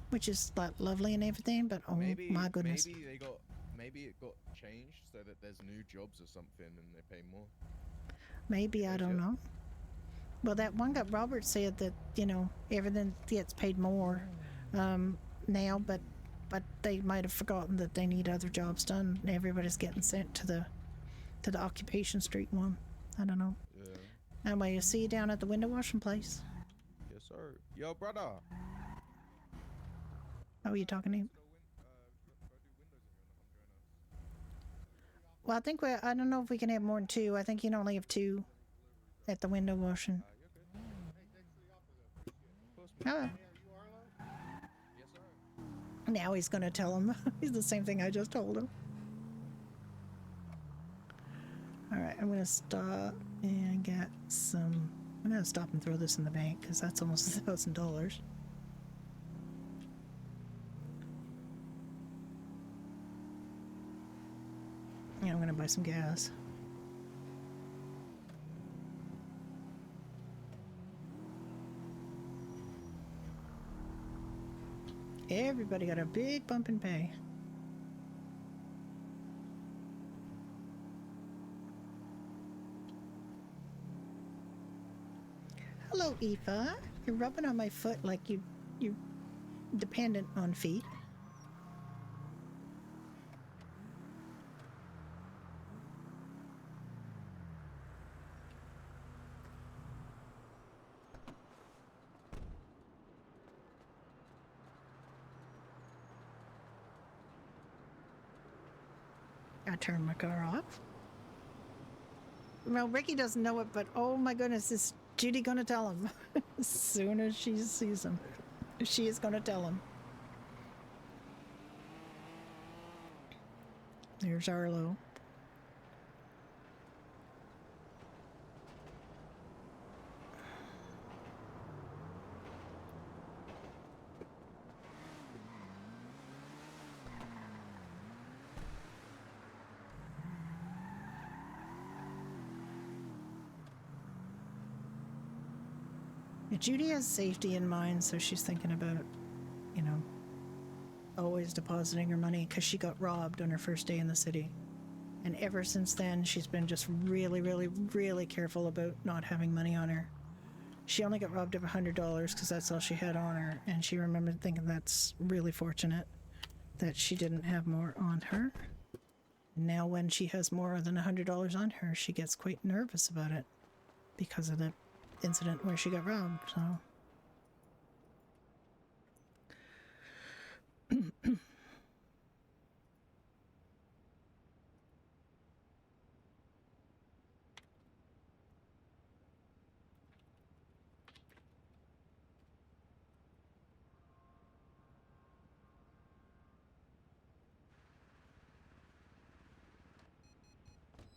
which is like lovely and everything, but oh my goodness. Maybe it got changed so that there's new jobs or something and they pay more. Maybe, I don't know. Well, that one guy, Robert, said that, you know, everything gets paid more now, but they might have forgotten that they need other jobs done and everybody's getting sent to the Occupation Street one. I don't know. Yeah. Anyway, I'll see you down at the window washing place. Yes, sir. Yo, brother. Oh, you talking to him? Well, I don't know if we can have more than two. I think you can only have two at the window washing. Oh. Yes, sir. Now he's going to tell him. It's the same thing I just told him. All right, I'm going to stop and get some... I'm going to stop and throw this in the bank because that's almost $1,000. Yeah, I'm going to buy some gas. Everybody got a big bump in pay. Hello, Aoife. You're rubbing on my foot like you're dependent on feet. I turned my car off. Well, Ricky doesn't know it, but oh my goodness, is Judy gonna tell him? As soon as she sees him, she is gonna tell him. There's Arlo. Judy has safety in mind, so she's thinking about, you know, always depositing her money because she got robbed on her first day in the city. And ever since then, she's been just really, really, really careful about not having money on her. She only got robbed of $100 because that's all she had on her, and she remembered thinking that's really fortunate that she didn't have more on her. Now when she has more than $100 on her, she gets quite nervous about it because of the incident where she got robbed, so...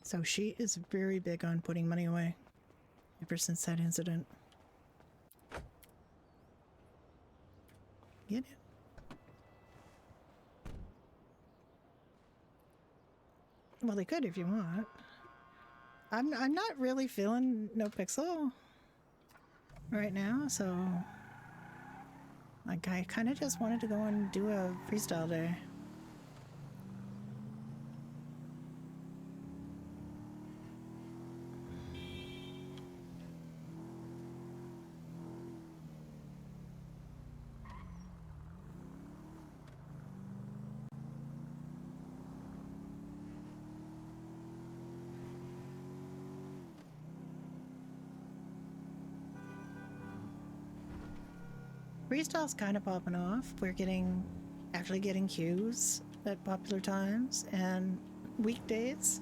So she is very big on putting money away ever since that incident. Get it? Well, they could if you want. I'm not really feeling no pixel right now, so like I kind of just wanted to go and do a freestyle day. Freestyle's kind of popping off. We're actually getting queues at popular times and weekdays.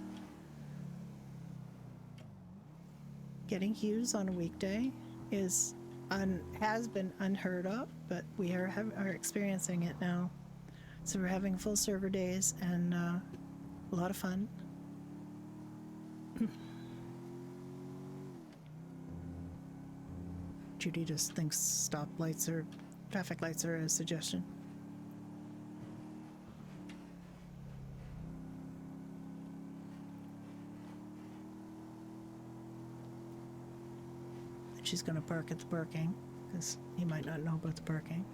Getting queues on a weekday has been unheard of, but we are experiencing it now. So we're having full server days and a lot of fun. Judy just thinks traffic lights are a suggestion. She's going to park at the parking because he might not know about the parking.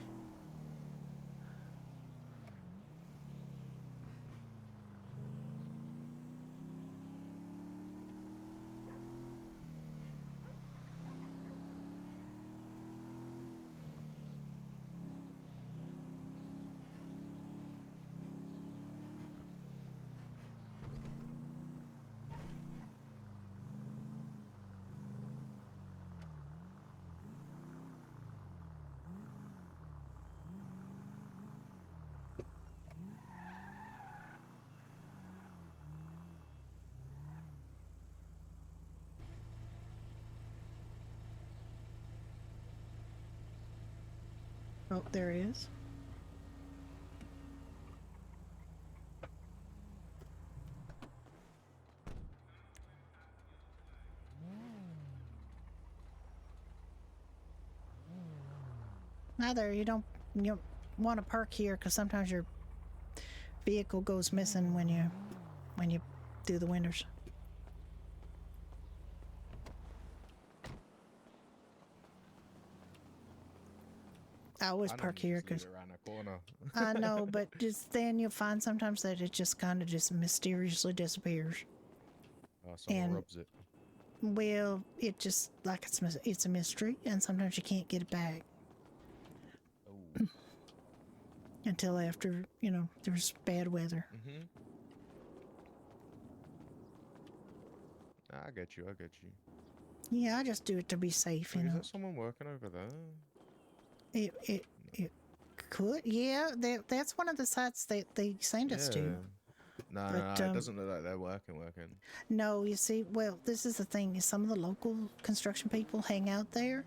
Oh, there he is. Neither you don't want to park here because sometimes your vehicle goes missing when you do the windows. I always park here because around the corner. I know, but just then you'll find sometimes that it just kind of just mysteriously disappears. Oh, someone robs it. Well, it just like it's a mystery, and sometimes you can't get it back. Oh. Until after there's bad weather. Mm-hmm. I get you. Yeah, I just do it to be safe. Is that someone working over there? It could, yeah. That's one of the sites that they send us to. No, it doesn't look like they're working. No, you see, well, this is the thing: is some of the local construction people hang out there,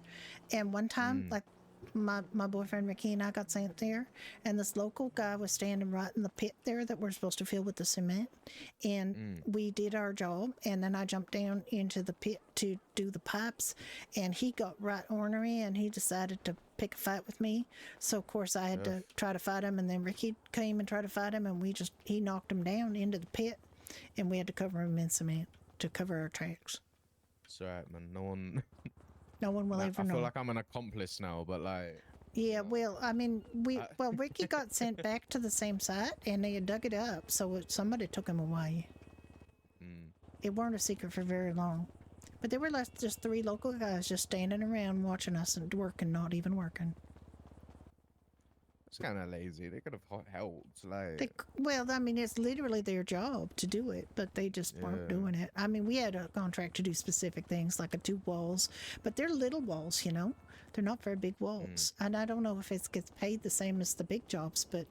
and one time, like my boyfriend Ricky and I got sent there, and this local guy was standing right in the pit there that we're supposed to fill with the cement, and we did our job, and then I jumped down into the pit to do the pipes, and he got right ornery, and he decided to pick a fight with me. So of course I had to try to fight him, and then Ricky came and tried to fight him, and he knocked him down into the pit, and we had to cover him in cement to cover our tracks. It's alright, man. No one will ever know. I feel like I'm an accomplice now, but like. Yeah, well, I mean, Ricky got sent back to the same site, and they had dug it up, so somebody took him away. It weren't a secret for very long. But there were just 3 local guys just standing around watching us and working, not even working. It's kind of lazy. They could have helped. Well, I mean, it's literally their job to do it, but they just weren't doing it. I mean, we had a contract to do specific things, like 2 walls, but they're little walls, They're not very big walls. And I don't know if it gets paid the same as the big jobs, but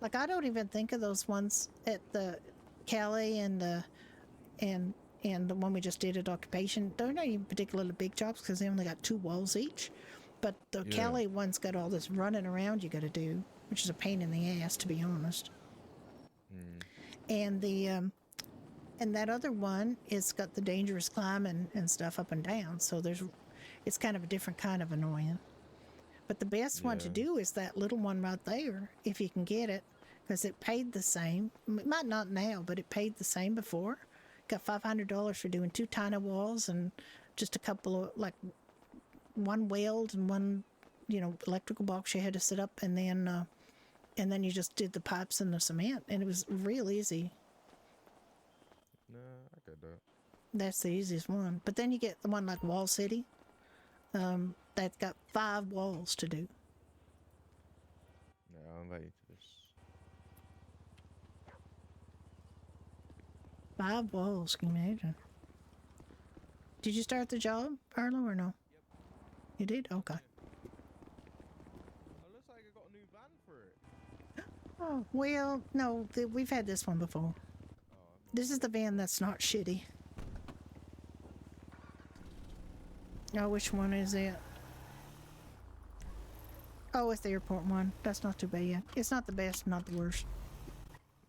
like I don't even think of those ones at the Cali and the one we just did at Occupation. They're not even particularly big jobs because they only got 2 walls each. But the Cali one's got all this running around you got to do, which is a pain in the ass, to be honest. And and that other one is got the dangerous climbing and stuff up and down. So it's kind of a different kind of annoying. But the best one to do is that little one right there, if you can get it, because it paid the same. It might not now, but it paid the same before. Got $500 for doing 2 tiny walls and just a couple of one weld and one electrical box you had to set up, and then you just did the pipes and the cement, and it was real easy. No, I get that. That's the easiest one. But then you get the one like Wall City, that's got 5 walls to do. No, I'll invite you to this. 5 walls, can you imagine? Did you start the job, Arlo, or no? Yep. You did? Okay. Oh, well, no, we've had this one before. This is the van that's not shitty. Oh, which one is it? Oh, it's the airport one. That's not too bad. It's not the best, not the worst.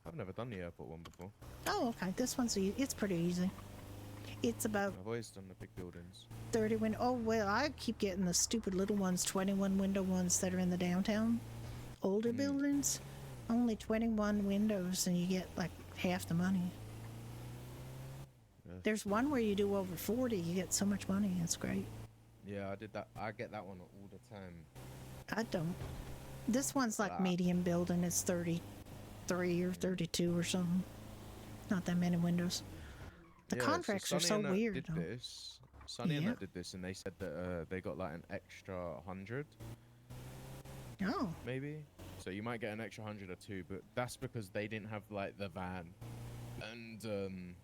I've never done the airport one before. Oh, okay. This one's it's pretty easy. It's about I've always done the big buildings. 30 window. Oh, well, I keep getting the stupid little ones, 21 window ones that are in the downtown. Older buildings. Only 21 windows and you get like half the money. Yeah. There's one where you do over 40, you get so much money. It's great. Yeah, I did that. I get that one all the time. I don't. This one's like medium building. It's 33 or 32 or something. Not that many windows. The contracts are so weird. Did this. Sonny and that did this, and they said that they got like an extra 100. Oh. Maybe. So you might get an extra 100 or 2, but that's because they didn't have like the van, and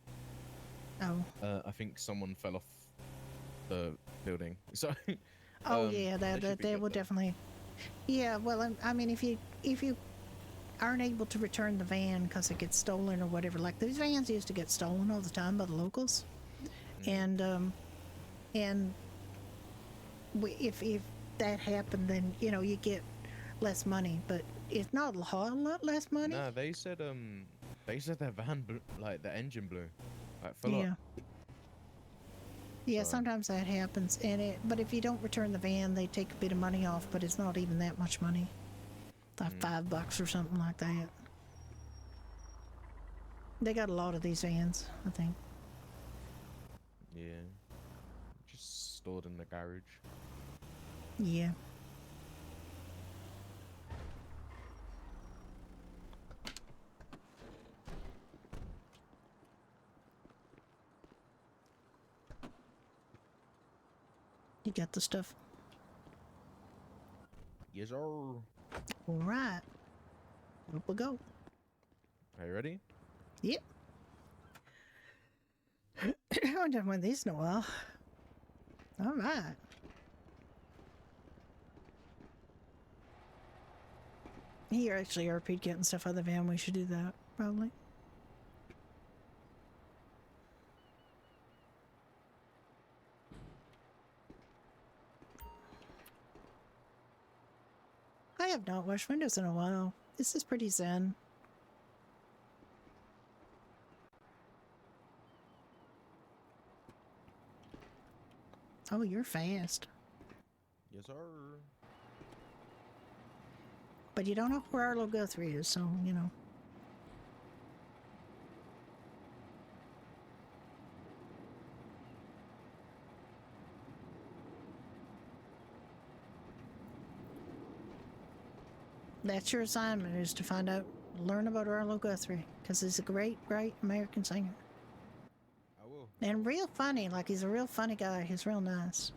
I think someone fell off the building. So. Oh yeah, that would definitely. Yeah, well, I mean, if you aren't able to return the van because it gets stolen or whatever, like these vans used to get stolen all the time by the locals, and if that happened, then you get less money, but it's not a lot less money. No, they said their van like the engine blew, like fell up. Yeah, sometimes that happens, but if you don't return the van, they take a bit of money off, but it's not even that much money, like $5 or something like that. They got a lot of these vans, I think. Yeah, just stored in the garage. Yeah. You got the stuff? Yes, sir. All right. Up we go. Are you ready? Yep. I haven't done one of these in a while. All right. Here, actually, RP'd getting stuff out of the van. We should do that, probably. I have not washed windows in a while. This is pretty zen. Oh, you're fast. Yes, sir. But you don't know where Arlo Guthrie is, so, That's your assignment, is to learn about Arlo Guthrie, because he's a great, great American singer. I will. And real funny, like he's a real funny guy. He's real nice.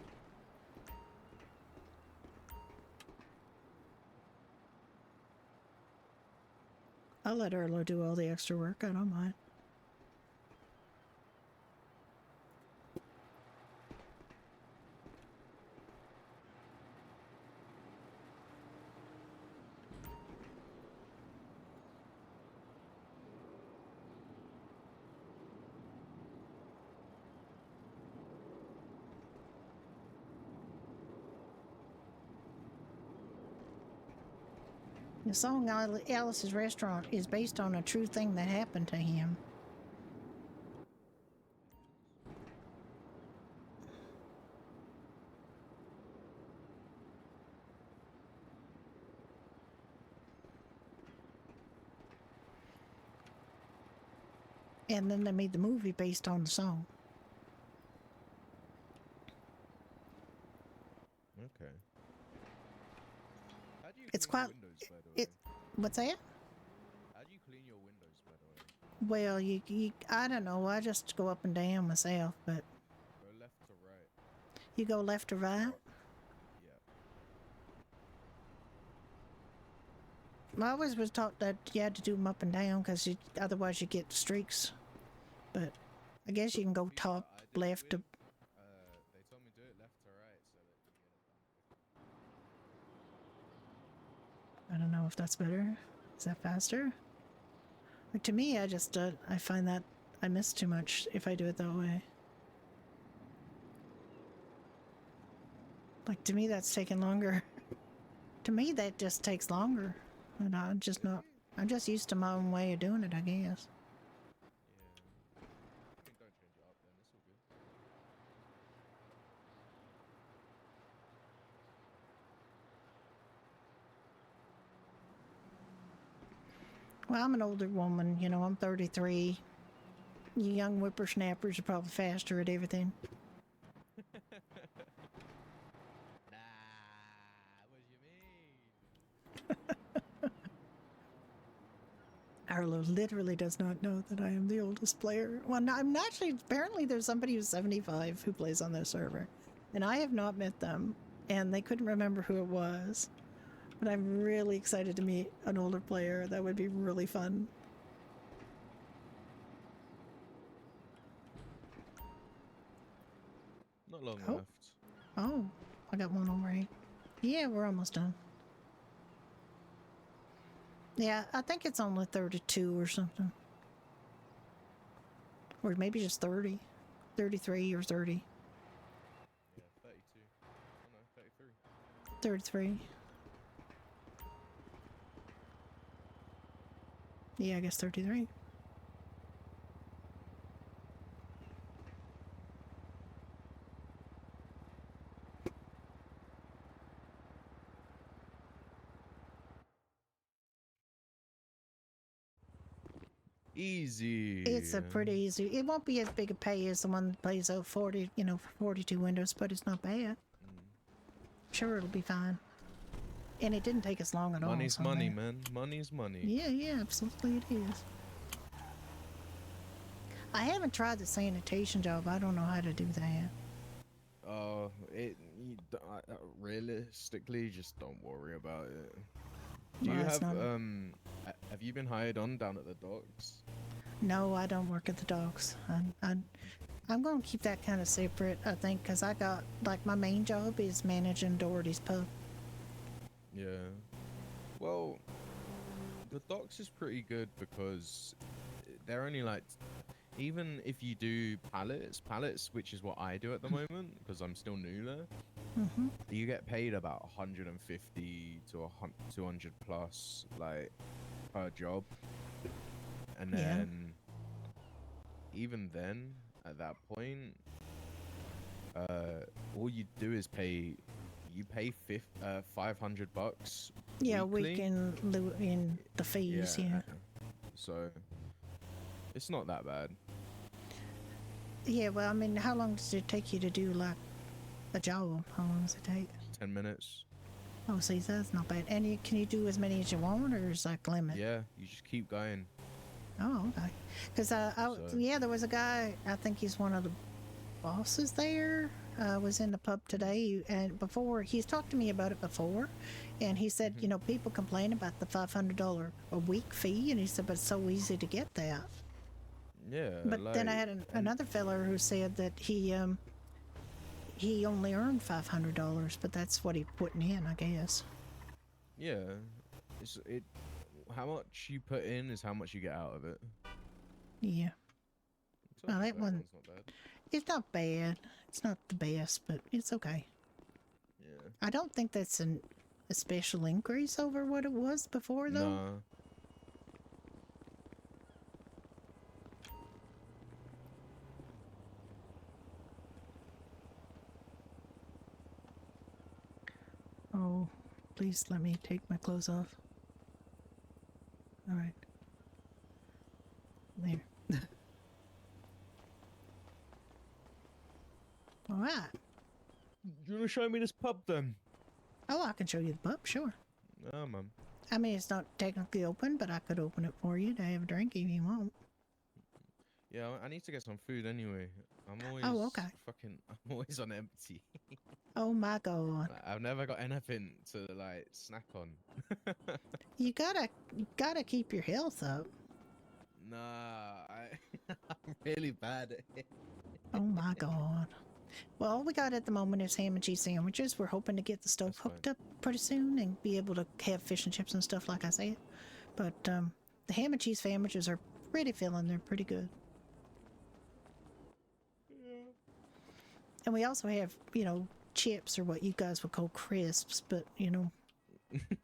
I'll let Arlo do all the extra work, I don't mind. The song Alice's Restaurant is based on a true thing that happened to him. And then they made the movie based on the song. Okay. How do you It's clean quite. your windows, by the way? What's that? How do you clean your windows, by the way? Well, you I don't know. I just go up and down myself, but Go left to right. you go left or right. Yeah. I always was taught that you had to do them up and down because otherwise you get streaks. But I guess you can go top, left to. They told me do it left to right so that you get it done. I don't know if that's better. Is that faster? Like, to me, I find that I miss too much if I do it that way. Like, to me, that's taking longer. To me, that just takes longer. And I'm just used to my own way of doing it, I guess. Yeah. I mean, don't change it up then. It's all good. Well, I'm an older woman, you know, I'm 33. You young whippersnappers are probably faster at everything. Nah, what do you mean? Arlo literally does not know that I am the oldest player. Well, no, I'm actually, apparently there's somebody who's 75 who plays on their server. And I have not met them, and they couldn't remember who it was. But I'm really excited to meet an older player. That would be really fun. Not long Oh. left. Oh, I got one already. Yeah, we're almost done. Yeah, I think it's only 32 or something. Or maybe just 30. 33 or 30. Yeah, 32. Oh no, 33. 33. Yeah, I guess 33. Easy. It's a pretty easy. It won't be as big a pay as the one that plays out 40, you know, for 42 windows, but it's not bad. Sure, it'll be fine. And it didn't take us long at all. Money's so money, man. Money's money. Yeah, yeah, absolutely it is. I haven't tried the sanitation job. I don't know how to do that. Realistically, just don't worry about it. Do Well, you it's have not- have you been hired on down at the docks? No, I don't work at the docks. I'm going to keep that kind of separate, I think, because I got, like, my main job is managing Doherty's pub. Yeah. Well, the docks is pretty good because they're only like, even if you do pallets, which is what I do at the moment because I'm still new there. Mm-hmm. You get paid about 150 to 200 plus, like, per job. And Yeah. then, even then, at that point, all you do is pay 500 bucks. Yeah, weekly. in the fees, yeah. So, it's not that bad. Yeah, well, I mean, how long does it take you to do, like, a job? How long does it take? 10 minutes. Oh, see, that's not bad. And can you do as many as you want, or is that limit? Yeah, you just keep going. Oh, okay. Because yeah, there was a guy. I think he's one of the bosses there. Was in the pub today, and before he's talked to me about it before, and he said, you know, people complain about the $500 a week fee, and he said, but it's so easy to get that. Yeah. But then I had another fella who said that he only earned $500, but that's what he's putting in, I guess. Yeah. How much you put in is how much you get out of it. Yeah. So Well, that one's not bad. It's not bad. It's not the best, but it's okay. Yeah. I don't think that's a special increase over what it was before, though. Nah. Oh, please let me take my clothes off. All right. There. All right. Do you want to show me this pub then? Oh, I can show you the pub, sure. Oh, man. I mean, it's not technically open, but I could open it for you to have a drink if you want. Yeah, I need to get some food anyway. I'm always okay. I'm always on empty. Oh my god. I've never got anything to like snack on. You gotta keep your health up. Nah, I'm really bad at it. Oh my god. Well, all we got at the moment is ham and cheese sandwiches. We're hoping to get the stove hooked up pretty soon and be able to have fish and chips and stuff like I said. But the ham and cheese sandwiches are pretty filling. They're pretty good. And we also have, chips, or what you guys would call crisps, but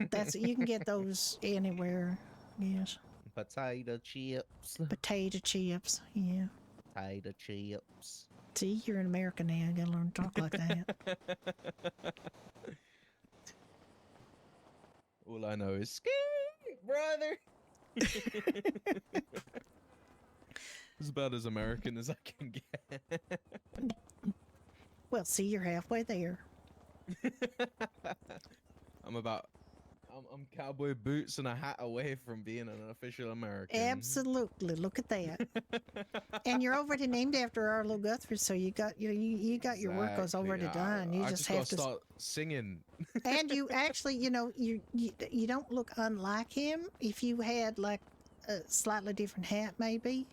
that's you can get those anywhere. Yes. Potato chips. Potato chips. Yeah. Potato chips. See, you're an American now. You gotta learn to talk like that. All I know is ski, brother. It's about as American as I can get. Well, see, you're halfway there. I'm cowboy boots and a hat away from being an official American. Absolutely. Look at that. And you're already named after Arlo Guthrie, so you got you got your work goes already done. You I just have to start singing. And you actually, you don't look unlike him. If you had like a slightly different hat, maybe,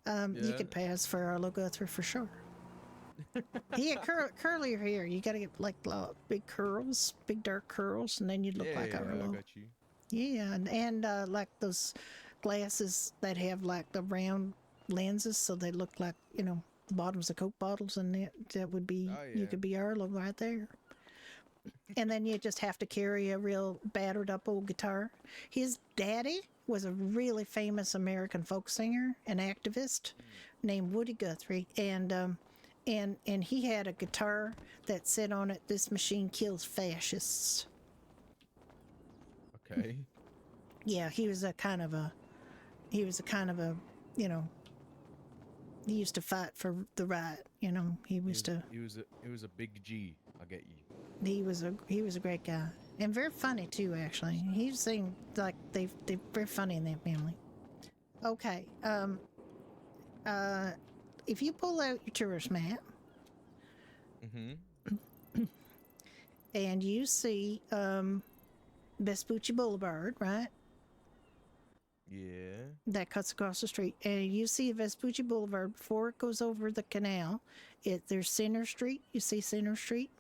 you could pass for Arlo Guthrie for sure. He had curlier hair. You got to get like big curls, big dark curls, and then you'd look like Arlo. I got you. Yeah, and like those glasses that have like the round lenses, so they look like the bottoms of Coke bottles, and that would be you could be Arlo right there. And then you just have to carry a real battered up old guitar. His daddy was a really famous American folk singer and activist named Woody Guthrie, and he had a guitar that said on it, "This machine kills fascists." Okay. Yeah, he was a kind of a, he used to fight for the right. He was a big G. I get you. He was a great guy and very funny too. Actually, he seemed like they're very funny in that family. Okay, if you pull out your tourist map, and you see Vespucci Boulevard, right? Yeah. That cuts across the street, and you see Vespucci Boulevard before it goes over the canal. There's Center Street. You see Center Street?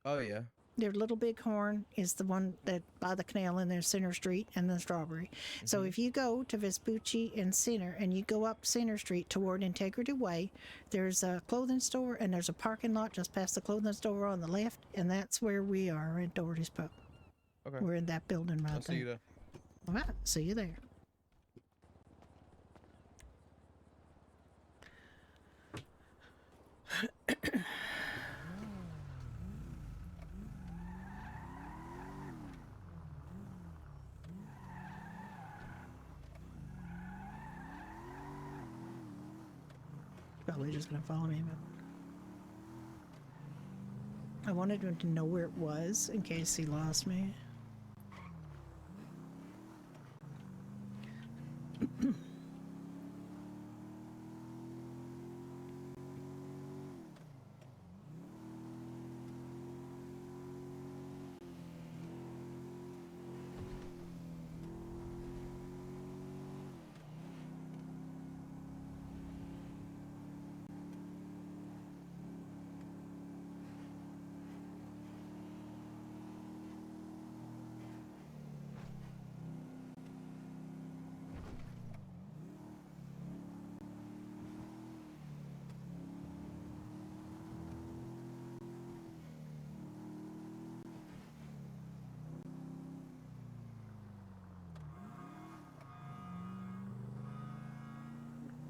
Oh yeah. Their Little Bighorn is the one that by the canal, and there's Center Street and the Strawberry. So if you go to Vespucci and Center, and you go up Center Street toward Integrity Way, there's a clothing store, and there's a parking lot just past the clothing store on the left, and that's where we are at Doherty's Pub. Okay. We're in that building right I'll there. see you there. All right, see you there. Probably just gonna follow me, but I wanted him to know where it was in case he lost me.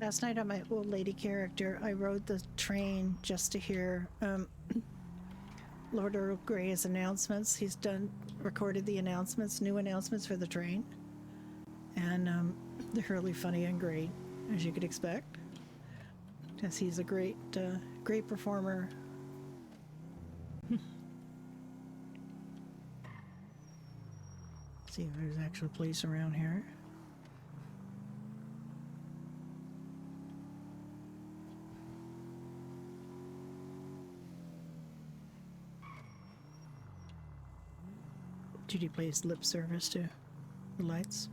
Last night on my old lady character, I rode the train just to hear Lord Earl Grey's announcements. He's recorded the announcements, new announcements for the train. And they're really funny and great, as you could expect. Because he's a great performer. See if there's actual police around here. Judy plays lip service to the lights.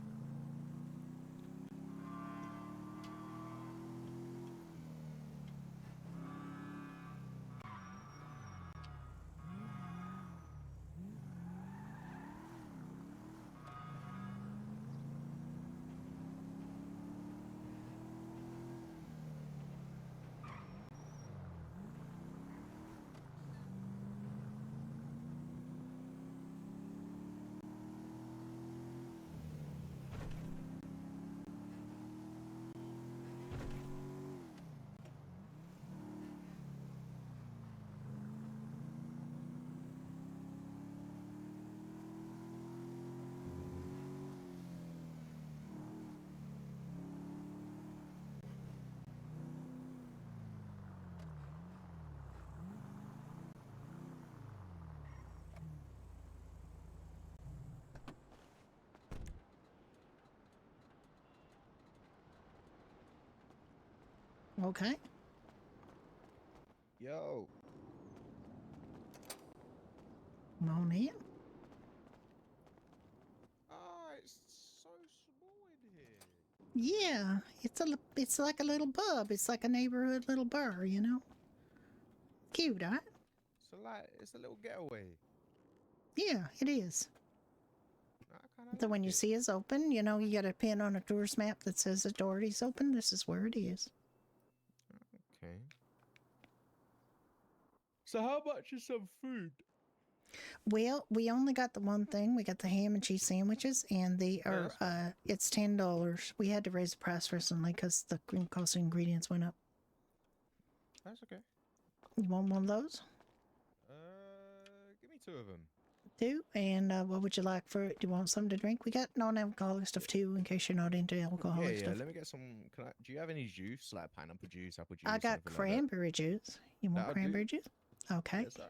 Okay. Yo. Come on in. Oh, it's so small in here. Yeah, it's like a little pub. It's like a neighborhood little bar, you know. Cute, right? So like, it's a little getaway. Yeah, it is. I kind of So like when you it. see us open, you know, you got a pin on a tourist map that says the door's open. This is where it is. Okay. So how much is some food? Well, we only got the one thing. We got the ham and cheese sandwiches, and they are it's $10. We had to raise the price recently because the cost of ingredients went up. That's okay. You want one of those? Give me 2 of them. 2. And what would you like for it? Do you want something to drink? We got non-alcoholic stuff too, in case you're not into alcoholic Yeah, stuff. let me get some. Do you have any juice, like pineapple juice, apple juice? I got anything like that? cranberry juice. You want That'll cranberry do. juice? Okay. Yes, sir.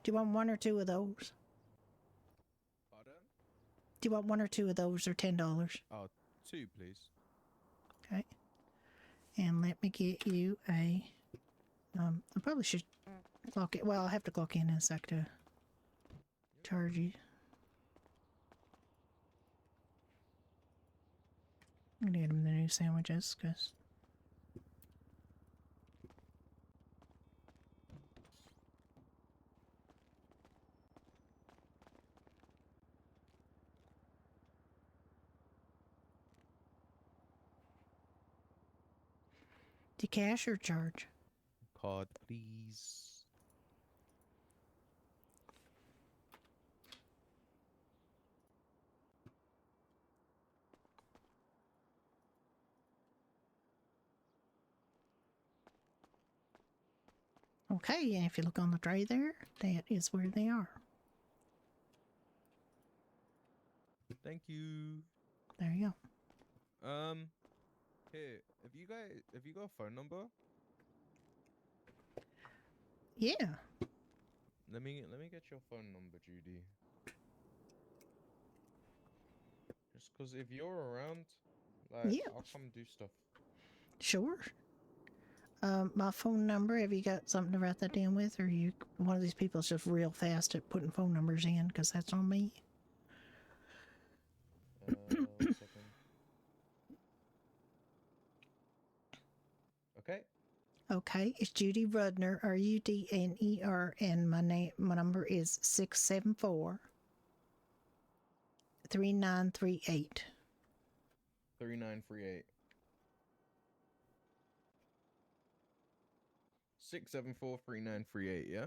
Do you want 1 or 2 of those? Pardon? Do you want 1 or 2 of those or $10? Oh, 2, please. Okay. And let me get you a. I probably should clock it. Well, I'll have to clock in a sec to charge you. I'm gonna get him the new sandwiches, cause. Do cash or charge? Card, please. Okay, and if you look on the tray there, that is where they are. Thank you. There you go. Here, have you got a phone number? Yeah. Let me get your phone number, Judy. Just because if you're around, like, Yeah. I'll come do stuff. Sure. My phone number, have you got something to write that down with? Or you one of these people is just real fast at putting phone numbers in, because that's on me. 1 second. Okay. Okay, it's Judy Rudner, Rudner, and my number is 674 3938. 3938. 674-3938, yeah?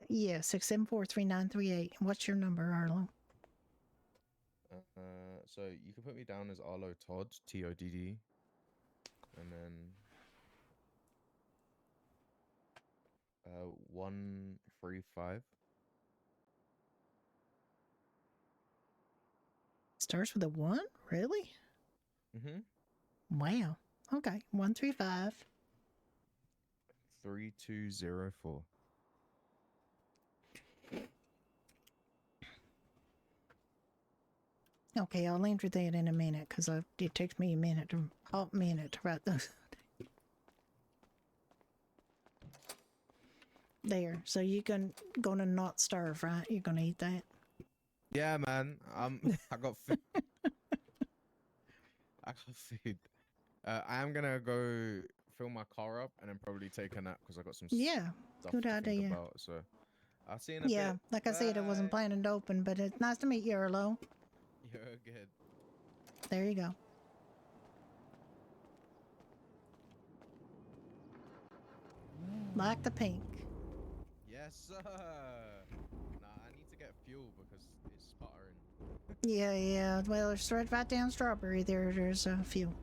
Yeah, 674-3938. What's your number, Arlo? So you can put me down as Arlo Todd, Todd, and then 135. Starts with a 1? Really? Mm-hmm. Wow. Okay, 135. 3204. Okay, I'll enter that in a minute, because it takes me a minute to write those. There. So you're gonna not starve, right? You're gonna eat that? Yeah, man. I got food. I got food. I am gonna go fill my car up and then probably take a nap because I got some Yeah, stuff good to idea. think about. So I'll see you in a Yeah, bit. like I said, I wasn't Bye. planning to open, but it's nice to meet you, Arlo. You're good. There you go. Like the pink. Yes, sir. Nah, I need to get fuel because it's sputtering. Yeah. Well, it's right down Strawberry. There's a few.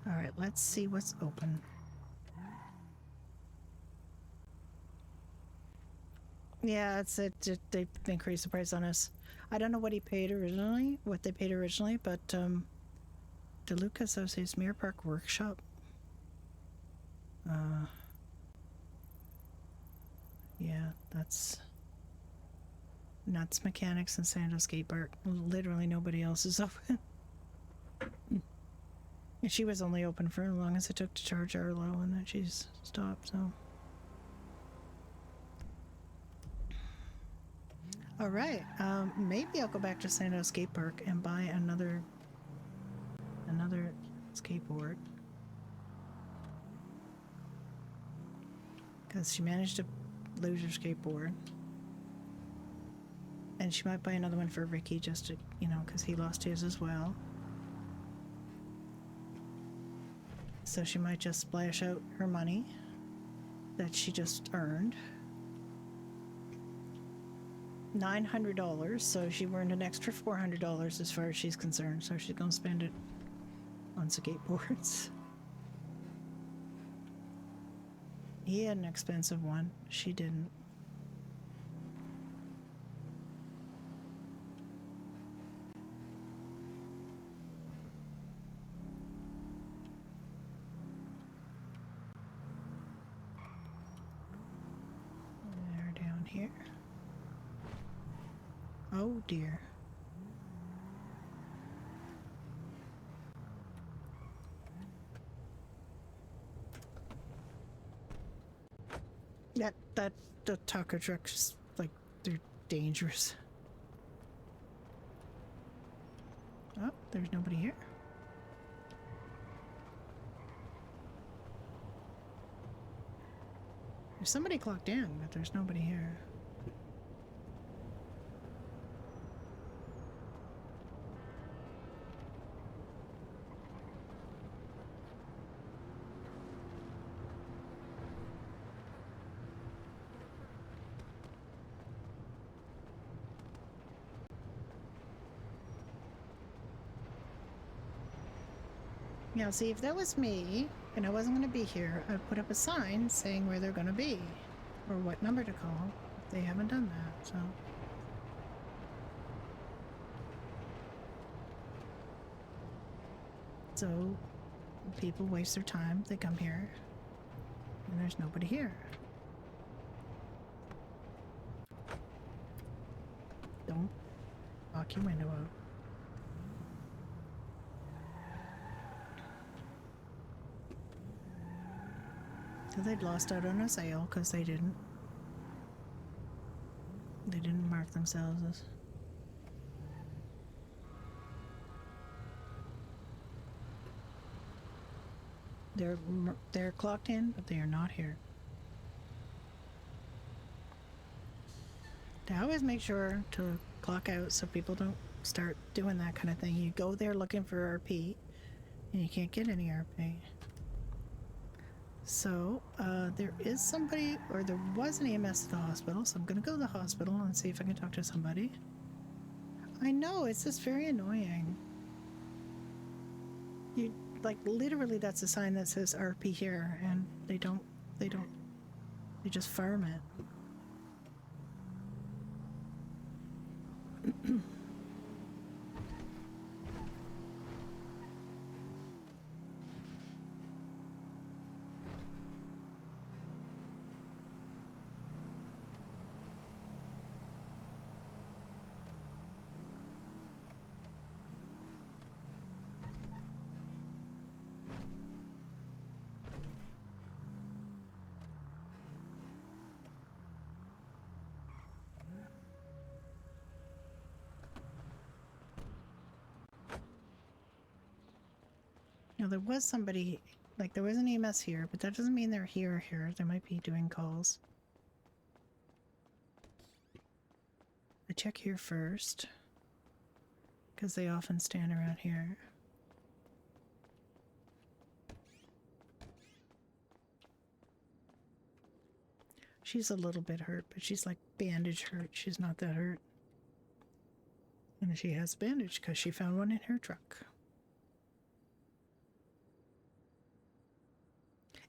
All right, let's see what's open. Yeah, they increased the price on us. I don't know what he paid originally, what they paid originally, but DeLuca Associates Mirror Park Workshop. Yeah, that's Nuts Mechanics and Sando Skate Park. Literally nobody else is open. And she was only open for as long as it took to charge Arlo, and then she's stopped, so. All right, maybe I'll go back to Sando Skate Park and buy another skateboard. Because she managed to lose her skateboard. And she might buy another one for Ricky just to, because he lost his as well. So she might just splash out her money that she just earned. $900, so she earned an extra $400 as far as she's concerned. So she's gonna spend it on skateboards. He had an expensive one. She didn't. They're down here. Oh dear. The taco trucks, like, they're dangerous. Oh, there's nobody here. There's somebody clocked in, but there's nobody here. Now, see, if that was me, and I wasn't going to be here, I'd put up a sign saying where they're going to be, or what number to call. They haven't done that, so. So, people waste their time, they come here, and there's nobody here. Don't lock your window out. So they'd lost out on a sale because they didn't mark themselves as. They're clocked in, but they are not here. To always make sure to clock out so people don't start doing that kind of thing. You go there looking for RP, and you can't get any RP. So, there is somebody, or there was an EMS at the hospital, so I'm gonna go to the hospital and see if I can talk to somebody. I know, it's just very annoying. You, like, literally that's a sign that says RP here, and they just farm it. Now, there was somebody, like, there was an EMS here, but that doesn't mean they're here. They might be doing calls. I check here first, because they often stand around here. She's a little bit hurt, but she's like bandage hurt. She's not that hurt. And she has a bandage because she found one in her truck.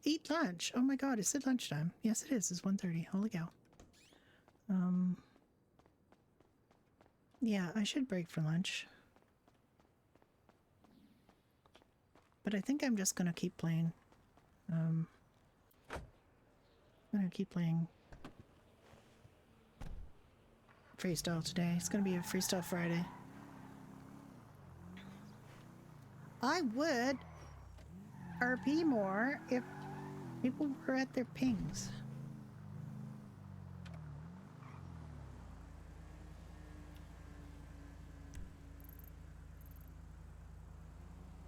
Eat lunch. Oh my god, is it lunchtime? Yes, it is. It's 1:30. Holy cow. Yeah, I should break for lunch. But I think I'm just gonna keep playing. I'm gonna keep playing Freestyle today. It's gonna be a Freestyle Friday. I would RP more if people were at their pings.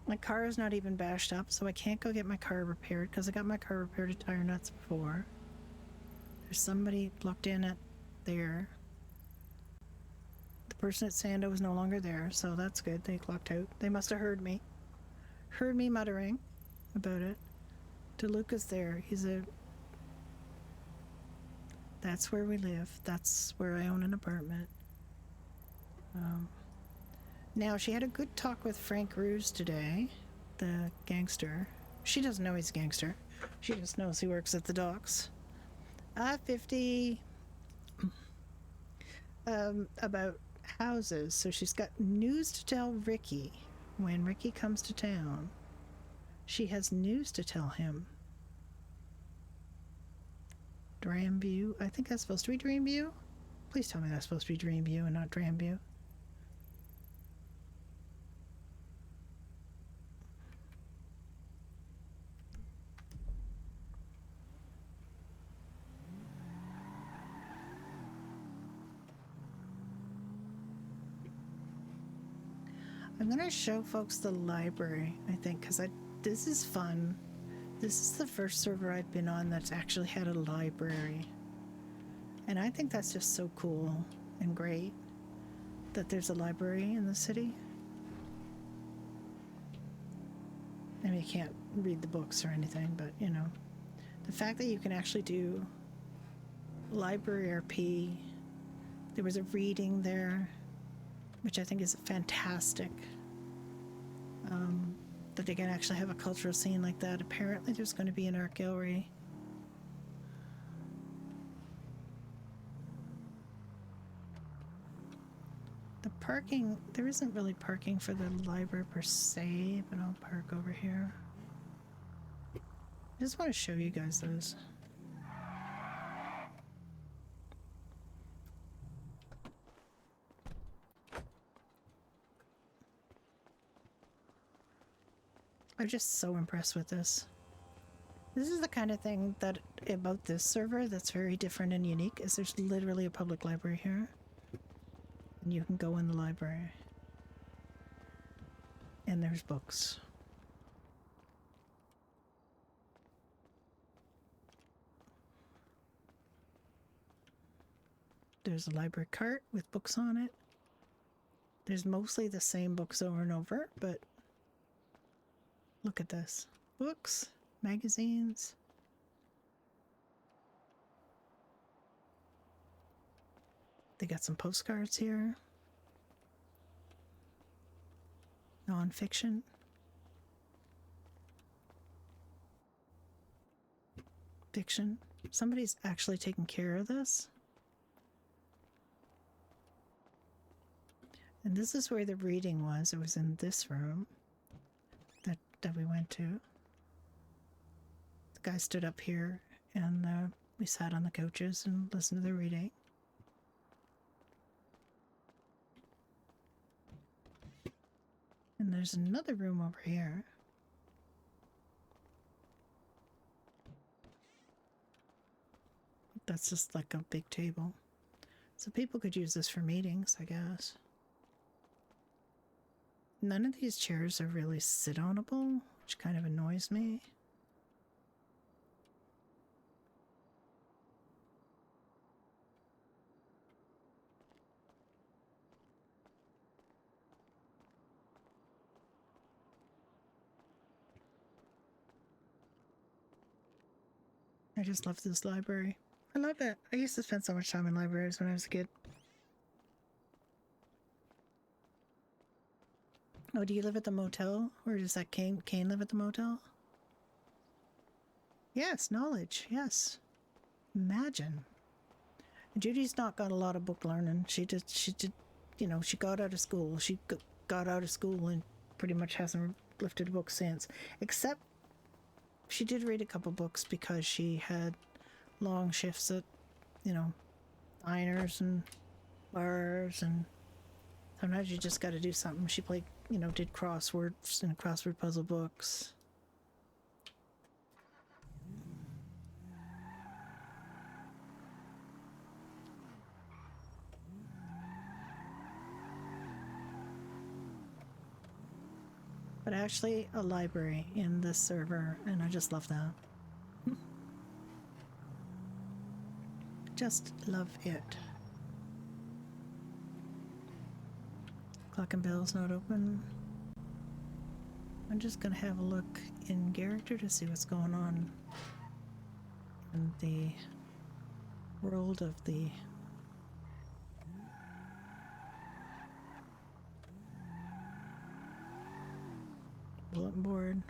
My car is not even bashed up, so I can't go get my car repaired because I got my car repaired at Tire Nuts before. There's somebody locked in at there. The person at Sando is no longer there, so that's good. They clocked out. They must have heard me. Heard me muttering about it. DeLuca's there. That's where we live. That's where I own an apartment. Now, she had a good talk with Frank Ruse today, the gangster. She doesn't know he's a gangster. She just knows he works at the docks. 50 about houses. So she's got news to tell Ricky when Ricky comes to town. She has news to tell him. Dramview. I think that's supposed to be Dreamview. Please tell me that's supposed to be Dreamview and not Dramview. I'm going to show folks the library, I think, because this is fun. This is the first server I've been on that's actually had a library. And I think that's just so cool and great that there's a library in the city. I mean, you can't read the books or anything, but, you know, the fact that you can actually do library RP, there was a reading there, which I think is fantastic. That they can actually have a cultural scene like that. Apparently there's going to be an art gallery. The parking, there isn't really parking for the library per se, but I'll park over here. I just want to show you guys those. I'm just so impressed with this. This is the kind of thing that about this server that's very different and unique is there's literally a public library here. And you can go in the library. And there's books. There's a library cart with books on it. There's mostly the same books over and over, but look at this. Books, magazines. They got some postcards here. Non-fiction. Fiction. Somebody's actually taking care of this. And this is where the reading was. It was in this room that we went to. The guy stood up here and we sat on the couches and listened to the reading. And there's another room over here. That's just like a big table. So people could use this for meetings, I guess. None of these chairs are really sit-onable, which kind of annoys me. I just love this library. I love it. I used to spend so much time in libraries when I was a kid. Oh, do you live at the motel? Or does that Kane live at the motel? Yes, knowledge. Yes. Imagine Judy's not got a lot of book learning. She did, you know, she got out of school. She got out of school and pretty much hasn't lifted a book since. Except she did read a couple books because she had long shifts at, you know, diners and bars, and sometimes you just got to do something. She played, you know, did crosswords and crossword puzzle books. But actually a library in this server, and I just love that. Just love it. Clock and Bell's not open. I'm just gonna have a look in character to see what's going on in the world of the bulletin board.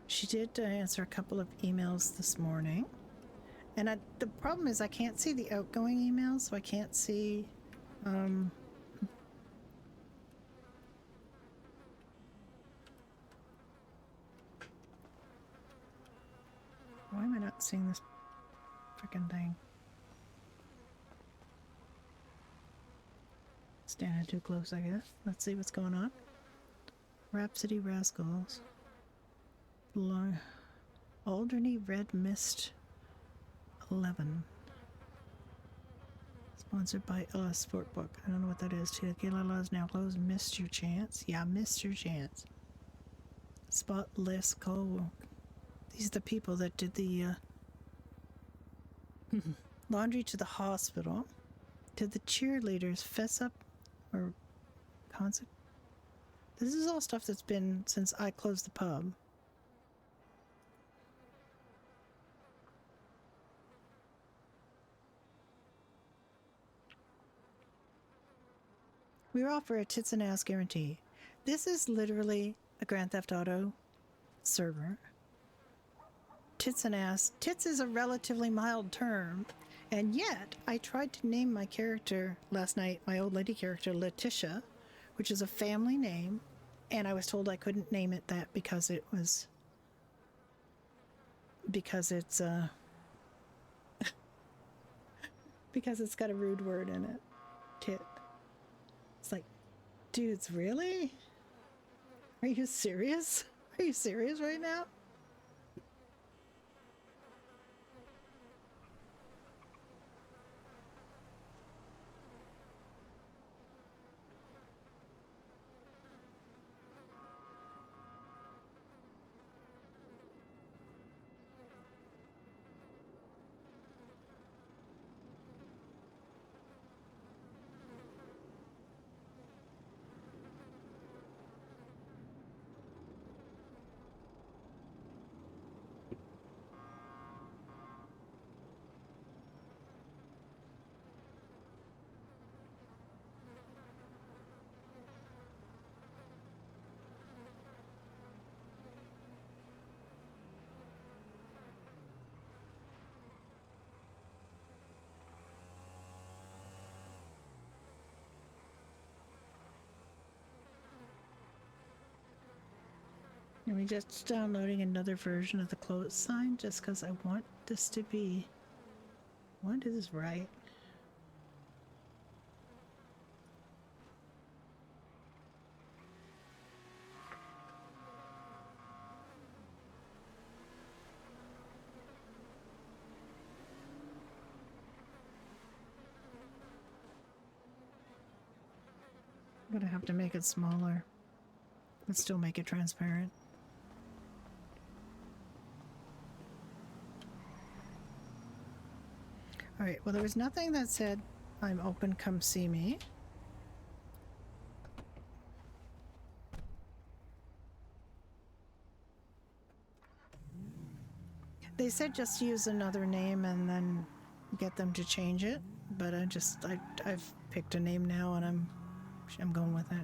She did answer a couple of emails this morning, and the problem is I can't see the outgoing emails, so I can't see why am I not seeing this freaking thing? Standing too close, I guess. Let's see what's going on. Rhapsody Rascals. Alderney Red Mist 11. Sponsored by LS Sportbook. I don't know what that is. Tequila is now closed. Missed your chance. Yeah, missed your chance. Spotless Cole. These are the people that did the laundry to the hospital. Did the cheerleaders fess up or concert? This is all stuff that's been since I closed the pub. We offer a tits and ass guarantee. This is literally a Grand Theft Auto server. Tits and ass. Tits is a relatively mild term, and yet I tried to name my character last night, my old lady character, Letitia, which is a family name, and I was told I couldn't name it that because it was... because it's, because it's got a rude word in it. Tit. It's like, dudes, really? Are you serious? Are you serious right now? I'm just downloading another version of the close sign just because I want this to be... I want to do this right. I'm gonna have to make it smaller, but still make it transparent. Alright, well there was nothing that said, I'm open, come see me. They said just use another name and then get them to change it, but I've picked a name now and I'm I'm going with it.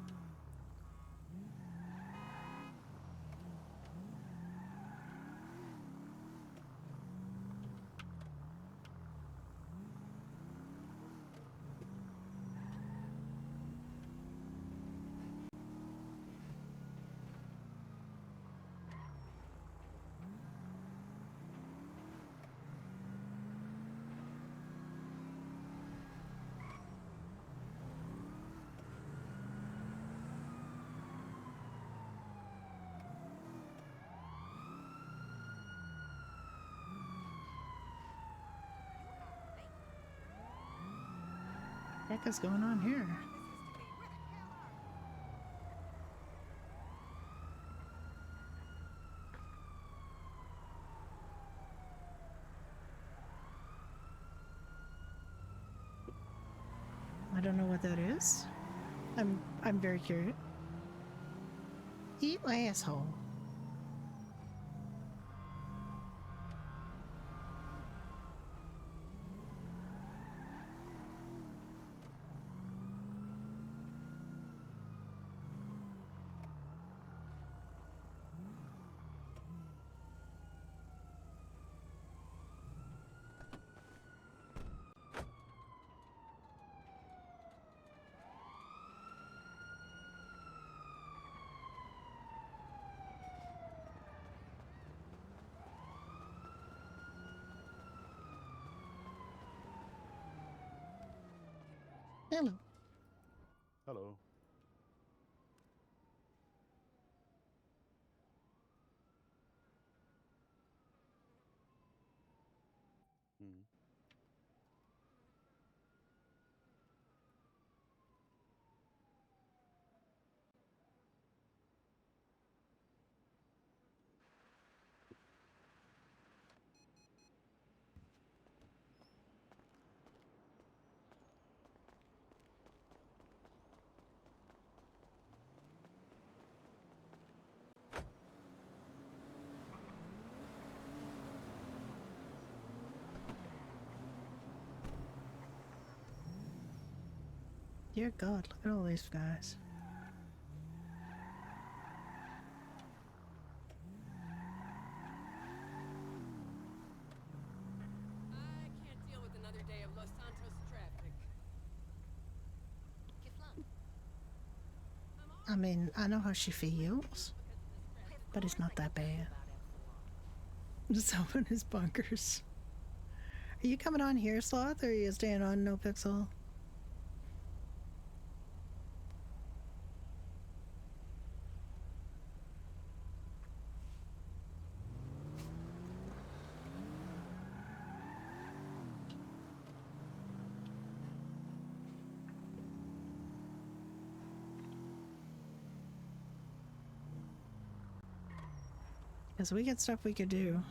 What the heck is going on here? I don't know what that is. I'm very curious. Eat my asshole. Hello. Hello. Hmm. Dear God, look at all these guys. I can't deal with another day of Los Santos traffic. I mean, I know how she feels, but it's not that bad. Just open his bunkers. Are you coming on here, Sloth, or are you staying on No Pixel? Because we got stuff we could do.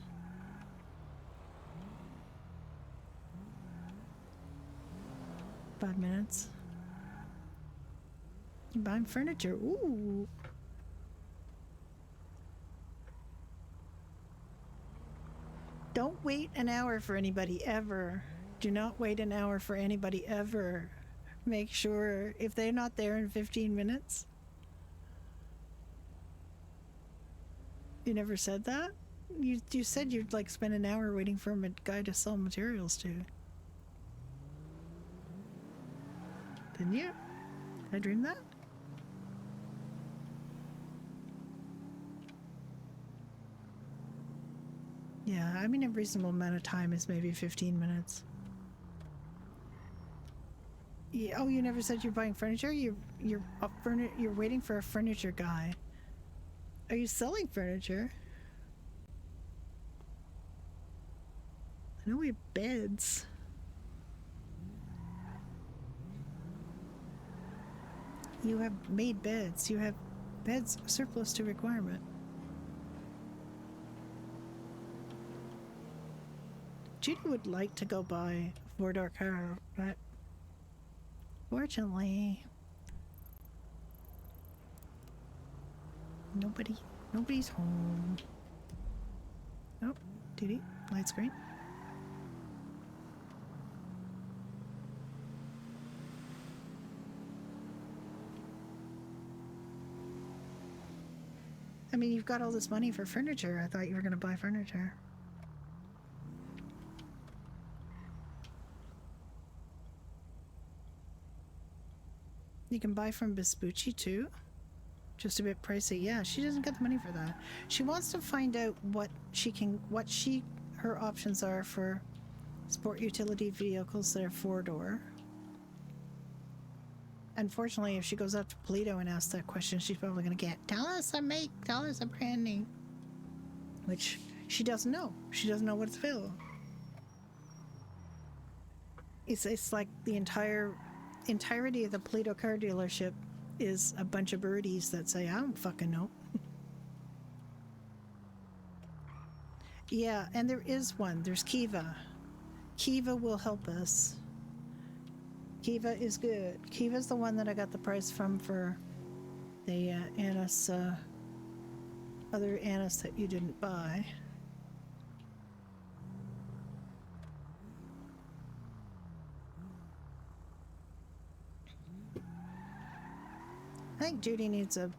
Five minutes. You buying furniture? Ooh. Don't wait an hour for anybody ever. Do not wait an hour for anybody ever. Make sure if they're not there in 15 minutes. You never said that? You said you'd like spend an hour waiting for a guy to sell materials to. Didn't you? Did I dream that? Yeah, I mean a reasonable amount of time is maybe 15 minutes. Yeah, oh, you never said you're buying furniture? You're waiting for a furniture guy. Are you selling furniture? I know we have beds. You have made beds. You have beds surplus to requirement. Judy would like to go buy a 4-door car, but fortunately, nobody's home. Oh, Judy, light screen. I mean, you've got all this money for furniture. I thought you were going to buy furniture. You can buy from Vespucci too. Just a bit pricey. Yeah, she doesn't get the money for that. She wants to find out what her options are for sport utility vehicles that are 4-door. Unfortunately, if she goes up to Polito and asks that question, she's probably going to get, tell us a brand name. Which she doesn't know. She doesn't know what's available. It's like the entirety of the Polito car dealership is a bunch of birdies that say, I don't fucking know. Yeah, and there is one. There's Kiva. Kiva will help us. Kiva is good. Kiva's the one that I got the price from for the Annis, other Annis that you didn't buy. I think Judy needs a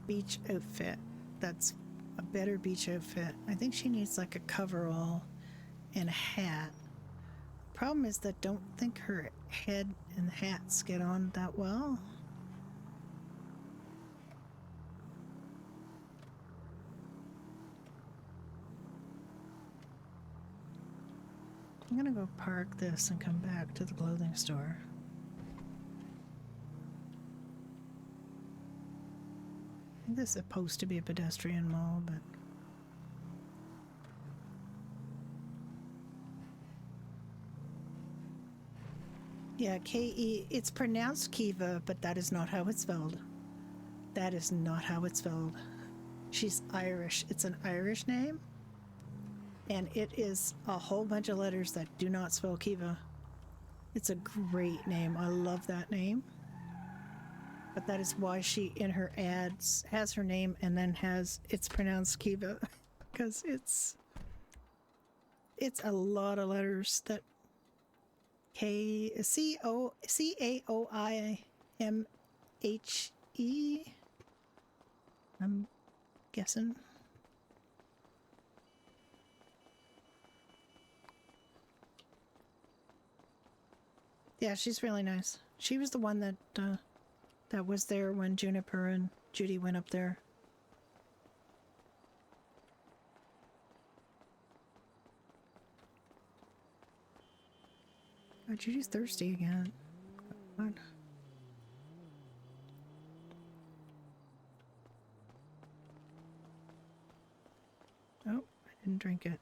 beach outfit. That's a better beach outfit. I think she needs like a coverall and a hat. Problem is that don't think her head and hats get on that well. I'm gonna go park this and come back to the clothing store. I think this is supposed to be a pedestrian mall, but yeah, K-E, it's pronounced Kiva, but that is not how it's spelled. That is not how it's spelled. She's Irish. It's an Irish name, and it is a whole bunch of letters that do not spell Kiva. It's a great name. I love that name. But that is why she, in her ads, has her name and then has it's pronounced Kiva, because it's a lot of letters that Caoimhe. I'm guessing. Yeah, she's really nice. She was the one that was there when Juniper and Judy went up there. Oh, Judy's thirsty again. What? Oh, I didn't drink it.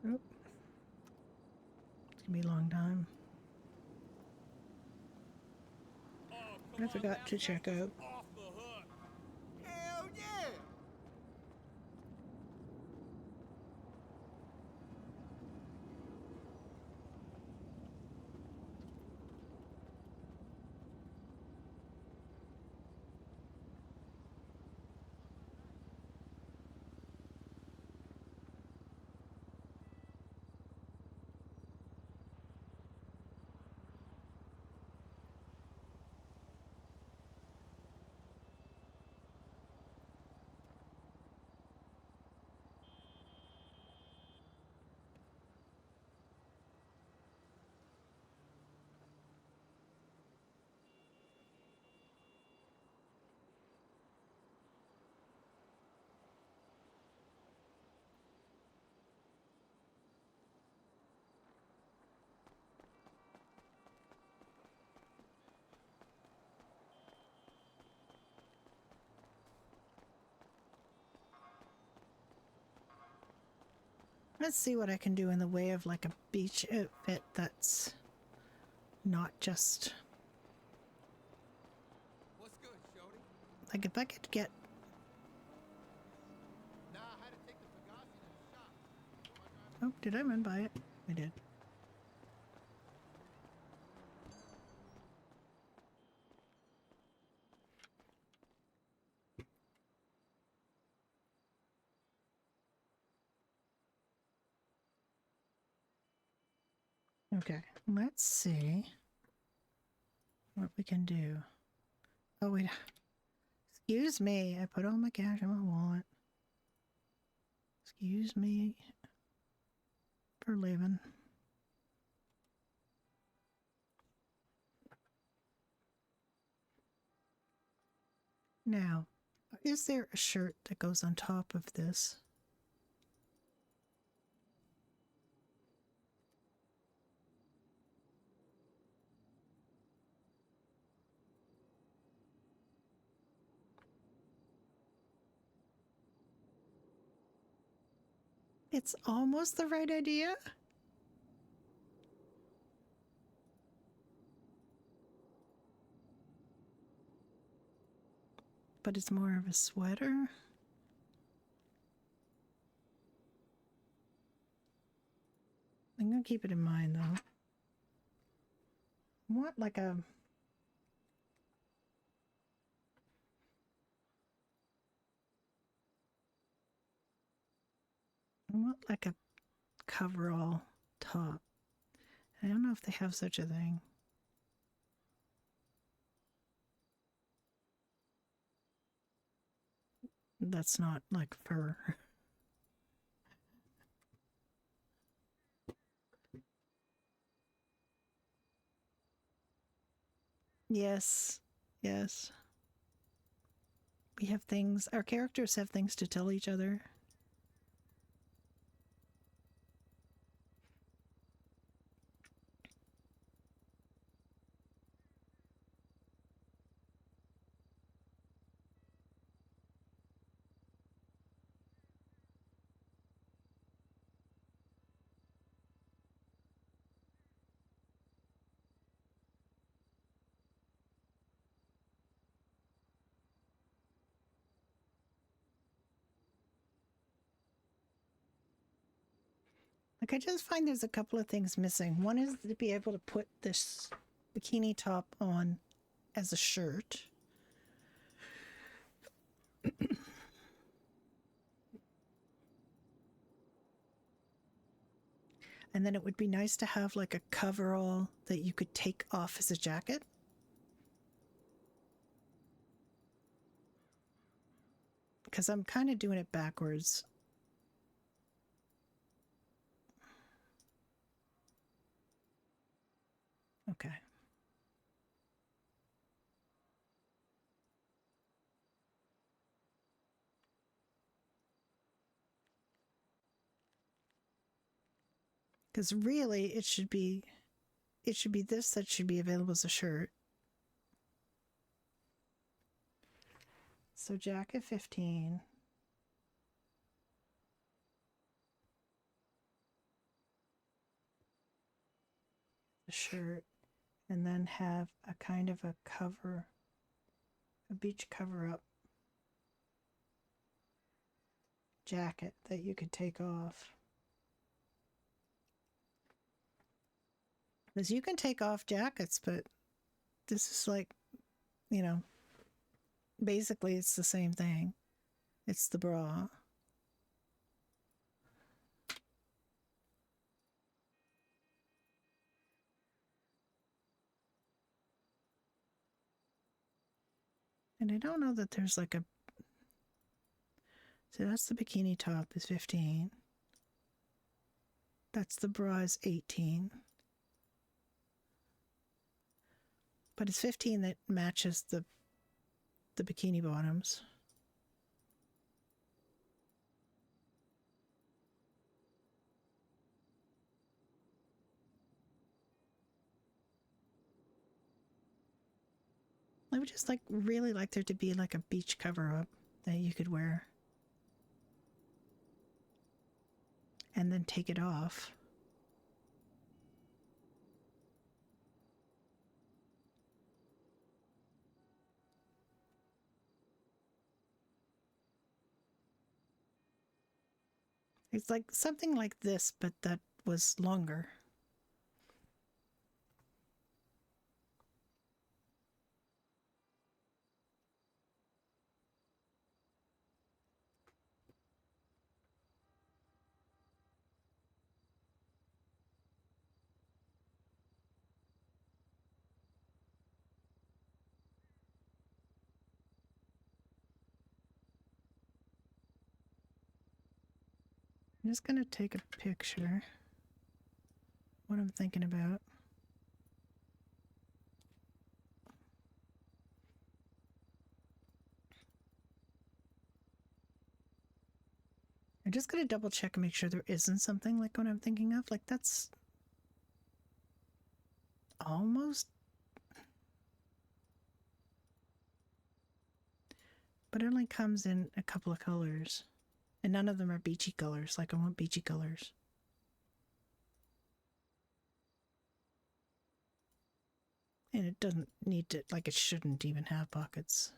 Oh. It's gonna be a long time. I forgot to check out. Hell yeah! Let's see what I can do in the way of like a beach outfit that's not just What's good, Shorty? like if I could get Nah, I had to take the Fugazi to the shop. oh, did I run by it? I did. Okay, let's see what we can do. Oh, wait. Excuse me. I put all my cash in my wallet. Excuse me for leaving. Now, is there a shirt that goes on top of this? It's almost the right idea. But it's more of a sweater. I'm gonna keep it in mind though. I want like a coverall top. I don't know if they have such a thing. That's not like fur. Yes. Yes. We have things, our characters have things to tell each other. Like, I just find there's a couple of things missing. One is to be able to put this bikini top on as a shirt. And then it would be nice to have like a coverall that you could take off as a jacket. Because I'm kind of doing it backwards. Okay. Because really it should be this that should be available as a shirt. So jacket 15. A shirt, and then have a kind of a cover, a beach cover up jacket that you could take off. Because you can take off jackets, but this is like, you know, basically it's the same thing. It's the bra. And I don't know that there's like a... So that's the bikini top is 15. That's the bra is 18. But it's 15 that matches the bikini bottoms. I would just really like there to be like a beach cover up that you could wear. And then take it off. It's like something like this, but that was longer. I'm just going to take a picture. What I'm thinking about. I'm just going to double check and make sure there isn't something like what I'm thinking of. Like that's almost, but it only comes in a couple of colors and none of them are beachy colors. Like I want beachy colors. And it doesn't need to, like it shouldn't even have pockets.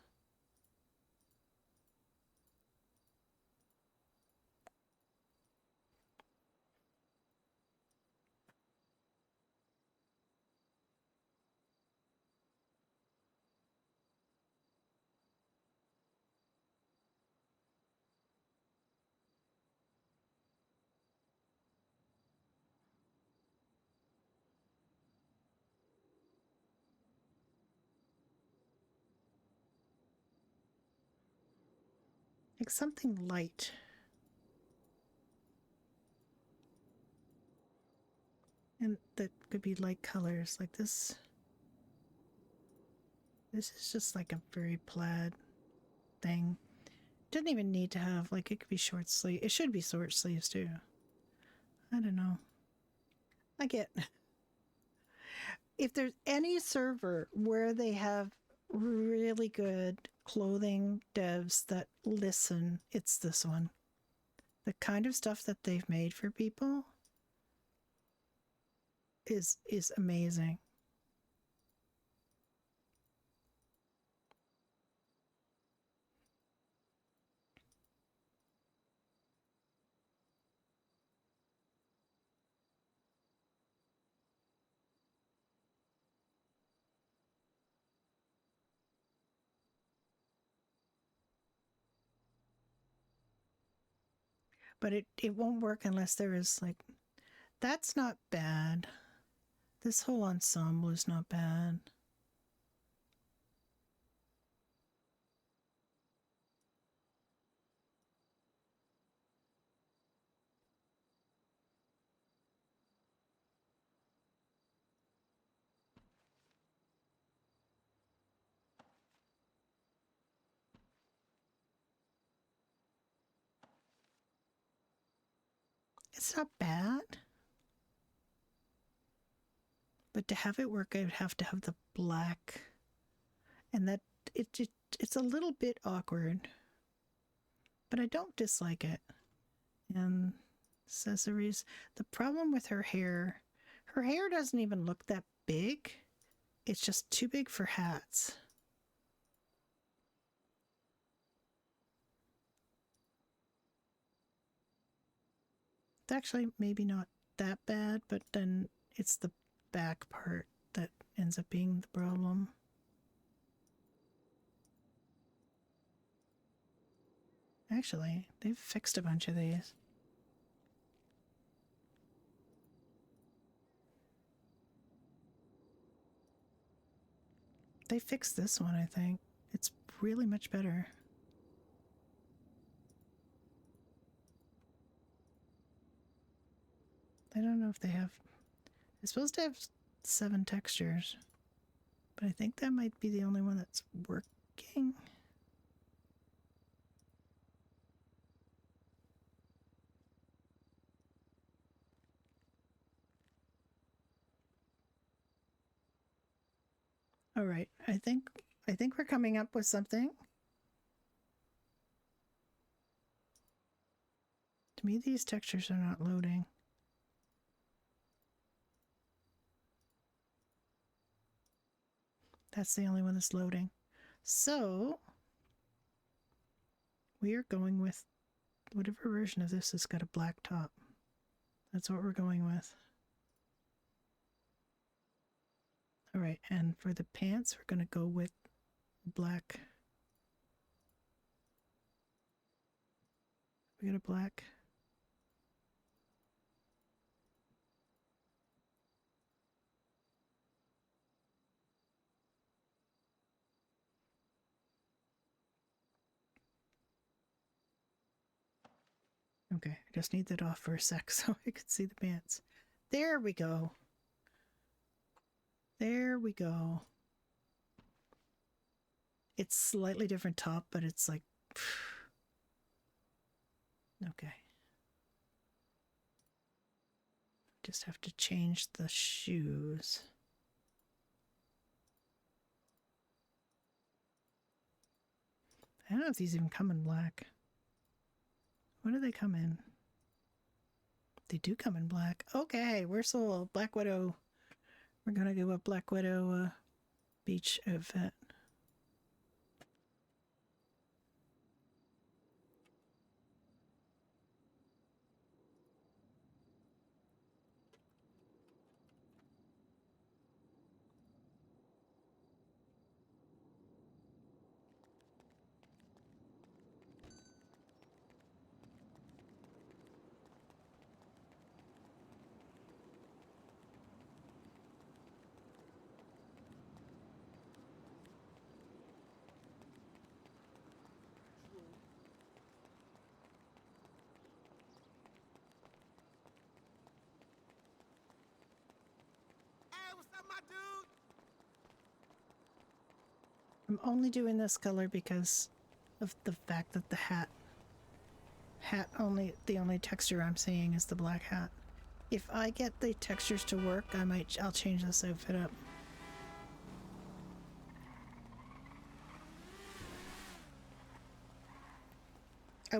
Like something light. And that could be light colors like this. This is just like a very plaid thing. Doesn't even need to have, like, it could be short sleeve. It should be short sleeves too. I don't know. I get, if there's any server where they have really good clothing devs that listen, it's this one. The kind of stuff that they've made for people is amazing. But it won't work unless there is, like, that's not bad. This whole ensemble is not bad. It's not bad. But to have it work, I would have to have the black. And that, it's a little bit awkward. But I don't dislike it. And accessories. The problem with her hair doesn't even look that big. It's just too big for hats. It's actually maybe not that bad, but then it's the back part that ends up being the problem. Actually, they've fixed a bunch of these. They fixed this one, I think. It's really much better. I don't know if they have... It's supposed to have 7 textures. But I think that might be the only one that's working. All right, I think we're coming up with something. To me, these textures are not loading. That's the only one that's loading. So we are going with whatever version of this has got a black top. That's what we're going with. All right, and for the pants, we're going to go with black. We got a black. Okay, I just need that off for a sec so I could see the pants. There we go. There we go. It's slightly different top, but it's like... Okay. Just have to change the shoes. I don't know if these even come in black. What do they come in? They do come in black. Okay, we're sold. Black Widow. We're gonna go with Black Widow beach outfit. Hey, what's up, my dude? I'm only doing this color because of the fact that the the only texture I'm seeing is the black hat. If I get the textures to work, I'll change this outfit up. I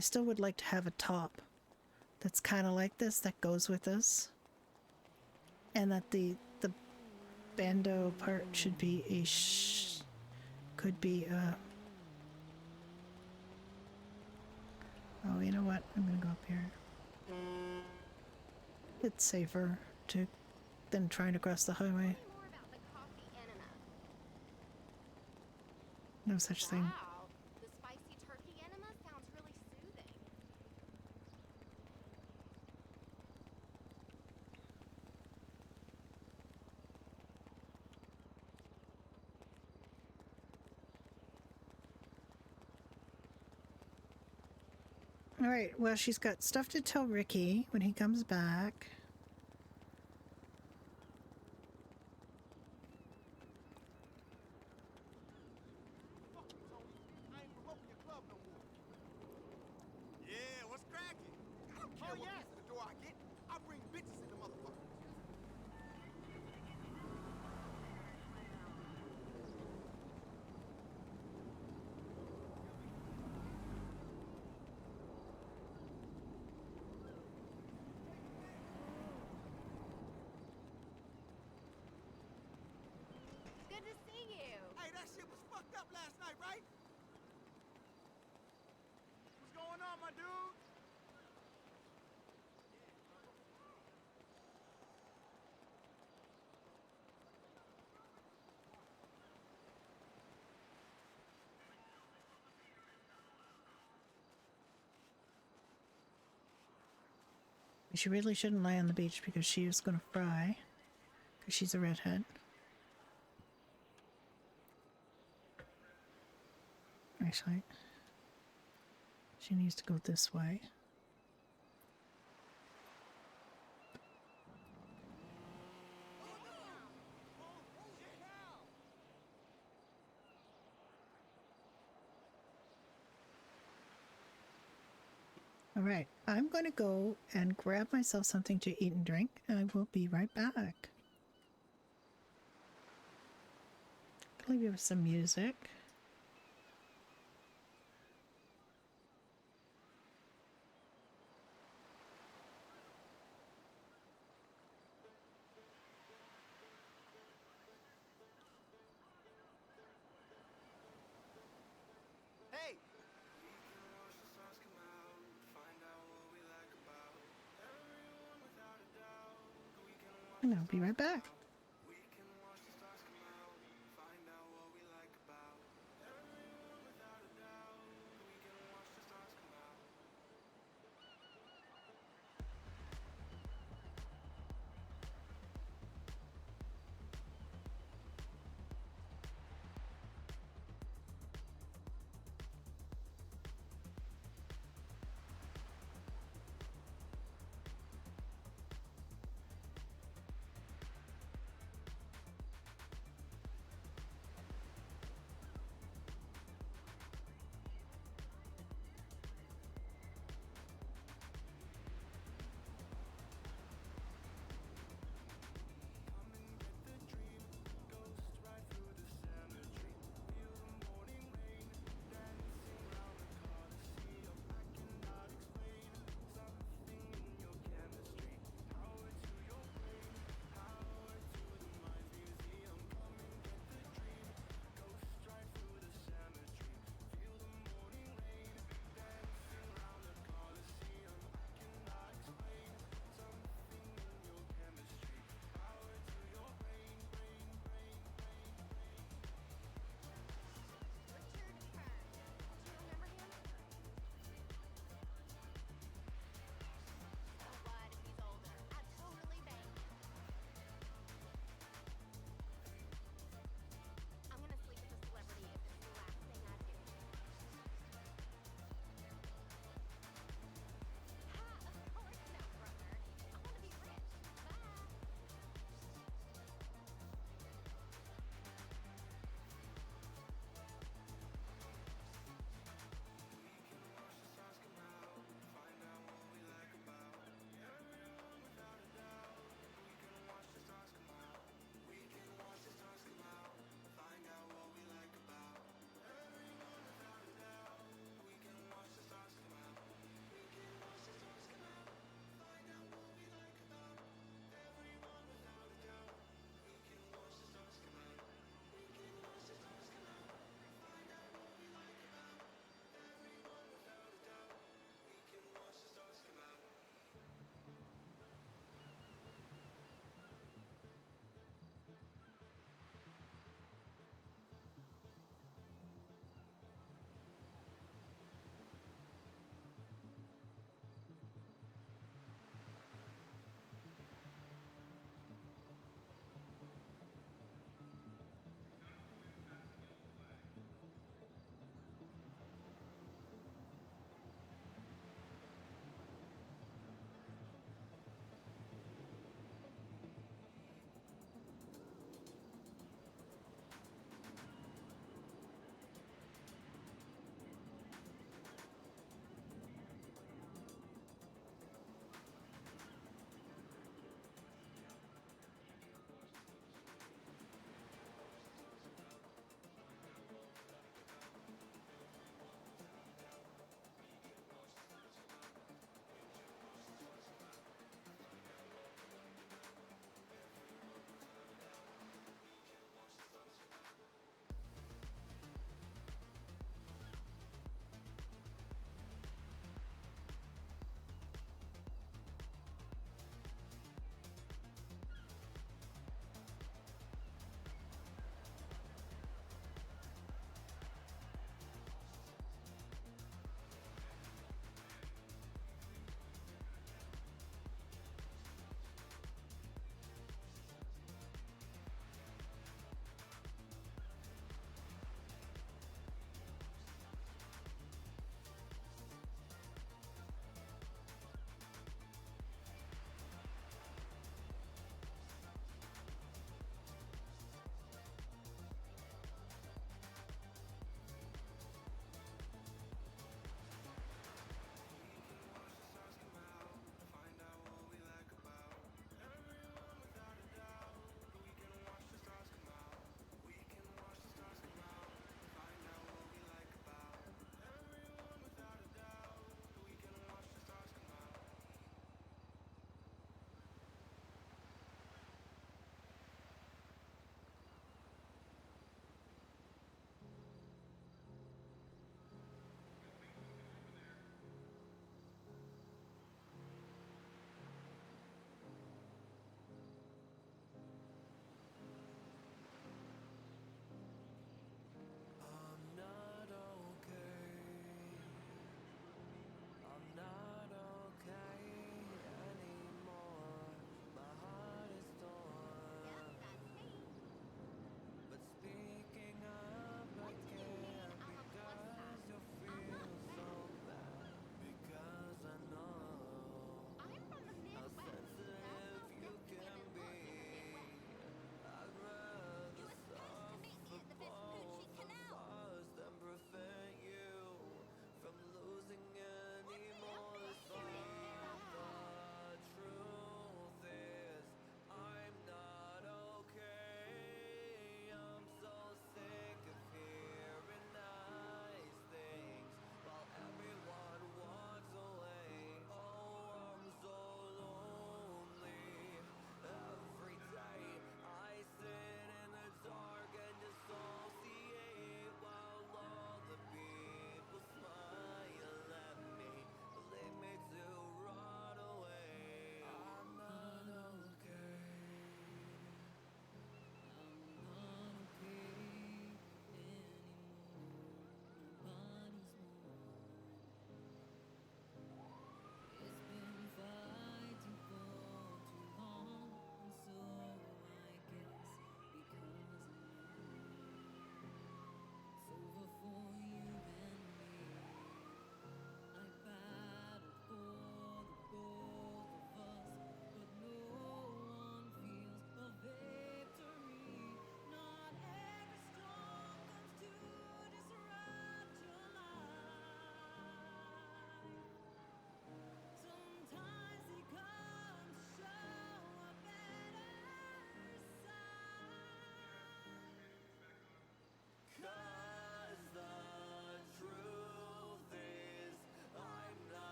still would like to have a top that's kind of like this, that goes with this. And that the bandeau part should be could be oh, you know what? I'm gonna go up here. It's safer than trying to cross the highway. No such thing. Wow, the spicy turkey enema sounds really soothing. All right, well, she's got stuff to tell Ricky when he comes back. Yeah, what's cracking? I don't care what piece of the door I get. I bring bitches in the motherfucker. Good to see you. Hey, that shit was fucked up last night, right? What's going on, my dude? She really shouldn't lie on the beach because she is going to fry. Because she's a redhead. Actually, she needs to go this way. All right, I'm going to go and grab myself something to eat and drink, and I will be right back. I'll leave you with some music. Hey! And I'll be right back.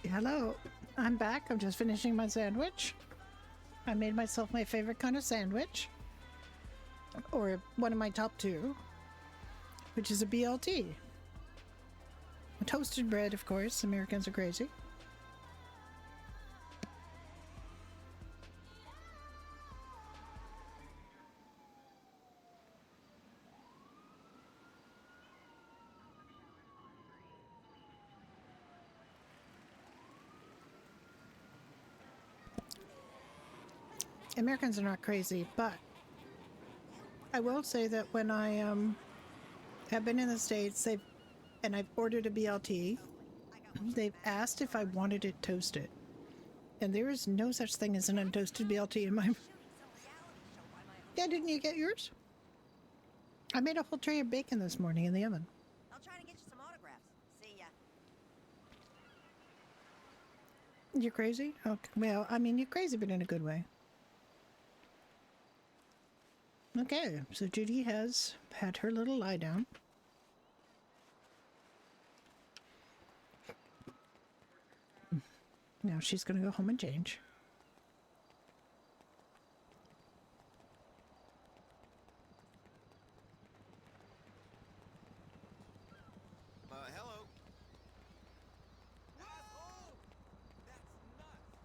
Hello. I'm back. I'm just finishing my sandwich. I made myself my favorite kind of sandwich. Or one of my top two. Which is a BLT. A toasted bread, of course. Americans are crazy. Americans are not crazy, but I will say that when I have been in the States, and I've ordered a BLT, they've asked if I wanted it toasted. And there is no such thing as an untoasted BLT in my... Yeah, didn't you get yours? I made a whole tray of bacon this morning in the oven. I'll try to get you some autographs. See ya. You're crazy? Okay. Well, I mean, you're crazy, but in a good way. Okay, so Judy has had her little lie down. Now she's going to go home and change. Hello. Asshole! That's nuts.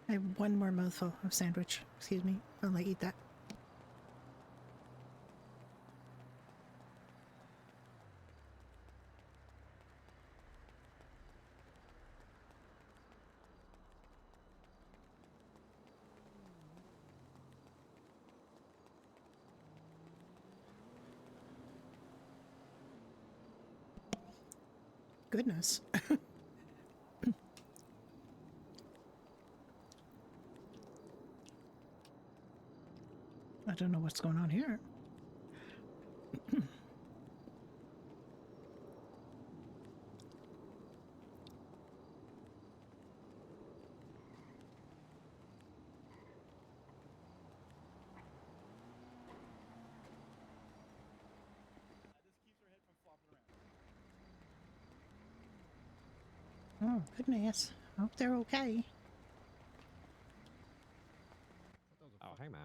I have one more mouthful of sandwich. Excuse me. I'll let you eat that. Goodness. I don't know what's going on here. Oh, goodness. Hope they're okay. Oh, hey, ma'am.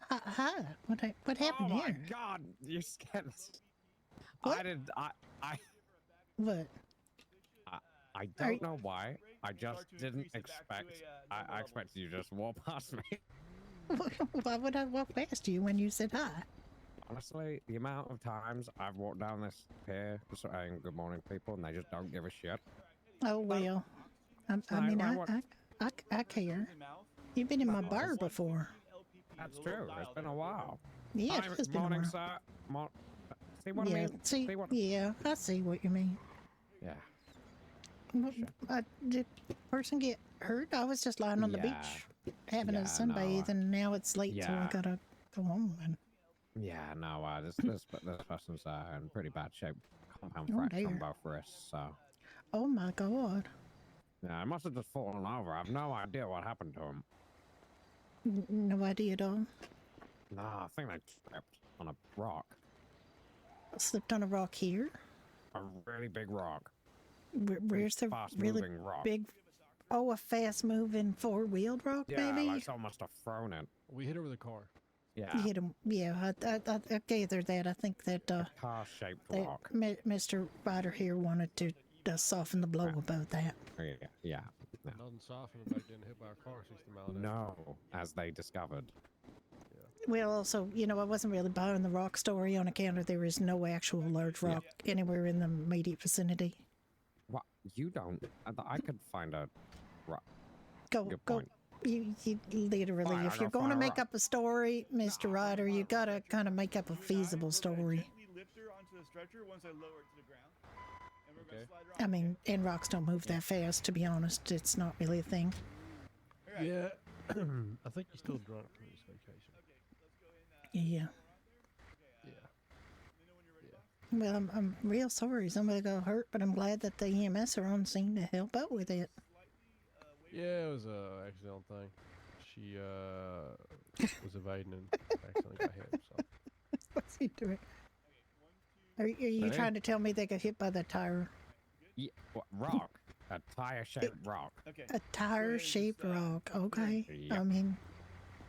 Hi. What happened oh here? my God, you scared us. What? What? I don't know why. I just didn't expect. I expected you to just walk past me. Why would I walk past you when you said hi? Honestly, the amount of times I've walked down this pier saying good morning people and they just don't give a shit. Oh, well. I care. You've been in my bar before. That's true. It's been a while. Yeah, Hi, it's been a morning, while. sir. See what I Yeah, mean? see what... yeah, I see what you mean. Yeah. Did the person get hurt? I was just lying on the beach having a sunbathe, and now it's late, so I gotta go home. And... Yeah, no, this person's in pretty bad shape. Compound fracture on dear. both wrists, so... Oh my God. Yeah, I must have just fallen over. I have no idea what happened to him. No idea at all. No, I think they tripped on a rock. Slipped on a rock here? A really big rock. Where's the really rock. big... Oh, a fast-moving four-wheeled rock, yeah, maybe? like someone must have thrown it. We hit her with a car. Yeah. You hit him. Yeah, I gathered that. I think that car-shaped that rock. Mr. Ryder here wanted to soften the blow about that. Yeah. Nothing softened about getting hit by a car 60 miles an hour. No, as they discovered. Well, also, I wasn't really buying the rock story on account of there is no actual large rock anywhere in the immediate vicinity. What? You don't? I could find a rock. Go. You literally, Fine, if you're going to make up a story, Mr. Ryder, you gotta kind of make up a feasible story. Lift her onto the stretcher once I lower it to the ground. And we're gonna slide her off. I mean, and rocks don't move that fast, to be honest. It's not really a thing. Yeah. I think you're still drunk from this vacation. Yeah. Well, I'm real sorry somebody got hurt, but I'm glad that the EMS are on scene to help out with it. Yeah, it was a accidental thing. She was evading and accidentally got hit. So. What's he doing? Are you Hey. trying to tell me they got hit by the tire? Yeah, rock. A tire-shaped rock. Okay. A tire-shaped rock. Okay. Yeah. I mean,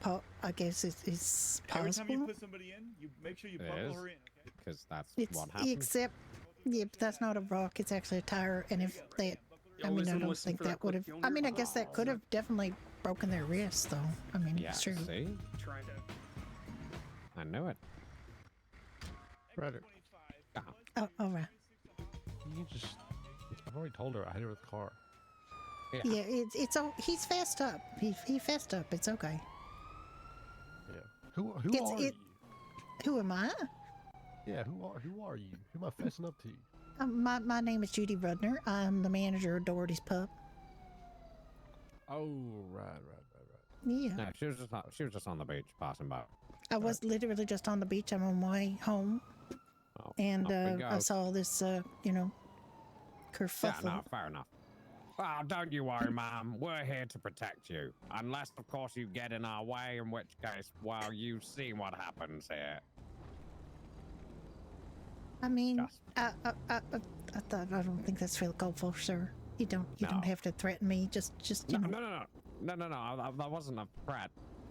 I guess it's Every time you possible. put somebody in, you make sure you It buckle is. her in, okay? Because that's It's what happened. except, yep, that's not a rock. It's actually a tire. And if that, I mean, I don't think that would have. I mean, I guess that could have definitely broken their wrist, though. I mean, Yeah, sure. see? Try to. I knew it. Frederick, Oh, all right. you just. I've already told her I hit her with the car. Yeah, he's fessed up. He fessed up. It's okay. Yeah. Who It's- are you? Who am I? Yeah, who are you? Who am I fessing up to? My name is Judy Rudner. I'm the manager of Doherty's Pub. Oh, right. Yeah. No, she was just on the beach passing by. I was literally just on the beach. I'm on my way home. Oh, And off we I go. saw this, Yeah, kerfuffle. no, fair enough. Well, don't you worry, Mom. We're here to protect you. Unless, of course, you get in our way, in which case, well, you've seen what happens here. I mean, I don't think that's real called for, sir. You don't have to threaten me. Just you know. No. That wasn't a threat.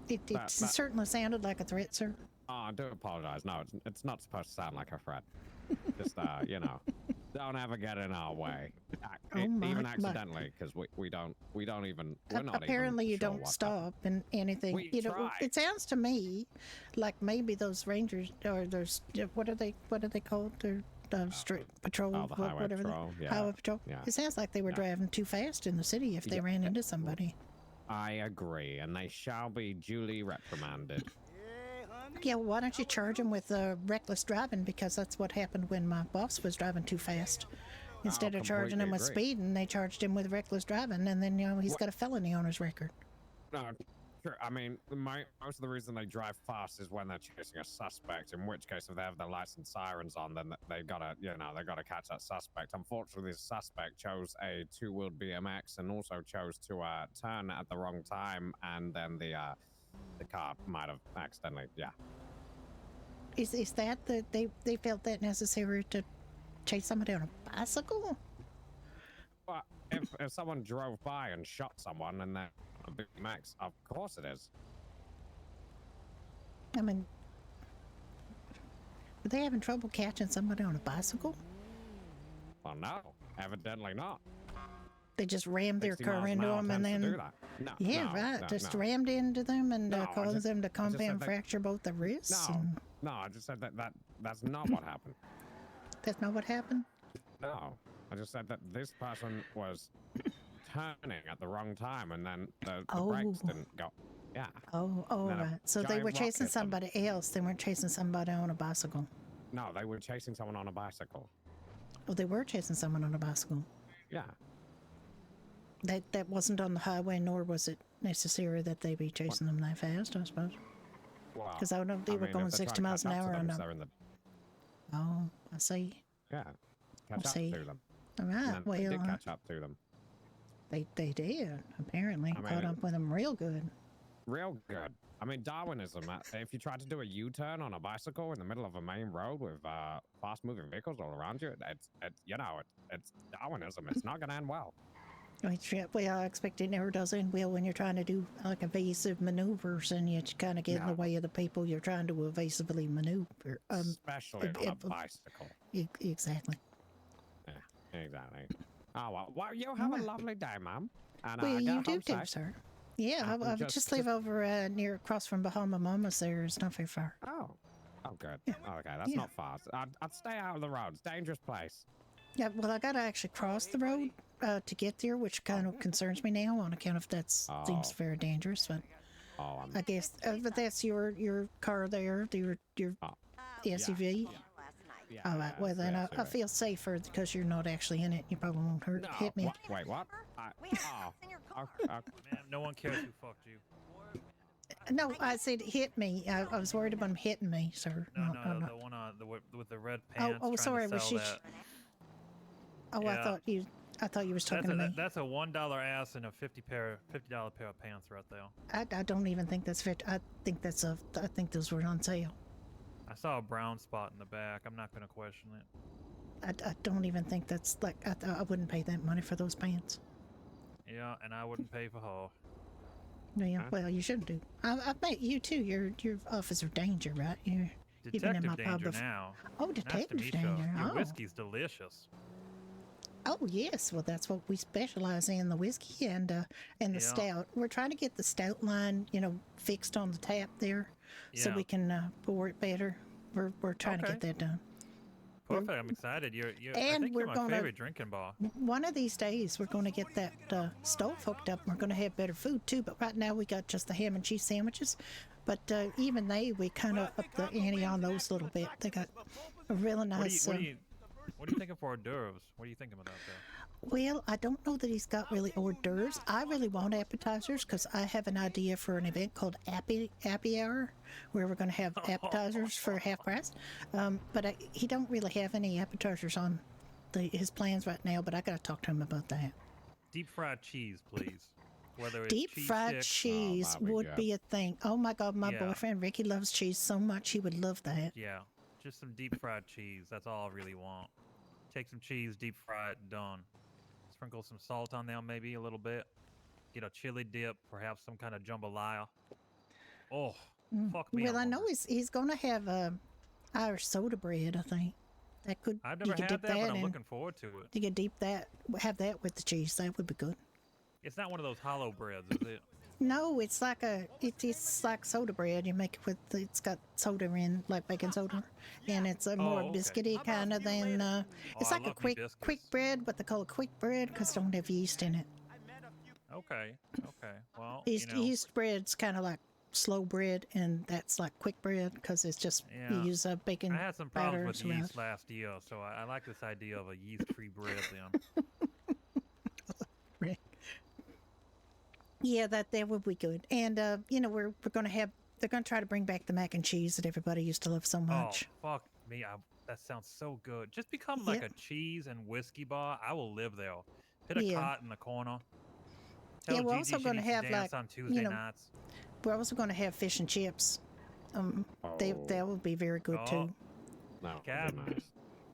It certainly sounded like a threat, sir. Oh, I do apologize. No, it's not supposed to sound like a threat. Just, don't ever get in our way. Even accidentally, because we're not Apparently, even you sure don't what stop and anything. We You know, try. it sounds to me like maybe those rangers or those what are they called? They're street patrol, the highway whatever. patrol, yeah. Highway patrol. Yeah. It sounds like they were driving too fast in the city if they ran into somebody. I agree, and they shall be duly reprimanded. Yeah, well, why don't you charge them with reckless driving? Because that's what happened when my boss was driving too fast. Instead of charging him with completely agree. speeding, they charged him with reckless driving, and then he's got a felony on his record. No, sure. I mean, most of the reason they drive fast is when they're chasing a suspect. In which case, if they have their lights and sirens on, then they gotta catch that suspect. Unfortunately, the suspect chose a two-wheeled BMX and also chose to turn at the wrong time, and then the car might have accidentally, Is that they felt that necessary to chase somebody on a bicycle? But if someone drove by and shot someone and they're on a BMX, of course it is. I mean, were they having trouble catching somebody on a bicycle? Well, no, evidently not. They just rammed their 60 car miles an into hour them and tends to then. do that. No, Yeah, no, right. no, just no. rammed into them and No, I caused just- them to I just said compound that- fracture both the wrists. And No, I just said that's not what happened. that's not what happened. No, I just said that this person was turning at the wrong time and then the brakes didn't go. Yeah. Oh, Then a right. So they giant were rock chasing hit them. somebody else. They weren't chasing somebody on a bicycle. No, they were chasing someone on a bicycle. Oh, they were chasing someone on a bicycle. Yeah. That wasn't on the highway, nor was it necessary that they be chasing them that fast, I suppose. Well, Because I know they were mean, going if they're 60 trying to miles an catch up hour to on them, them. they're in the, Oh, I see. yeah, catch I up see. to them. All And right. then they did Well, catch up to them. they did, apparently. I mean, Caught up with them real good. Real good. I mean, Darwinism. If you try to do a U-turn on a bicycle in the middle of a main road with fast-moving vehicles all around you, it's Darwinism. It's not going to end well. Well, I expect it never does end well when you're trying to do like evasive maneuvers and you kind of get in the way of the people you're trying to evasively maneuver. Especially on a bicycle. Exactly. Yeah, exactly. Oh, well, you have a lovely day, Mom. And Well, get you home do too, safe. sir. Yeah, I would just live over near across from Bahama Mama's there. It's not very far. Oh, good. Okay, that's not far. I'd stay out of the road. It's a dangerous place. Yeah, well, I got to actually cross the road to get there, which kind of concerns me now on account of that seems very dangerous. But I guess, but that's your car there, your SUV. Yeah, All right. Well, then I feel safer because you're not actually in it. You probably won't hit me. Wait, what? Man, no one cares who fucked you. No, I said hit me. I was worried about him hitting me, sir. No, the one on with the red pants. Oh, sorry. Was Was she? Oh, I Yeah. thought you. I thought you was talking to me. That's a $1 ass and a $50 pair of pants right there. I don't even think that's fit. I think those were on sale. I saw a brown spot in the back. I'm not gonna question it. I don't even think that's like I wouldn't pay that money for those pants. Yeah, and I wouldn't pay for her. Yeah, well, you shouldn't do. I've met you too. You're Officer Danger, right? You've been in my Detective pub Danger before. now. Oh, Nice to Detective meet you. Danger. Your Oh. whiskey's delicious. Oh yes, well that's what we specialize in, the whiskey and the Yeah. stout. We're trying to get the stout line, fixed on the tap there, so Yeah. we can pour it better. We're trying to get that done. Perfect. I'm excited. I And think we're you're my gonna- favorite drinking bar. One of these days, we're going to get that stove hooked up. And we're going to have better food too. But right now, we got just the ham and cheese sandwiches. But even we kind of up the ante on those a little bit. They got a really nice. What are you thinking for hors d'oeuvres? What are you thinking about there? Well, I don't know that he's got really hors d'oeuvres. I really want appetizers because I have an idea for an event called Appy Hour, where we're going to have appetizers for half price. But he don't really have any appetizers on his plans right now. But I got to talk to him about that. Deep fried cheese, please. Whether it's Deep cheese fried sticks- cheese would be a thing. Oh my God, my Yeah. boyfriend Ricky loves cheese so much. He would love that. Yeah, just some deep fried cheese. That's all I really want. Take some cheese, deep fry it, done. Sprinkle some salt on there, maybe a little bit. Get a chili dip, perhaps some kind of jambalaya. Oh, fuck me. Well, I'm I know he's going to have Irish soda bread. I think that could. I've you never could had dip that, but I'm in. looking forward to it. You could have that with the cheese. That would be good. It's not one of those hollow breads, is it? No, it's like it's like soda bread. You make it with it's got soda in, like baking soda, and it's a more okay. biscuity kind of than. It's I like a love me quick bread, but they call it quick bread because don't have yeast in it. Okay. Well, Yeast bread's kind of like slow bread, and that's like quick bread because it's just you use a baking I had some batter. problems with yeast last year, so I like this idea of a yeast-free bread then. Yeah, that would be good. And we're gonna have they're gonna try to bring back the mac and cheese that everybody used to love so much. Oh, fuck me. That sounds so good. Just become like a cheese and whiskey bar. I will live there. Put a cot in the corner. Tell we're Gigi also she gonna needs to have dance like on Tuesday nights. We're also gonna have fish and chips. That would be very good too. No, God. nice.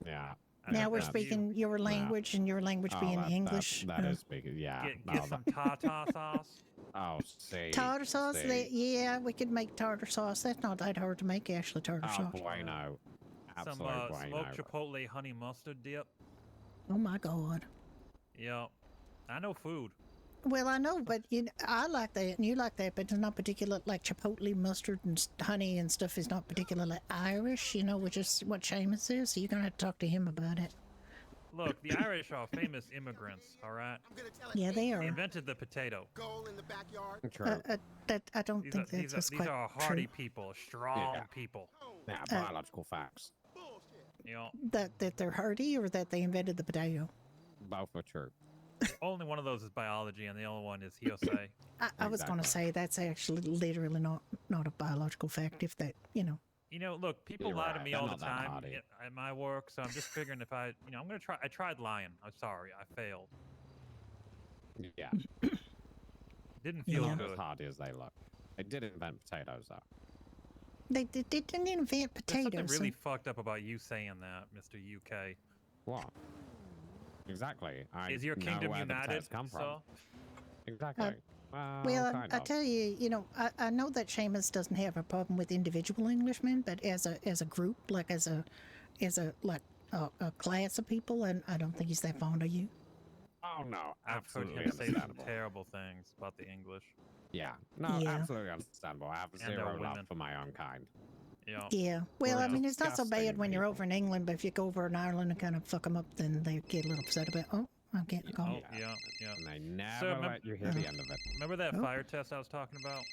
Yeah. Now we're speaking your language, and your language being English. That is speaking. Yeah. Get some tartar sauce. Oh, see. Tartar sauce. see. We could make tartar sauce. That's not that hard to make, actually. Tartar Oh, sauce. bueno. Some Absolute bueno. smoked chipotle honey mustard dip. Oh my God. Yep. I know food. Well, I know, but I like that, and you like that, but it's not particular. Like chipotle mustard and honey and stuff is not particularly Irish, which is what Seamus is. So you're gonna have to talk to him about it. Look, the Irish are famous immigrants, all right? Yeah, they are. They invented the potato. True. I don't think that's These quite are hardy true. people, strong people. Yeah, biological facts. You know, That they're hardy, or that they invented the potato. Both are true. only one of those is biology, and the other one is hearsay. I was going to say that's actually literally not a biological fact. If that, You know, look, people You're lie to right, me they're all the not that time hardy. at my work, so I'm just figuring if I'm gonna try. I tried lying. I'm sorry, I failed. Yeah. Didn't feel Not good. as hardy as they look. They did invent potatoes, though. they didn't invent There's potatoes. something really so- fucked up about you saying that, Mr. UK. What? Exactly. Is your know kingdom where the united? potatoes come from. So? Exactly. Well, kind I of. tell you, I know that Seamus doesn't have a problem with individual Englishmen, but as a group, like as a class of people, and I don't think he's that fond of you. Oh no, I've heard absolutely him say some understandable. terrible things about the English. Yeah, no, Yeah. absolutely understandable. I have And their zero love women. for my own kind. Yeah. Yeah. Well, I We're mean, it's not so bad disgusting when you're people. over in England, but if you go over in Ireland and kind of fuck them up, then they get a little upset about. Oh, I'm getting a call. Oh, yeah. And they never So, let you hear the end of it. Remember that Oh. fire test I was talking about?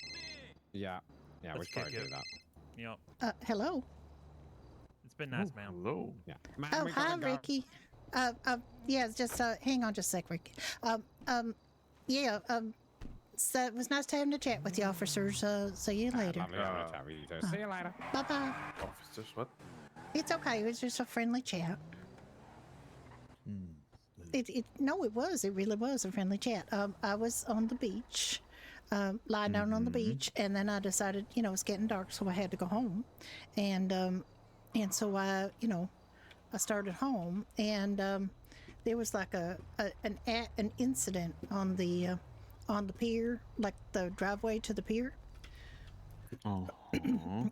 Yeah, we Let's tried to kick do it. that. Yep. Hello. It's been nice, man. Hello. Yeah. Man, Oh, we hi, gotta go. Ricky. Yeah, just hang on just a sec, Ricky. So it was nice having a chat with you, officers. See you later. Lovely having a chat with you too. See you later. Bye bye. Officers, what? It's okay. It was just a friendly chat. No, it was. It really was a friendly chat. I was on the beach, lying down on the beach, and then I decided, it's getting dark, so I had to go home, and so I started home, and there was like an incident on the pier, like the driveway to the pier.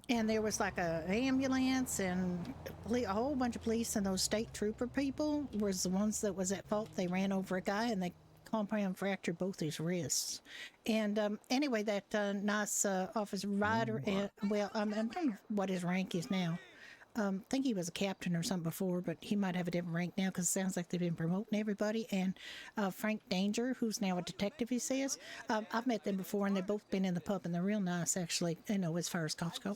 And there was like a ambulance and a whole bunch of police, and those state trooper people was the ones that was at fault. They ran over a guy and they compound fractured both his wrists. And anyway, that nice officer Ryder, well, I don't know what his rank is now. I think he was a captain or something before, but he might have a different rank now because it sounds like they've been promoting everybody. And Frank Danger, who's now a detective, he says. I've met them before, and they've both been in the pub, and they're real nice, actually, as far as cops go.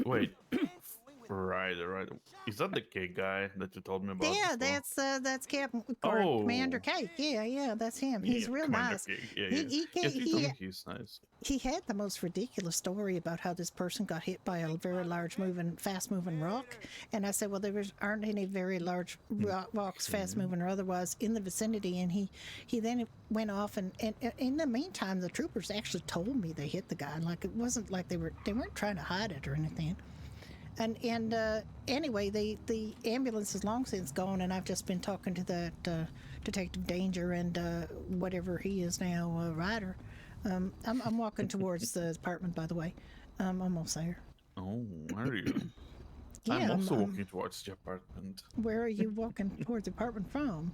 Wait. Right. Is that the cake guy that you told me about? Yeah, before? that's Captain Commander Cake. Yeah, that's him. He's real Commander nice. Cake. Yeah. He's nice. He had the most ridiculous story about how this person got hit by a very large fast-moving rock. And I said, well, aren't any very large rocks, fast-moving or otherwise, in the vicinity. And he then went off, and in the meantime, the troopers actually told me they hit the guy. Like, it wasn't like they weren't trying to hide it or anything. And anyway, the ambulance is long since gone, and I've just been talking to that Detective Danger and whatever he is now, Ryder. I'm walking towards the apartment, by the way. I'm almost there. Oh, are you? Yeah, I'm also walking towards the apartment. Where are you walking towards the apartment from?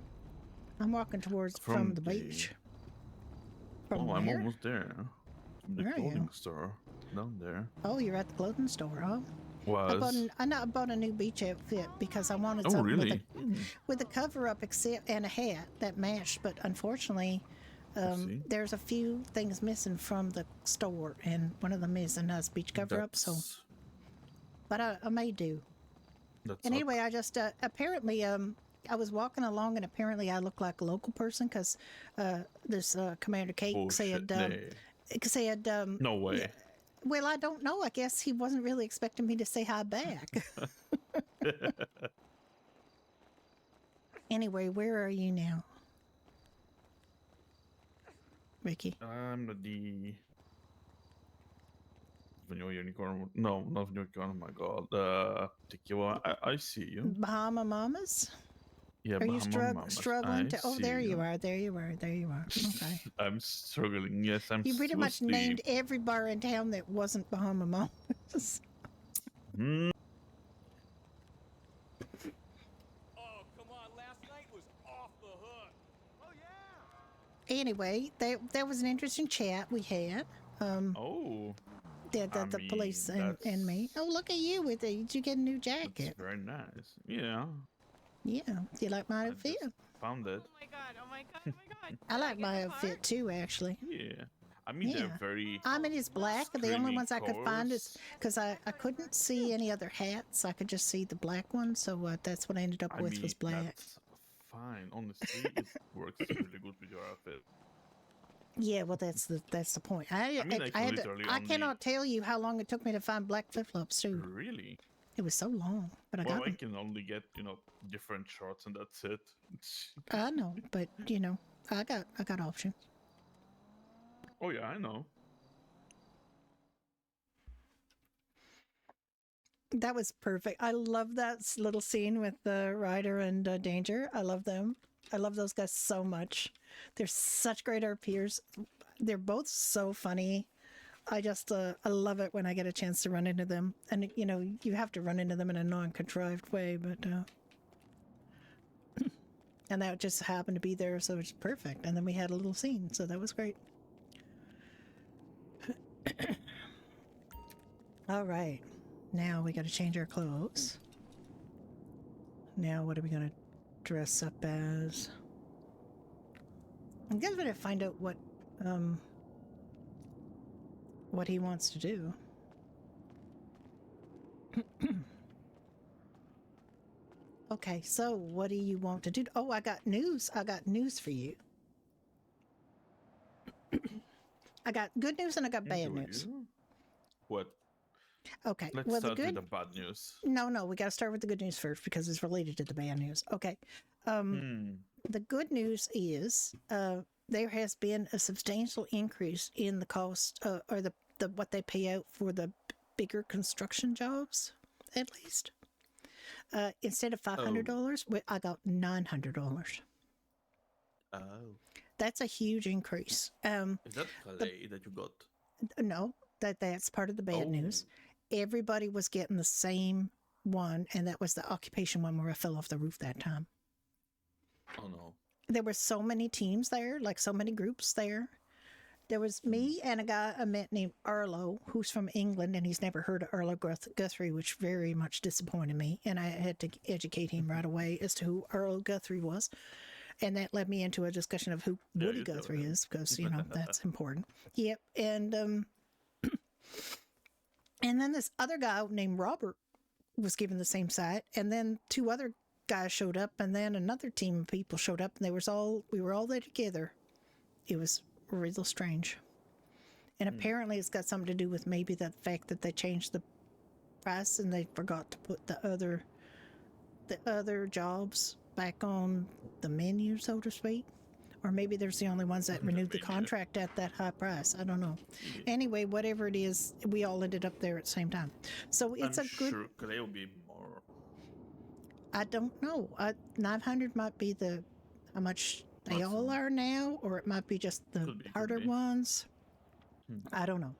I'm walking from the beach. From I'm where? almost there. From the Where are you? clothing store down there. Oh, you're at the clothing store, huh? Was. I bought a new beach outfit because I wanted Oh, something really? with a cover-up and a hat that matched, but unfortunately, there's a few things missing from the store, and one of them is a nice beach cover-up. But I may do. And anyway, I just apparently I was walking along, and apparently I look like a local person because this Commander Cake said no way. Well, I don't know. I guess he wasn't really expecting me to say hi back. Anyway, where are you now, Ricky? I'm at the Vanilla Unicorn. No, not Unicorn. Oh my god. Tequila. I see you. Bahama Mamas? Yeah, are you struggling to? Oh, there you are. There you are. Okay. I'm struggling. Yes, I'm. You pretty much named every bar in town that wasn't Bahama Mamas. Hmm. Oh, come on. Last night was off the hook. Oh, yeah. Anyway, that was an interesting chat we had. The police and me. Oh, look at you with it. Did you get a new jacket? That's very nice. Yeah. Yeah. Do you like my outfit? Found it. Oh my god. I like my outfit too, actually. Yeah. I mean, they're very. I mean, it's black. The only ones I could find is because I couldn't see any other hats. I could just see the black one. So that's what I ended up with was black. That's fine. Honestly, it works really good with your outfit. Yeah, well, that's the point. I cannot tell you how long it took me to find black flip-flops too. Really? It was so long, but I got them. I can only get different shorts, and that's it. I know, but I got options. Oh yeah, I know. That was perfect. I love that little scene with Ryder and Danger. I love them. I love those guys so much. They're such great RPers. They're both so funny. I just I love it when I get a chance to run into them. And you have to run into them in a non-contrived way, but and that just happened to be there, so it's perfect. And then we had a little scene, so that was great. All right. Now we got to change our clothes. Now what are we going to dress up as? I'm going to find out what he wants to do. Okay, so what do you want to do? Oh, I got news. I got news for you. I got good news and I got bad news. What? Okay. Let's start with the bad news. No, we got to start with the good news first because it's related to the bad news. Okay. The good news is there has been a substantial increase in the cost or the what they pay out for the bigger construction jobs, at least. Instead of $500, I got $900. Oh. That's a huge increase. Is that Calais that you got? No, that's part of the bad news. Everybody was getting the same one, and that was the occupation one where I fell off the roof that time. Oh no. There were so many teams there, like so many groups there. There was me and a guy I met named Arlo, who's from England, and he's never heard of Arlo Guthrie, which very much disappointed me. And I had to educate him right away as to who Arlo Guthrie was. And that led me into a discussion of who Woody Guthrie is, because, you know, that's important. Yep. And then this other guy named Robert was given the same site. And then 2 other guys showed up, and then another team of people showed up, and we were all there together. It was real strange. And apparently it's got something to do with maybe the fact that they changed the price and they forgot to put the other jobs back on the menu, so to speak. Or maybe there's the only ones that renewed the contract at that high price. I don't know. Anyway, whatever it is, we all ended up there at the same time. So it's I'm a good... sure Calais will be more. I don't know. 900 might be how much they all are now, or it might be just the harder ones. I don't know.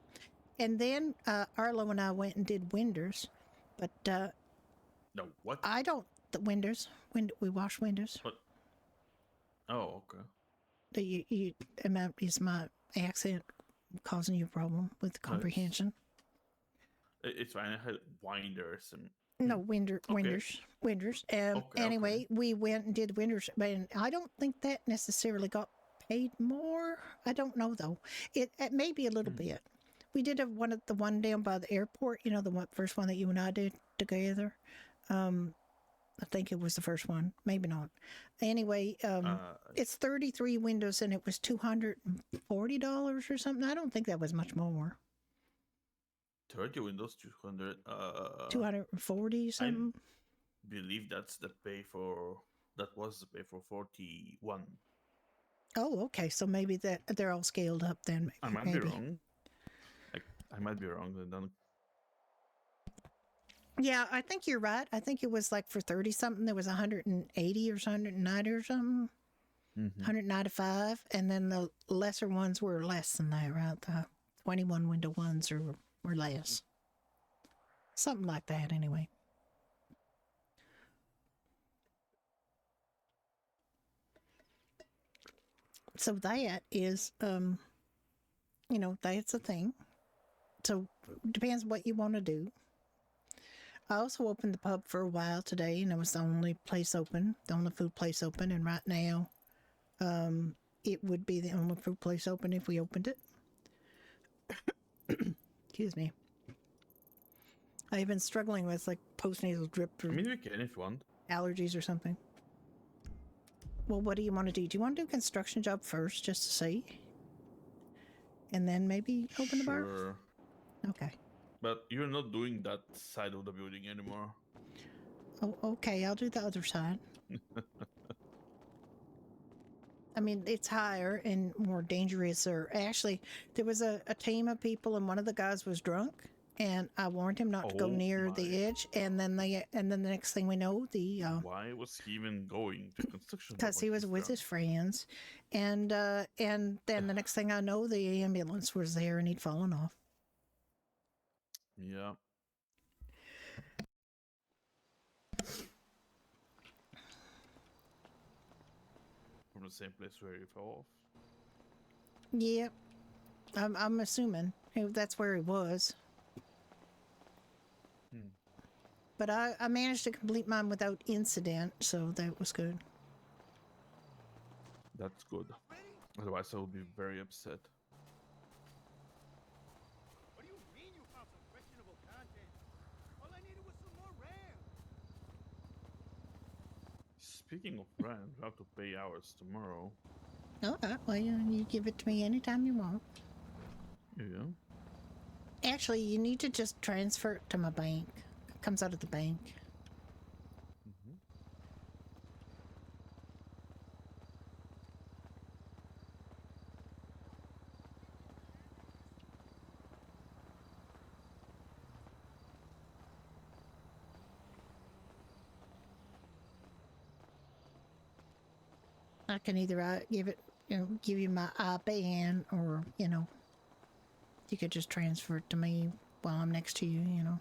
And then Arlo and I went and did windows, but No, what? The windows. We wash windows. What? Oh, okay. Is my accent causing you a problem with comprehension? It's fine. I had winders and. No, winders. Anyway, we went and did winders, and I don't think that necessarily got paid more. I don't know though. It may be a little bit. We did the one down by the airport. You know, the first one that you and I did together. I think it was the first one. Maybe not. Anyway, it's 33 windows, and it was $240 or something. I don't think that was much more. 30 windows, 200. 240 something. I believe that's the pay for. That was the pay for 41. Oh, okay. So maybe they're all scaled up then. I might be wrong. I might be wrong. Then. Yeah, I think you're right. I think it was like for 30 something. There was 180 or 190 or something. 195, and then the lesser ones were less than that, right? The 21 window ones were less. Something like that, anyway. So that is, that's a thing. So depends what you want to do. I also opened the pub for a while today, and it was the only place open, the only food place open, and right now, it would be the only food place open if we opened it. Excuse me. I've been struggling with like postnasal drip or we can if you want. Allergies or something. Well, what do you want to do? Do you want to do a construction job first, just to see? And then maybe open the bar? Sure. Okay. But you're not doing that side of the building anymore. Oh, okay. I'll do the other side. I mean, it's higher and more dangerous. Or actually, there was a team of people, and one of the guys was drunk, and I warned him not to go near the edge. And then the next thing we know, why was he even going to construction? Because he was with his friends, and then the next thing I know, the ambulance was there, and he'd fallen off. Yeah. From the same place where he fell off. Yep. I'm assuming that's where he was. But I managed to complete mine without incident, so that was good. That's good. Otherwise, I would be very upset. What do you mean you found some questionable content? All I needed was some more RAM. Speaking of rent, we have to pay ours tomorrow. Okay, well, you give it to me anytime you want. Yeah. Actually, you need to just transfer it to my bank. It comes out of the bank. I can either give you my IBAN, or you could just transfer it to me while I'm next to you.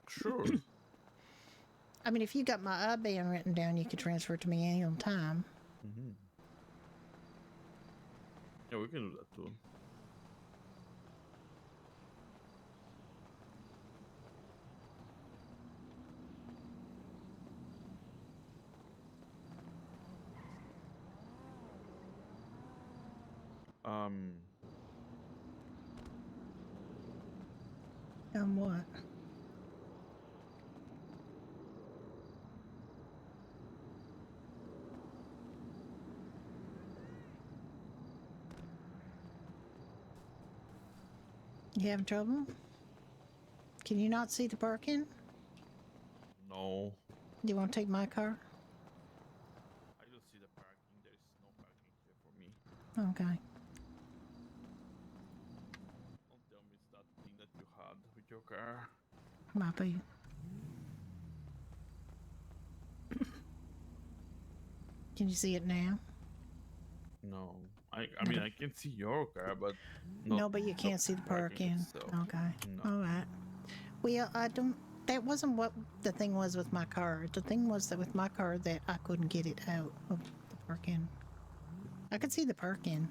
Sure. I mean, if you got my IBAN written down, you could transfer it to me any time. Mm-hmm. Yeah, we can do that too. What? You having trouble? Can you not see the parking? No. Do you want to take my car? I don't see the parking. There is no parking here for me. Okay. Don't tell me it's that thing that you had with your car. Might be. Can you see it now? No. I mean, I can see your car, but no, but you can't see the parking. Okay. No. All right. Well, I don't. That wasn't what the thing was with my car. The thing was that with my car that I couldn't get it out of the parking. I could see the parking.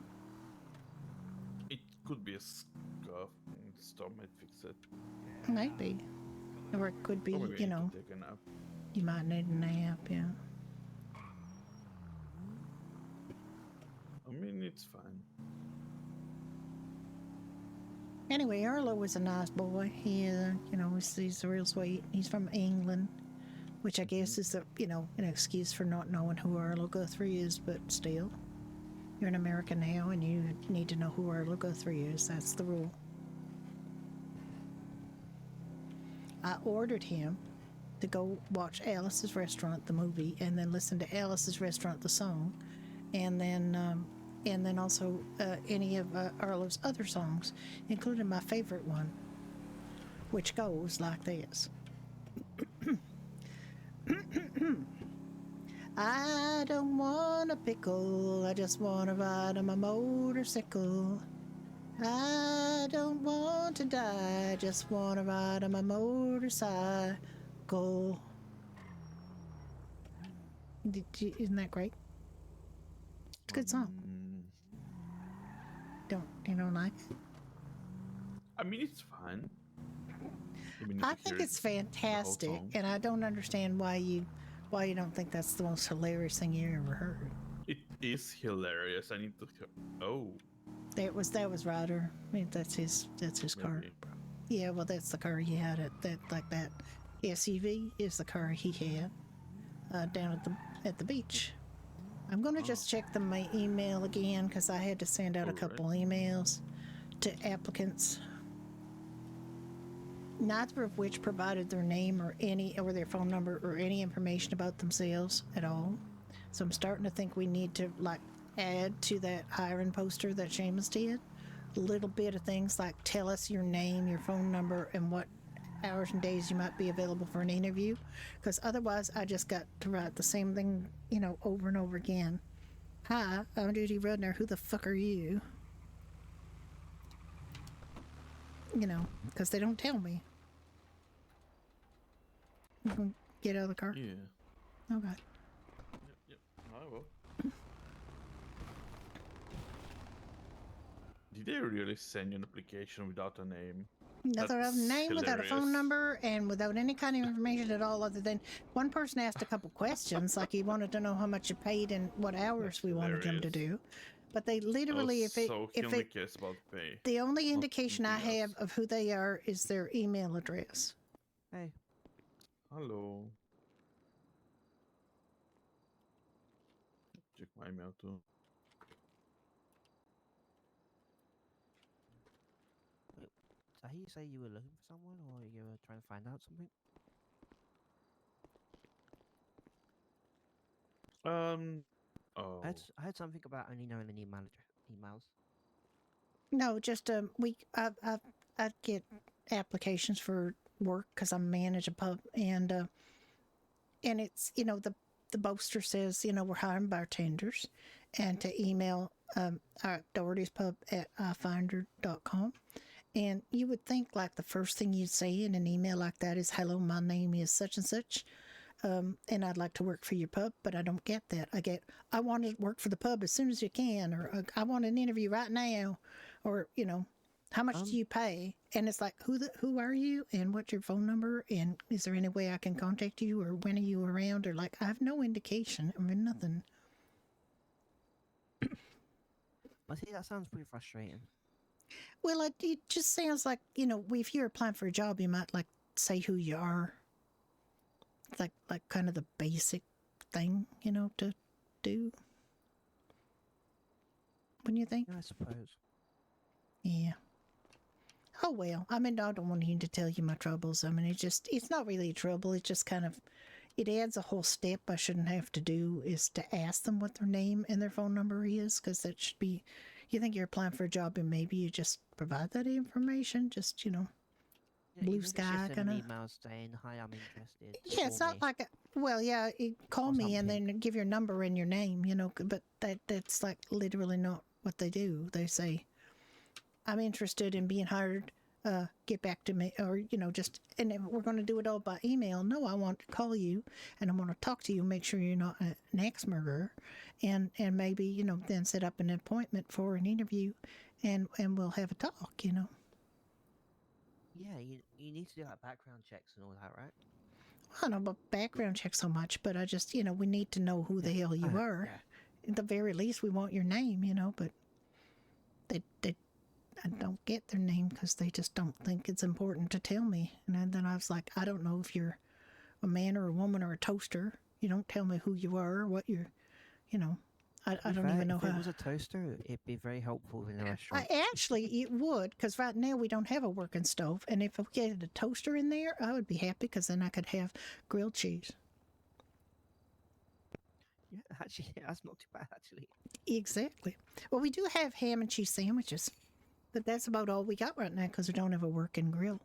It could be a scuff. The store might fix it. Maybe. Or it could be, Or maybe you need to take a nap. You might need a nap, yeah. I mean, it's fine. Anyway, Arlo was a nice boy. He, he's real sweet. He's from England, which I guess is an excuse for not knowing who Arlo Guthrie is, but still. You're an American now, and you need to know who Arlo Guthrie is. That's the rule. I ordered him to go watch Alice's Restaurant, the movie, and then listen to Alice's Restaurant, the song, and then also any of Arlo's other songs, including my favorite one, which goes like this. I don't want a pickle, I just want to ride on my motorcycle. I don't want to die, I just want to ride on my motorcycle. Isn't that great? It's a good song. You don't like it? I mean, it's fine. I think it's fantastic, and I don't understand why you don't think that's the most hilarious thing you ever heard. It is hilarious. I need to. Oh. That was Ryder. I mean, that's his car. Yeah, well, that's the car he had. That SUV is the car he had down at the beach. I'm going to just check my email again because I had to send out a couple emails to applicants, neither of which provided their name or their phone number or any information about themselves at all. So I'm starting to think we need to add to that hiring poster that Seamus did a little bit of things like tell us your name, your phone number, and what hours and days you might be available for an interview, because otherwise I just got to write the same thing, over and over again. Hi, I'm Judy Rudner. Who the fuck are you? Because they don't tell me. You can get out of the car? Yeah. Okay. Yep. I will. Did they really send you an application without a name? Without a name, hilarious. without a phone number, and without any kind of information at all other than one person asked a couple questions, like he wanted to know how much you paid and what hours we wanted him to do. But they literally, cares about pay. The only indication I have of who they are is their email address. Hey. Hello. Check my email too. Did I hear you say you were looking for someone, or you were trying to find out something? Oh. I heard something about only knowing the emails. No, just I get applications for work because I manage a pub, and it's the poster says, you know, we're hiring bartenders, and to email our Doherty's Pub at ifinder.com. And you would think like the first thing you'd say in an email like that is, hello, my name is such and such, and I'd like to work for your pub, but I don't get that. I get, I want to work for the pub as soon as you can, or I want an interview right now, or, you know, how much do you pay? And it's like, who are you, and what's your phone number, and is there any way I can contact you, or when are you around, or like, I have no indication. I mean, nothing. I think that sounds pretty frustrating. Well, it just sounds like, you know, if you're applying for a job, you might like say who you are. It's like kind of the basic thing, you know, to do. Wouldn't you think? Yeah, I suppose. Yeah. Oh, well, I mean, I don't want him to tell you my troubles. I mean, it's not really a trouble. It's just kind of, it adds a whole step I shouldn't have to do, is to ask them what their name and their phone number is, because that should be, you think you're applying for a job and maybe you just provide that information, just, you know, Yeah, blue even if it's sky just kind of. an email saying, hi, I'm interested. Yeah, it's not like, well, yeah, call me and then give your number and your name, you know, but that's like literally not what they do. They say, I'm interested in being hired, get back to me, or, you know, just, and then we're going to do it all by email. No, I want to call you and I want to talk to you, make sure you're not an axe murderer, and maybe, you know, then set up an appointment for an interview, and we'll have a talk, you know. Yeah, you need to do like background checks and all that, right? I don't know about background check so much, but I just, you know, we need to know who the hell you are. Yeah. At the very least, we want your name, you know, but I don't get their name because they just don't think it's important to tell me. And then I was like, I don't know if you're a man or a woman or a toaster. You don't tell me who you are or what you're, you know. I don't even know if how. it was a toaster, it'd be very helpful in the restaurant. Actually, it would, because right now we don't have a working stove. And if we get a toaster in there, I would be happy, because then I could have grilled cheese. Yeah, actually, yeah, that's not too bad, actually. Exactly. Well, we do have ham and cheese sandwiches, but that's about all we got right now because we don't have a working grill.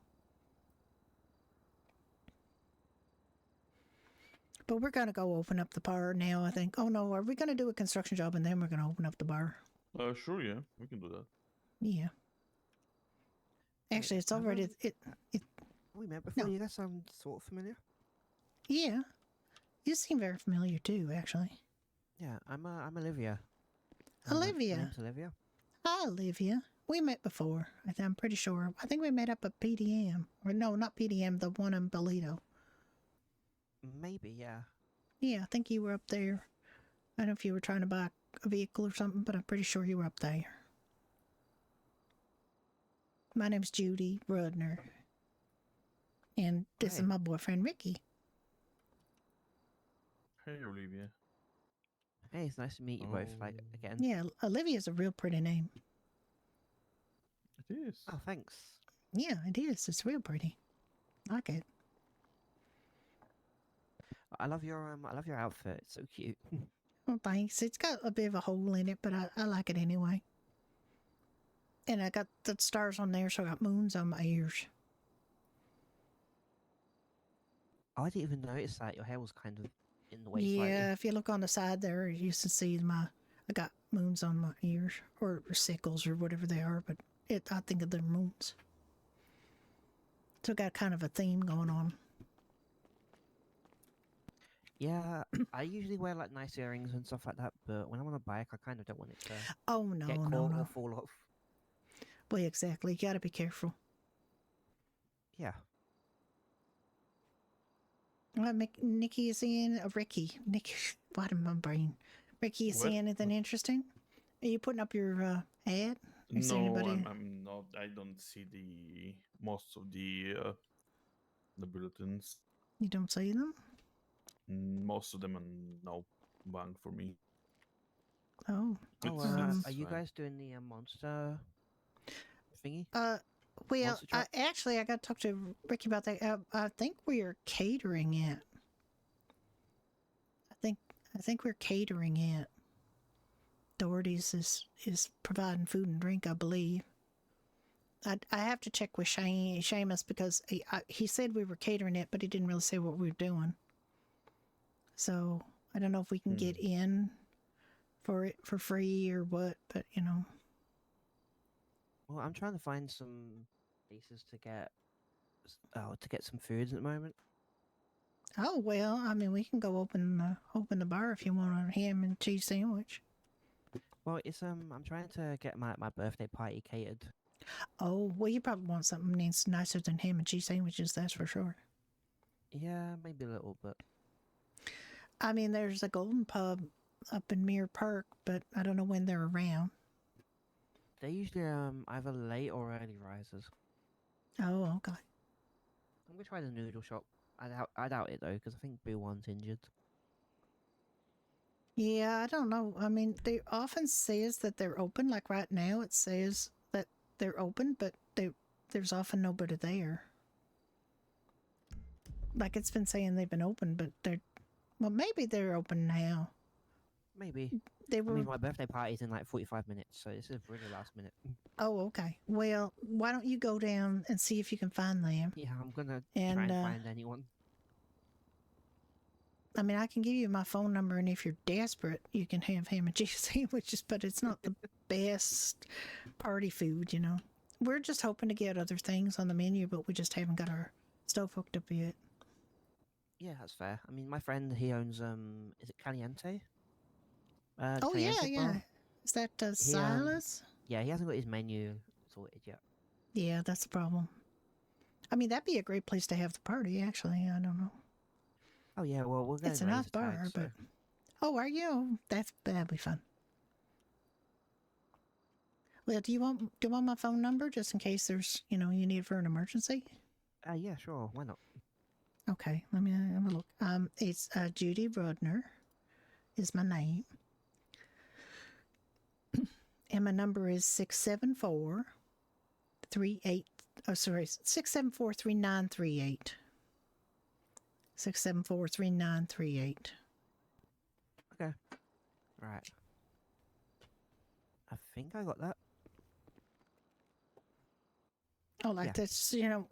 But we're going to go open up the bar now, I think. Oh, no, are we going to do a construction job and then we're going to open up the bar? Sure, yeah, we can do that. Yeah. Actually, it's already... We met before. You guys sound sort of familiar. Yeah. You seem very familiar, too, actually. Yeah, I'm Olivia. Olivia? My name's Olivia. Hi, Olivia. We met before, I'm pretty sure. I think we met up at PDM. Or no, not PDM, the one in Bolito. Maybe, yeah. Yeah, I think you were up there. I don't know if you were trying to buy a vehicle or something, but I'm pretty sure you were up there. My name's Judy Rudner. And this is my boyfriend, Ricky. Hey, Olivia. Hey, it's nice to meet you both, like, again. Yeah, Olivia's a real pretty name. It is. Oh, thanks. Yeah, it is. It's real pretty. I like it. I love your outfit. It's so cute. Well, thanks. It's got a bit of a hole in it, but I like it anyway. And I got the stars on there, so I got moons on my ears. I didn't even notice that your hair was kind of in the way. Yeah, slightly. if you look on the side there, you can see I got moons on my ears, or sickles, or whatever they are, but I think of them moons. So I got kind of a theme going on. Yeah, I usually wear like nice earrings and stuff like that, but when I'm on a bike, I kind of don't want it to get caught or fall off. Well, exactly. You got to be careful. Yeah. Nikki is in. Ricky. Nick. What in my brain? Ricky, you see anything interesting? Are you putting up your ad? No, I'm not. I don't see most of the bulletins. You don't see them? Most of them are no bang for me. Oh. Are you guys doing the monster thingy? Well, actually, I got to talk to Ricky about that. I think we are catering it. I think we're catering it. Doherty's is providing food and drink, I believe. I have to check with Seamus because he said we were catering it, but he didn't really say what we were doing. So I don't know if we can get in for it for free or what, but you know. Well, I'm trying to find some places to get some food at the moment. Oh well, I mean, we can go open the bar if you want a ham and cheese sandwich. Well, it's I'm trying to get my birthday party catered. Oh well, you probably want something nicer than ham and cheese sandwiches, that's for sure. Yeah, maybe a little, but I mean, there's a Golden Pub up in Mirror Park, but I don't know when they're around. They're usually either late or early risers. Oh, okay. I'm gonna try the noodle shop. I doubt it though, because I think Boo One's injured. Yeah, I don't know. I mean, they often says that they're open. Like right now, it says that they're open, but there's often nobody there. Like it's been saying they've been open, but maybe they're open now. Maybe. They were. I mean, my birthday party's in like 45 minutes, so this is really last minute. Oh, okay. Well, why don't you go down and see if you can find them? Yeah, I'm gonna try and find anyone. I mean, I can give you my phone number, and if you're desperate, you can have ham and cheese sandwiches, but it's not the best party food, you know. We're just hoping to get other things on the menu, but we just haven't got our stove hooked up yet. Yeah, that's fair. I mean, my friend, he owns, is it Caliente? Oh, Caliente yeah. bar. Is that Silas? Yeah, he hasn't got his menu sorted yet. Yeah, that's the problem. I mean, that'd be a great place to have the party, actually. I don't know. Oh, yeah, well, we're going to It's a nice bar, but... Oh, are you? That'd be fun. Well, do you want my phone number just in case there's, you need it for an emergency? Yeah, sure. Why not? Okay, let me have a look. It's Judy Rudner is my name. And my number is 674-3938. 674-3938. Okay. Right. I think I got that. Oh, that's, in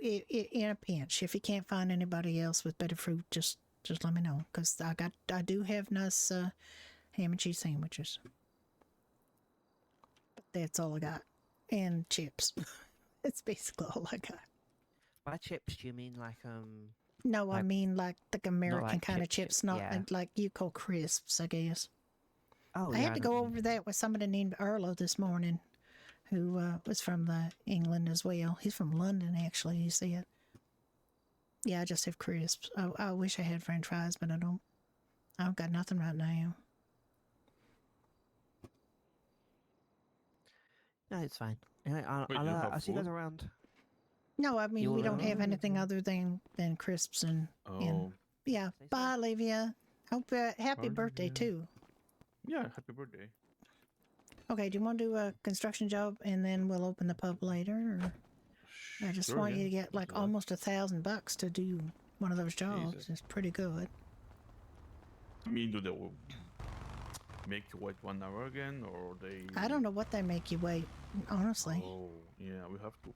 a pinch. If you can't find anybody else with better fruit, just let me know. Because I do have nice ham and cheese sandwiches. But that's all I got. And chips. That's basically all I got. By chips, do you mean like, No, I mean like the American like kind of chips, not like you call crisps, I guess. Oh, I had to go over that with somebody named Arlo this morning, who was from England as well. He's from London, actually, he said. Yeah, I just have crisps. I wish I had french fries, but I don't. I don't got nothing right now. No, it's fine. I'll see you guys around. No, I mean, we don't have anything other than crisps and yeah. Bye, Olivia. Hope happy birthday, too. Yeah, happy birthday. Okay, do you want to do a construction job and then we'll open the pub later? Or I just want you to get like almost $1,000 to do one of those jobs. Jesus. It's pretty good. I mean, do they make you wait 1 hour again, or they... I don't know what they make you wait, honestly. Oh, yeah, we have to...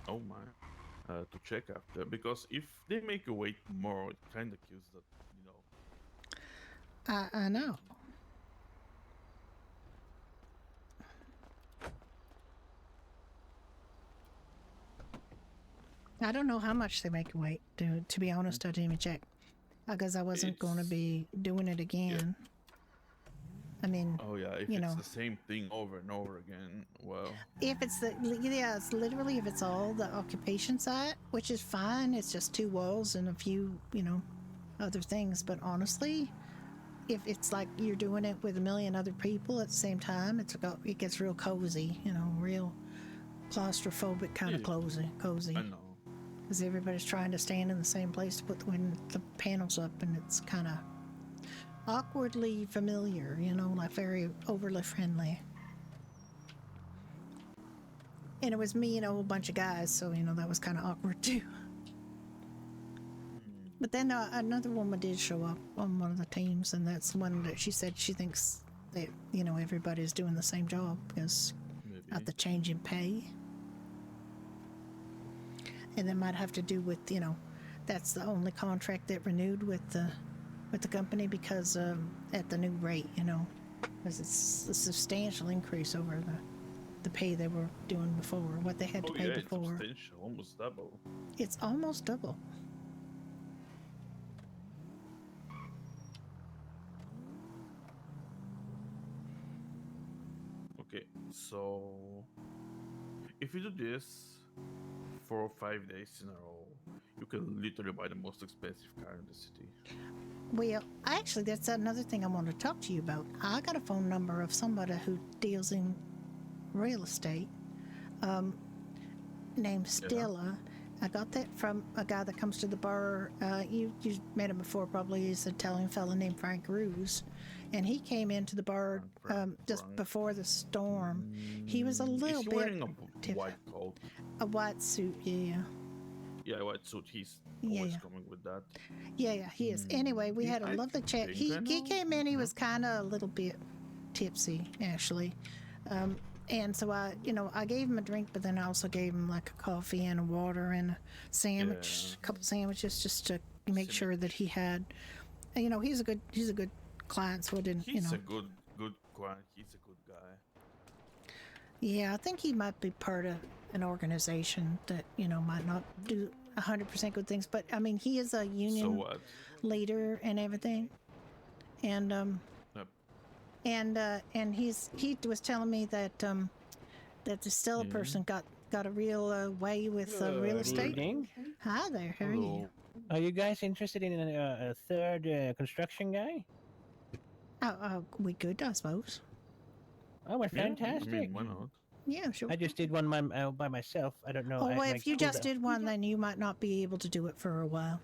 Oh, my. To check after. Because if they make you wait more, it kind of kills that, I know. I don't know how much they make you wait. To be honest, I didn't even check. Because I wasn't going to be doing it again. Yeah. I mean, oh yeah, if it's the same thing over and over again, well. If it's it's literally if it's all the occupation site, which is fine. It's just 2 walls and a few, other things. But honestly, if it's like you're doing it with a million other people at the same time, it gets real cozy, real claustrophobic kind of cozy. I know. Because everybody's trying to stand in the same place to put the panels up, and it's kind of awkwardly familiar, like very overly friendly. And it was me and a whole bunch of guys, so, that was kind of awkward too. But then another woman did show up on one of the teams, and that's the one that she said she thinks that, everybody's doing the same job because of the change in pay. And that might have to do with, that's the only contract that renewed with the with the company because at the new rate, you know, because it's a substantial increase over the pay they were doing before, what they had to pay It's before. substantial, almost double. It's almost double. Okay, so if you do this 4 or 5 days in a row, you can literally buy the most expensive car in the city. Well, actually, that's another thing I want to talk to you about. I got a phone number of somebody who deals in real estate, named Stella. I got that from a guy that comes to the bar. You met him before, probably. He's an Italian fella named Frank Ruse. And he came into the bar just before the storm. He was a little bit... wearing a white coat? A white suit, yeah. Yeah, a white suit. He's always coming with that. Yeah, he is. Anyway, we had a lovely chat. He came in, he was kind of a little bit tipsy, actually. And so I gave him a drink, but then I also gave him like a coffee and a water and a sandwich, a couple sandwiches, just to make sure that he had, he's a good client, so I didn't, He's a good client. He's a good guy. Yeah, I think he might be part of an organization that, might not do 100% good things, but I mean, he is a union leader and everything. And, and he was telling me that that the Stella person got a real way with real estate. Evening. Hi there, how are you? Are you guys interested in a third construction guy? We could, I suppose. Oh, well, fantastic. I mean, why not? Yeah, sure. I just did one by myself. I don't know. Oh, well, if you just did one, then you might not be able to do it for a while.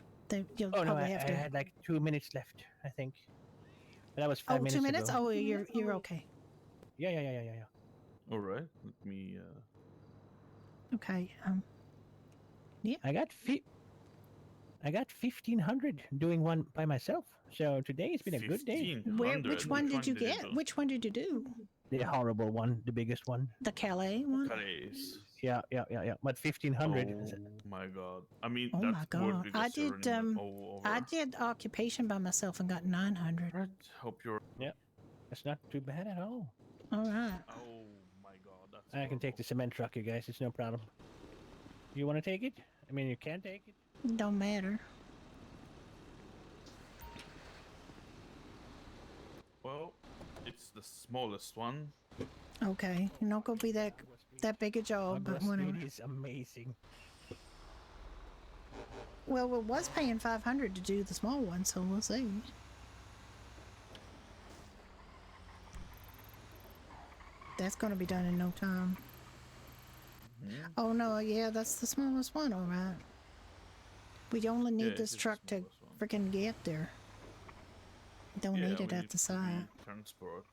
You'll probably have to. I had like 2 minutes left, I think. But that was 5 minutes 2 minutes? ago. Oh, you're okay. Yeah. All right, let me. Okay. Yeah. I got 1,500 doing one by myself. So today has been a good day. Which one did you get? Which one did you do? The horrible one, the biggest one. The Calais one? Calais. Yeah. But 1,500. Oh my god! I mean, oh that's my god! I did occupation by myself and got 900. Right. Hope you're. Yeah, that's not too bad at all. All right. Oh my god! That's. I can take the cement truck, you guys. It's no problem. You want to take it? I mean, you can take it. Don't matter. Well, it's the smallest one. Okay, you're not gonna be that big a job, but whatever. It is amazing. Well, it was paying 500 to do the small one, so we'll see. That's gonna be done in no time. Oh no, yeah, that's the smallest one, all right. We only need this truck to freaking get there. Don't need it at the site. Transport.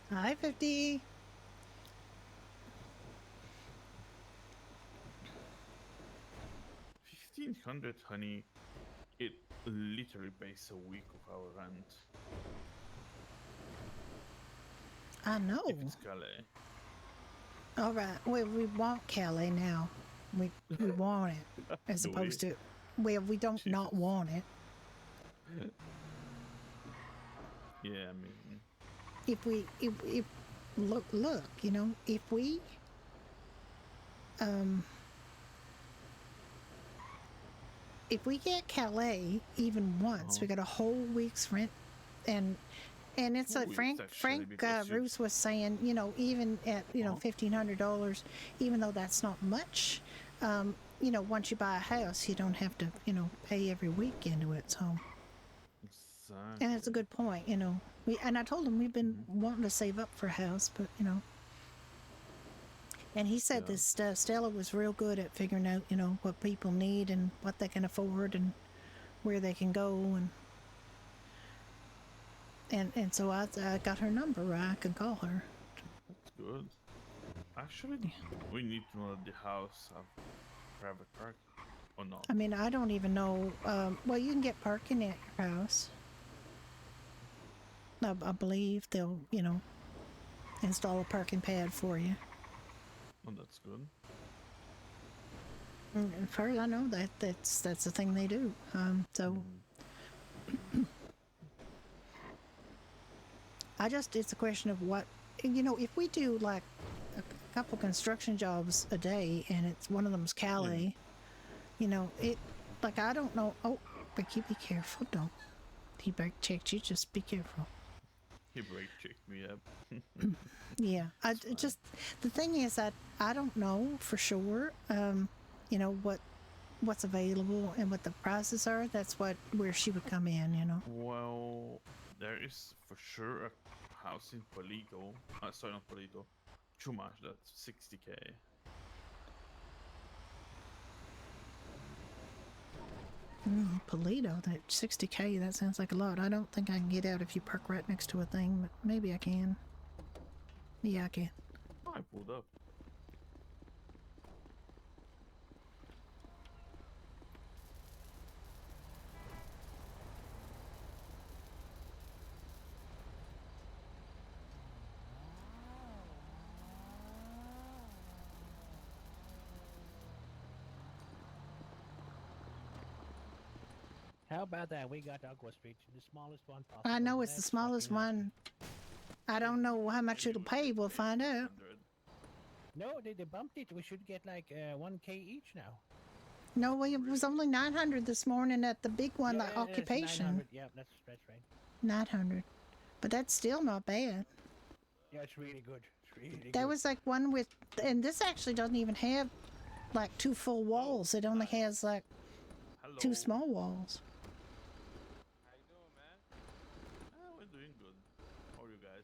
Hi, 50. $1,500, honey. It literally pays a week of our rent. I know. If it's Calais. All right. Well, we want Calais now. We want it as opposed to. Well, we don't not want it. Yeah, I mean. If look, if we get Calais even once, we got a whole week's rent, and it's a Frank Roos was saying, even at $1,500, even though that's not much, once you buy a house, you don't have to pay every week into it. So, and it's a good point, and I told him we've been wanting to save up for a house, but and he said this Stella was real good at figuring out what people need and what they can afford and where they can go, and so I got her number. I can call her. That's good. Actually, we need to know the house have private park or not. I mean, I don't even know. Well, you can get parking at your house. I believe they'll, install a parking pad for you. Oh, that's good. As far as I know, that's the thing they do. It's a question of what, if we do like a couple construction jobs a day and it's one of them's Cali, I don't know. Oh, but you be careful. Don't. He brake checked you. Just be careful. He brake checked me up. Yeah. The thing is that I don't know for sure, what's available and what the prices are. That's where she would come in, Well, there is for sure a house in Polito. Sorry, not Polito. Chumash, that's 60K. Polito, that 60K, that sounds like a lot. I don't think I can get out if you park right next to a thing, but maybe I can. Yeah, I can. Oh, I pulled up. How about that? We got Aqua Street, the smallest one possible. I know it's the That's smallest fucking one. I don't know how much it'll pay. We'll find out. No, they bumped it. We should get like 1K each now. No, it was only 900 this morning at the big one, Yeah, the yeah, occupation. 900. Yeah, that's right. 900. But that's still not bad. Yeah, it's really good. It's really There good. was like one with, and this actually doesn't even have like 2 full walls. It only has like 2 small walls. How you doing, man? We're doing good. How are you guys?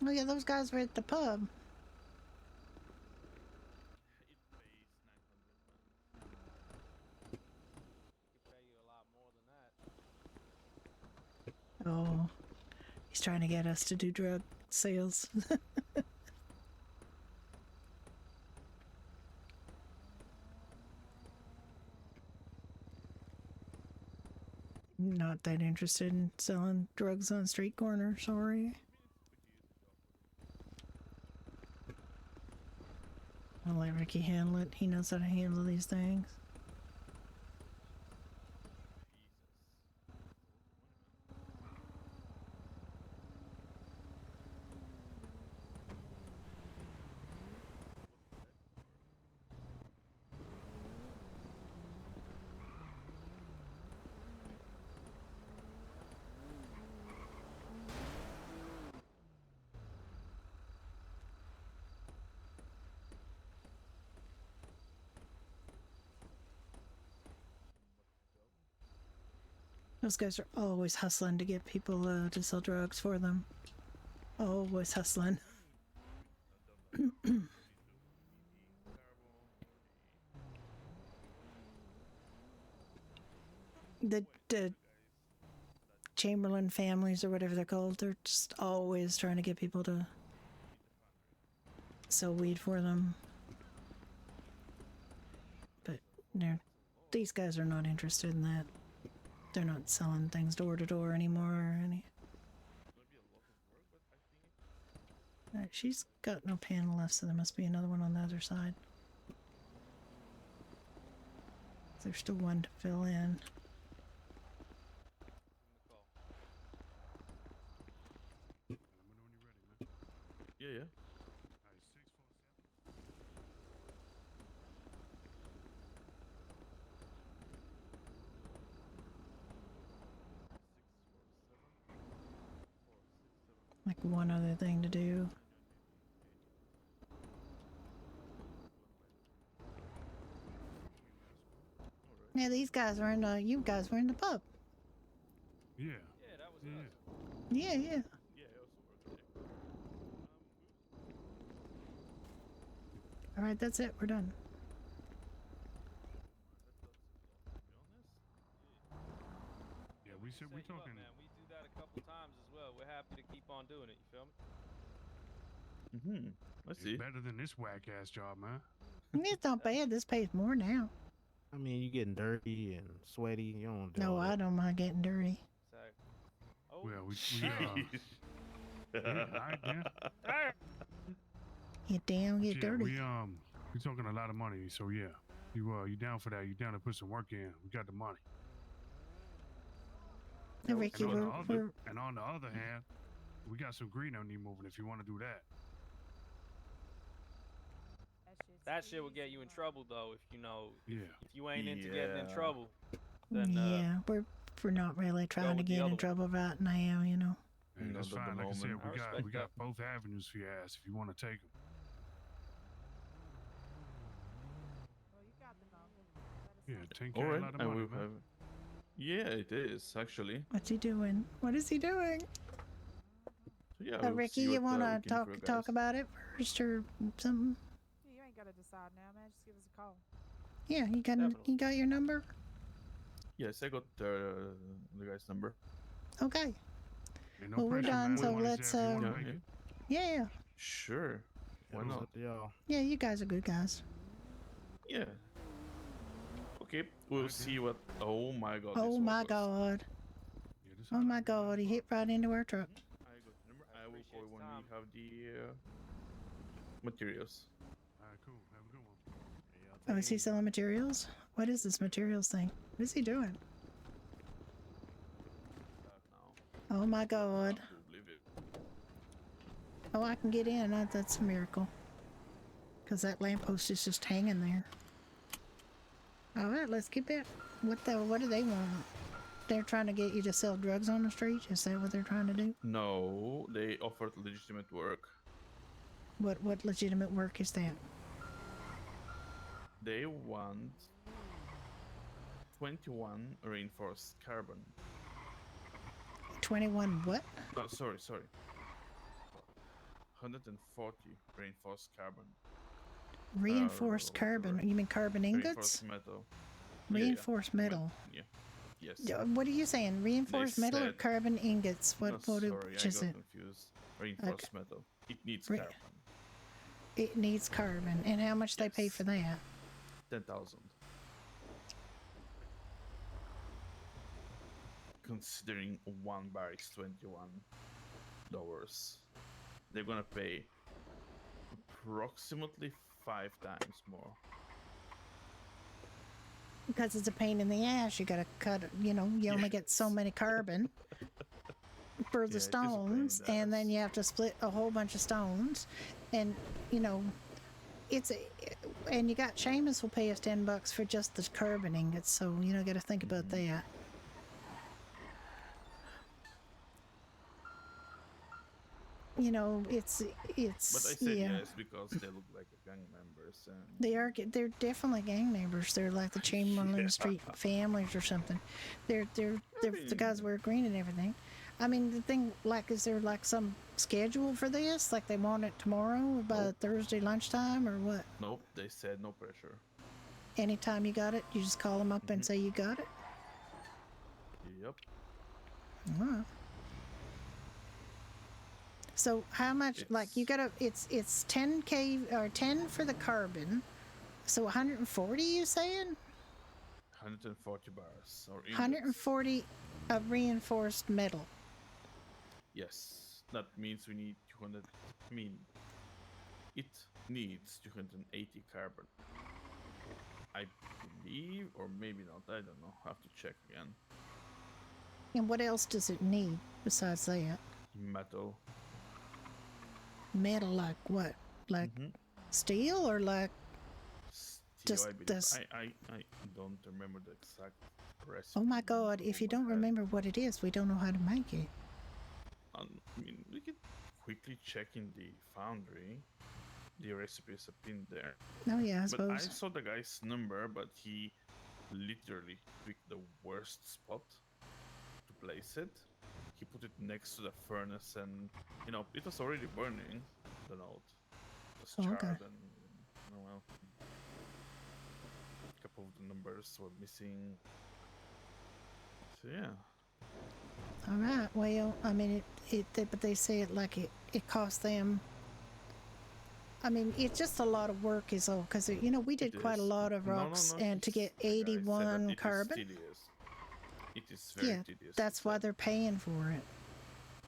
Oh yeah, those guys were at the pub. Oh, he's trying to get us to do drug sales. Not that interested in selling drugs on street corner, sorry. I'll let Ricky handle it. He knows how to handle these things. Those guys are always hustling to get people to sell drugs for them. Always hustling. The Chamberlain families or whatever they're called, they're just always trying to get people to sell weed for them. But these guys are not interested in that. They're not selling things door to door anymore or any. Alright, she's got no panel left, so there must be another one on the other side. There's still one to fill in. Yeah. Like one other thing to do. Yeah, these guys were in the, you guys were in the pub. Yeah. Yeah, that was us. Yeah. Alright, that's it. We're done. Yeah, we're talking. that a couple times as well. We're happy to keep on doing it. You feel me? Let's It's see. better than this whack ass job, man. It's not bad. This pays more now. I mean, you getting dirty and sweaty. You don't do No, all I that. don't mind getting dirty. Oh, Well, we Get down, get dirty. we talking a lot of money, so yeah. You down for that? You down to put some work in? We got the money. Hey, Ricky, and on the other hand, we got some green on you moving if you want to do that. That shit will get you in trouble though if you know. Yeah. If you ain't into getting in trouble, then Yeah, we're not really trying to with the get other in trouble right now, you know. Hey, that's Not at the fine. Like I said, moment. we got both avenues for your ass if you want to take them. Yeah, 10K, All a right, lot of I money, will man. have. Yeah, it is actually. What's he doing? What is he doing? So yeah, we'll Ricky, see you what, want we to can do for you talk guys. about it first or something? You ain't gotta decide now, man. Just give us a call. Yeah, you got your number? Yes, I got the guy's number. Okay. No well, we're pressure, done, man. so We wanna let's say if you wanna make it. yeah. Sure. Why It was not? up to y'all. Yeah, you guys are good guys. Yeah. Okay, we'll see what. Oh my god. Oh this my works. god. Oh my god, he hit right into our truck. I got the number. I will call when we have the materials. Alright, cool. Have a good one. Oh, is he selling materials? What is this materials thing? What is he doing? Oh my god. Oh, I can get in. That's a miracle. Because that lamppost is just hanging there. Alright, let's get that. What do they want? They're trying to get you to sell drugs on the street? Is that what they're trying to do? No, they offered legitimate work. What legitimate work is that? They want 21 reinforced carbon. 21 what? Oh, sorry. 140 reinforced carbon. Reinforced carbon? You mean carbon ingots? Reinforced metal. Reinforced metal. Yeah. Yes. What are you saying? Reinforced metal or carbon ingots? No, What sorry, is I it? got confused. Reinforced metal. It needs carbon. It needs carbon. And how much they pay for that? 10,000. Considering one bar is $21, they're gonna pay approximately 5 times more. Because it's a pain in the ass. You gotta cut, you only get so many carbon for the stones, and then you have to split a whole bunch of stones. And, and you got Seamus will pay us $10 for just the carbon ingots, so, gotta think about that. It's But I said yes because they look like gang members. And they're definitely gang neighbors. They're like the Chamberlain Street families or something. They're the guys wear green and everything. I mean, the thing, is there some schedule for this? Like they want it tomorrow by Thursday lunchtime or what? Nope, they said no pressure. Anytime you got it, you just call them up and say you got it? Yep. All right. So how much, you gotta, it's 10K or 10 for the carbon. So 140, you saying? 140 bars or ingots. 140 of reinforced metal. Yes, that means we need 200. I mean, it needs 280 carbon. I believe, or maybe not. I don't know. Have to check again. And what else does it need besides that? Metal. Metal, like what? Like steel or like? Steel, I believe. I don't remember the exact recipe. Oh my God! If you don't remember what it is, we don't know how to make it. I mean, we could quickly check in the foundry. The recipes up in there. Oh yeah, I But suppose. I saw the guy's number, but he literally picked the worst spot to place it. He put it next to the furnace, and it was already burning. The note was charred, and well, a couple of the numbers were missing. So yeah. All right. Well, I mean, but they say it like it costs them. I mean, it's just a lot of work, is all, because you know we did quite a lot of rocks, and to get 81 carbon. It is very tedious. That's why they're paying for it.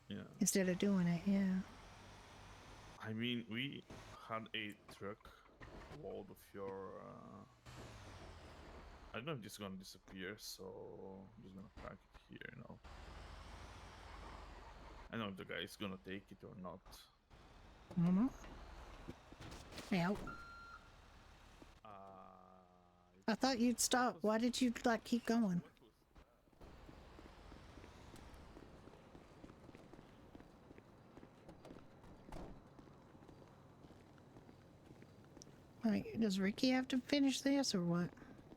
Yeah. Instead of doing it, yeah. I mean, we had a truck load of your. I don't know if this is gonna disappear, so I'm just gonna pack it here. You know. I don't know if the guy is gonna take it or not. I don't know. Now. I thought you'd stop. Why did you like keep going? Like, does Ricky have to finish this or what?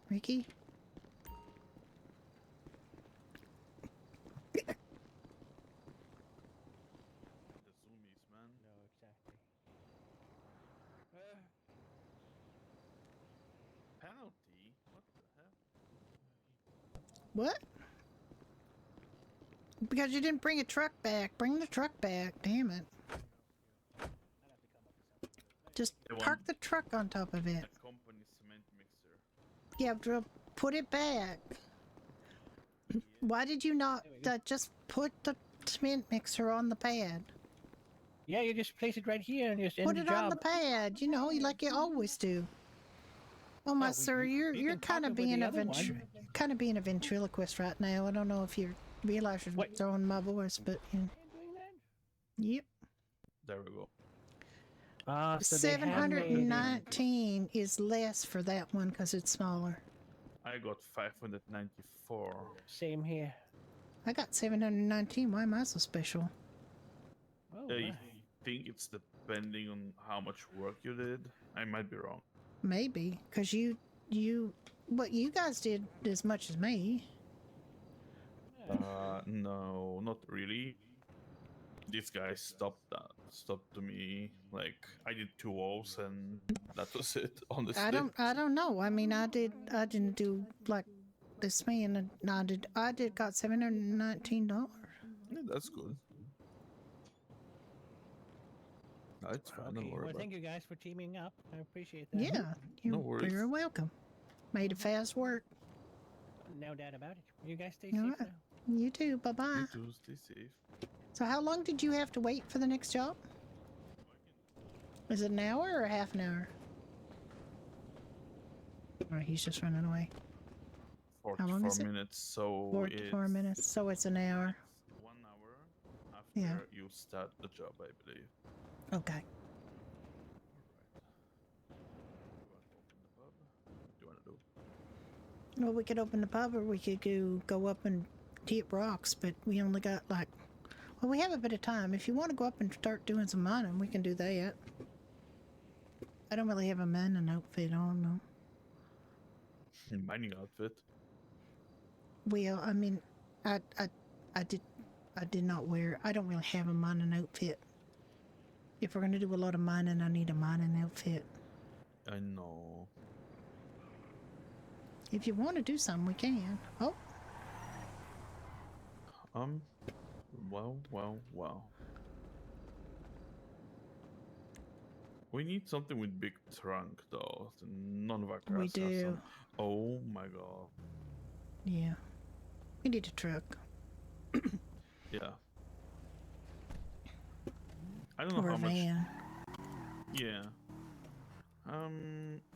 Ricky? Penalty? What the hell? What? Because you didn't bring a truck back. Bring the truck back. Damn it. Just park the truck on top of it. Company cement mixer. Yeah, put it back. Why did you not just put the cement mixer on the pad? Yeah, you just place it right here and just end Put the it job. on the pad, you know, like you always do. Oh my sir, you're kind of being a ventriloquist right now. I don't know if you realize you're throwing my voice, but yep. There we go. So 719 is less for that one because it's smaller. I got 594. Same here. I got 719. Why am I so special? Oh, I think it's depending on how much work you did. I might be wrong. Maybe, because what you guys did as much as me. No, not really. This guy stopped to me. Like, I did 2 O's and that was it, honestly. I don't know. I mean, I didn't do like this man. I got $719. Yeah, that's good. No, it's fine. Don't worry Well, about thank you guys for teaming up. I appreciate that. Yeah, you're welcome. Made it fast work. No doubt about it. You guys stay All safe right. now. You too. Bye-bye. You too. Stay safe. So how long did you have to wait for the next job? Was it an hour or a half an hour? Oh, he's just running away. 44 How long is it? minutes, so 44 minutes, so it's an hour. 1 hour after you start the job, I believe. Okay. You want to do? Well, we could open the pub or we could go up and dip rocks, but we only got like... Well, we have a bit of time. If you want to go up and start doing some mining, we can do that. I don't really have a mining outfit on, though. Mining outfit? Well, I mean, I did not wear... I don't really have a mining outfit. If we're going to do a lot of mining, I need a mining outfit. I know. If you want to do something, we can. Oh. Well. We need something with big trunk, though. None of our cars We have do. some. Oh my god. Yeah. We need a truck. Yeah. I don't know Or how a much. van. Yeah.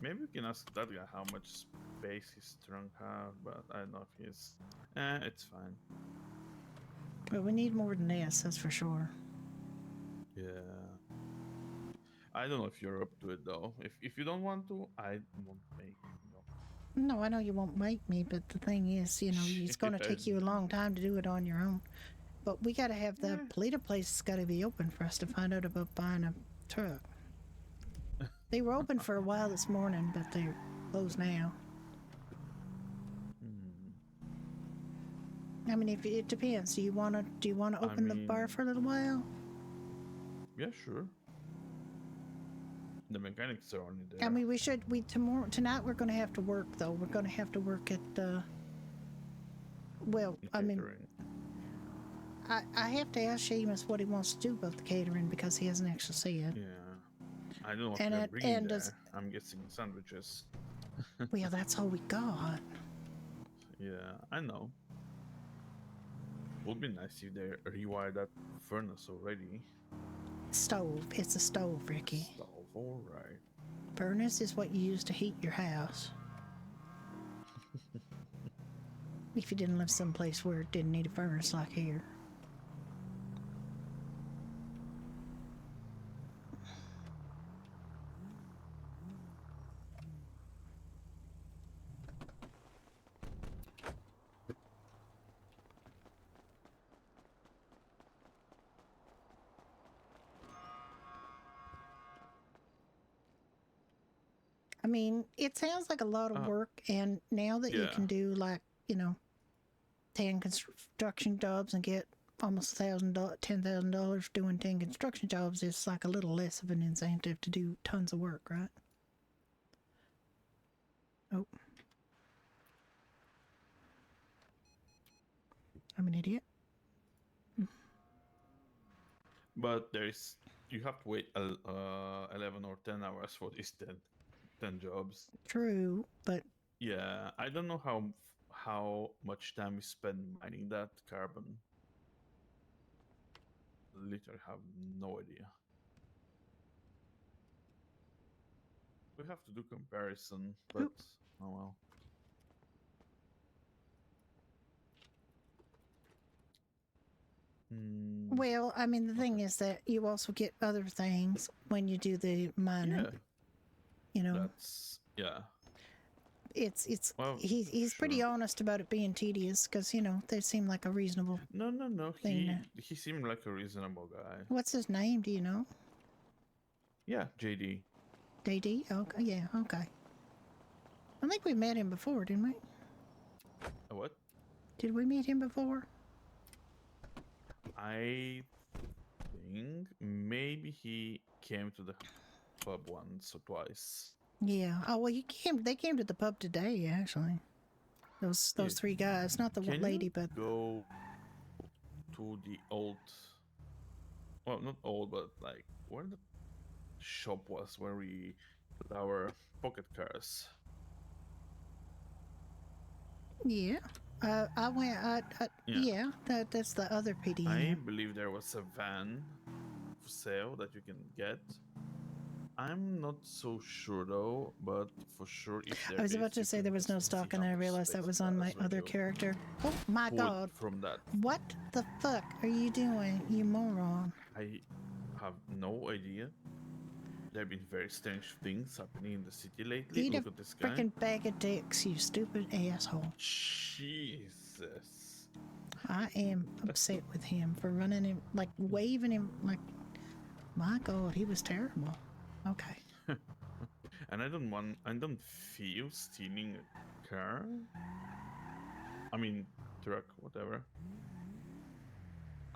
Maybe we can ask that guy how much space his trunk have, but I don't know if he's. It's fine. But we need more than this, that's for sure. Yeah. I don't know if you're up to it though. If you don't want to, I won't make you. No, I know you won't make me, but the thing is, you know, it's going to take you a long time to do it on your own. But we got to have the Polita place has got to be open for us to find out about buying a truck. They were open for a while this morning, but they're closed now. I mean, if it depends. Do you want to open the bar for a little while? Yeah, sure. The mechanics are only there. I mean, tonight we're going to have to work though. We're going to have to work at well, I mean, I have to ask Seamus what he wants to do about the catering because he hasn't actually said. Yeah. I don't know what And they're it- bringing and there. does- I'm guessing sandwiches. Well, that's all we got. Yeah, I know. Would be nice if they rewire that furnace already. Stove. It's a stove, Ricky. Stove, alright. Furnace is what you use to heat your house. If you didn't live someplace where it didn't need a furnace like here. I mean, it sounds like a lot of work, and now that you can do like, 10 construction jobs and get almost $10,000 doing 10 construction jobs, it's like a little less of an incentive to do tons of work, right? Oh. I'm an idiot. But you have to wait 11 or 10 hours for these 10 jobs. True, but yeah, I don't know how much time we spend mining that carbon. Literally have no idea. We have to do comparison, but oh well. Well, I mean, the thing is that you also get other things when you do the mining. Yeah. That's It's he's pretty honest about it being tedious because they seem like a reasonable. No. Thing He seemed like a reasonable guy. What's his name? Do you know? Yeah, JD. JD? Okay, yeah, okay. I think we met him before, didn't we? What? Did we meet him before? I think maybe he came to the pub once or twice. Yeah. Oh well, they came to the pub today, actually. Those three guys, not the one lady, but go to the old. Well, not old, but like where the shop was where we put our pocket cars. Yeah. I went. Yeah. That's the other PD. I believe there was a van for sale that you can get. I'm not so sure though, but for sure if there I was is, about to say there was no stock, and then I realized that was on my other character. Oh my god! From that. What the fuck are you doing, you moron? I have no idea. There have been very strange things happening in the city lately. Eat Look a at this guy. freaking bag of dicks, you stupid asshole. Jesus. I am upset with him for running him, like waving him, like, my god, he was terrible. Okay. And I don't feel stealing a car. I mean, truck, whatever.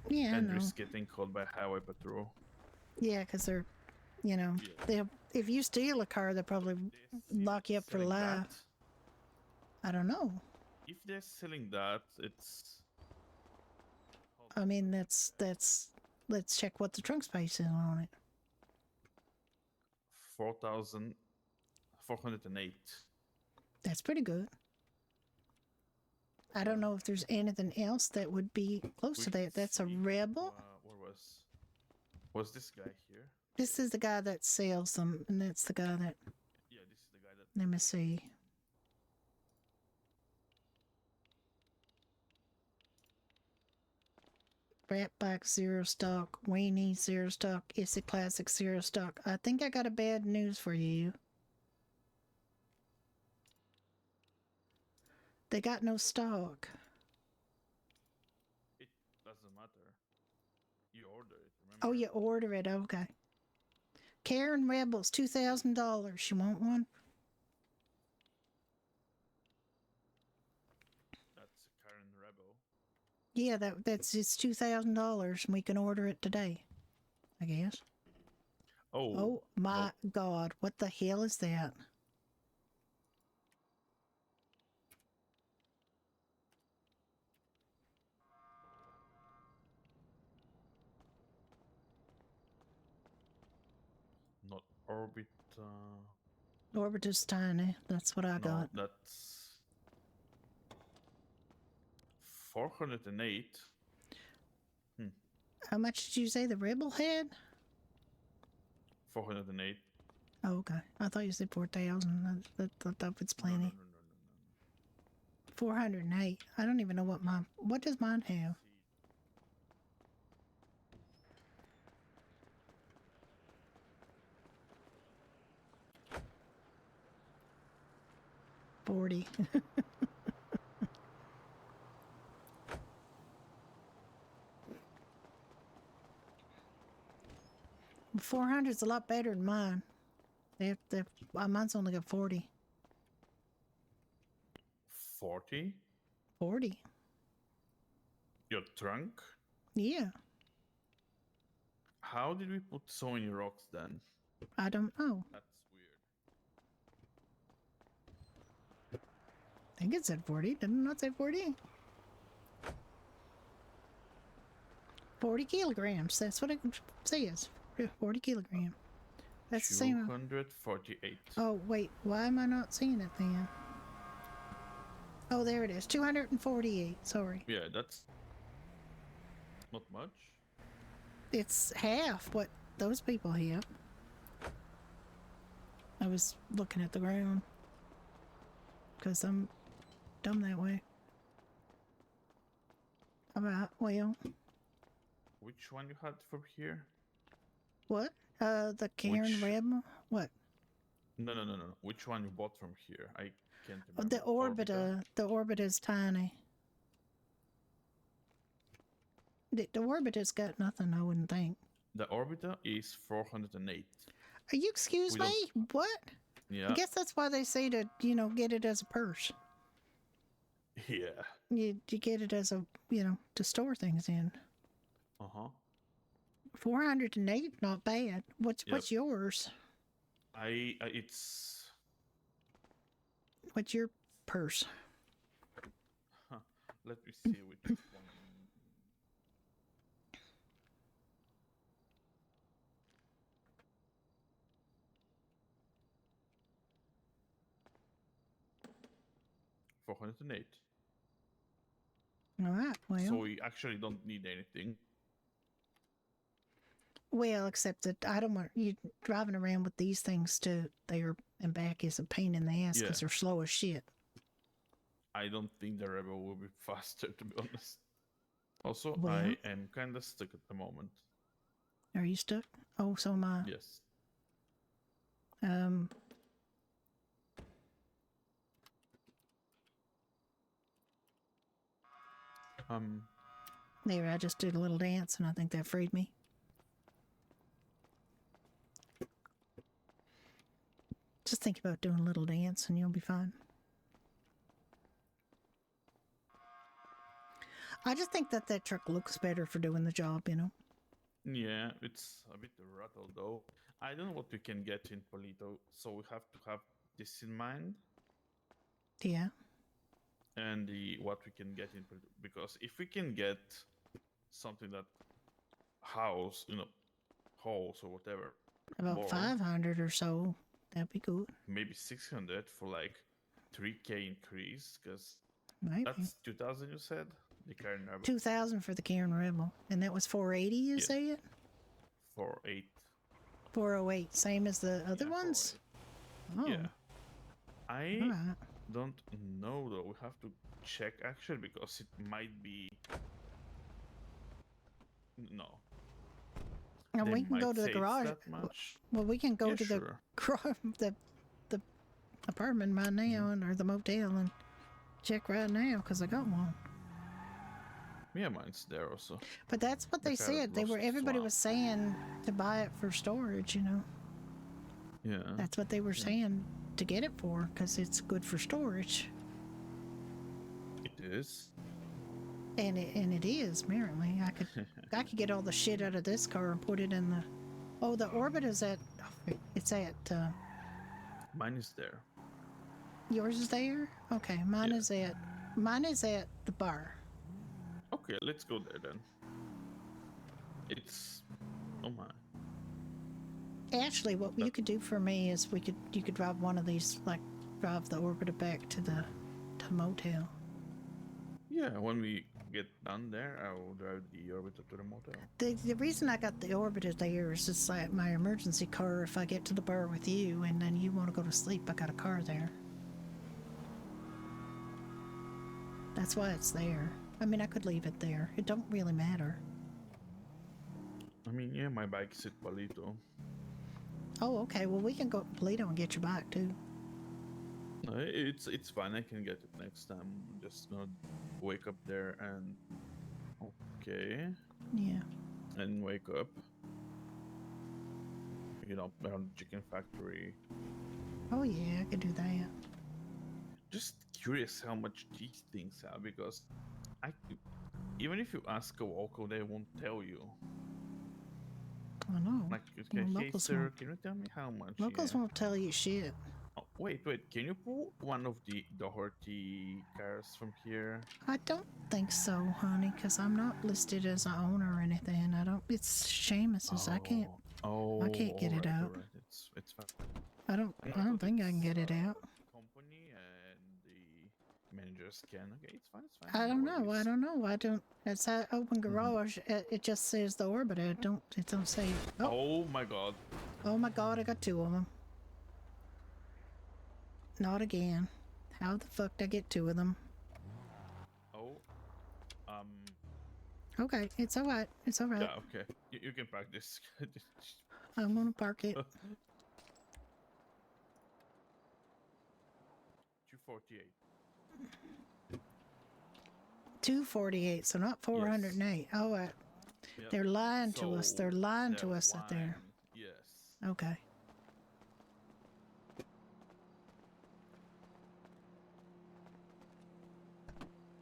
Yeah, and I know. risk getting caught by highway patrol. Yeah, because they're, if you steal a car, they'll probably lock you up for life. I don't know. If they're selling that, it's. I mean, that's. Let's check what the trunk space is on it. 4,408. That's pretty good. I don't know if there's anything else that would be close to that. That's a rebel. Where was this guy here? This is the guy that sells them, and that's the guy that. Yeah, this is the guy that. Let me see. Ratback 0 stock, Weenie 0 stock, Issy Classic 0 stock. I think I got a bad news for you. They got no stock. It doesn't matter. You order it, remember? Oh, you order it, okay. Karen Rebels, $2,000. You want one? That's Karen Rebel. Yeah, that's it's $2,000, and we can order it today, I guess. Oh my God! What the hell is that? Orbit. Orbiter's tiny. That's what I No, got. that's 408. How much did you say the Rebel had? 408. Oh, okay. I thought you said 4,000. I thought that was plenty. No. 408. I don't even know what does mine have? $40. 400's a lot better than mine. Mine's only got 40. 40? 40. Your trunk? Yeah. How did we put so many rocks then? I don't know. That's weird. I think it said 40. Did it not say 40? 40 kilograms. That's what it says. 40 kilograms. That's the same. 248. Oh, wait. Why am I not seeing it then? Oh, there it is. 248. Sorry. Yeah, that's not much. It's half what those people have. I was looking at the ground. Because I'm dumb that way. Well. Which one you had from here? What? The Karen Rebel? What? No. Which one you bought from here? I can't remember. The Orbiter. The Orbiter's tiny. The Orbiter's got nothing, I wouldn't think. The Orbiter is 408. Are you excuse me? What? Yeah. I guess that's why they say to, get it as a purse. Yeah. You get it as a, to store things in. 408, not bad. What's yours? It's. What's your purse? Let me see which one. $408. All right. Well. So we actually don't need anything. Well, except that I don't want you driving around with these things to there and back is a pain in the ass because they're slow as shit. I don't think the Rebel will be faster, to be honest. Also, Well, I am kind of stuck at the moment. Are you stuck? Oh, so am I. Yes. There, I just did a little dance, and I think that freed me. Just think about doing a little dance, and you'll be fine. I just think that truck looks better for doing the job, Yeah, it's a bit rattled though. I don't know what we can get in Polito, so we have to have this in mind. Yeah. And what we can get in Polito, because if we can get something that house, halls or whatever. About 500 or so, that'd be good. Maybe 600 for like 3K increase, because maybe that's 2,000 you said. The Karen Rebel. 2,000 for the Karen Rebel, and that was 480. You say it? 408. 408, same as the other ones. Oh. Yeah. I don't know though. We have to check actually because it might be. No. And we can go to the garage. Well, we can go to the apartment right now, or the motel, and check right now because I got one. Yeah, mine's there also. But that's what they said. Everybody was saying to buy it for storage. Yeah. That's what they were saying to get it for, because it's good for storage. It is. And it is, apparently. I could get all the shit out of this car and put it in the. Oh, the Orbit is at. It's at. Mine is there. Yours is there? Okay, mine is at. Mine is at the bar. Okay, let's go there then. It's. Oh my. Actually, what you could do for me is you could drive one of these, like drive the orbiter back to the motel. Yeah, when we get done there, I will drive the orbiter to the motel. The reason I got the orbiter there is it's like my emergency car. If I get to the bar with you and then you want to go to sleep, I got a car there. That's why it's there. I mean, I could leave it there. It don't really matter. I mean, yeah, my bike's at Palito. Oh, okay. Well, we can go to Polito and get your bike too. No, it's fine. I can get it next time. Just not wake up there and okay. Yeah. And wake up. You know, around the chicken factory. Oh yeah, I could do that. Just curious how much these things have, because even if you ask a local, they won't tell you. I know. Like, Well, hey locals sir, won't- can you tell me how much? Locals won't tell you shit. Oh, wait, can you pull one of the Doherty cars from here? I don't think so, honey, because I'm not listed as an owner or anything. I don't. It's Seamus's. I can't. Oh, I can't get it alright, out. alright. It's fine. I don't think I can get it out. Company and the managers can. Okay, it's fine. I don't know. worries. I don't know. I don't. It's that open garage. It just says the orbiter. It don't say. Oh my god. Oh my god! I got two of them. Not again. How the fuck did I get two of them? Oh. Okay, it's all right. It's all right. Yeah, okay. You can park this. I'm gonna park it. 248. 248. So not 408. Oh, Yep. they're lying to us. So They're lying to they're us out there. lying, Yes. Okay.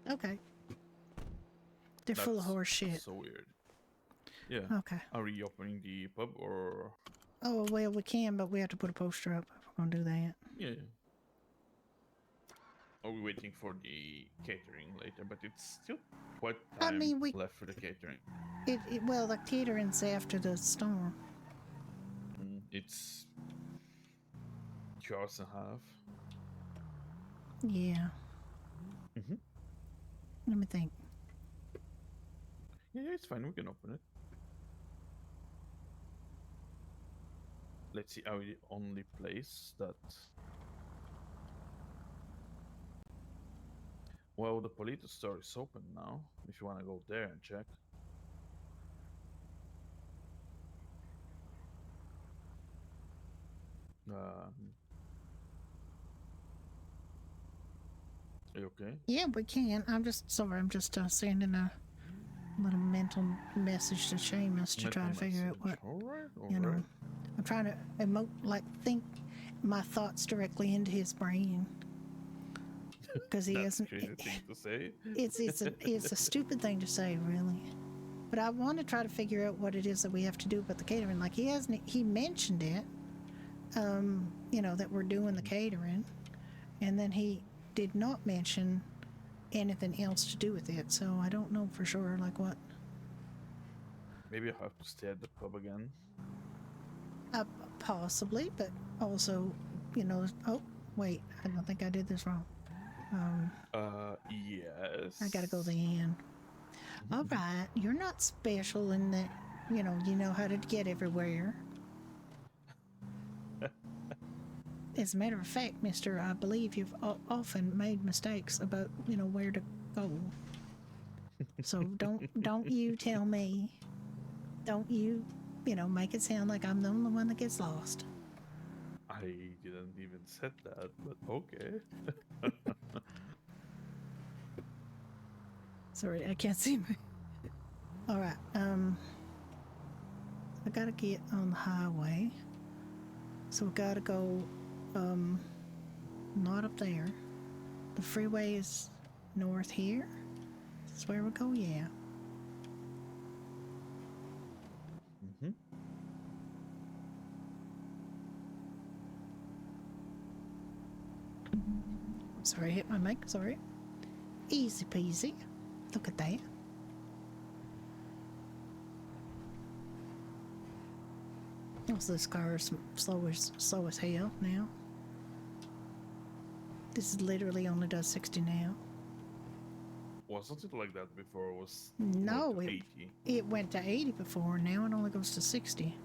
Okay. They're full of That's horse shit. So weird. Yeah. Okay. Are we opening the pub or? Oh, well, we can, but we have to put a poster up if we're going to do that. Yeah. Are we waiting for the catering later? But it's still quite time left for the catering. Well, the catering's after the storm. It's 2 hours and a half. Yeah. Let me think. Yeah, it's fine. We can open it. Let's see. Are we the only place that? Well, the Polito store is open now. If you want to go there and check. Are you okay? Yeah, we can. I'm just sorry. I'm just sending a little mental message to Seamus to try to figure out what. You know, I'm trying to think my thoughts directly into his brain. Because he That's hasn't. a crazy thing to say. It's a stupid thing to say, really. But I want to try to figure out what it is that we have to do about the catering. Like he mentioned it. You know, that we're doing the catering, and then he did not mention anything else to do with it. So I don't know for sure, like what. Maybe I'll have to stay at the pub again. Possibly, but also, you know. Oh, wait, I don't think I did this wrong. Yes. I gotta go the end. All right, you're not special in that, you know how to get everywhere. As a matter of fact, mister, I believe you've often made mistakes about, where to go. So don't you tell me. Don't you, make it sound like I'm the only one that gets lost. I didn't even said that, but okay. Sorry, I can't see my... All right, I gotta get on the highway. So we gotta go, not up there. The freeway is north here. That's where we go, yeah. Sorry, I hit my mic, sorry. Easy peasy. Look at that. Also, this car is slow as hell now. This literally only does 60 now. Wasn't it like that before? It was No, going to it 80. it went to 80 before. Now it only goes to 60.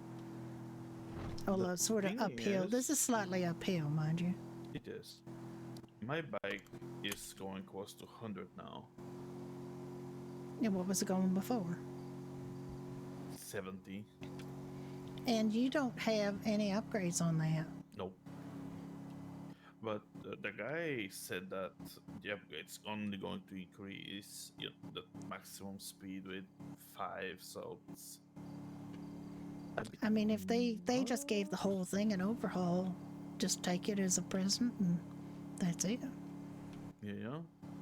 Although it's sort of thing uphill. This is slightly uphill, mind you. It is. My bike is going close to 100 now. And what was it going before? 70. And you don't have any upgrades on that. Nope. But the guy said that the upgrade's only going to increase the maximum speed with 5, so it's... I mean, if they just gave the whole thing an overhaul, just take it as a present and that's it. Yeah.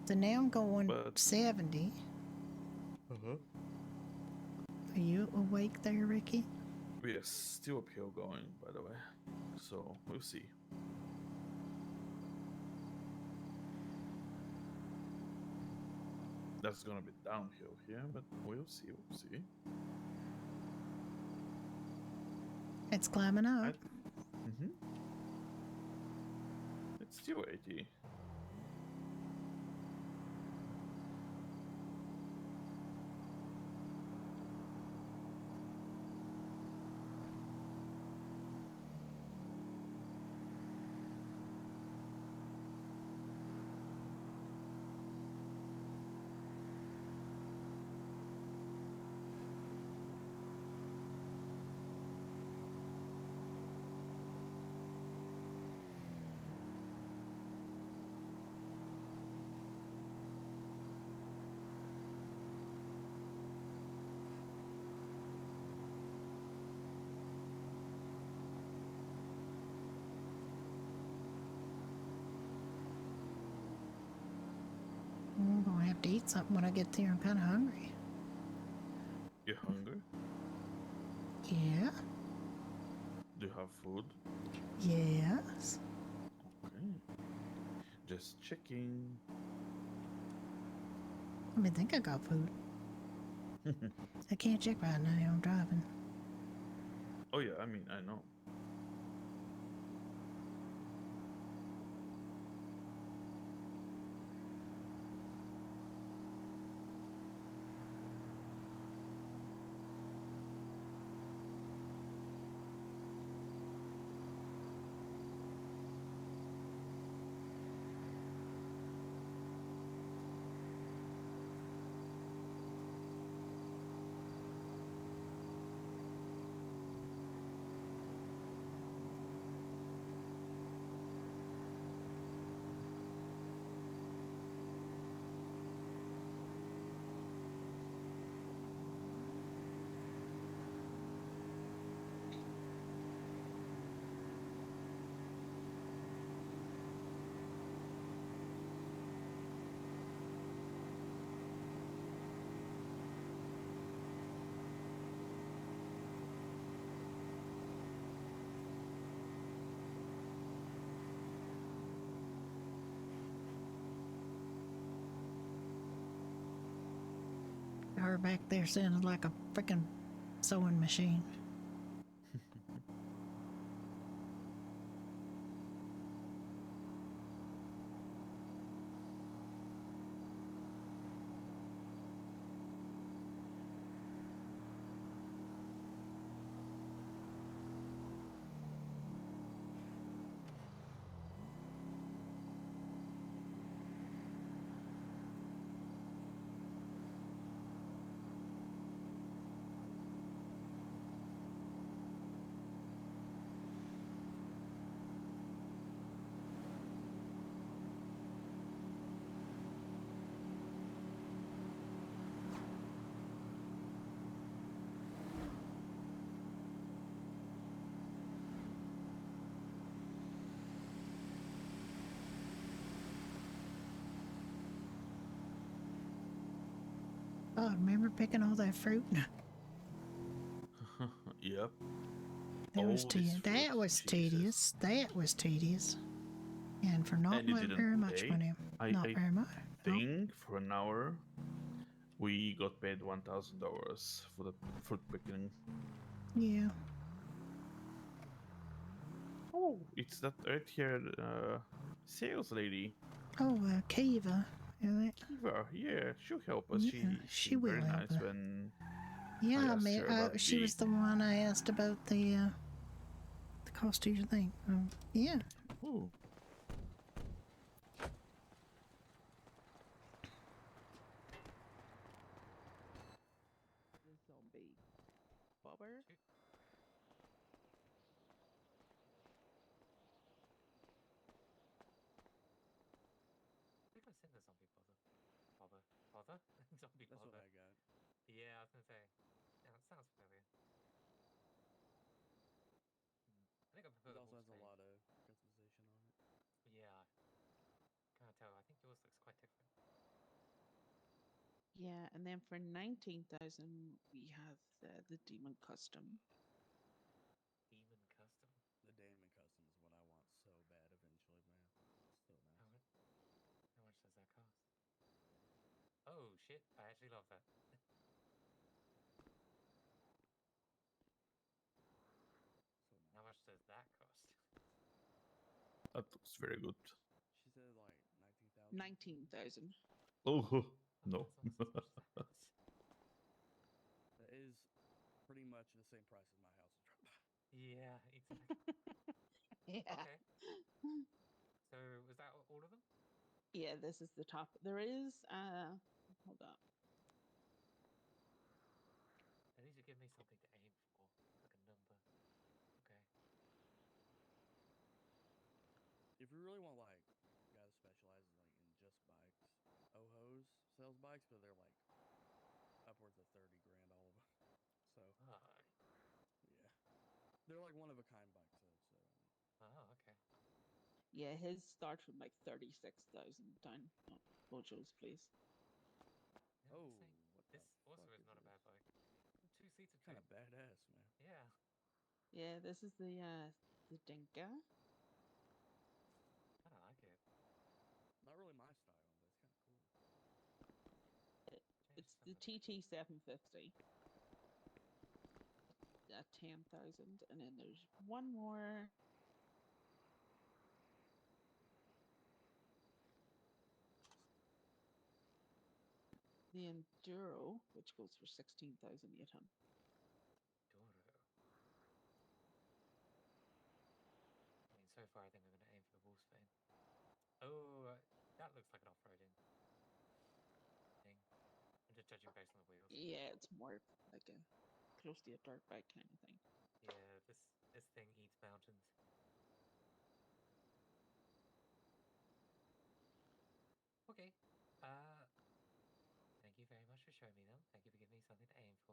So now I'm going 70. Uh-huh. Are you awake there, Ricky? We are still uphill going, by the way. So, we'll see. That's gonna be downhill here, but we'll see, we'll see. It's climbing up. It's still 80. I'm gonna have to eat something when I get there. I'm kind of hungry. You hungry? Yeah. Do you have food? Yes. Okay. Just checking. I mean, I think I got food. I can't check right now. I'm driving. Oh yeah, I mean, I know. Her back there sounded like a freaking sewing machine. Oh, remember picking all that fruit? Yep. That was All tedious. this That fruit, was Jesus. tedious. That was tedious. And for not And you didn't very much pay? money. Not I very much. No. think for an hour we got paid $1,000 for the fruit picking. Yeah. Oh, it's that right here, sales lady. Oh, Kiva, isn't it? Kiva, yeah, she'll help us. Yeah, She she seemed will very help nice her. when Yeah, I asked her about she was the one I asked about the cost of your thing. Yeah. Ooh. The zombie bobber. I think I've seen the zombie bother? Zombie That's bother. what I got. Yeah, I was gonna say. Yeah, it sounds familiar. I think I prefer It the also has a Wolfsbane. lot of customization on it. Yeah. Can't tell. I think yours looks quite different. Yeah, and then for 19,000 we have the demon custom. Demon custom. The Damon custom is what I want so bad eventually, man. So nice. How much does that cost? Oh shit! I actually love that. So nice. How much does that cost? That looks very good. She said like 19,000. 19,000. Oh no. That is pretty much the same price as my house is right by. Yeah, exactly. Yeah. Okay. So was that all of them? Yeah, this is the top. There is hold on. At least you give me something to aim for, like a number. Okay. If you really want like a guy that specializes like in just bikes, Ohos sells bikes, but they're like upwards of 30 grand all of them. So yeah, they're like one of a kind bikes though. So oh, okay. Yeah, his starts from like 36,000 down at Bojo's place. Yeah, oh, this also is not a bad bike. 2 seats of kind of badass, man. Yeah. Yeah, this is the Dinka. I like it. Not really my style, but it's kind of cool. It's the TT750 at 10,000, and then there's one more. The Enduro, which goes for 16,800. Enduro. I mean, so far I think I'm going to aim for the Wolfsbane. Oh, that looks like an off-roading thing. I'm just judging based on the wheels. Yeah, it's more like a close to a dirt bike kind of thing. Yeah, this thing eats mountains. Okay. Thank you very much for showing me them. Thank you for giving me something to aim for.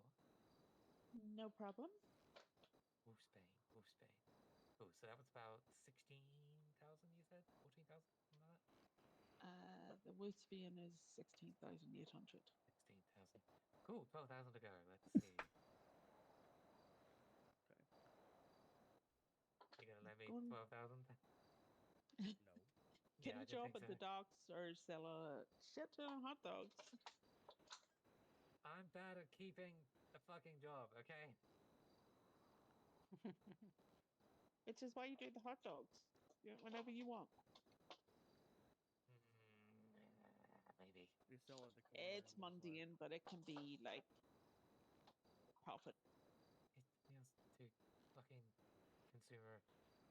No problem. Wolfsbane. Oh, so that was about 16,000 you said? 14,000? Something like that? The Wolfsbane is 16,800. 16,000. Cool, 12,000 to go. Let's see. Okay. You gonna let me 12,000? No. Get Yeah, a job at the docks or sell a shit ton of hot dogs. I'm bad at keeping a fucking job, okay? Which is why you do the hot dogs. Whenever you want. Maybe. You sell at the corner. It's mundane, but it can be like profit. It feels too fucking consumer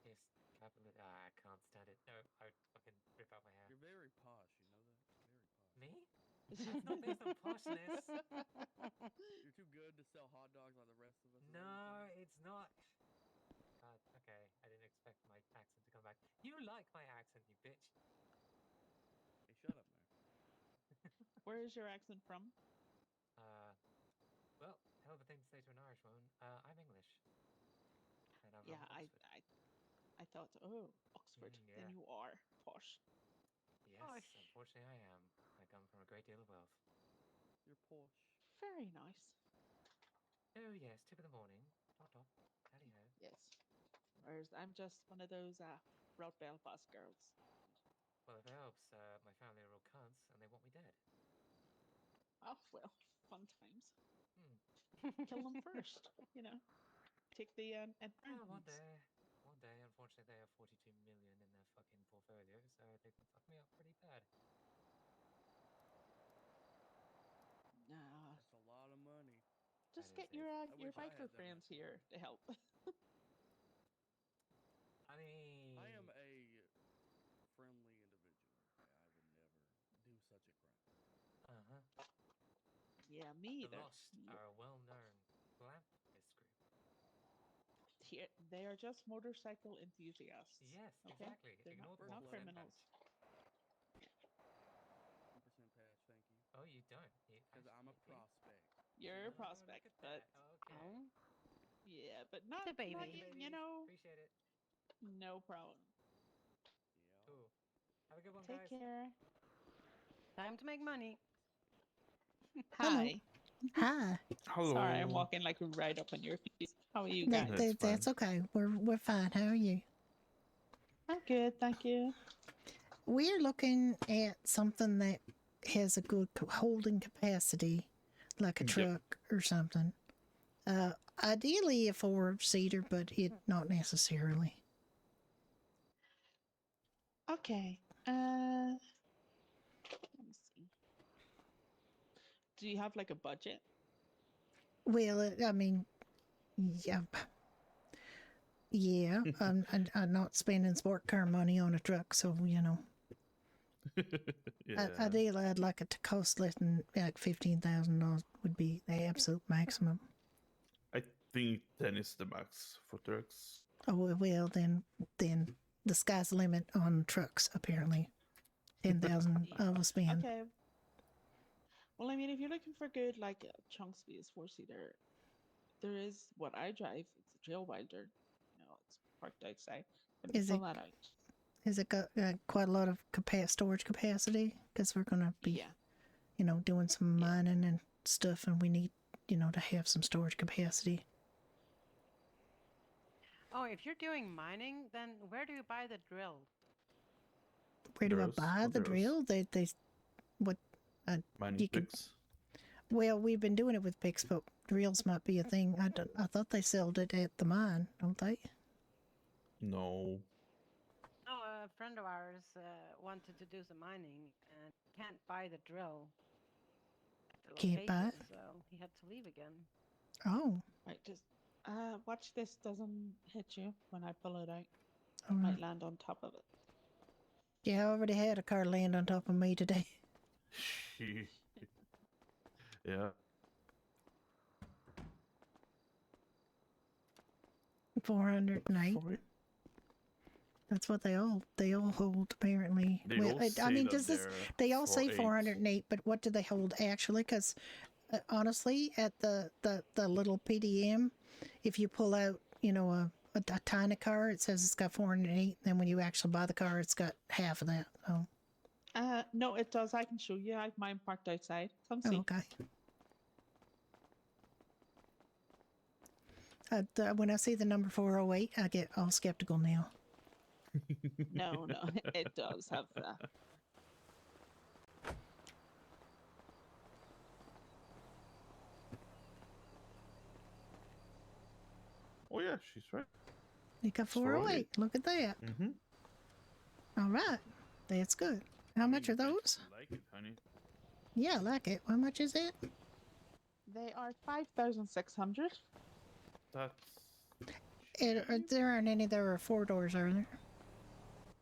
is capitalist. I can't stand it. No, I would fucking rip out my hair. You're very posh, you know that? Very posh. Me? It's not based on poshness. You're too good to sell hot dogs like the rest of us. No, it's not. God, okay. I didn't expect my accent to come back. You like my accent, you bitch. Hey, shut up, man. Where is your accent from? Well, hell of a thing to say to an Irish woman. I'm English. And I'm Yeah, from Oxford. I thought, oh, Oxford. Yeah. Then you are posh. Yes, Posh. unfortunately I am. I come from a great deal of wealth. You're posh. Very nice. Oh yes, tip of the morning. Dot dot. Tally ho. Yes. Whereas I'm just one of those proud Belfast girls. Well, if it helps, my family are all cunts and they want me dead. Oh, well, fun times. Kill them first, you know. Take the One inheritance. day day. Unfortunately, they have 42 million in their fucking portfolio, so they can fuck me up pretty bad. Nah. That's a lot of money. Just That get is your wish I biker had that friends much here to help. I mean, I am a friendly individual. Okay? I would never do such a crime. Yeah, me The either. Lost are a well-known philanthropist group. Here, they are just motorcycle enthusiasts. Yes, okay? exactly. They're Ignore the not 1% criminals. patch. 1% patch, thank you. Oh, you don't? Because I'm a prospect. You're a Oh, prospect, look at but that. Okay. yeah, but not, The baby. not Thank you, you babies. know, Appreciate it. no problem. Yeah. Cool. Have a good one, Take guys. care. Time to make money. Hi. Hi. Hello. Sorry, I'm walking like right up on your face. How are you guys? That's okay. We're fine. How are you? I'm good, thank you. We're looking at something that has a good holding capacity, like a truck or something. Ideally a 4-seater, but it not necessarily. Okay. Let me see. Do you have like a budget? Well, I mean, yeah. Yeah, I'm not spending sport car money on a truck, so, you know. Yeah. Ideally, I'd like it to cost less than like $15,000 would be the absolute maximum. I think 10 is the max for trucks. Oh, well, then the sky's the limit on trucks, apparently. 10,000 I will spend. Okay. Well, I mean, if you're looking for good, like a chunk space 4-seater, there is what I drive. It's a Trail Wilder. You know, it's parked outside. Let me pull that out. Has it got quite a lot of storage capacity? Because we're going to be, you know, doing some mining and stuff, and we need, you know, to have some storage capacity. Oh, if you're doing mining, then where do you buy the drill? Where do I buy the drill? Mining picks. Well, we've been doing it with picks, but drills might be a thing. I thought they sold it at the mine, don't they? No. Oh, a friend of ours wanted to do some mining and can't buy the drill at the Can't buy location, it? so he had to leave again. Oh. Right, just watch this doesn't hit you when I pull it out. It All might right. land on top of it. Yeah, I already had a car land on top of me today. Yeah. 408. That's what they all hold apparently. They all I say mean, that does this? they're They all say 408. 408, but what do they hold actually? Because honestly, at the little PDM, if you pull out, you know, a tiny car, it says it's got 408. Then when you actually buy the car, it's got half of that. Oh. No, it does. I can show you. I have mine parked outside. Come see. Oh, okay. When I see the number 408, I get all skeptical now. No, it does have that. Oh yeah, she's right. You got 408. Look at that. Mm-hmm. All right. That's good. How much are those? Like it, honey. Yeah, I like it. How much is it? They are 5,600. That's. There aren't any that are 4 doors, are there?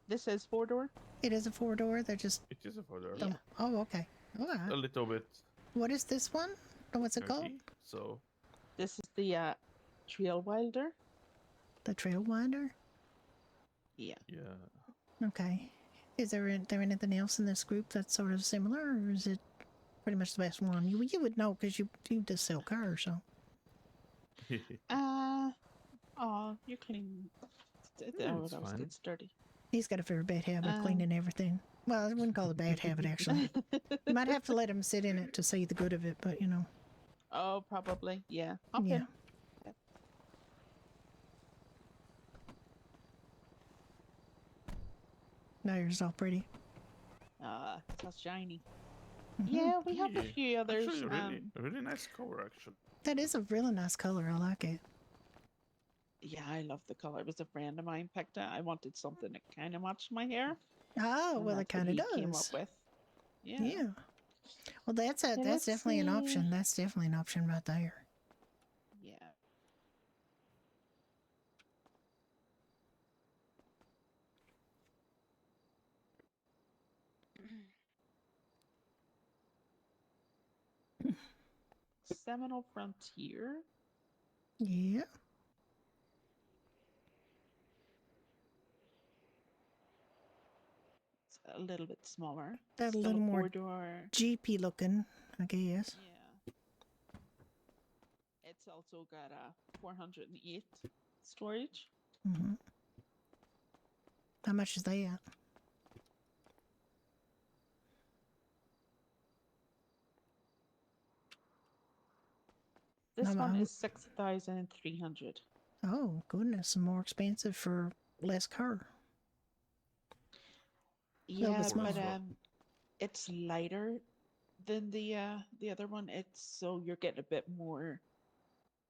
This is 4-door. It is a 4-door. They're just. It is a 4-door. Yeah. Oh, okay. All right. A little bit. What is this one? What's it called? So. This is the Trail Wilder. The Trail Winder? Yeah. Yeah. Okay. Is there anything else in this group that's sort of similar, or is it pretty much the best one? You would know because you just sell cars, so. You're cleaning. It's That was fine. good, sturdy. He's got a very bad habit of cleaning everything. Well, I wouldn't call it a bad habit, actually. You might have to let him sit in it to see the good of it, but you know. Oh, probably. Yeah. Okay. Yeah. No, yours is all pretty. It's all shiny. Yeah, we have a few others. Actually, really nice cover, actually. That is a really nice color. I like it. Yeah, I love the color. It was a friend of mine picked it. I wanted something that kind of matched my hair. Oh, and well, it that's what kind of he came up does. with. Yeah. Yeah. Well, that's let's definitely an see. option. That's definitely an option right there. Yeah. Seminole Frontier. Yeah. It's a little bit smaller. That a Still little more four-door. Jeepy looking, I guess. Yeah. It's also got a 408 storage. Mm-hmm. How much is that? This one is 6,300. Oh goodness, more expensive for less car. Yeah, but it's lighter than the other one. It's so you're getting a bit more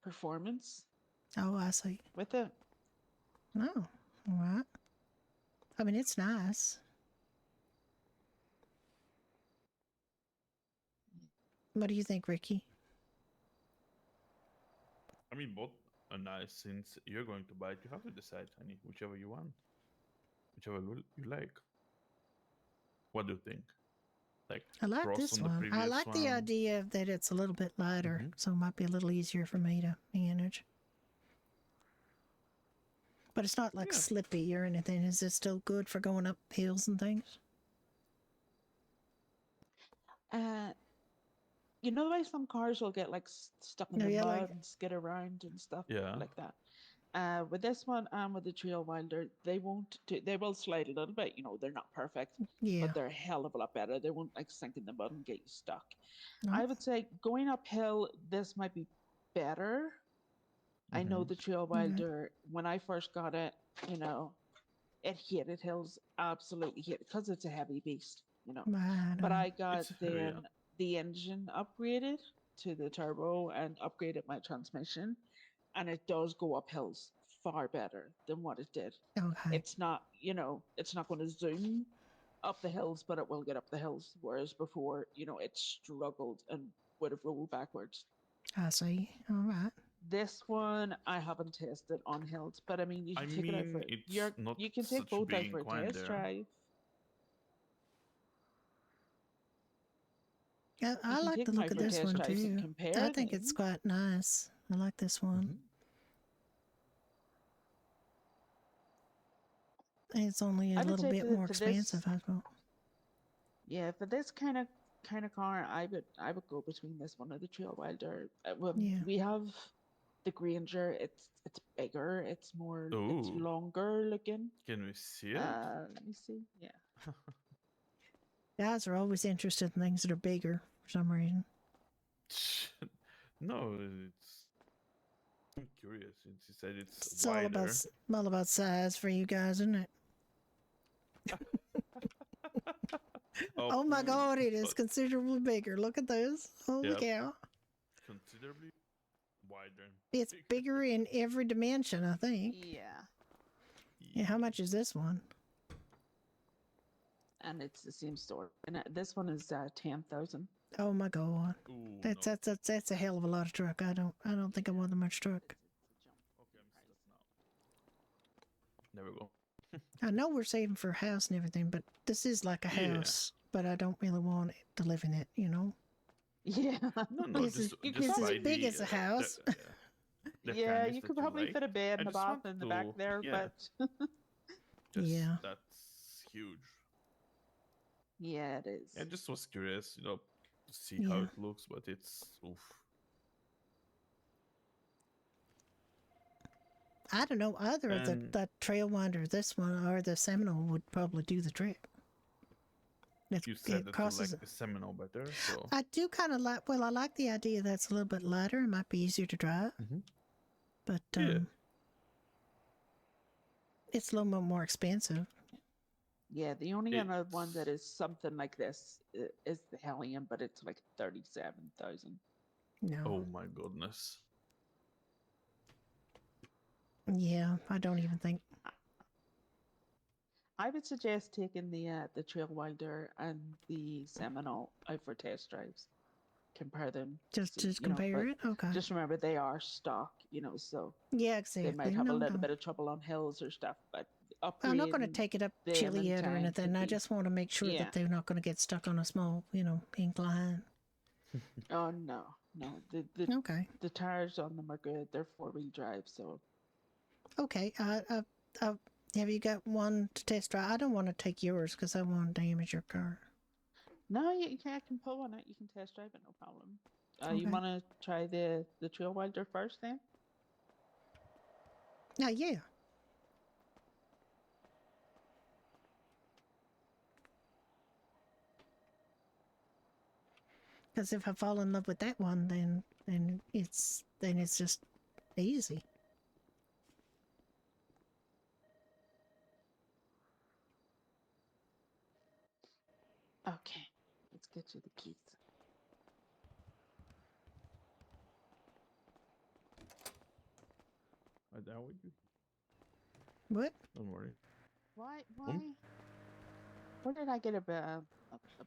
performance. Oh, I see. With it. No, all right. I mean, it's nice. What do you think, Ricky? I mean, both are nice. Since you're going to buy it, you have to decide, honey, whichever you want, whichever you like. What do you think? Like, I like pros this on the one. I previous like the one? idea that it's a little bit lighter, so it might be a little easier for me to manage. But it's not like slippy or anything. Is it still good for going up hills and things? You know the way some cars will get like stuck in the mud and skid around and stuff like that. With this one and with the Trail Wilder, they won't. They will slide a little bit. You know, they're not perfect, but they're a hell of a lot better. They won't like sink in the mud and get you stuck. No. I would say going uphill, this might be better. I know the Trail Wilder. When I first got it, you know, it hated hills, absolutely hated because it's a heavy beast. You know, but I got the engine upgraded to the turbo and upgraded my transmission, and it does go up hills far better than what it did. Okay. It's not, you know, it's not going to zoom up the hills, but it will get up the hills. Whereas before, you know, it struggled and would have rolled backwards. I see. All right. This one I haven't tested on hills, but I mean, you can take it out for you can take both out for a test drive. I like the look of this one too. I think it's quite nice. I like this one. It's only a little bit more expensive, I suppose. Yeah, for this kind of car, I would go between this one or the Trail Wilder. We have the Granger. It's bigger. It's more. It's longer looking. Can we see it? Let me see. Yeah. Guys are always interested in things that are bigger for some reason. No, I'm curious since you said it's wider. All about size for you guys, isn't it? Oh my God, it is considerably bigger. Look at this. Holy cow. Considerably wider. It's bigger in every dimension, I think. Yeah, how much is this one? And it's the same store. And this one is 10,000. Oh my God. Ooh, that's a hell of a lot of truck. I don't think I want that much truck. Okay, I'm stuck now. There we go. I know we're saving for a house and everything, but this is like a house. But I don't really want to live in it, you know? Yeah. No, it's as big as a house. Yeah, you could probably fit a bed and a bath in the back there, but... Yeah. That's huge. Yeah, it is. I just was curious, you know, to see how it looks, but it's... Oof. I don't know. Either of the Trailwinder, this one, or the Seminole would probably do the trick. You said that you like the Seminole better, so... I do kind of like... Well, I like the idea that it's a little bit lighter. It might be easier to drive. But it's a little bit more expensive. Yeah, the only other one that is something like this is the Hellion, but it's like 37,000. No. Oh my goodness. Yeah, I don't even think. I would suggest taking the Trailwinder and the Seminole out for test drives. Compare them. Just See, to compare it? Okay. Just remember they are stock, so Yeah, exactly. they might have a little bit of trouble on hills or stuff, but I'm not going to take it up chilly yet or anything. I just want to make sure that they're not going to get stuck on a small, incline. Oh no. Okay. The tires on them are good. They're 4-wheel drive, so. Okay. Have you got one to test drive? I don't want to take yours because I want to damage your car. No, you can pull one out. You can test drive it, no problem. You Okay. want to try the Trailwinder first, then? Yeah. Because if I fall in love with that one, then it's just easy. Okay, let's get you the keys. I down with you. What? Don't worry. Why? Where did I get a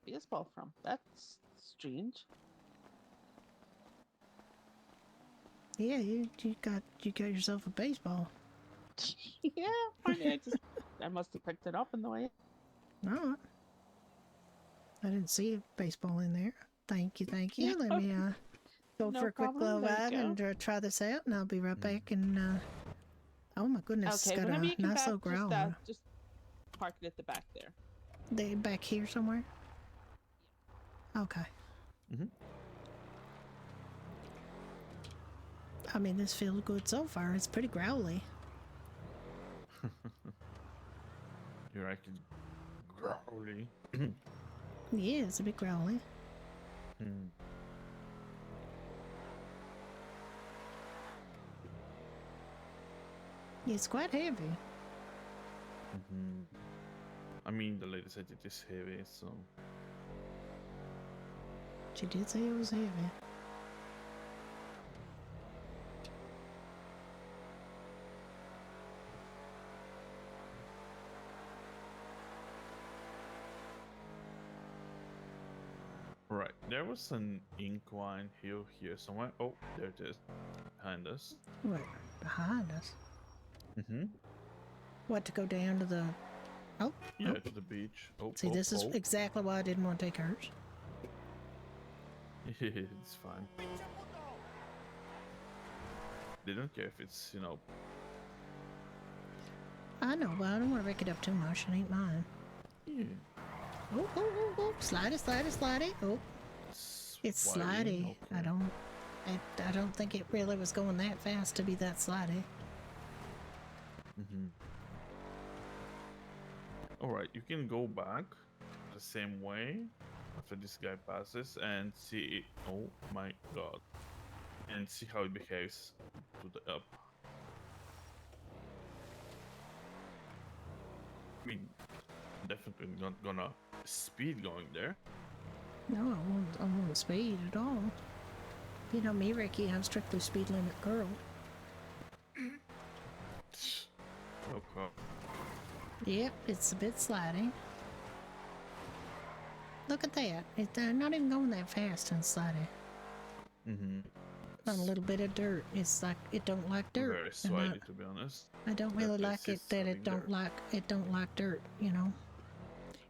baseball from? That's strange. Yeah, you got yourself a baseball. Yeah, funny. I must have picked it up in the way. No, I didn't see a baseball in there. Thank you. Let me go No for a quick problem. glow There out you go. and try this out, and I'll be right back. And oh my goodness, Okay, it's got whenever a you come nice back, little growl on it. just park it at the back there. They back here somewhere. Okay. I mean, this feels good so far. It's pretty growly. You're actually growly. Yeah, it's a bit growly. It's quite heavy. I mean, the lady said it is heavy, so. She did say it was heavy. Right, there was an incline hill here somewhere. Oh, there it is. Behind us. What? Behind us? Mm-hmm. What, to go down to the... Oh. Yeah, to the beach. Oh, See, this is exactly why I didn't want to take hers. It's fine. They don't care if it's, I know, but I don't want to wreck it up too much. It ain't mine. Yeah. Oh. Slidey. Oh. It's slidey. Okay. I don't think it really was going that fast to be that slidey. Alright, you can go back the same way after this guy passes and see it. Oh my god. And see how it behaves to the up. I mean, definitely not gonna speed going there. No, I won't speed at all. You know me, Ricky, I'm strictly speed limit girl. Okay. Yep, it's a bit sliding. Look at that. It's not even going that fast and sliding. On a little bit of dirt. It's like it don't like dirt. Very slidey, to be honest. I don't really like it that it don't like dirt,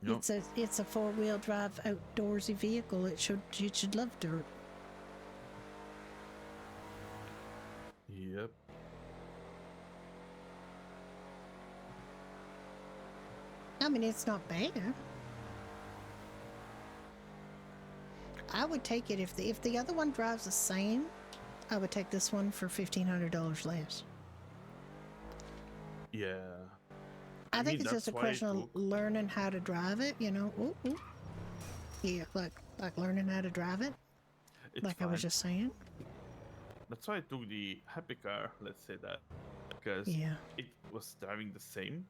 Nope. It's a 4-wheel drive outdoorsy vehicle. It should love dirt. Yep. I mean, it's not bad. I would take it if the other one drives the same. I would take this one for $1,500 less. Yeah. I think it's just a question of learning how to drive it. Ooh. Yeah, like learning how to drive it. It's like fine. I was just saying. That's why I took the happy car. Let's say that because it was driving the same.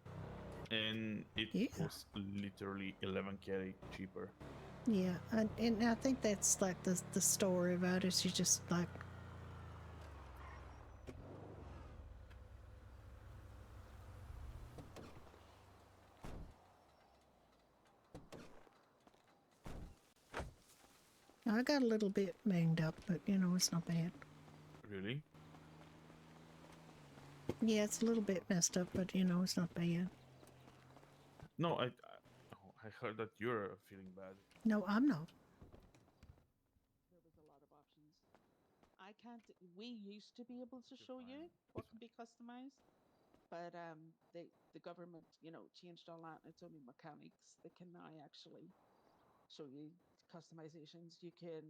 And it was literally 11K cheaper. Yeah, and I think that's like the story about it. She's just like, I got a little bit banged up, but you know, it's not bad. Really? Yeah, it's a little bit messed up, but you know, it's not bad. No, I heard that you're feeling bad. No, I'm not. There was a lot of options. I can't. We used to be able to show you what can be customized, but the government, you know, changed all that. It's only mechanics that can now actually show you customizations. You can,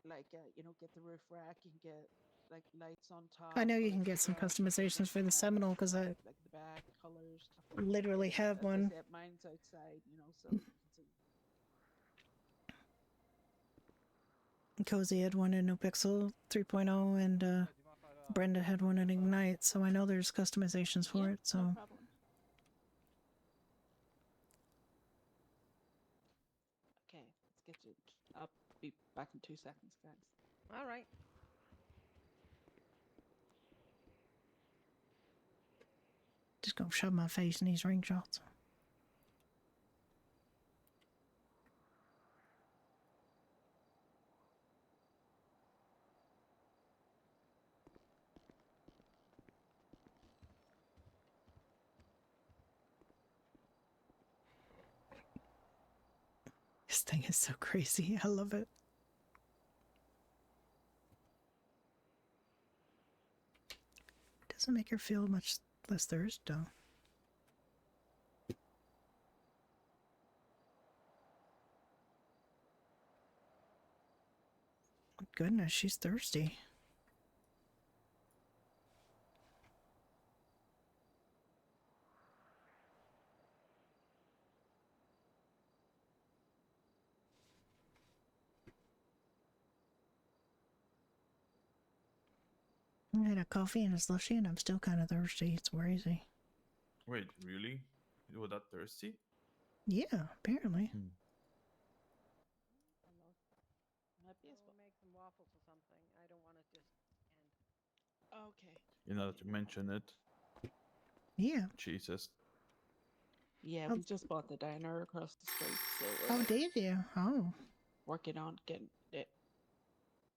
like, you know, get the roof rack. You can get like lights on top. I know you can get some customizations for the Seminole because I like the back colors. Stuff like literally that. have As I one. said, mine's outside, you know, so you can see. Cozy had one in No Pixel 3.0, and Brenda had one in Ignite, so I know there's customizations for it. So. No problem. Okay, let's get you. I'll be back in 2 seconds, guys. All right. Just gonna shove my face in these ring shots. This thing is so crazy. I love it. Doesn't make her feel much less thirsty, though. Goodness, she's thirsty. I had a coffee and a slushy, and I'm still kind of thirsty. It's crazy. Wait, really? You were that thirsty? Yeah, apparently. We'll make some waffles or something. I don't want to just end. Okay. You know that you mention it. Yeah. Jesus. Yeah, we just bought the diner across the street, so Oh, like, did you? Oh. working on getting it.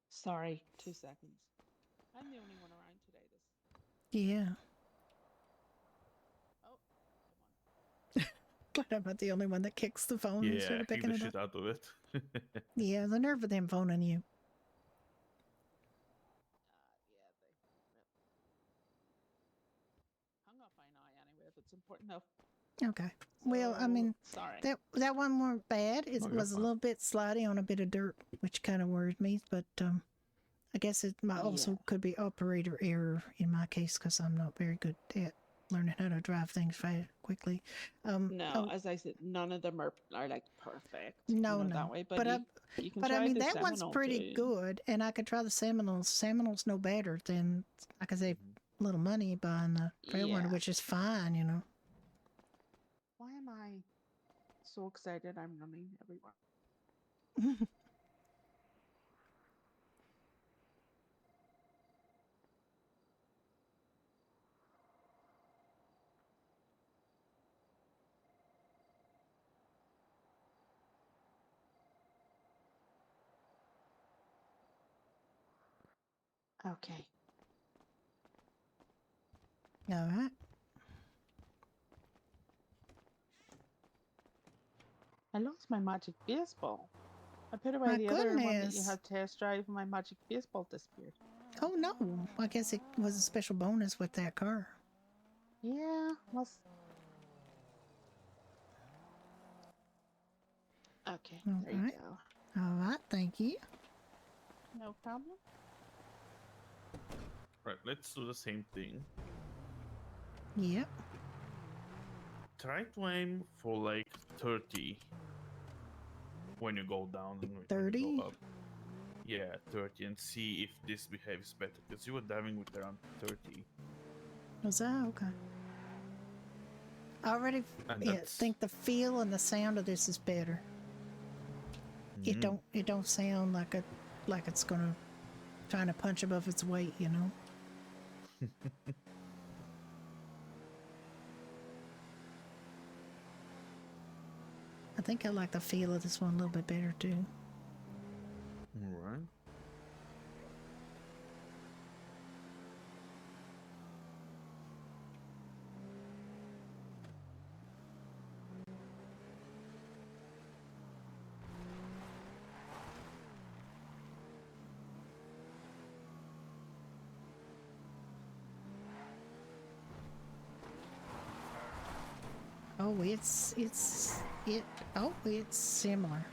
Sorry, 2 seconds. I'm the only one around today. Yeah. Oh, come on. Glad I'm not the only one that kicks the phone instead Yeah, of kick picking the it shit up. out of it. Yeah, the nerve of them phoning you. Hung up by now anyway, if it's important enough. Okay. Well, I mean, sorry. that one weren't bad. It No, you're was a fine. little bit slidey on a bit of dirt, which kind of worried me. But I guess it might also could be operator error in my case because I'm not very good at learning how to drive things quickly. No, as I said, none of them are like perfect. No, you know, no. that way. But But you can but try I mean, the that one's Seminole pretty too. good, and I could try the Seminoles. Seminoles no better than I could save a little money buying the trail runner, Yeah. which is fine, you know. Why am I so excited? I'm running everywhere. Okay. All right. I lost my magic baseball. I put away My the other one that you goodness. had test drive, and my magic baseball disappeared. Oh no! I guess it was a special bonus with that car. Yeah, must. Okay, All there you right. go. All right. Thank you. No problem. Right, let's do the same thing. Yep. Try to aim for like 30 when you go down and when you 30? go up. Yeah, 30, and see if this behaves better. Because you were diving with around 30. Was that okay? I already think the feel and the sound of this is better. It don't sound like it's gonna trying to punch above its weight, you know. I think I like the feel of this one a little bit better too. Oh, it's similar.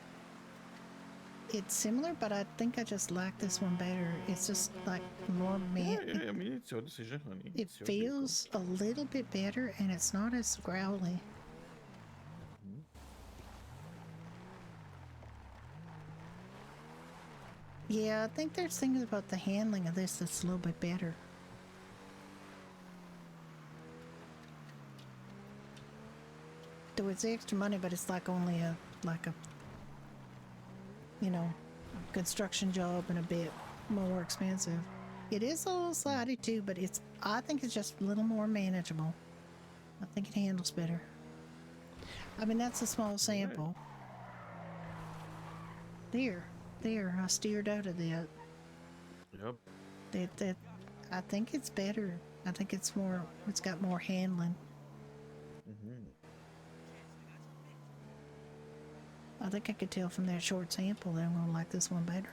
It's similar, but I think I just like this one better. It's just like more Yeah, I mean, it's your decision, honey. It It's your vehicle. feels a little bit better, and it's not as growly. Yeah, I think there's things about the handling of this that's a little bit better. Though it's extra money, but it's like only a you know, construction job and a bit more expensive. It is a little slidey too, but I think it's just a little more manageable. I think it handles better. I mean, that's a small sample. There, I steered out of that. Yep. That I think it's better. I think it's got more handling. I think I could tell from that short sample that I'm gonna like this one better.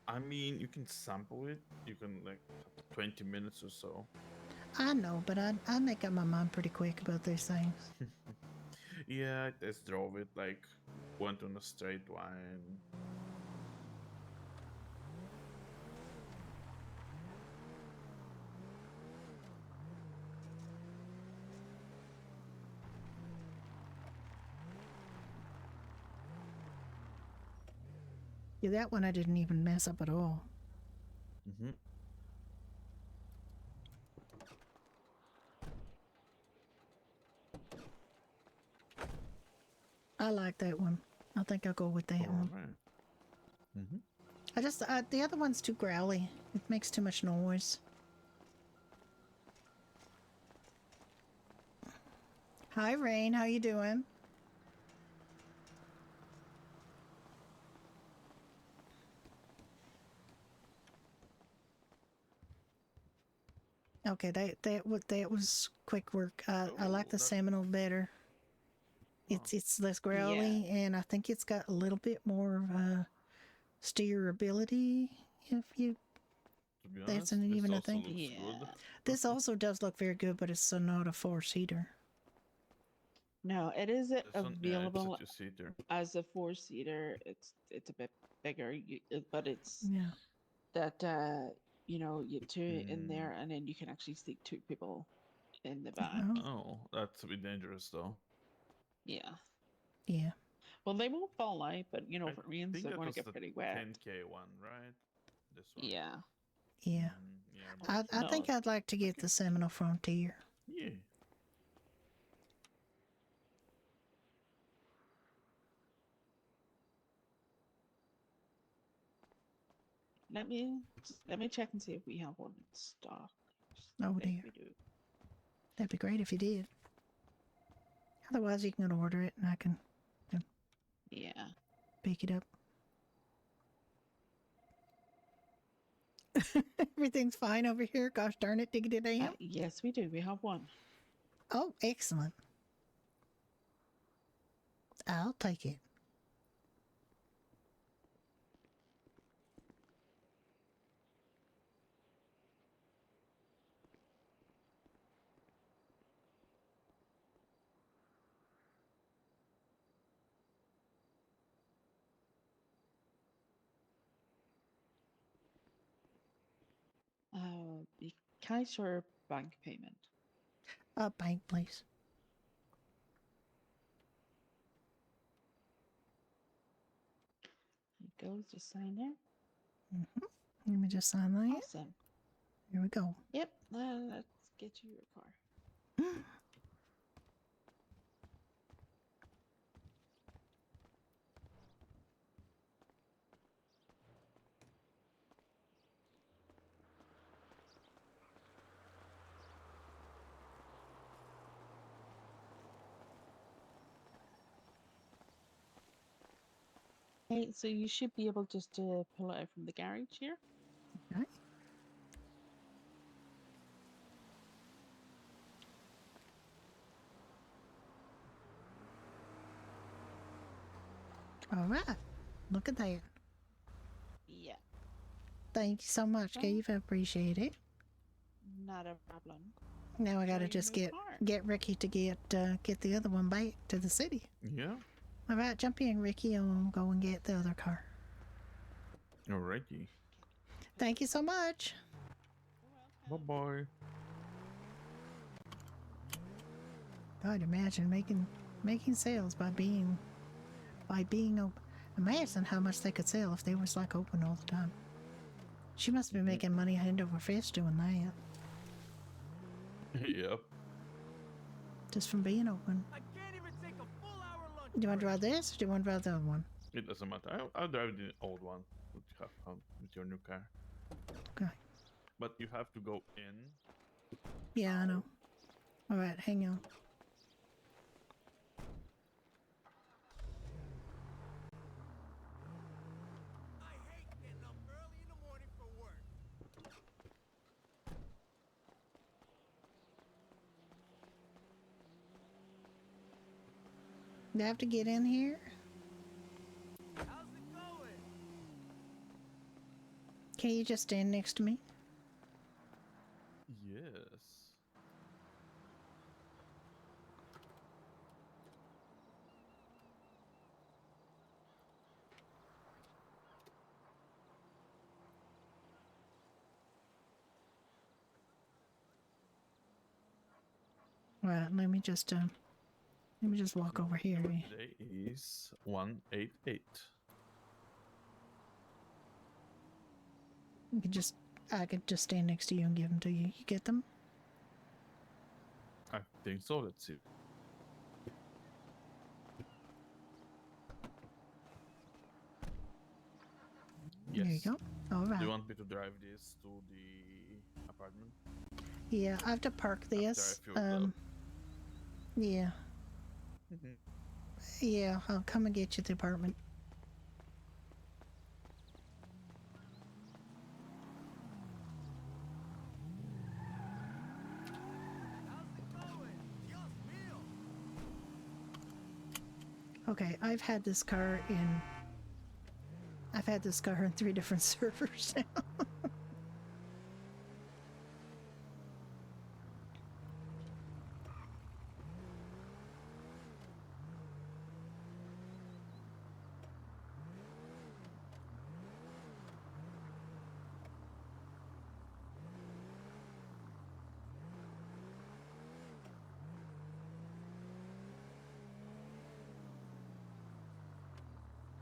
I mean, you can sample it. You can like 20 minutes or so. I know, but I make up my mind pretty quick about these things. Yeah, I test drove it, like went on a straight line. Yeah, that one I didn't even mess up at all. I like that one. I think I'll go with that one. I just the other one's too growly. It makes too much noise. Hi, Rain. How you doing? Okay, that was quick work. I like the Seminole better. It's less growly, and I think it's got a little bit more steerability. If you, that's an even a thing. Good. This also does look very good, but it's not a 4-seater. No, it is available it's a two-seater. as a 4-seater. It's a bit bigger, but it's that you know, you two in there, and then you can actually stick 2 people in the back. Oh, that's a bit dangerous though. Yeah. Yeah. Well, they won't fall out, but you know, if it rains, think they're that going to was get the pretty wet. 10K one, right? This one. Yeah. Yeah. I think I'd like to get the Seminole Frontier. Yeah. Let me check and see if we have one in stock. Oh dear. We do. That'd be great if you did. Otherwise, you can order it and I can Yeah. pick it up. Everything's fine over here. Gosh darn it, diggity damn. Yes, we do. We have one. Oh, excellent. I'll take it. The Kaiser bank payment. Bank, please. It goes to sign there. Let me just sign that. Awesome. Here we go. Yep. Let's get you your car. Okay, so you should be able just to pull it out from the garage here. Okay. All right. Look at that. Yeah. Thank you so much, Gabe. I appreciate it. Not a problem. Now I gotta Enjoy your just new get car. get Ricky to get the other one back to the city. Yeah. All right, jump in, Ricky, and we'll go and get the other car. Alrighty. Thank you so much. Bye-bye. God, imagine making sales by being open. Imagine how much they could sell if they was like open all the time. She must be making money hand over fist doing that. Yep. Just from being open. I can't even take a full hour lunch. Do you want to drive this or do you want to drive the other one? It doesn't matter. I'll drive the old one that you have found with your new car. Okay. But you have to go in. Yeah, I know. All right, hang on. I hate getting up early in the morning for work. Do I have to get in here? How's it going? Can you just stand next to me? Yes. Right, let me just walk over here. Today is 188. I could just stand next to you and give them to you. You get them? I think so. Let's see. Yes. There you go. All right. Do you want me to drive this to the apartment? Yeah, I have to park this. After I filled up. Yeah. Yeah, I'll come and get you to the apartment. Okay, I've had this car in 3 different servers now.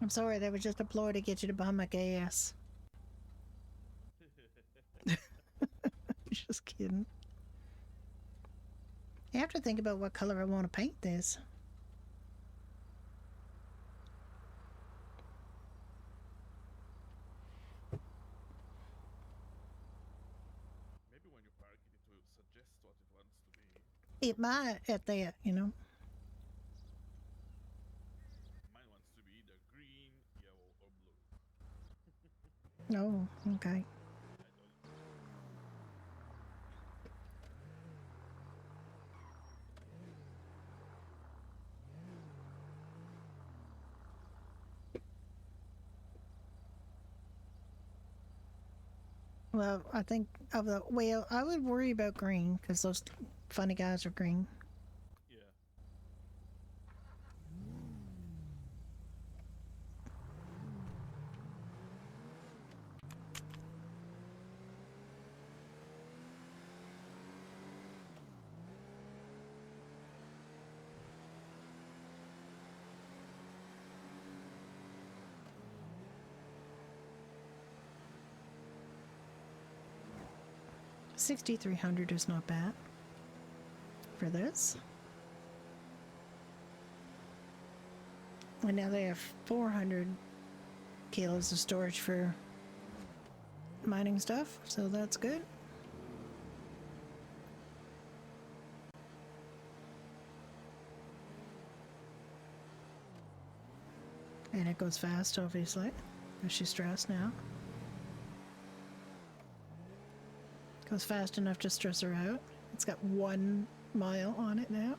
I'm sorry, that was just a ploy to get you to buy my gas. Just kidding. I have to think about what color I want to paint this. Maybe when you park it, it will suggest what it wants to be. It might at that, you know. Mine wants to be either green, yellow, or blue. Oh, okay. Well, I think I would worry about green because those funny guys are green. Yeah. $6,300 is not bad for this. And now they have 400 kilos of storage for mining stuff, so that's good. And it goes fast, obviously, because she's stressed now. Goes fast enough to stress her out. It's got 1 mile on it now.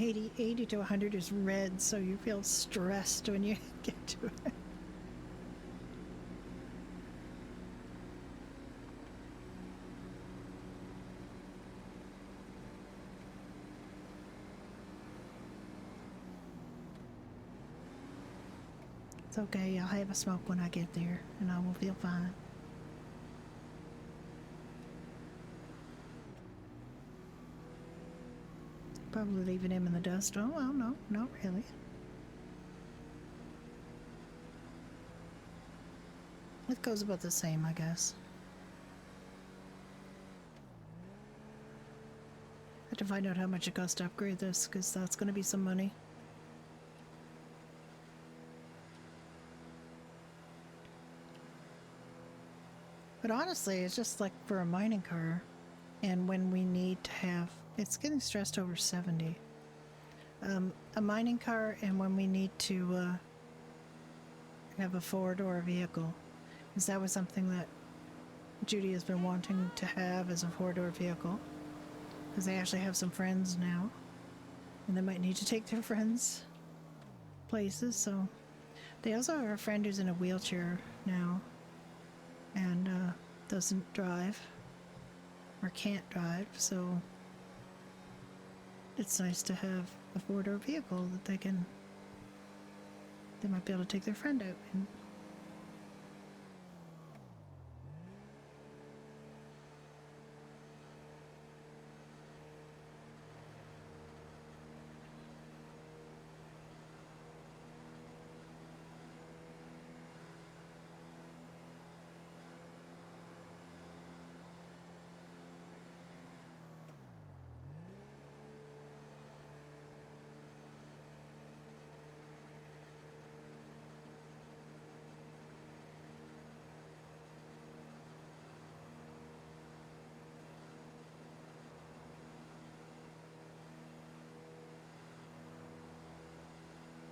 80 to 100 is red, so you feel stressed when you get to it. It's okay, I'll have a smoke when I get there, and I will feel fine. Probably leaving him in the dust. Oh, well, no, not really. It goes about the same, I guess. I have to find out how much it costs to upgrade this, because that's going to be some money. But honestly, it's just like for a mining car, and when we need to have, it's getting stressed over 70. A mining car, and when we need to have a four-door vehicle, because that was something that Judy has been wanting to have as a four-door vehicle, because they actually have some friends now, and they might need to take their friends places. So they also have a friend who's in a wheelchair now, and doesn't drive or can't drive, so it's nice to have a four-door vehicle that they might be able to take their friend out in.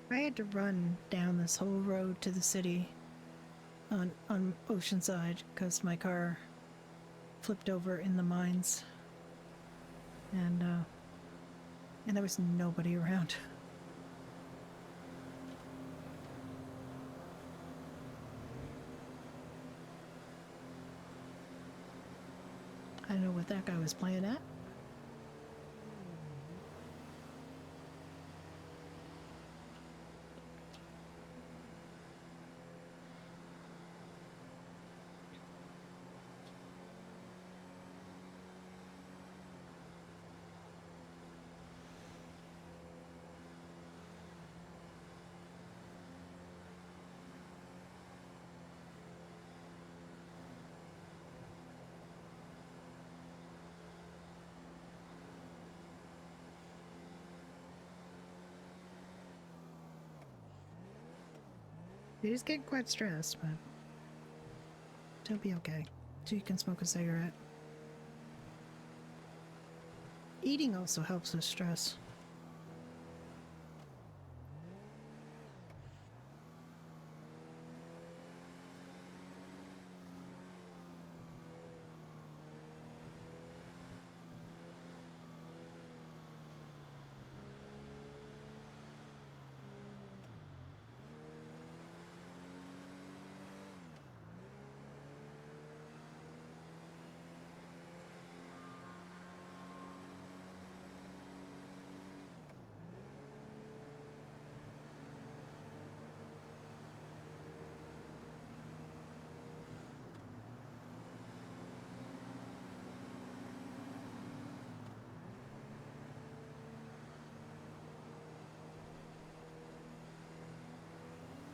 I had to run down this whole road to the city on Oceanside because my car flipped over in the mines, and there was nobody around. I don't know what that guy was playing at. He's getting quite stressed, but he'll be okay. So you can smoke a cigarette. Eating also helps with stress.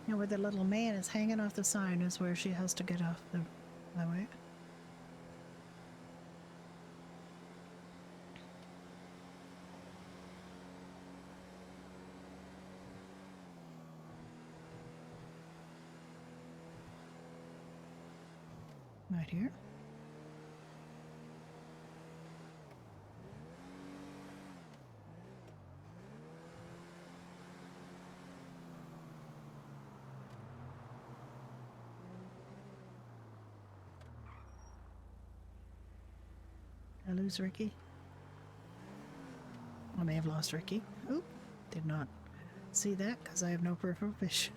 And where the little man is hanging off the sign is where she has to get off the highway. Right here. I lose Ricky. I may have lost Ricky. Oop, did not see that because I have no peripheral vision.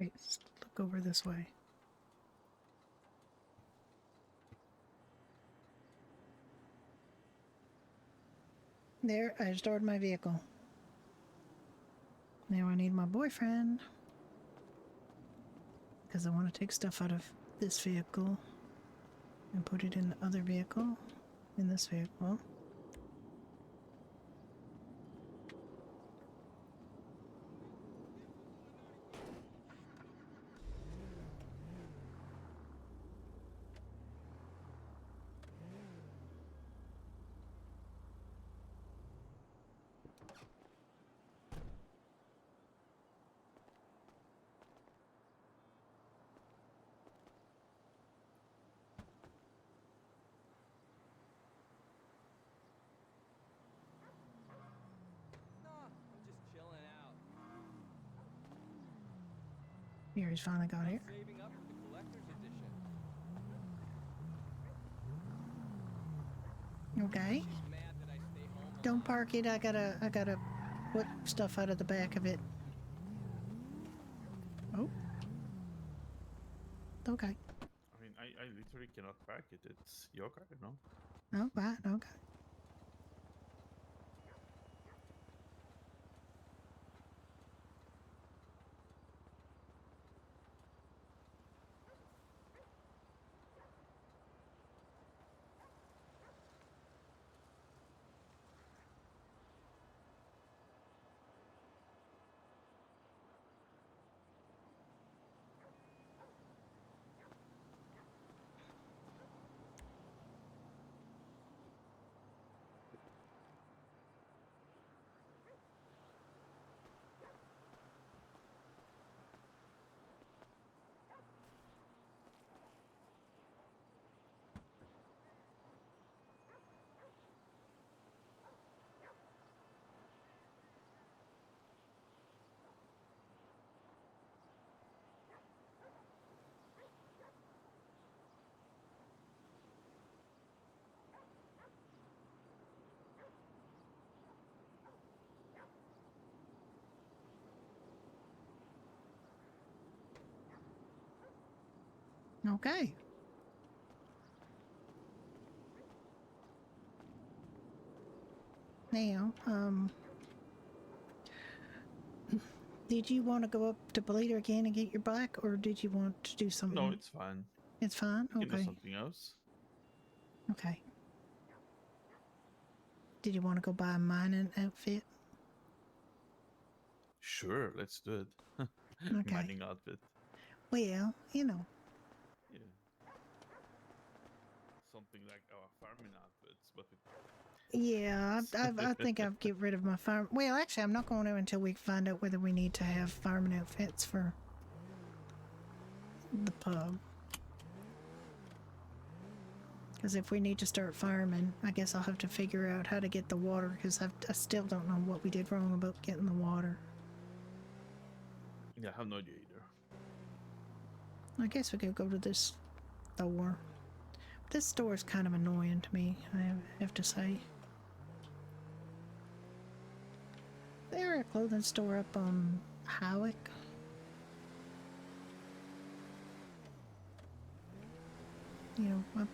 Wait, let's look over this way. There, I stored my vehicle. Now I need my boyfriend. Because I want to take stuff out of this vehicle and put it in the other vehicle, in this vehicle. I'm just chilling out. Here, he's finally got here. Saving up for the collector's edition. Okay. She's mad that I stay home. Don't park it. I gotta put stuff out of the back of it. Oh. Okay. I mean, I literally cannot park it. It's your car, no? Oh, right. Okay. Okay. Now, did you want to go up to Bleeder again and get your bike, or did you want to do something? No, it's fine. It's fine? We can do Okay. something else. Okay. Did you want to go buy a mining outfit? Sure, let's do it. Okay. Mining outfit. Well, you know. Yeah. Something like our farming outfits, but with... Yeah, I think I'll get rid of my farm. Well, actually, I'm not going to until we find out whether we need to have farming outfits for the pub. Because if we need to start farming, I guess I'll have to figure out how to get the water, because I still don't know what we did wrong about getting the water. Yeah, I have no idea either. I guess we could go to this store. This store is kind of annoying to me, I have to say. They're a clothing store up on Howick. You know, up.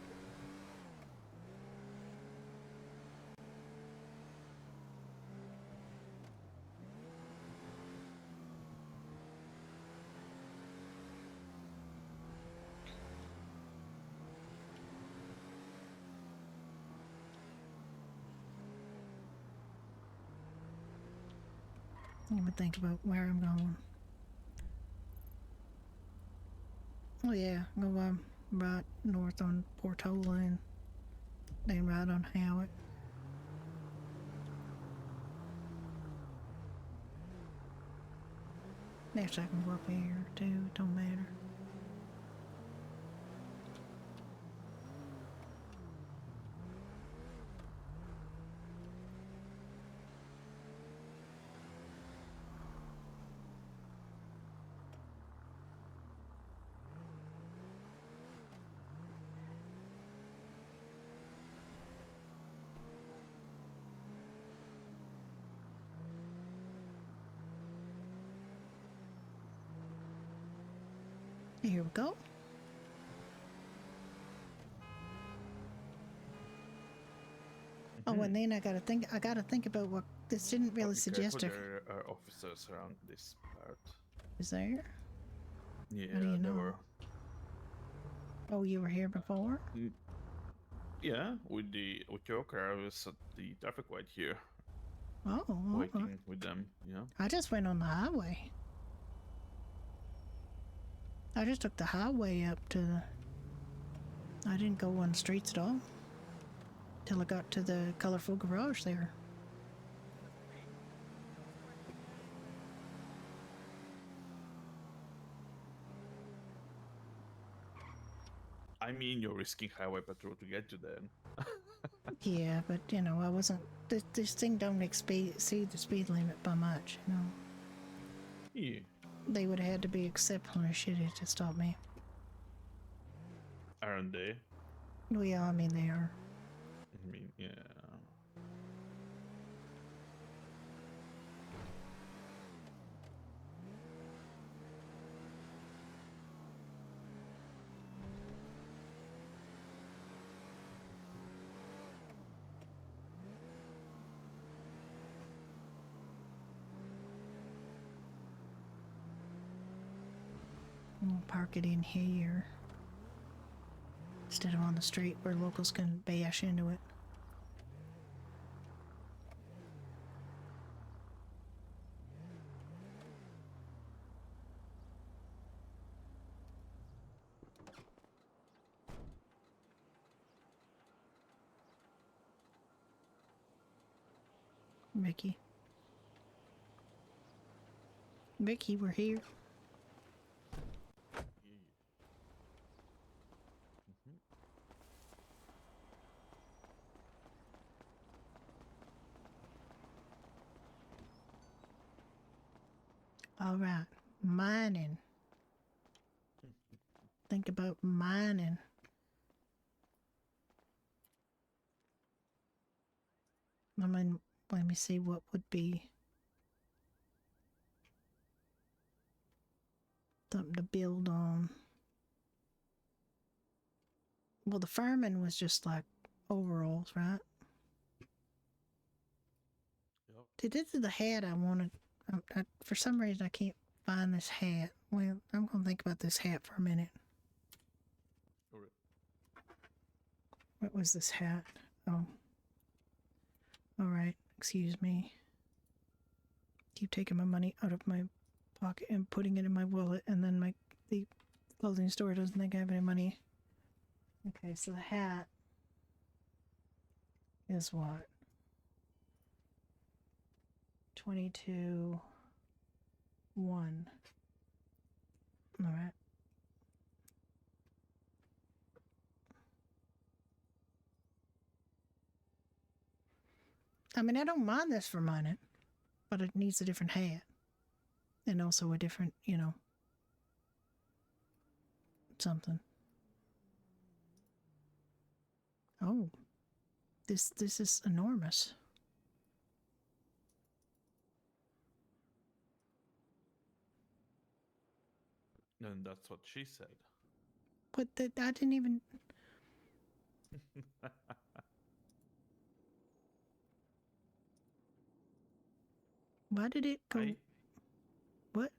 Let me think about where I'm going. Oh yeah, go right north on Portola and then right on Howick. Next I can go up here too, it don't matter. Here we go. Oh, and then I gotta think about what this didn't really suggest. There are officers around this part. Is there? Yeah, How do you know? there were. Oh, you were here before? Yeah, with your car, I was at the traffic light here. Oh, waiting with them. Yeah. I just went on the highway. I just took the highway up to the... I didn't go on the streets at all. Till I got to the colorful garage there. I mean, you're risking highway patrol to get to them. Yeah, but you know, I wasn't... This thing don't exceed the speed limit by much, you know. Yeah. They would have had to be exceptionally shitty to stop me. Aren't they? Well, yeah, I mean, they are. I mean, yeah. We'll park it in here. Instead of on the street where locals can bash into it. Mickey. Mickey, we're here. All right, mining. Think about mining. I mean, let me see what would be something to build on. Well, the fireman was just like overalls, right? Yep. This is the hat I wanted. For some reason, I can't find this hat. Well, I'm going to think about this hat for a minute. Alright. What was this hat? Oh. Alright, excuse me. Keep taking my money out of my pocket and putting it in my wallet, and then the clothing store doesn't think I have any money. Okay, so the hat is what? 22 1. All right. I mean, I don't mind this for mining, but it needs a different hat. And also a different, you know, something. Oh, this is enormous. And that's what she said. But I didn't even... Why did it go... What?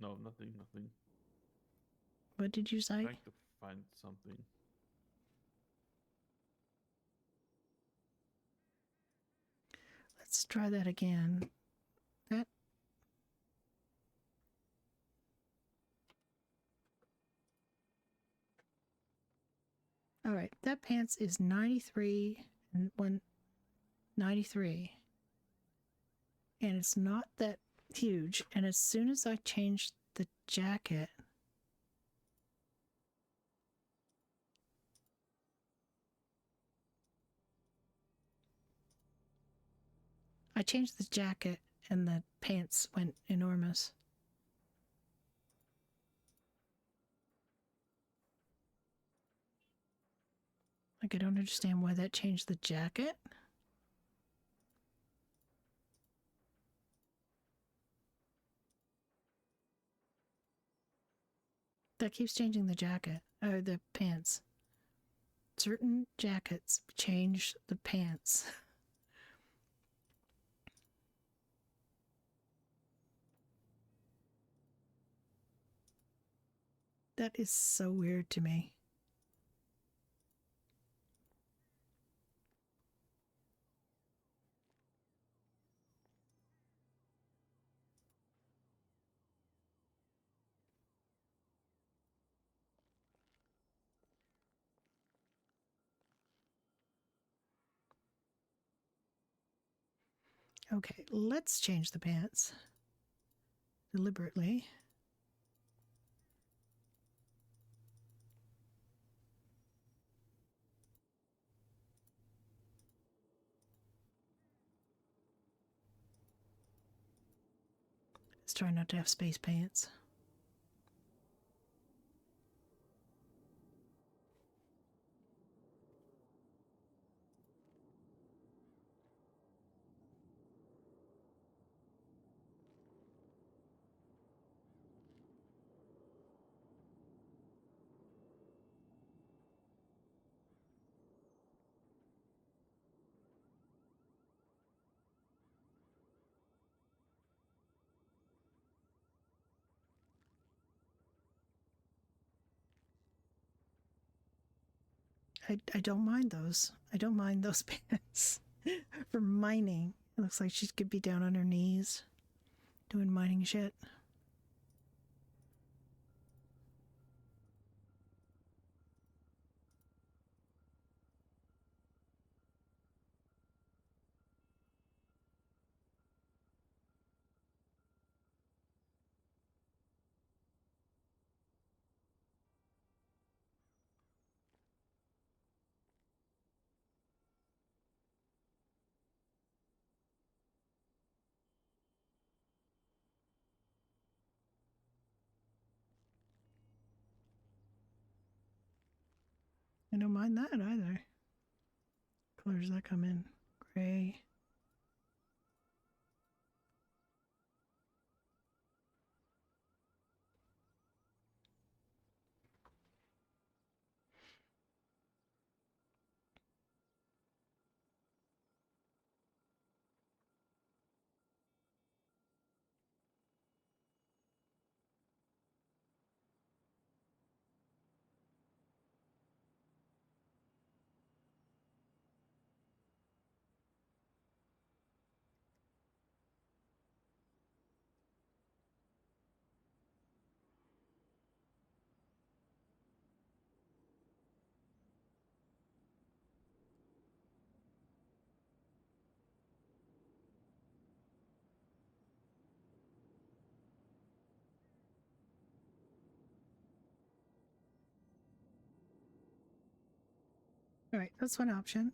No, nothing. What did you say? I'm trying to find something. Let's try that again. right, that pants is 93 and 193. And it's not that huge. And as soon as I change the jacket, I changed the jacket and the pants went enormous. Like, I don't understand why that changed the jacket. That keeps changing the jacket, or the pants. Certain jackets change the pants. That is so weird to me. Okay, let's change the pants. Deliberately. Let's try not to have space pants. I don't mind those. I don't mind those pants. For mining. It looks like she could be down on her knees doing mining shit. I don't mind that either. Colors that come in. Gray. All right, that's one option.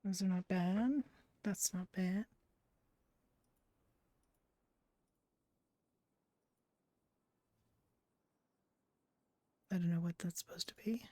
Those are not bad. That's not bad. I don't know what that's supposed to be.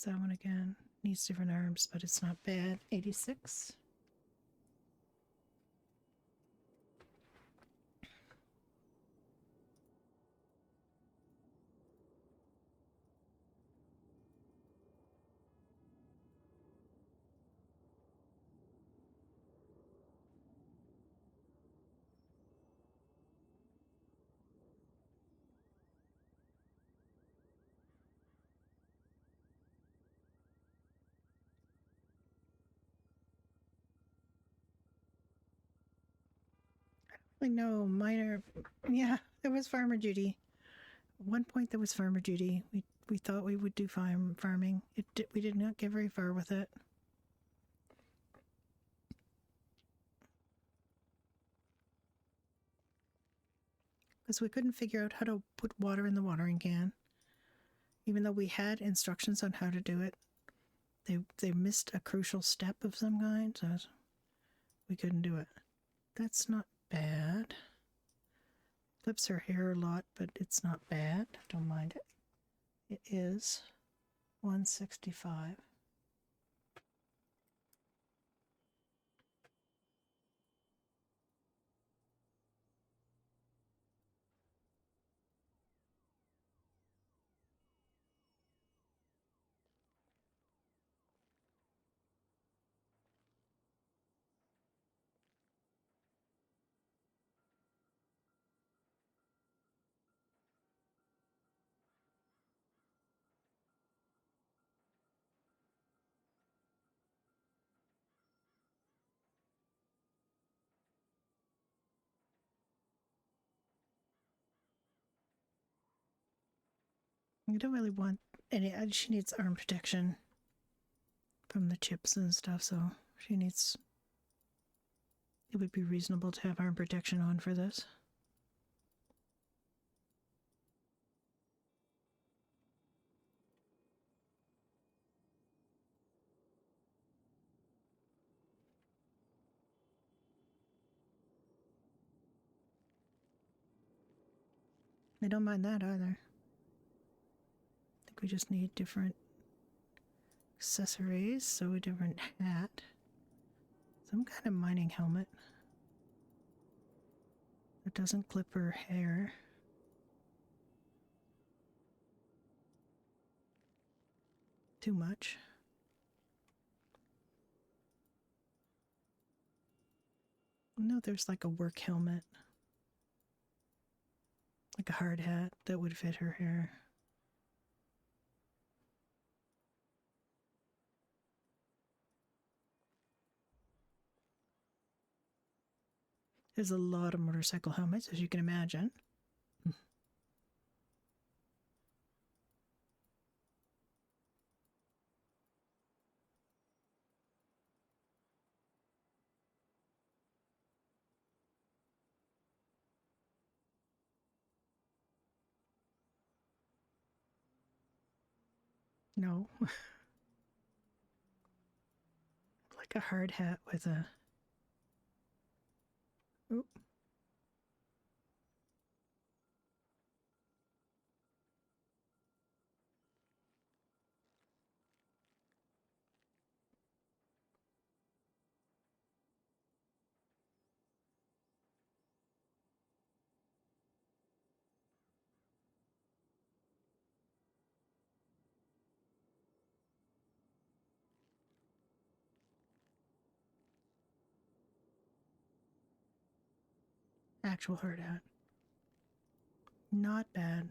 What's that one again? Needs different arms, but it's not bad. 86. No, minor. Yeah, there was Farmer Judy. At one point, there was Farmer Judy. We thought we would do farming. We did not get very far with it. Because we couldn't figure out how to put water in the watering can. Even though we had instructions on how to do it, they missed a crucial step of some kind, so we couldn't do it. That's not bad. Clips her hair a lot, but it's not bad. Don't mind it. It is 165. You don't really want any. She needs arm protection from the chips and stuff, so she needs. It would be reasonable to have arm protection on for this. I don't mind that either. I think we just need different accessories, so a different hat. Some kind of mining helmet that doesn't clip her hair. Too much. No, there's like a work helmet. Like a hard hat that would fit her hair. There's a lot of motorcycle helmets, as you can imagine. No. Like a hard hat with a... Oop. Actual hard hat. Not bad.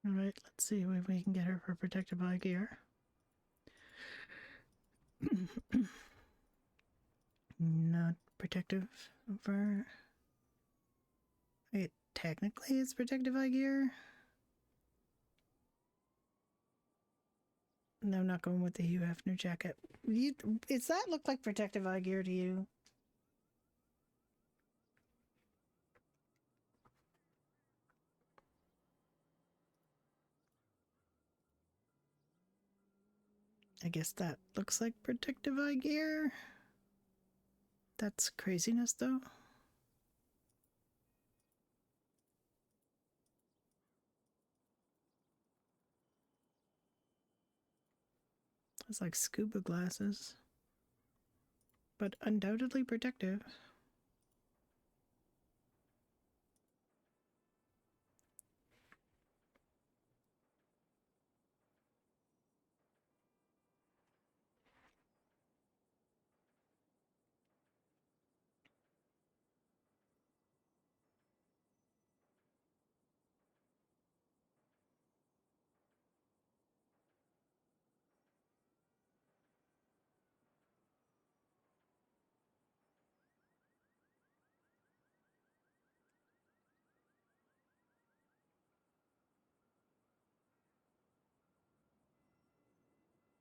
All right, let's see if we can get her for protective eye gear. Not protective for. It technically is protective eye gear. No, I'm not going with the Hugh Hefner jacket. Does that look like protective eye gear to you? I guess that looks like protective eye gear. That's craziness, though. It's like scuba glasses, but undoubtedly protective.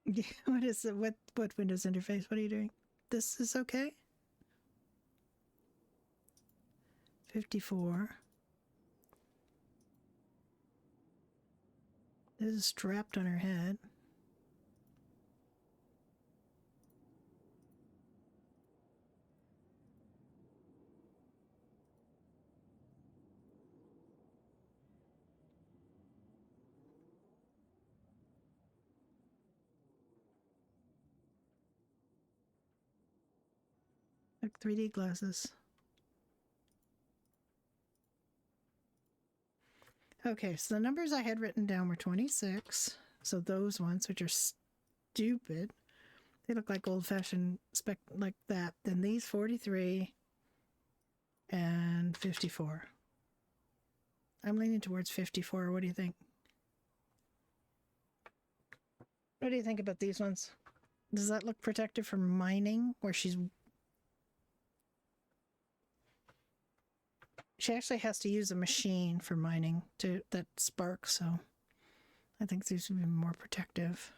Yeah, what is it? What Windows interface? What are you doing? This is okay? 54. This is strapped on her head. Like 3D glasses. Okay, so the numbers I had written down were 26. So those ones, which are stupid, they look like old-fashioned spec like that. Then these 43 and 54. I'm leaning towards 54. What do you think? What do you think about these ones? Does that look protective for mining, where she actually has to use a machine for mining that sparks, so I think these would be more protective.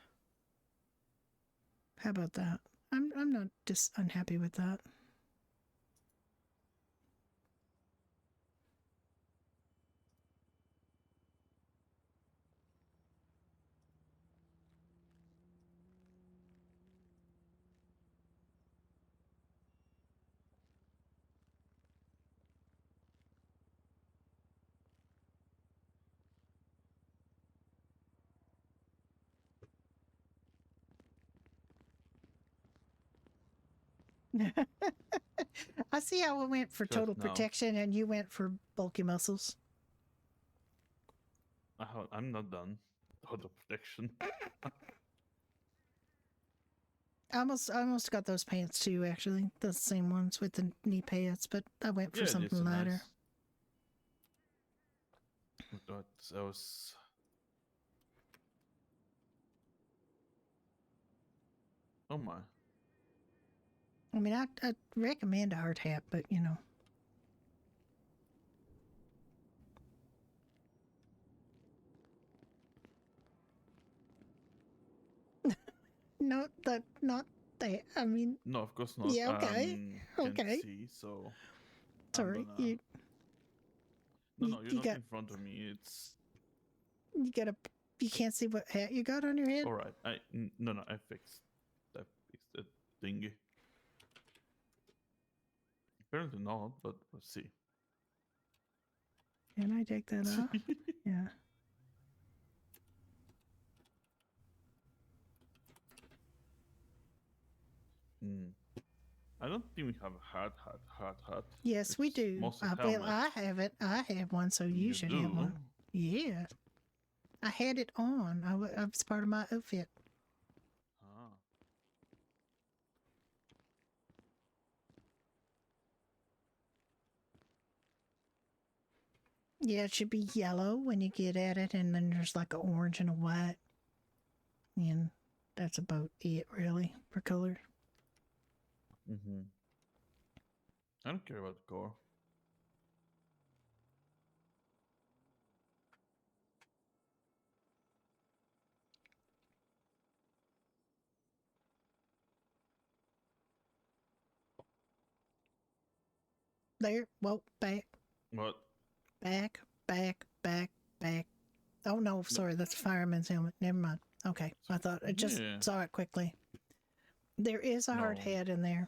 How about that? I'm not just unhappy with that. I see how it went for total protection and you went for bulky muscles. I'm not done. Total protection. I almost got those pants too, actually. The same ones with the knee pads, but I went for something lighter. Nice. That was... Oh my. I mean, I recommend a hard hat, but you know. Not that. I mean. No, of course not. Yeah. Okay. Can't see, so. Sorry. Gonna... No, you're not in front of me. It's. You gotta. You can't see what hat you got on your head. All right. I fixed that. Fixed that thingy. Apparently not, but we'll see. Can I take that off? Yeah. I don't think we have a hat. Yes, we do. Well, I have it. I have one, so you should have one. Yeah. I had it on. I was part of my outfit. Ah. Yeah, it should be yellow when you get at it, and then there's like an orange and a white. And that's about it, really, for color. Mm-hmm. I don't care about the core. There. Whoa, back. What? Back. Oh, no, sorry, that's a fireman's helmet. Never mind. Okay, I thought I just saw it quickly. There is a hard hat in there.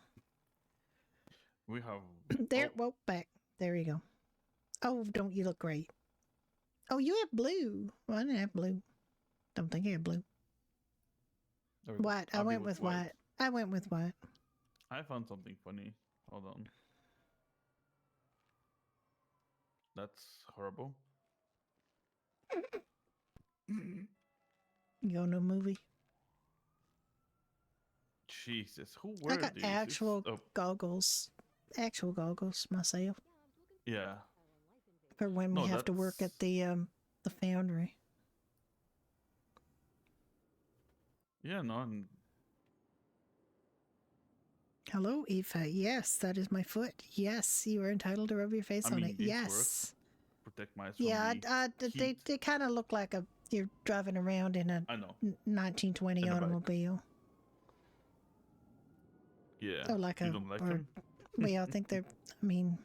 We have... There, whoa, back. There you go. Oh, don't you look great? Oh, you have blue. Well, I didn't have blue. Don't think I have blue. White. I went with white. I went with white. I found something funny. Hold on. That's horrible. You go to a movie? Jesus, who were I got these? actual goggles. Actual goggles myself. Yeah. For when we have to work at the foundry. Yeah, no. Hello, Aoife. Yes, that is my foot. Yes, you are entitled to rub your face on it. Yes. Protect my they kind of look like you're driving around in a 1920 automobile. Yeah. Oh, like you don't like them? Well, I think they're. I mean,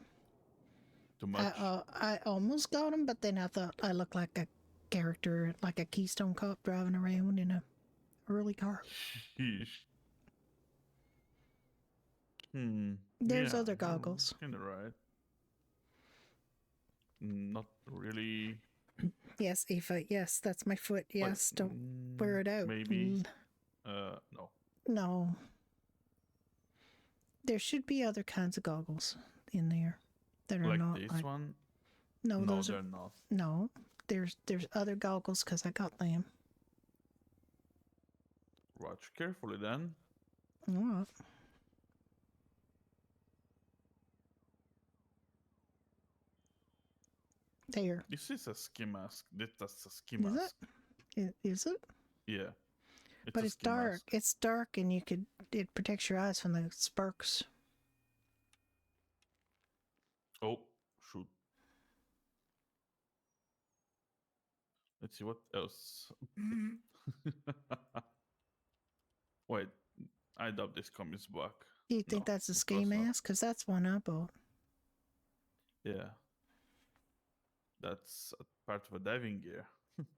too much. I almost got them, but then I thought I looked like a character, like a Keystone Cop driving around in a early car. There's other goggles. Kind of right. Not really. Yes, Aoife. Yes, that's my foot. Yes, don't wear it out. Maybe. No. No. There should be other kinds of goggles in there that are like not this like one. No, those they're are not. No, there's other goggles because I got them. Watch carefully then. All right. There. This is a ski mask. That's a ski mask. Is it? Yeah. But it's dark. Mask. It's dark, and it protects your eyes from the sparks. Oh, shoot. Let's see what else. Wait, I doubt this comes back. Do you think that's a ski mask? Because that's one I bought. Yeah. That's a part of a diving gear,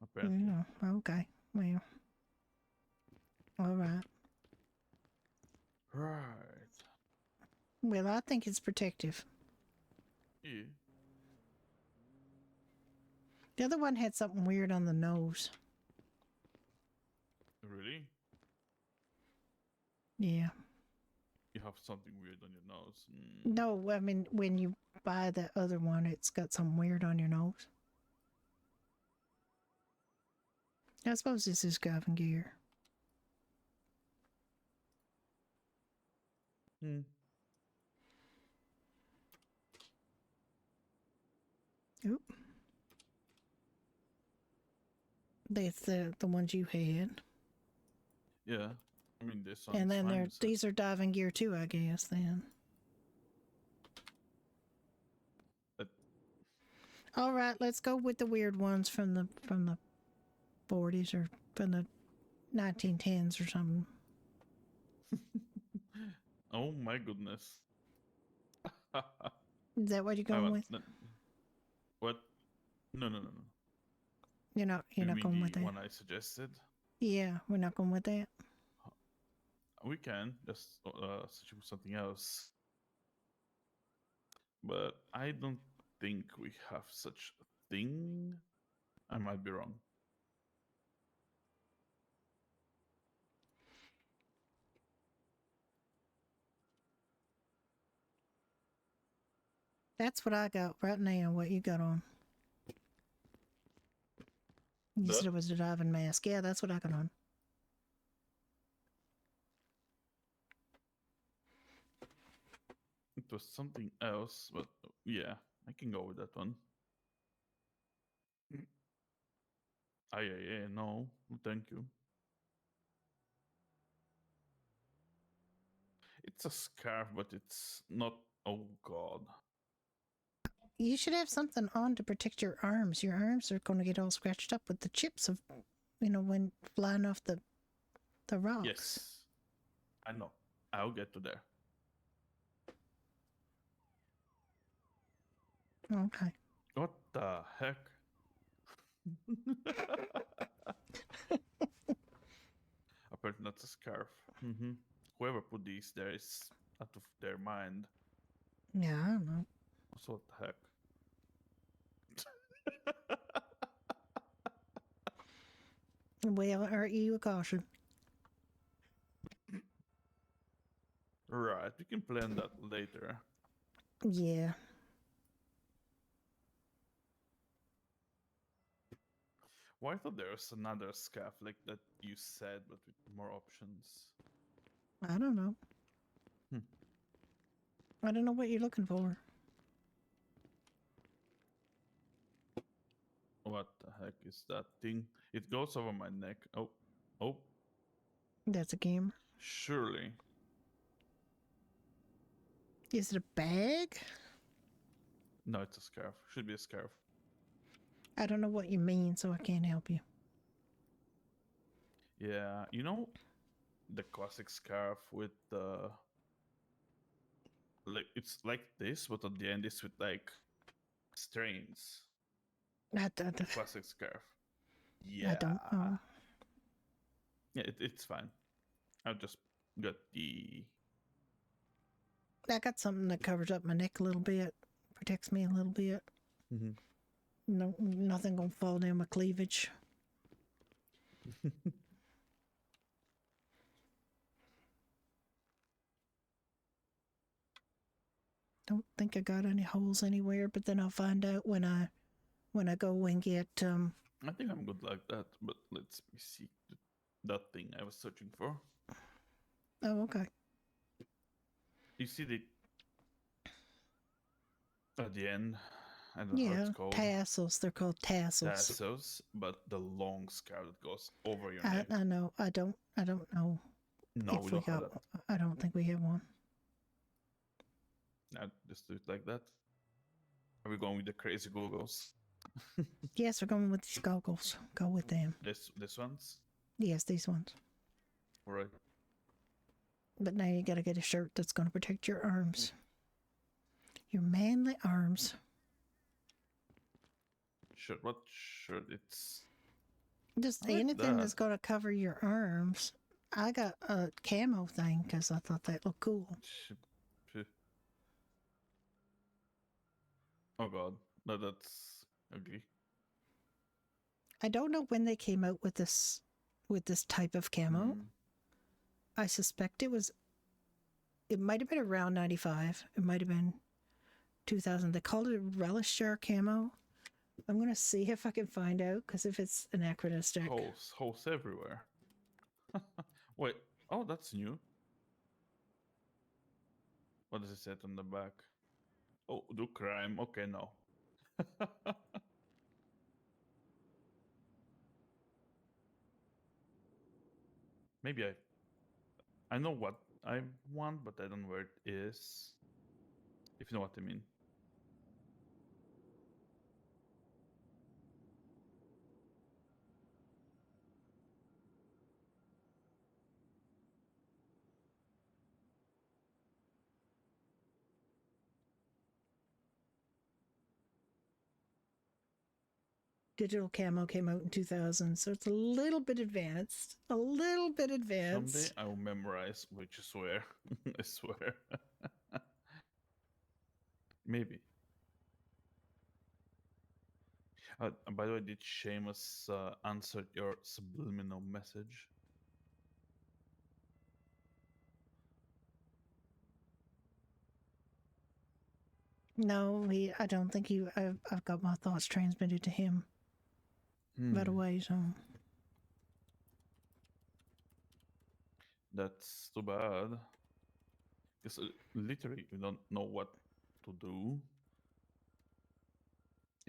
apparently. Yeah, okay. Well. All right. Right. Well, I think it's protective. Yeah. The other one had something weird on the nose. Really? Yeah. You have something weird on your nose. No, I mean, when you buy the other one, it's got something weird on your nose. I suppose this is driving gear. Oop. That's the ones you had. Yeah. I mean, this one. And then these are diving gear too, I guess, then. All right, let's go with the weird ones from the 40s or from the 1910s or something. Oh my goodness. Is that what you're going with? What? No. You're not going with that. One I suggested. Yeah, we're not going with that. We can just suggest something else, but I don't think we have such a thing. I might be wrong. That's what I got right now. What you got on? You said it was a diving mask. Yeah, that's what I got on. It was something else, but yeah, I can go with that one. No, thank you. It's a scarf, but it's not. Oh God. You should have something on to protect your arms. Your arms are going to get all scratched up with the chips of, when flying off the rocks. Yes, I know. I'll get to there. Okay. What the heck? Apparently that's a scarf. Whoever put these there is out of their mind. Yeah, I don't know. So what the heck? Well, aren't you a caution? Right, we can plan that later. Yeah. Well, I thought there was another scarf like that you said, but with more options. I don't know. I don't know what you're looking for. What the heck is that thing? It goes over my neck. Oh. That's a camera. Surely. Is it a bag? No, it's a scarf. Should be a scarf. I don't know what you mean, so I can't help you. Yeah, the classic scarf with the it's like this, but at the end it's with like strains. The classic scarf. Yeah. I don't know. Yeah, it's fine. I'll just get the. I got something that covers up my neck a little bit, protects me a little bit. No, nothing gonna fall down my cleavage. Don't think I got any holes anywhere, but then I'll find out when I go and get I think I'm good like that, but let's see that thing I was searching for. Oh, okay. You see at the end, I don't know how Yeah, it's called. tassels. They're called tassels. Tassels, but the long scarf that goes over your neck. I know. I don't know. No, if we don't have that. I don't think we have one. Now just do it like that. Are we going with the crazy goggles? Yes, we're going with these goggles. Go with them. This ones? Yes, these ones. All right. But now you gotta get a shirt that's gonna protect your arms. Your manly arms. Shirt? What shirt? It's just I like anything that. that's gonna cover your arms. I got a camo thing because I thought that looked cool. Oh God, no, that's ugly. I don't know when they came out with this type of camo. I suspect it might have been around 95. It might have been 2000. They called it relish jar camo. I'm gonna see if I can find out, because if it's anachronistic. Holes everywhere. Wait, oh, that's new. What does it say on the back? Oh, do crime. Okay, no. Maybe I know what I want, but I don't know where it is. If you know what I mean. Digital camo came out in 2000, so it's a little bit advanced. A little bit advanced. Someday I will memorize which is where. I swear. Maybe. By the way, did Seamus answer your subliminal message? No, I don't think I've got my thoughts transmitted to him right away, so. That's too bad. Because literally we don't know what to do.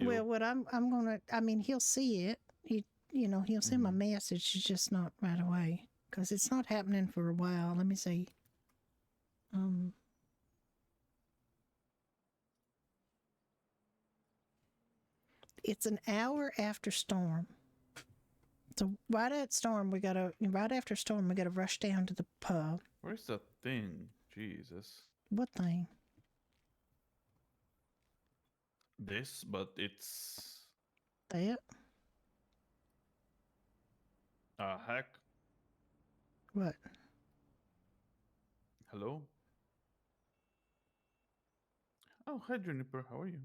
Well, what I'm gonna, I mean, he'll see it. He'll send my message. It's just not right away because it's not happening for a while. Let me see. It's an hour after storm. So right after storm, we gotta rush down to the pub. Where's that thing? Jesus. What thing? This, but it's That? a hack. What? Hello? Oh, hi Juniper, how are you?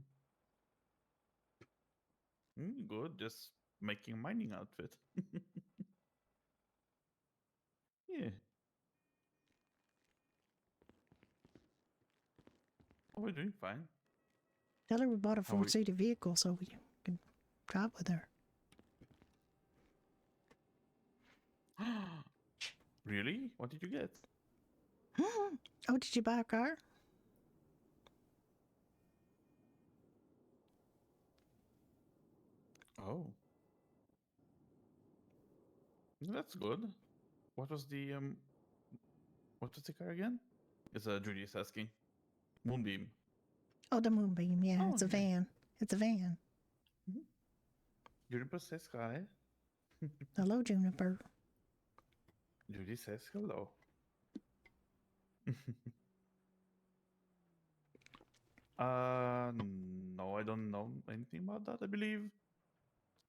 Good, just making a mining outfit. Yeah. Oh, we're doing fine. Tell her we bought a How we- 4-seater vehicle so we can drive with her. Really? What did you get? Oh, did you buy a car? Oh. That's good. What was the car again? It's Judy is asking. Moonbeam. Oh, the Moonbeam. Yeah, Oh, it's a yeah. van. It's a van. Juniper says hi. Hello, Juniper. Judy says hello. No, I don't know anything about that, I believe.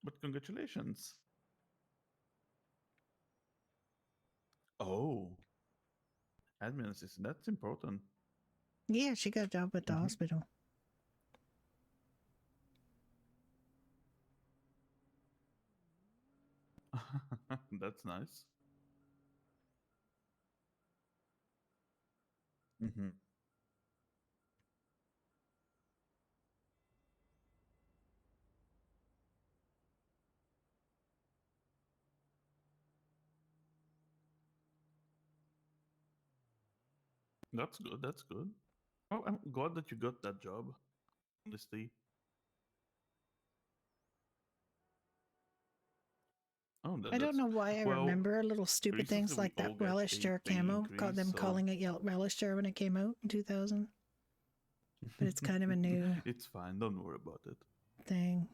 But congratulations. Oh. Admin assistant, that's important. Yeah, she got a job at the hospital. That's nice. That's good, that's good. Oh, I'm glad that you got that job. Honestly. Oh, I don't know why I remember little stupid things recently we like that all got relish a jar pay camo, increase, them so- calling it relish jar when it came out in 2000. But it's kind of a new It's fine, don't worry about it. thing.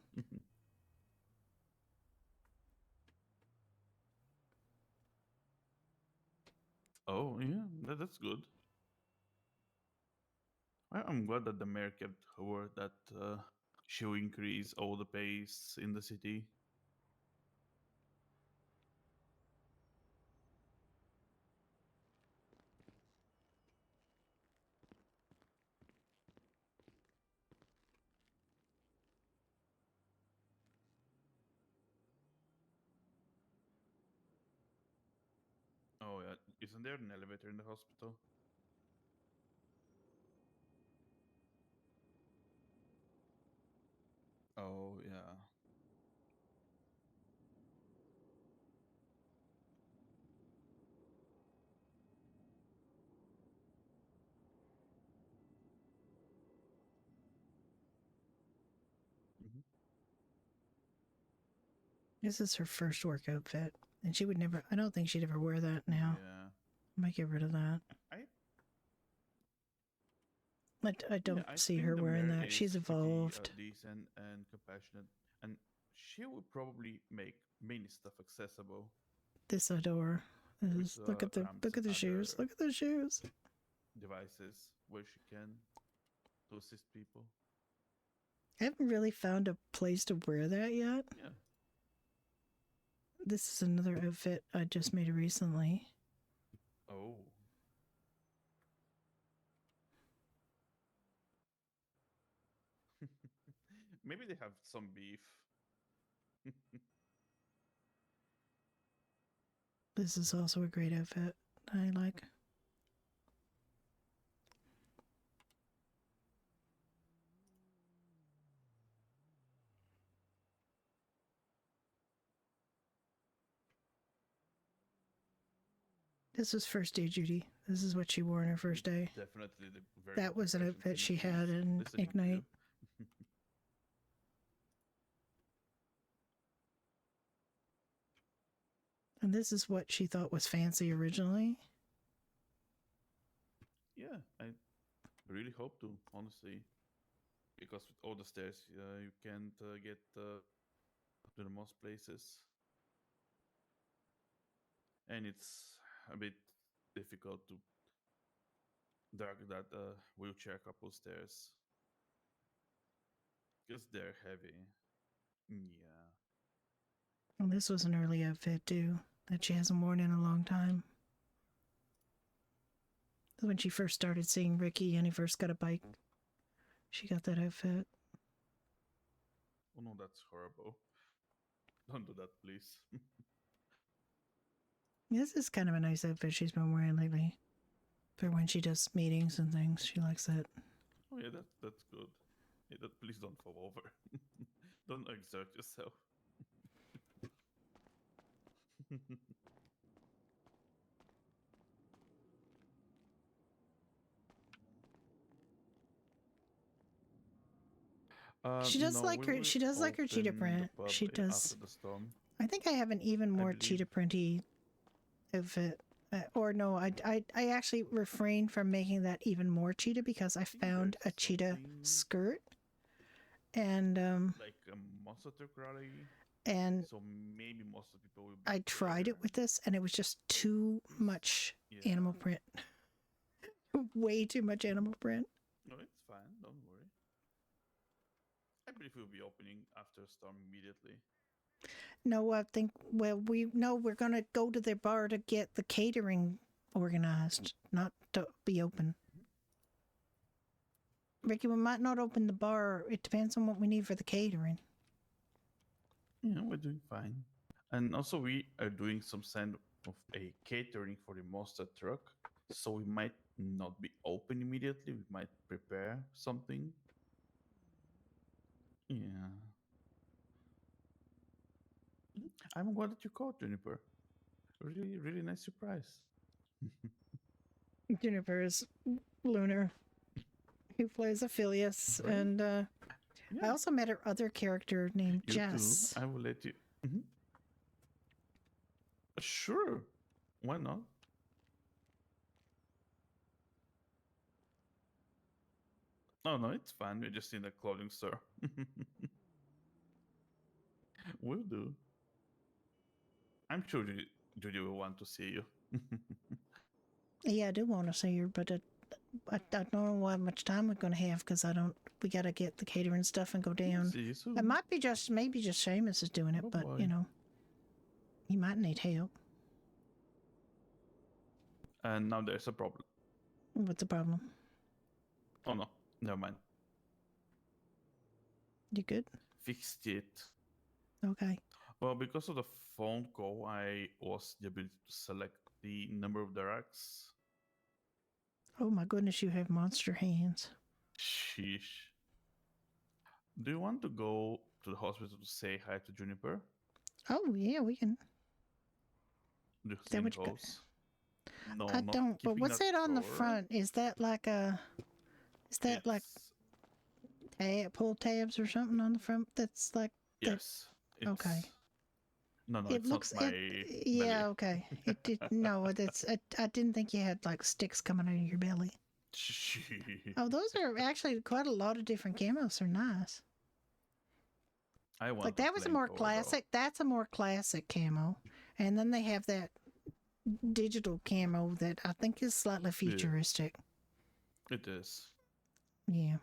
Oh, yeah, that's good. I'm glad that the mayor kept her word that she'll increase all the pays in the city. Oh, yeah. Isn't there an elevator in the hospital? Oh, yeah. This is her first work outfit. And she would never, I don't think she'd ever wear that now. Yeah. Might get rid of that. I don't I see think her the wearing mayor that. is She's pretty, evolved. decent and compassionate, and she would probably make many stuff accessible. This adore. This, look at the ramps and shoes. other Look at the shoes. Devices where she can to assist people. I haven't really found a place to wear that yet. Yeah. This is another outfit I just made recently. Oh. Maybe they have some beef. This is also a great outfit. I like. This was first day Judy. This is what she wore on her first day. Definitely the very That was an outfit she had in listening to Ignite. you. And this is what she thought was fancy originally. Yeah, I really hope to, honestly. Because with all the stairs, you can't get to the most places. And it's a bit difficult to drag that wheelchair couple stairs. Because they're heavy. Yeah. Well, this was an early outfit too, that she hasn't worn in a long time. When she first started seeing Ricky and he first got a bike, she got that outfit. Oh no, that's horrible. Don't do that, please. This is kind of a nice outfit she's been wearing lately. For when she does meetings and things, she likes that. Oh yeah, that's good. Yeah, please don't fall over. Don't exert yourself. She does no, like her. She does like her cheetah open the print. pub She does. after the storm. I think I have an even more believe. cheetah printy outfit. Or no, I actually refrained from making that even more cheetah because I found a cheetah skirt, and Like a monster truck rally. and So maybe most of the people will be I tried it with this, and it was just too much animal print. Way too much animal print. No, it's fine. Don't worry. I believe we'll be opening after storm immediately. No, I think, well, we're going to go to the bar to get the catering organized, not to be open. Ricky, we might not open the bar. It depends on what we need for the catering. Yeah, we're doing fine. And also we are doing some kind of a catering for the monster truck. So we might not be open immediately. We might prepare something. Yeah. I'm glad that you called, Juniper. Really, really nice surprise. Juniper is Lunar, who plays Aphelios, Right. and I also met her other character named You Jess. too. I will let you. Sure. Why not? Oh no, it's fine. We're just in a clothing store. Will do. I'm sure Judy will want to see you. Yeah, I do want to see her, but I don't know how much time we're going to have because we got to get the catering stuff and go down. See you soon. It might be maybe just Seamus is doing it, but boy. he might need help. And now there's a problem. What's the problem? Oh no, never mind. You good? Fixed it. Okay. Well, because of the phone call, I lost the ability to select the number of directs. Oh my goodness, you have monster hands. Sheesh. Do you want to go to the hospital to say hi to Juniper? Oh yeah, we can. Do you Is that think what you got? goes? No, I not don't. But keeping what's that on the flower. front? Is that like a? Is that like pull tabs or something on the front? That's like. Yes. Okay. No, It it's looks. not my Yeah. belly. Okay. It did. No, that's. I didn't think you had like sticks coming out of your belly. Oh, those are actually quite a lot of different camos. They're nice. I want Like that was a more classic. That's a more classic camo, and then they have that digital camo that I think is slightly futuristic. It is. Yeah.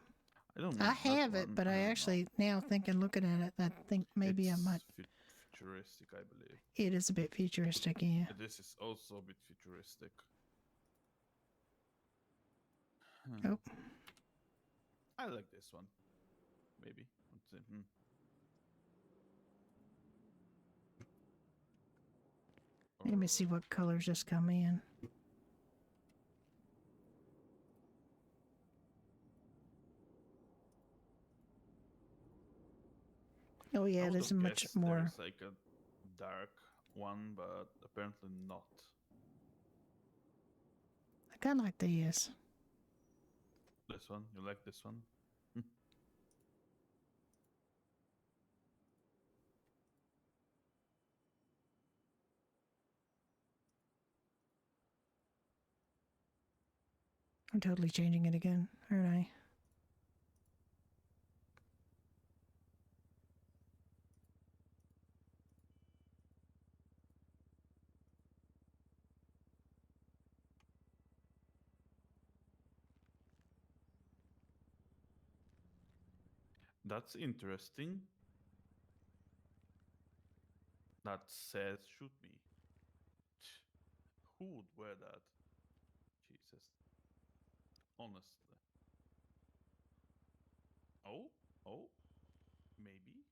I don't. I want that have it, one. but I don't actually now looking at it, I think maybe I It's might. futuristic, I believe. It is a bit futuristic, yeah. This is also a bit futuristic. Oh. I like this one. Maybe. Let's see. Let me see what colors just come in. Oh I yeah, would there's have much guessed more. There's like a dark one, but apparently not. I kind of like these. This one? You like this one? I'm totally changing it again, aren't I? That's interesting. That says shoot me. Who would wear that? Jesus. Honestly. Oh, maybe.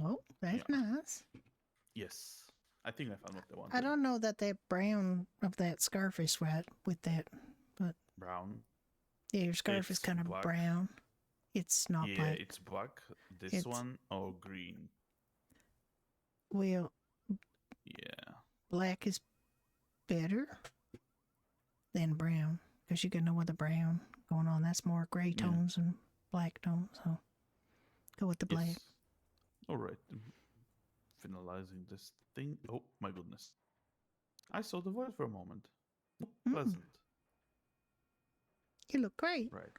Oh, that's nice. Yes. I think I found what they wanted. I don't know that brown of that scarf is right with that, but Brown. yeah, your scarf is It's kind of black. brown. It's not Yeah, black. it's black. This It's- one or green. Well, Yeah. black is better than brown because you can know with the brown going on. That's more gray Yeah. tones and black tones. So go with the black. Yes. All right. Finalizing this thing. Oh my goodness. I saw the void for a moment. Not pleasant. You look great. Right.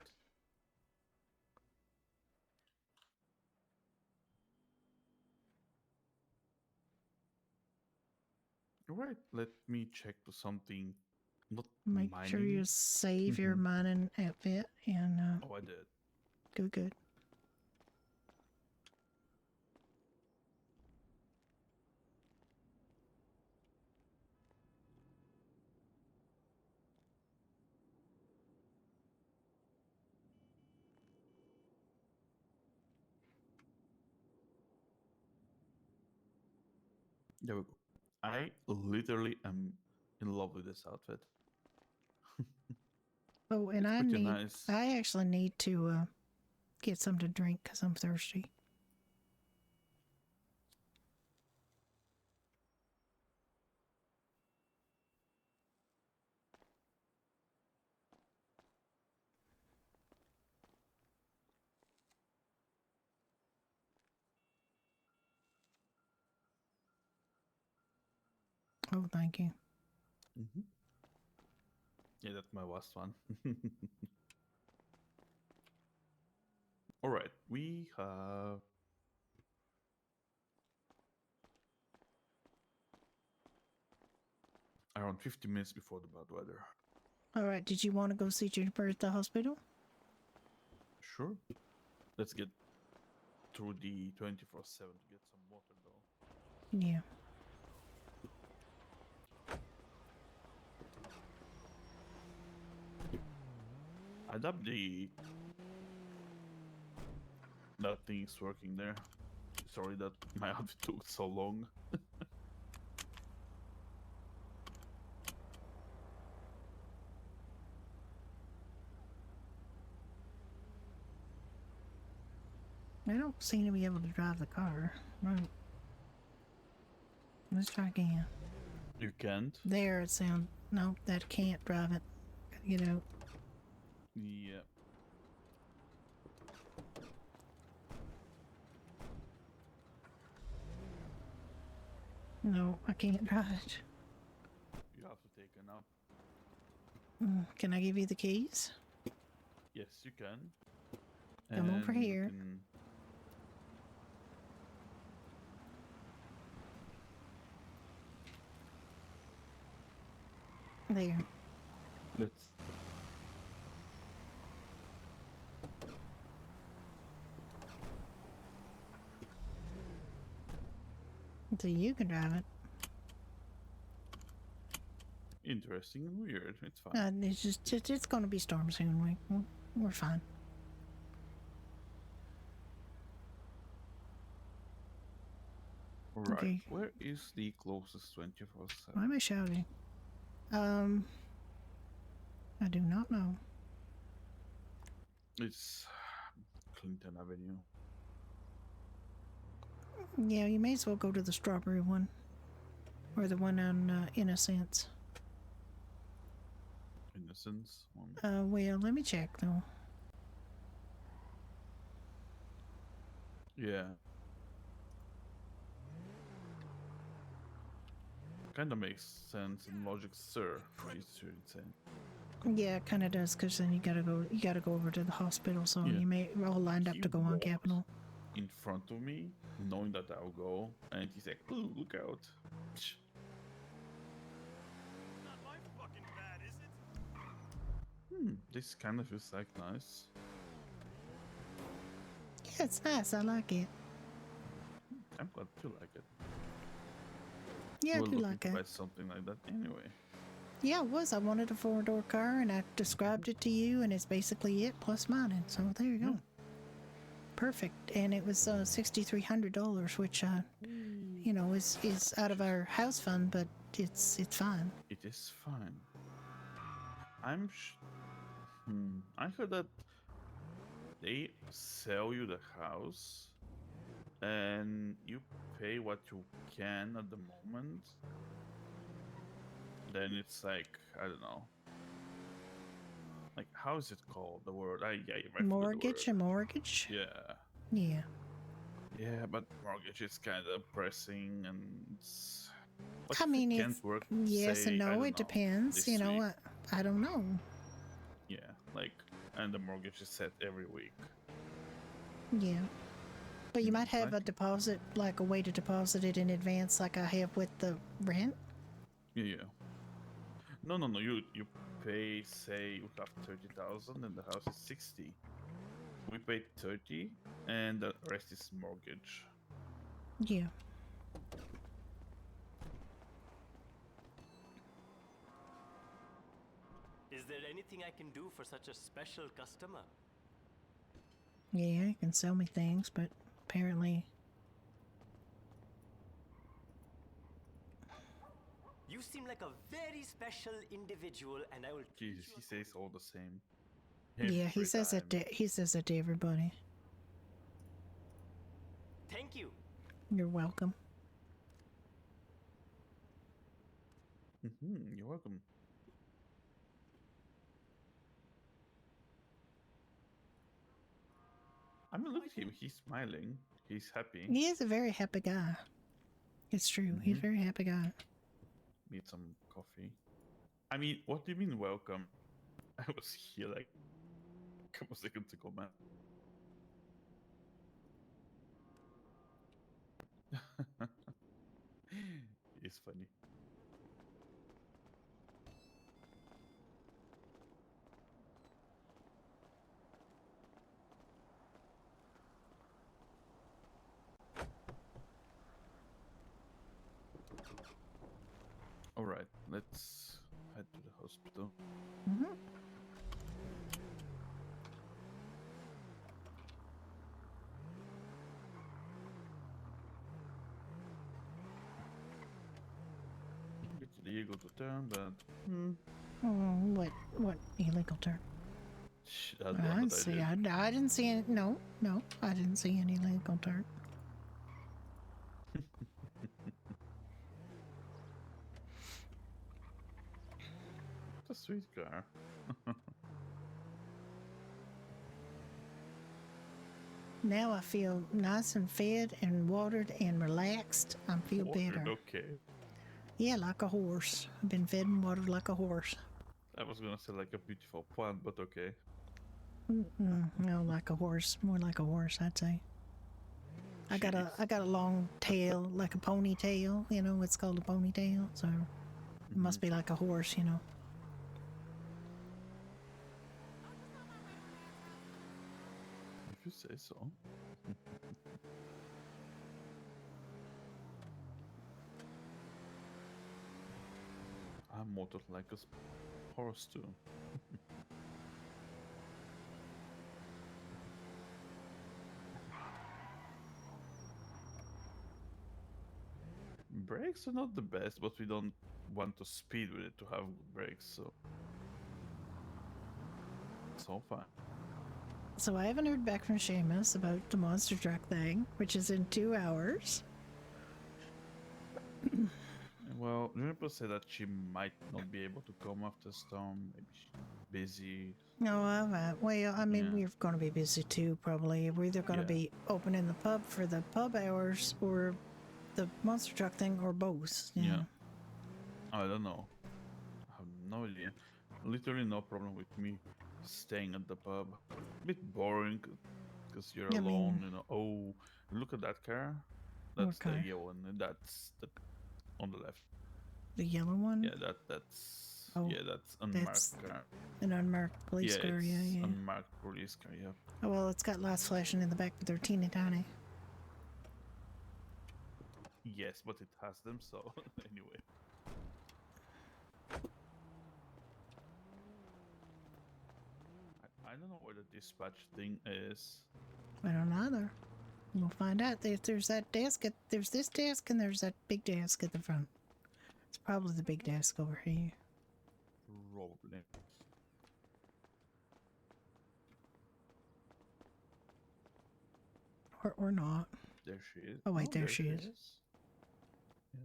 All right. Let me check to something. Not Make mining. sure you save your mining outfit and Oh, I did. good. There we go. I literally am in love with this outfit. Oh, and It's I pretty need. nice. I actually need to get some to drink because I'm thirsty. Oh, thank you. Yeah, that's my last one. All right, we have around 50 minutes before the bad weather. All right. Did you want to go see Juniper at the hospital? Sure. Let's get through the 24/7 to get some water, though. Yeah. I doubt that thing is working there. Sorry that my outfit took so long. I don't seem to be able to drive the car. Right. Let's try again. You can't? There it sounds. No, that can't drive it. You know. Yeah. No, I can't drive it. You have to take a nap. Can I give you the keys? Yes, you can. Come over And you here. can- There. Let's. So you can drive it. Interesting and weird. It's fine. It's just it's going to be storm soon. We're fine. Right. Okay. Where is the closest 24/7? Why am I shouting? I do not know. It's Clinton Avenue. Yeah, you may as well go to the strawberry one. Or the one on Innocence. Innocence one. Well, let me check though. Yeah. Kind of makes sense in logic, sir. You should say. Yeah, it kind of does, because then you gotta go over to the hospital, so Yeah. you may all lined up He to go on walked Capitol. in front of me, knowing that I'll go, and he's like, "Ooh, look out!" Psh. Not my fucking bad, is it? This kind of feels like nice. Yeah, it's nice. I like it. I'm glad you like it. Yeah, You I were do looking like to it. buy something like that anyway. Yeah, it was. I wanted a 4-door car, and I described it to you, and it's basically it plus mine. So there you go. Perfect. And it was $6,300, which you know, is out of our house fund, but it's fine. It is fine. I heard that they sell you the house, and you pay what you can at the moment. Then it's like, I don't know. Like, how is it called? The word? I forget the Mortgage, word. a mortgage. Yeah. Yeah. Yeah, but mortgage is kind of pressing, and it's... What I if mean, it it's can't work, yes say, and I no. don't It know, depends. this You know week? what? I don't know. Yeah, like, and the mortgage is set every week. Yeah. But you might have a like- deposit, like a way to deposit it in advance, like I have with the rent. Yeah. No. You pay, say, you have 30,000, and the house is 60. We paid 30, and the rest is mortgage. Yeah. Is there anything I can do for such a special customer? Yeah, you can sell me things, but apparently. You seem like a very special individual, and I will. Jesus, he says all the same. Yeah, he Every says time. he says it to everybody. Thank you. You're welcome. You're welcome. I mean, look at him. He's smiling. He's happy. He is a very happy guy. It's true. He's a very happy guy. Need some coffee. I mean, what do you mean welcome? I was here like a couple seconds ago, man. It's funny. All right, let's head to the hospital. It's illegal to turn, but What illegal turn? I I didn't see. I didn't see any. No, I didn't see any illegal turn. It's a sweet car. Now I feel nice and fed and watered and relaxed. I feel better. Okay. Yeah, like a horse. I've been fed and watered like a horse. I was gonna say like a beautiful plant, but okay. No, like a horse. More like a horse, I'd say. I got a long tail, like a ponytail. You know, it's called a ponytail, so it must be like a horse. You know. If you say so. I'm modeled like a horse too. Brakes are not the best, but we don't want to speed with it to have good brakes, so it's all fine. So I haven't heard back from Seamus about the monster truck thing, which is in 2 hours. Well, Juniper said that she might not be able to come after storm. Maybe she's busy. No, well, I mean, Yeah. we're going to be busy too, probably. We're either going to Yeah. be opening the pub for the pub hours or the monster truck thing or both. Yeah. I don't know. I have no idea. Literally no problem with me staying at the pub. A bit boring because you're I alone, mean- you know. Oh, look at that car. What That's the car? yellow one. That's the on the left. The yellow one? Yeah, that's Oh, that's unmarked that's car. an unmarked police Yeah, car. it's Yeah. unmarked police car. Yeah. Oh, well, it's got lights flashing in the back, but they're teeny tiny. Yes, but it has them. So anyway. I don't know where the dispatch thing is. I don't know either. We'll find out. There's that desk. There's this desk and there's that big desk at the front. It's probably the big desk over here. Probably. Or not. There she is. Oh, wait, there she is. Yeah.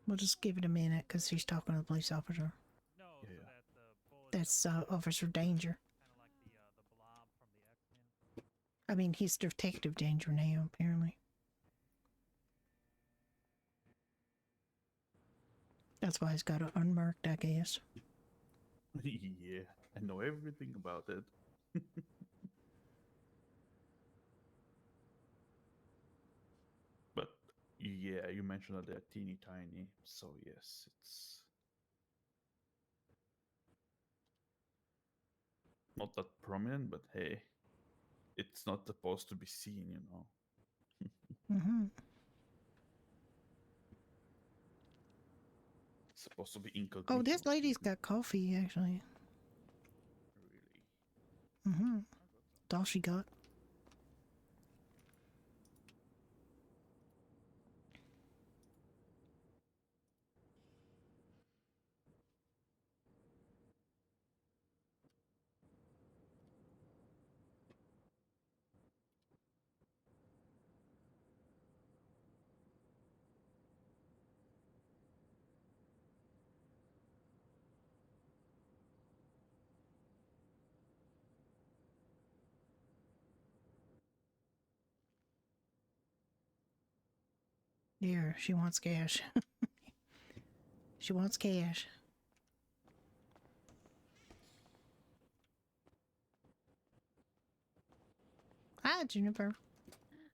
We'll just give it a minute because he's talking to the police officer. No, Yeah. so that the bullet That's Officer Danger. kind of like the blob from the X-Men. I mean, he's Detective Danger now, apparently. That's why he's got it unmarked, I guess. Yeah, I know everything about it. But yeah, you mentioned that they're teeny tiny, so yes, it's not that prominent, but hey, it's not supposed to be seen, you know. Mm-hmm. It's supposed to be incognito. Oh, this lady's got coffee, actually. Really? Mm-hmm. That's all she got. Dear, she wants cash. She wants cash. Hi, Juniper.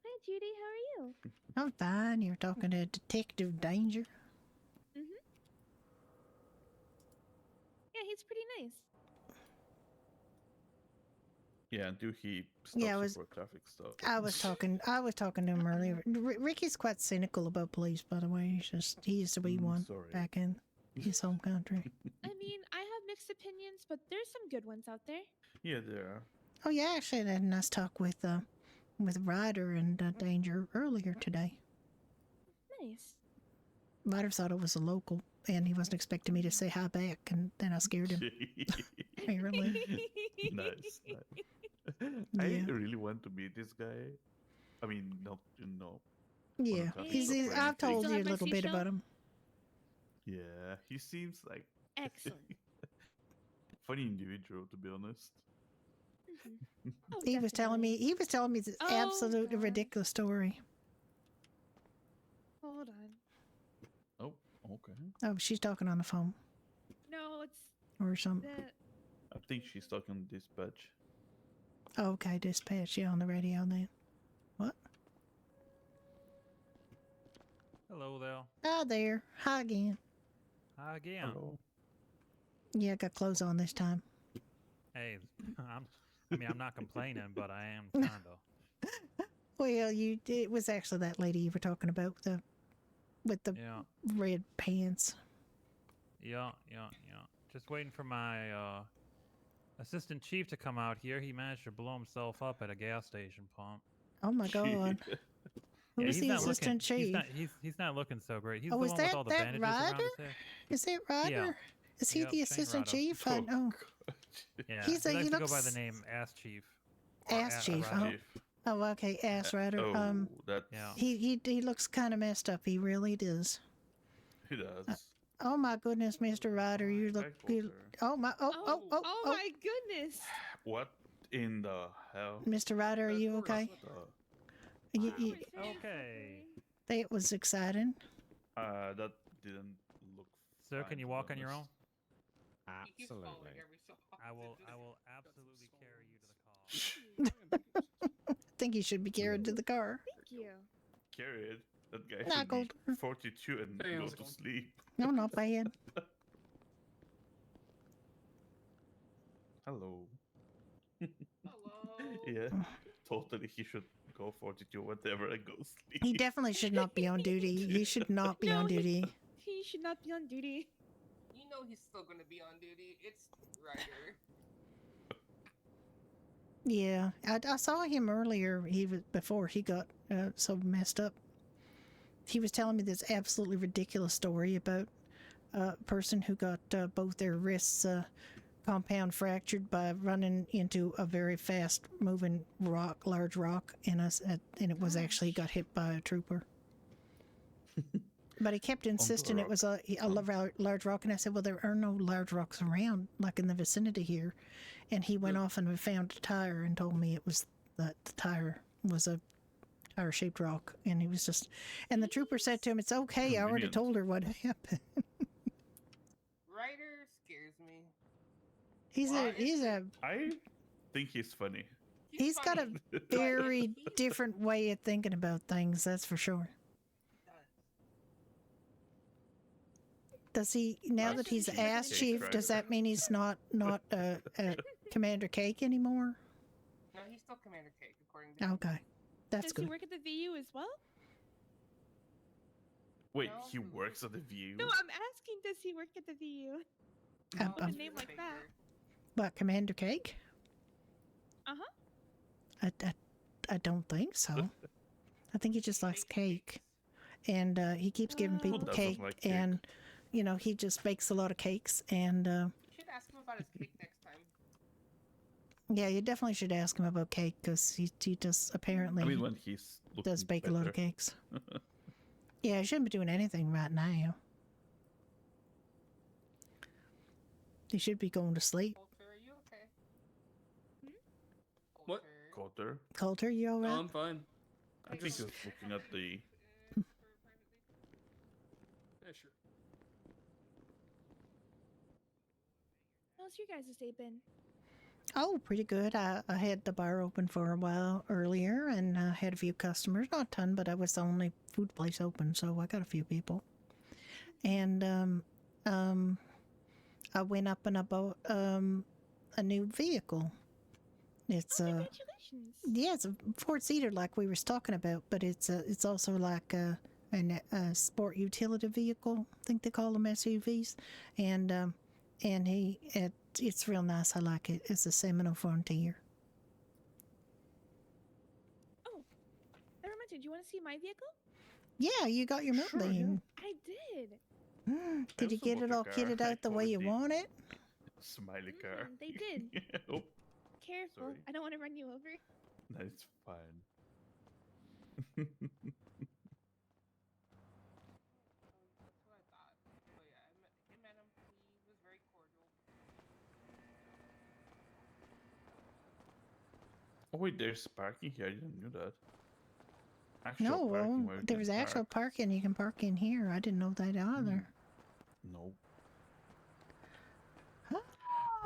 Hi, Judy. How are you? I'm fine. You're talking to Detective Danger. Mm-hmm. Yeah, he's pretty nice. Yeah, until he stops Yeah, I you was- for traffic stop. I was talking to him earlier. Ricky's quite cynical about police, by the way. He used to be one sorry. back in his home country. I mean, I have mixed opinions, but there's some good ones out there. Yeah, there are. Oh yeah, actually, I had a nice talk with Ryder and Danger earlier today. Nice. Ryder thought it was a local, and he wasn't expecting me to say hi back, and then I scared him. Apparently. Nice. Yeah. I really want to meet this guy. I mean, not Yeah, traffic he's. stop or I've anything. told Still you a have my little bit seashell? about him. Yeah, he seems like Excellent. funny individual, to be honest. Oh, He was telling me. He was telling me this Oh, absolutely God. ridiculous story. Hold on. Oh, okay. Oh, she's talking on the phone No, it's or something. the. I think she's talking dispatch. Oh, okay, dispatch. Yeah, on the radio then. What? Hello there. Hi there. Hi again. Hi again. Hello. Yeah, I got clothes on this time. Hey, I'm not complaining, but I am kinda. Well, it was actually that lady you were talking about with the Yeah. red pants. Yeah. Just waiting for my assistant chief to come out here. He managed to blow himself up at a gas station pump. Oh my God. Who's the assistant chief? He's not looking so great. He's Oh, the is one with that all the that bandages around Ryder? his head. Is it Ryder? Yeah. Is he Yep, the Shane assistant Ryder. chief? I know. Yeah, He's he a- likes he to go by the looks- name Ass Chief. or Ass Chief. Rider. Oh, okay, Ass Rider. Oh, that's Yeah. He looks kind of messed up. He really does. he does. Oh my goodness, Mr. Ryder, you look. Oh my. Oh. my goodness. What in the hell? Mr. Ryder, are you okay? Okay. It was exciting. That didn't look. Sir, fine, can you to be walk on your own? honest. Absolutely. I will absolutely carry you to the car. I think he should be carried to the car. Thank you. Carried. That guy Nah, should Gold. be 42 and go to sleep. No, not bad. Hello. Yeah, totally. He should go 42 whatever and go sleep. He definitely should not be on duty. He should not be on duty. He should not be on duty. You know he's still gonna be on duty. It's Ryder. Yeah, I saw him earlier. He was before he got so messed up. He was telling me this absolutely ridiculous story about a person who got both their wrists compound fractured by running into a very fast moving large rock, and it was actually got hit by a trooper. But he kept insisting it was a large rock, and I said, well, there are no large rocks around, like in the vicinity here. And he went off and found a tire and told me it was that the tire was a tire-shaped rock, and he was just. And the trooper said to him, "It's okay. I already told her what happened." Ryder scares me. He's a. I think he's funny. He's got a very different way of thinking about things. That's for sure. Does he now that he's ass chief? Does that mean he's not Commander Cake anymore? No, he's still Commander Cake, according to him. Okay, that's Does good. he work at the VU as well? Wait, he works at the VU? No, I'm asking, does he work at the VU? With a name like that. What, Commander Cake? I don't think so. I think he just likes cake, and he keeps giving people doesn't cake, like cake? and he just bakes a lot of cakes, and You should ask him about his cake next time. yeah, you definitely should ask him about cake because he does apparently. I mean, when he's does looking bake a lot of better. cakes. Yeah, he shouldn't be doing anything right now. He should be going to sleep. Coulter, are you okay? What? Coulter. Coulter, you all right? No, I'm fine. I think he's looking at the. Yeah, sure. How's your guys' day been? Oh, pretty good. I had the bar open for a while earlier and had a few customers. Not a ton, but I was the only food place open, so I got a few people. And I went up and I bought a new vehicle. It's Congratulations. yeah, it's a 4-seater like we was talking about, but it's also like a sport utility vehicle. I think they call them SUVs, and it's real nice. I like it. It's a Seminole Frontier. Oh, that reminds me. Do you want to see my vehicle? Yeah, you got your milk bean. I did. Did you get it all kitted out the way you want it? Smiley car. They did. Oh, Careful. Sorry. I don't want to run you over. that's fine. That's what I thought. But yeah, I met him. He was very cordial. Oh wait, there's parking here. I didn't know that. Actual No, parking where you there was can actual park. parking. You can park in here. I didn't know that either. No.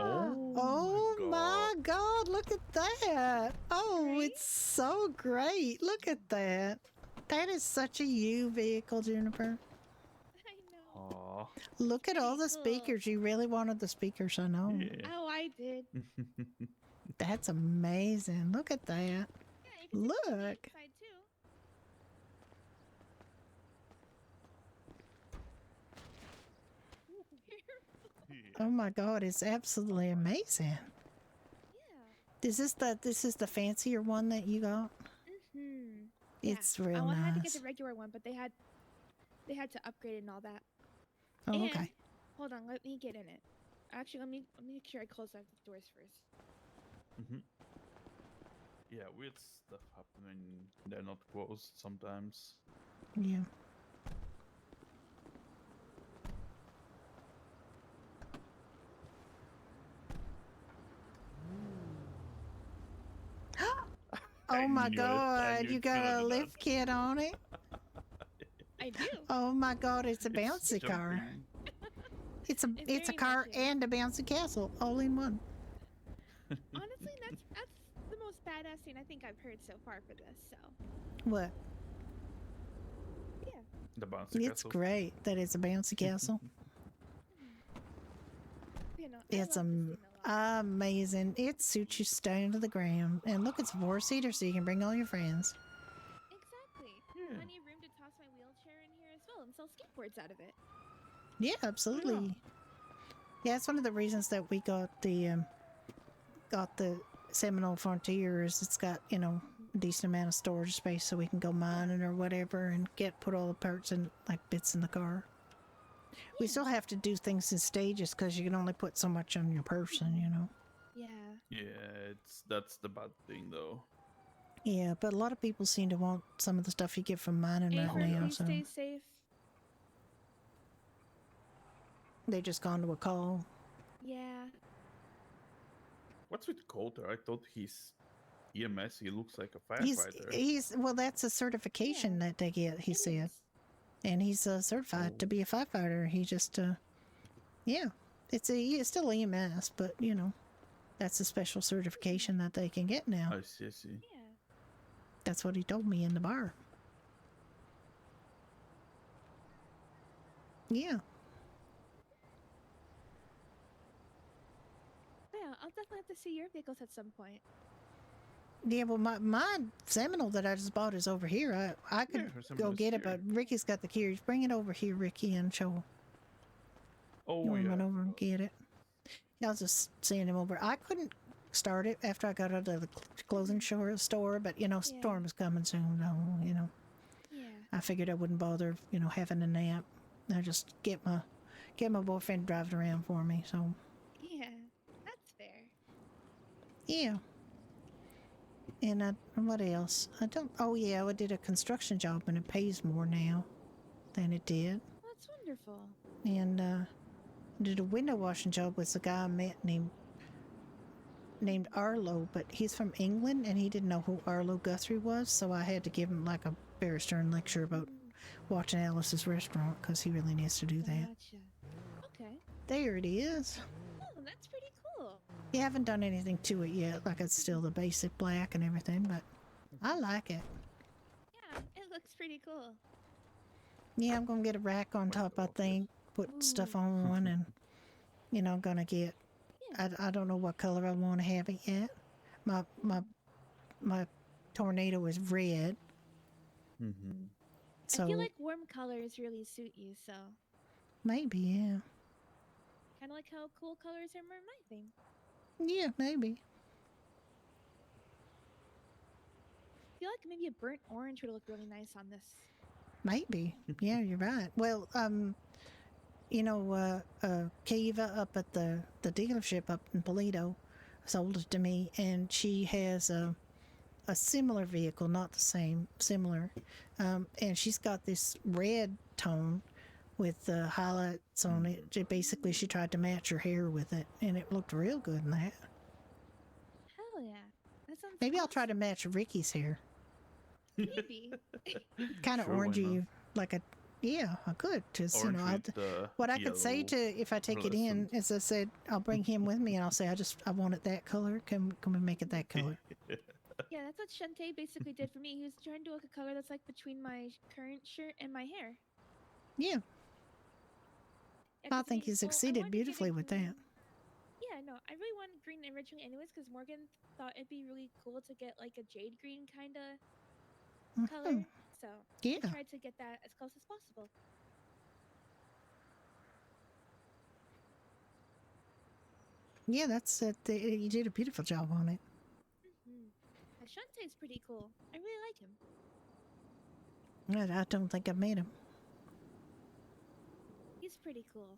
Oh my God! Look at that! Oh, it's so great! Look at that! That is such a you vehicle, Juniper. Aw. Look at all the speakers. You really wanted the speakers, I know. Oh, I did. That's amazing. Look at that. Look. Side too. Oh my God! It's absolutely amazing. Is this the fancier one that you got? Mm-hmm. It's real I wanted to get nice. the regular one, but they had to upgrade it and all that. Oh, And- okay. Hold on, let me get in it. Actually, let me make sure I close out the doors first. Yeah, weird stuff happening. They're not closed sometimes. Yeah. Oh my knew it. I god, knew you it's gonna got a do that. lift kit on it? I do. Oh my god, it's a It's bouncy car. jumping. It's a very car much is. and a bouncy castle all in one. Honestly, that's the most badass thing I think I've heard so far for this. So What? yeah. The bouncy It's castle. great that it's a bouncy castle. You know, It's I love this thing a lot. amazing. It suits you down to the ground. And look, it's a 4-seater, so you can bring all your friends. Exactly. Yeah. Plenty of room to toss my wheelchair in here as well and sell skateboards out of it. Yeah, absolutely. Yeah, it's one of the reasons that we got the Seminole Frontiers. It's got, you know, a decent amount of storage space so we can go mining or whatever and put all the parts and like bits in the car. We still have to do things in stages because you can only put so much on your person, you know. Yeah. Yeah, that's the bad thing though. Yeah, but a lot of people seem to want some of the stuff you get from mining right Ava, now, please so stay safe. they just gone to a call. Yeah. What's with Coulter? I thought he's EMS. He looks like a firefighter. He's well, that's a certification that they get. He said, and he's certified to be a firefighter. He just, yeah, it's still EMS, but you know, that's a special certification that they can get now. I see. Yeah. That's what he told me in the bar. Yeah. Yeah, I'll definitely have to see your vehicles at some point. Yeah, well, my Seminole that I just bought is over here. I could her go Seminole's get it, here. but Ricky's got the keys. Bring it over here, Ricky, and show. Oh You want to yeah. run over and get it? Yeah, I was just seeing him over. I couldn't start it after I got out of the clothing store, but you know, storm is coming soon. So, you know, Yeah. I figured I wouldn't bother, you know, having a nap. I just get my boyfriend driving around for me. So Yeah, that's fair. yeah. And what else? Oh yeah, I did a construction job and it pays more now than it did. That's wonderful. And did a window washing job with a guy I met named Arlo, but he's from England and he didn't know who Arlo Guthrie was, so I had to give him like a very stern lecture about watching Alice's restaurant because he really needs to do that. Gotcha. Okay. There it is. Oh, that's pretty cool. You haven't done anything to it yet, like it's still the basic black and everything, but I like it. Yeah, it looks pretty cool. Yeah, I'm gonna get a rack on top, I think, put stuff on one, and you know, I'm gonna get. I don't know what color I want to have it yet. My tornado is red. Mm-hmm. So I feel like warm colors really suit you, so maybe, yeah. kind of like how cool colors are more my thing. Yeah, maybe. I feel like maybe a burnt orange would look really nice on this. Maybe. Yeah, you're right. Well, you know, Kiva up at the dealership up in Polito sold it to me, and she has a similar vehicle, not the same, similar, and she's got this red tone with highlights on it. Basically, she tried to match her hair with it, and it looked real good in that. Hell yeah, that sounds. Maybe I'll try to match Ricky's hair. Maybe. Kind of Sure, why orangey, like a. Yeah, I could. Just you know, Orange with, what I could say to if I take it in is I said I'll bring him with me, and I'll say I want it that color. Can we make it that color? Yeah, that's what Shantae basically did for me. He was trying to look a color that's like between my current shirt and my hair. Yeah. Yeah, I 'cause think he I succeeded wanted to get beautifully it with green. that. Yeah, no, I really wanted green originally anyways because Morgan thought it'd be really cool to get like a jade green kind of color. So Yeah. I tried to get that as close as possible. Yeah, that's it. You did a beautiful job on it. Shantae's pretty cool. I really like him. I don't think I've met him. He's pretty cool.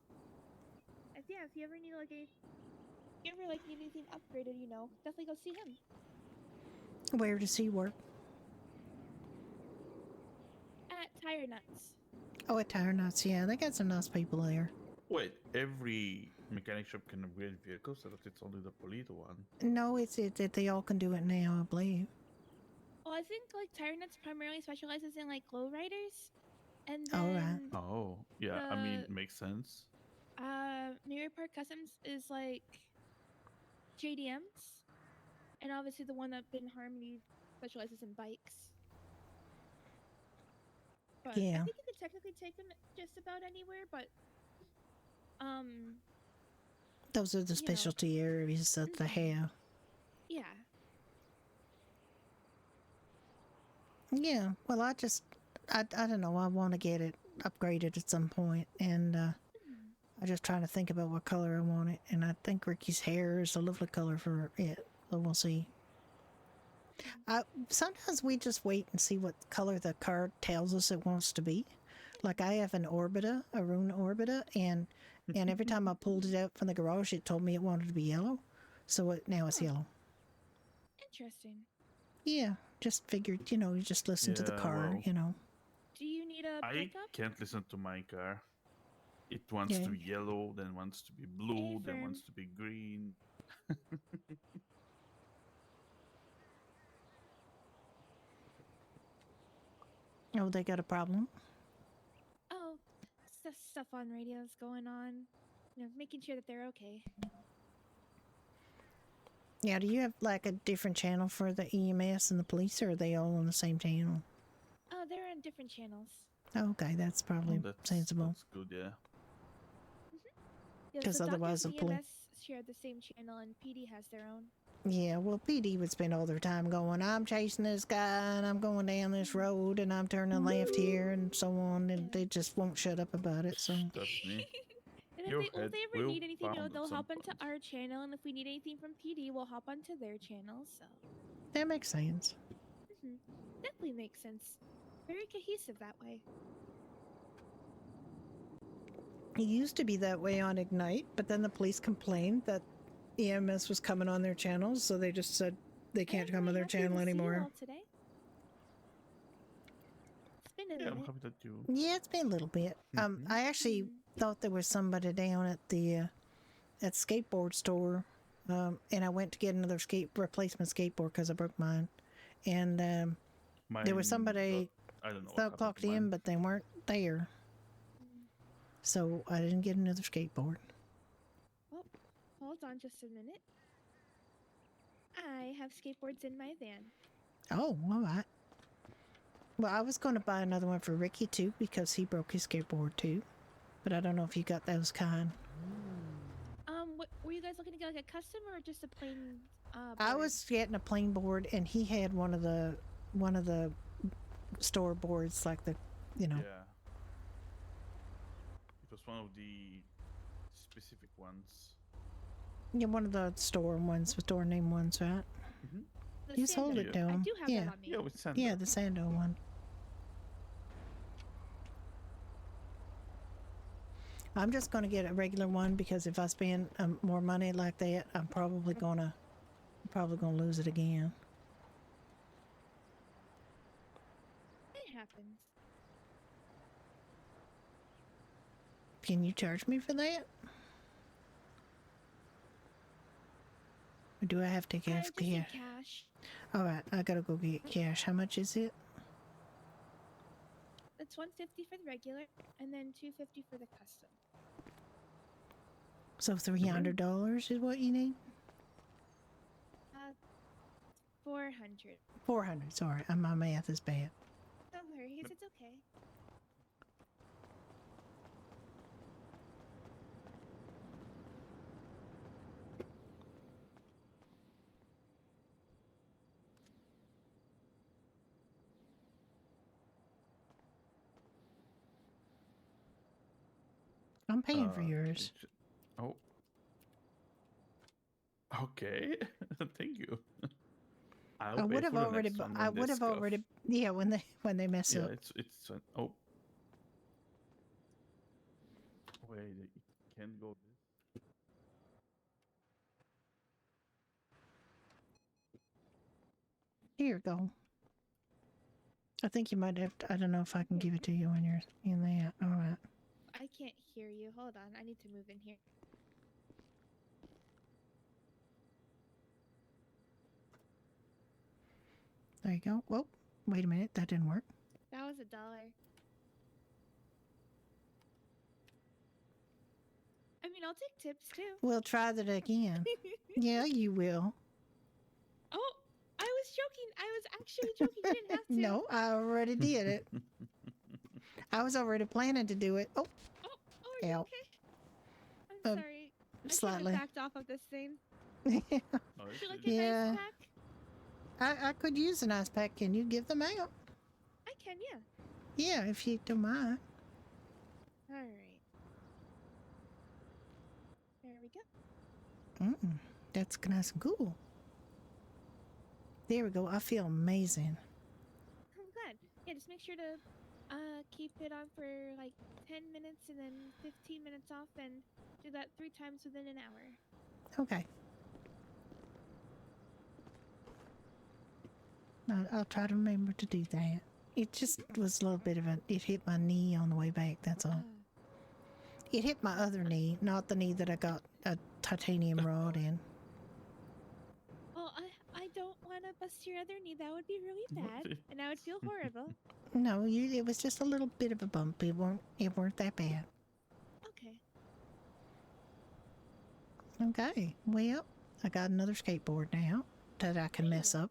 I yeah, if you ever need like you ever like need anything upgraded, you know, definitely go see him. Where does he work? At Tire Nuts. Oh, at Tire Nuts. Yeah, they got some nice people there. Wait, every mechanic shop can upgrade vehicles, so that it's only the Polito one. No, it's that they all can do it now, I believe. Well, I think like Tire Nuts primarily specializes in like lowriders, and All then right. Oh, yeah. I mean, makes sense. Mirror Park Customs is like JDMs, and obviously the one up in Harmony specializes in bikes. But Yeah. I think you could technically take them just about anywhere, but those are the specialty areas that they have. Yeah. Yeah. Well, I don't know. I want to get it upgraded at some point, and I'm just trying to think about what color I want it. And I think Ricky's hair is a lovely color for it. So we'll see. Sometimes we just wait and see what color the car tells us it wants to be. Like I have an Orbita, a Rune Orbita, and every time I pulled it out from the garage, it told me it wanted to be yellow. So now it's yellow. Interesting. Yeah, just figured, you just listen to the car, well, Do you need a pickup? I can't listen to my car. It wants to be yellow, then wants to be blue, then wants to be green. Oh, they got a problem? Oh, stuff on radios going on. Making sure that they're okay. Yeah, do you have like a different channel for the EMS and the police, or are they all on the same channel? Oh, they're on different channels. Oh, okay, that's probably sensible. That's good, yeah. Because so otherwise, Doctors and EMS share the same channel, and PD has their own. Yeah, well, PD would spend all their time going, I'm chasing this guy, and I'm going down this road, and I'm turning left here, and so on, and they just won't shut up about it, so... That's me. And if they ever need anything, they'll hop onto our channel, and if we need anything from PD, we'll hop onto their channel, so... That makes sense. Definitely makes sense. Very cohesive that way. It used to be that way on Ignite, but then the police complained that EMS was coming on their channels, so they just said they can't come on their channel anymore. Today. It's been a minute. I'm happy that you... Yeah, it's been a little bit. I actually thought there was somebody down at the at skateboard store, and I went to get another replacement skateboard because I broke mine, and there was somebody clocked in, but they weren't there, so I didn't get another skateboard. Well, hold on just a minute. I have skateboards in my van. Oh, all right. Well, I was going to buy another one for Ricky too because he broke his skateboard too, but I don't know if you got those kind. What, were you guys looking to get like a custom or just a plain? I was getting a plain board, and he had one of the store boards, like the, Yeah. It was one of the specific ones. Yeah, one of the store name ones, right? Just hold it down. I do have that on me. Yeah, with Sando. Yeah, the Sando one. I'm just going to get a regular one because if I spend more money like that, I'm probably gonna lose it again. It happens. Can you charge me for that? Or do I have to give Just in cash. All right, I gotta go get cash. How much is it? It's $150 for the regular, and then $250 for the custom. So $300 is what you need? 400. 400. Sorry, my math is bad. No worries, it's okay. I'm paying for yours. Oh. Okay. Thank you. I would have already. Yeah, when they mess up. It's oh. Wait, it can't go this. Here you go. I think you might have to, I don't know if I can give it to you when you're in that. All right. I can't hear you. Hold on. I need to move in here. There you go. Whoa, wait a minute. That didn't work. That was $1. I mean, I'll take tips too. We'll try that again. Yeah, you will. Oh, I was joking. I was actually joking. You didn't have to. No, I already did it. I was already planning to do it. Oh, are you ow. okay? I'm sorry. I should Slightly. have backed off of this thing. Oh, Would you like a Yeah. nice pack? I could use a nice pack. Can you give them out? I can, yeah. Yeah, if you don't mind. All right. There we go. That's nice and cool. There we go. I feel amazing. I'm glad. Yeah, just make sure to keep it on for like 10 minutes and then 15 minutes off, and do that 3 times within an hour. Okay. I'll try to remember to do that. It just was a little bit of it hit my knee on the way back, that's all. It hit my other knee, not the knee that I got a titanium rod in. Oh, I don't want to bust your other knee. That would be really bad, and I would feel horrible. No, it was just a little bit of a bump. It weren't that bad. Okay. Okay, well, I got another skateboard now that I can mess up.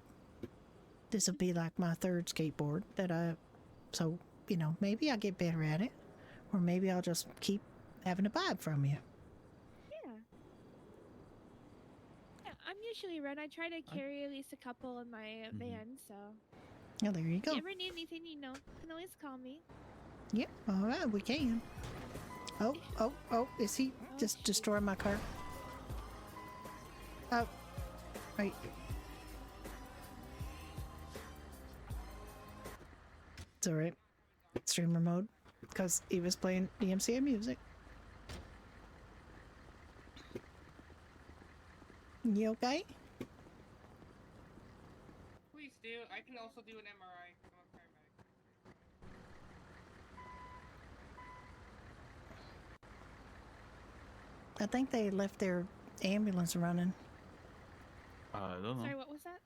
This will be like my 3rd skateboard so, you know, maybe I'll get better at it, or maybe I'll just keep having to buy it from you. Yeah. Yeah, I'm usually run. I try to carry at least a couple in my van, so. Oh, there you go. If you ever need anything, you know, you can always call me. Yep, all right, we can. Oh, is he just destroying my car? Oh, right. It's all right. Streamer mode, because he was playing DMCA music. You okay? Please do. I can also do an MRI. I'm a paramedic. I think they left their ambulance running. I don't know. Sorry, what was that?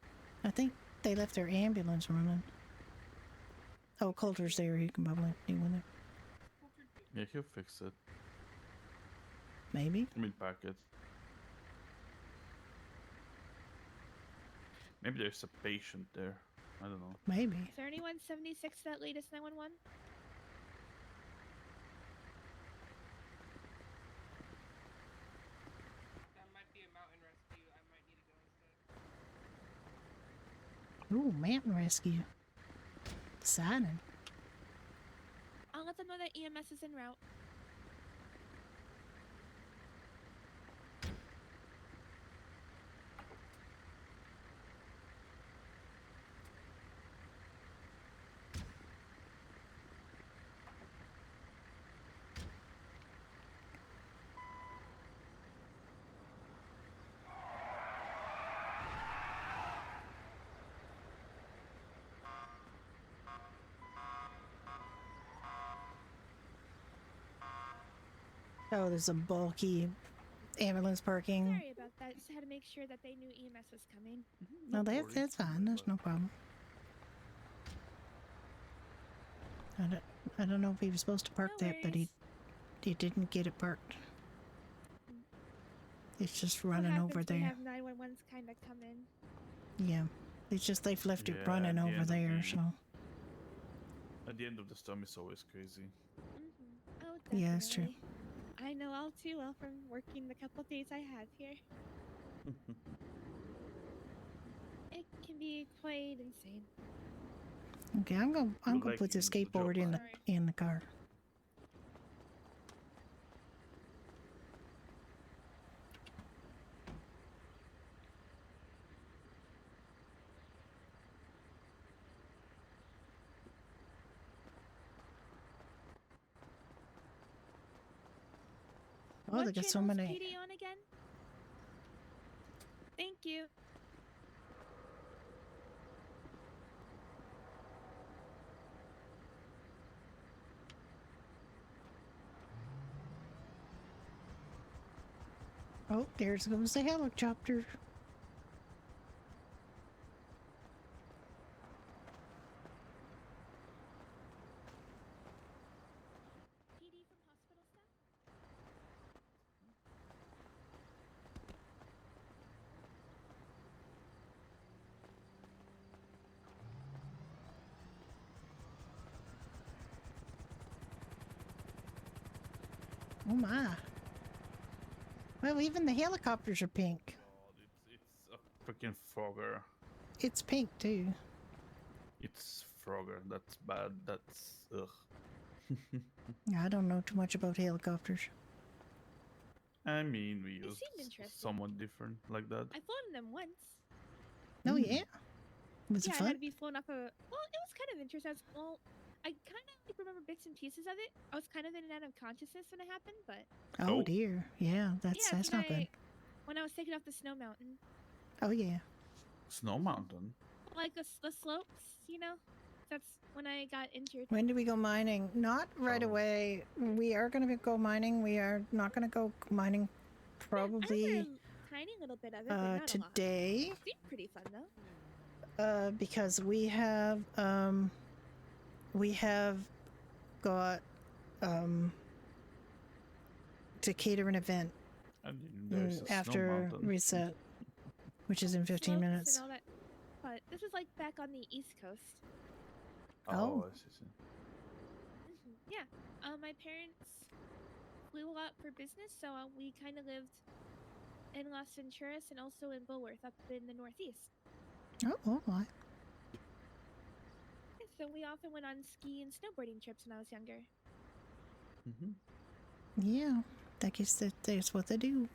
I think they left their ambulance running. Oh, Coulter's there. He can probably deal with it. Yeah, he'll fix it. Maybe. I mean, pack it. Maybe there's a patient there. I don't know. Maybe. Is there anyone 76 that latest 911? That might be a mountain rescue. I might need to go instead. Ooh, mountain rescue. Exciting. I'll let them know that EMS is en route. Oh, there's a bulky ambulance parking. Sorry about that. Just had to make sure that they knew EMS was coming. No, that's fine. There's no problem. I don't know if he was supposed to park that, but he didn't get it parked. It's just running over We there. have 911s kind of come in. Yeah, it's just they've left it Yeah, running at the over end of there. the- So At the end of the storm, it's always crazy. Oh, definitely. yeah, it's true. I know all too well from working the couple of days I have here. It can be quite insane. Okay, I'm gonna like put the the job skateboard in the car. Oh, What they got so channel's many. PD on again? Thank you. Oh, there goes the helicopter. Oh my. Well, even the helicopters are pink. God, it's a freaking Frogger. It's pink too. It's Frogger. That's bad. That's ugh. I don't know too much about helicopters. I mean, we use seemed interesting. somewhat different like that. I've flown them once. Oh yeah. Was yeah, it fun? I had to be flown off a. Well, it was kind of interesting. I kind of remember bits and pieces of it. I was kind of in and out of consciousness when it happened, but. Oh dear. Yeah, that's not good. When I was taken off the snow mountain. Oh yeah. Snow mountain. Like the slopes, you know. That's when I got injured. When do we go mining? Not right away. We are going to go mining. We are not going to go mining probably I remember a tiny little bit of it, but not today. A lot. It seemed pretty fun though. Because we have got to cater an event after reset, which is in 15 minutes. And all that. But this is like back on the East Coast. Oh, I see. Yeah. My parents flew a lot for business, so we kind of lived in Las Venturas and also in Bulworth up in the Northeast. Oh my. Yeah, so we often went on ski and snowboarding trips when I was younger. Yeah, I guess that's what they do.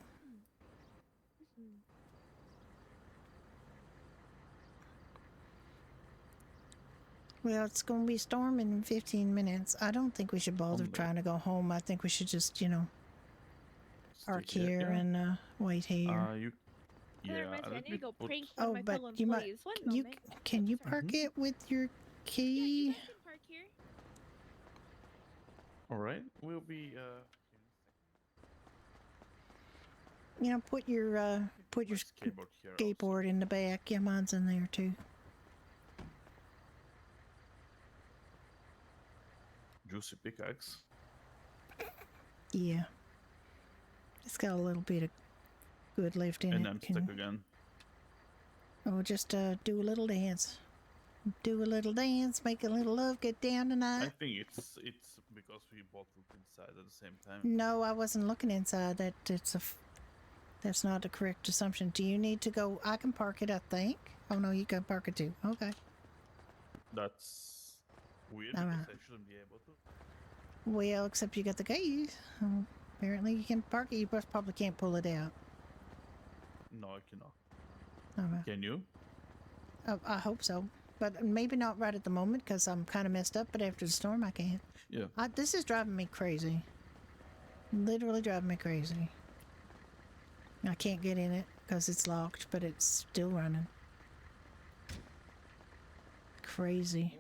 Well, it's going to be storming in 15 minutes. I don't think we should bother trying to go home. I think we should just, park here and wait here. I need to go prank one of my fellow employees. Can you park it with your key? Yeah, you guys can park here. All right, we'll be. Put your skateboard in the back. Yeah, mine's in there too. Juicy pickaxe. Yeah. It's got a little bit of good left in it. And I'm stuck again. Oh, just do a little dance. Do a little dance, make a little love, get down tonight. I think it's because we both looked inside at the same time. No, I wasn't looking inside. That's not the correct assumption. Do you need to go? I can park it, I think. Oh no, you can park it too. Okay. That's weird All because right. I shouldn't be able to. Well, except you got the keys. Apparently you can park it. You probably can't pull it out. No, I cannot. All right. Can you? I hope so. But maybe not right at the moment because I'm kind of messed up. But after the storm, I can. Yeah. This is driving me crazy. Literally driving me crazy. I can't get in it because it's locked, but it's still running. Crazy.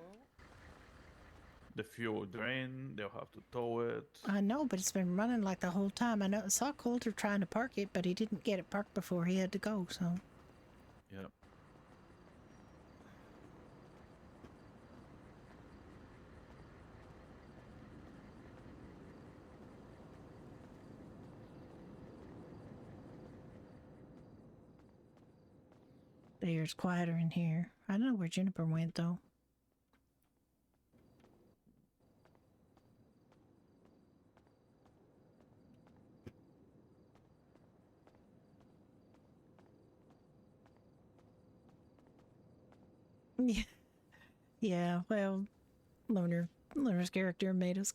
The fuel drain, they'll have to tow it. I know, but it's been running like the whole time. I saw Coulter trying to park it, but he didn't get it parked before he had to go, so. Yeah. There's quieter in here. I don't know where Juniper went, though. Yeah. Yeah, well, Luna's character made us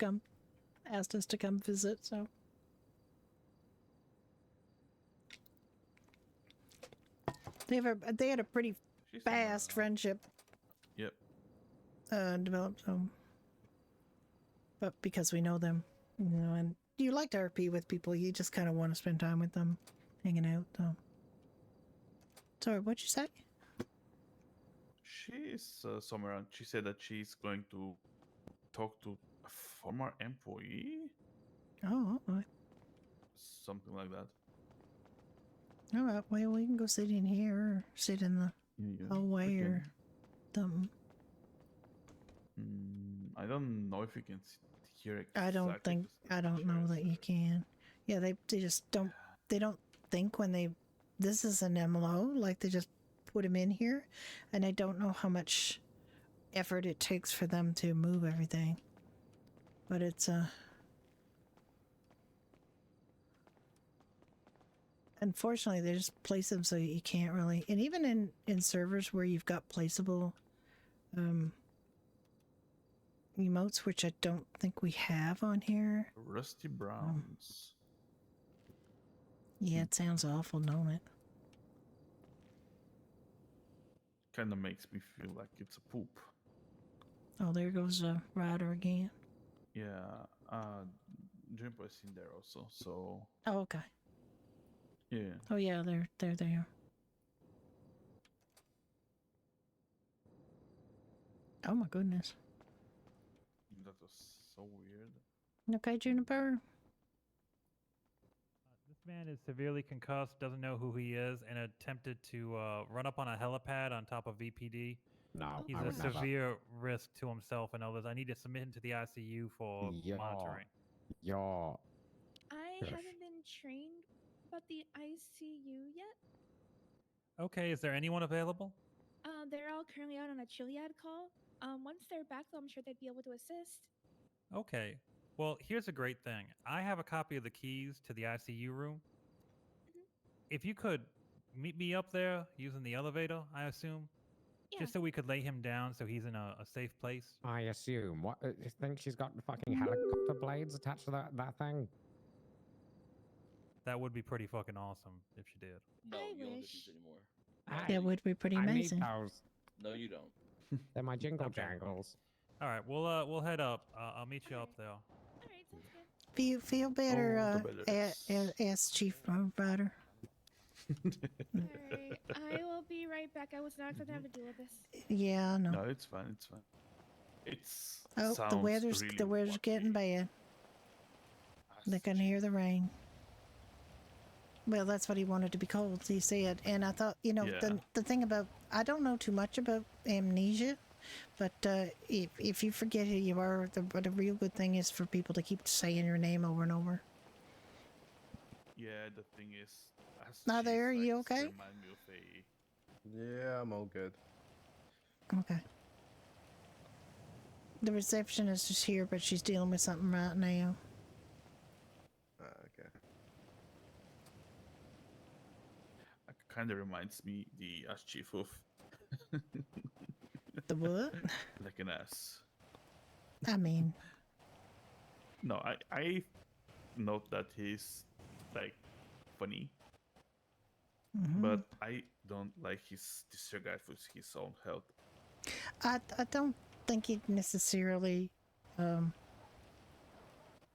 asked us to come visit, so. They had a pretty fast friendship. Yep. Developed, so. But because we know them, and you like to RP with people, you just kind of want to spend time with them, hanging out, so. Sorry, what'd you say? She's somewhere around. She said that she's going to talk to a former employee. Oh, okay. Something like that. All right, well, we can go sit in here or sit in the hallway or something. I don't know if you can sit here. I don't know that you can. Yeah, they just don't. They don't think when they. This is an MLO, like they just put him in here, and I don't know how much effort it takes for them to move everything. But it's unfortunately they just place them so you can't really. And even in servers where you've got placeable emotes, which I don't think we have on here. Rusty Browns. Yeah, it sounds awful, don't it? Kind of makes me feel like it's a poop. Oh, there goes Ryder again. Yeah, Jimbo is in there also, so... Oh, okay. Yeah. Oh, yeah, they're there. Oh, my goodness. That was so weird. Okay, Juniper? This man is severely concussed, doesn't know who he is, and attempted to run up on a helipad on top of VPD. No, he's a severe risk to himself and others. I need to submit him to the ICU for monitoring. Yeah. I haven't been trained about the ICU yet. Okay, is there anyone available? They're all currently out on a Chiliad call. Once they're back, though, I'm sure they'd be able to assist. Okay. Well, here's a great thing. I have a copy of the keys to the ICU room. If you could meet me up there using the elevator, I assume. Yeah. Just so we could lay him down so he's in a safe place. I assume. What? You think she's got fucking helicopter blades attached to that thing? That would be pretty fucking awesome if she did. No, I you don't get wish. these anymore. That would be pretty amazing. I need those. No, you don't. They're my jingle jangles. All right, we'll head up. I'll meet you up there. All right, sounds good. Feel better, ask Chief Ryder. Alright, I will be right back. I was not expecting to have to deal with this. Yeah, no. No, it's fine. It's fine. It's the weather's getting bad. They can hear the rain. Well, that's what he wanted to be called, he said. And I thought, the thing about, I don't know too much about amnesia, but if you forget who you are, the real good thing is for people to keep saying your name over and over. Yeah, the thing is... Now there, are you okay? Remind me of Yeah, I'm all good. Okay. The receptionist is here, but she's dealing with something right now. Okay. It kind of reminds me the Ash Chief of... The what? Like an ass. I mean... No, I note that he's, like, funny. But I don't like his disregard for his own health. I don't think he necessarily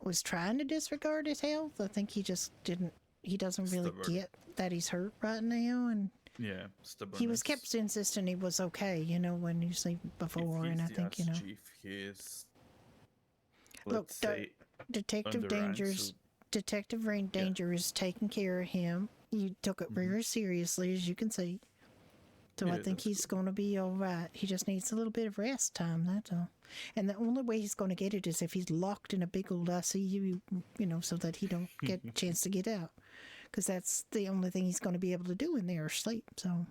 was trying to disregard his health. I think he just didn't. He doesn't really get that he's hurt right now, and yeah, stubbornness. He was kept insisting he was okay. When you sleep before, and I think Chief, he is. Look, Detective Danger's. Detective Rain Danger is taking care of him. You took it very seriously, as you can see. So I think he's going to be all right. He just needs a little bit of rest time, that's all. And the only way he's going to get it is if he's locked in a big old ICU, so that he don't get a chance to get out. Because that's the only thing he's going to be able to do in there, sleep, so...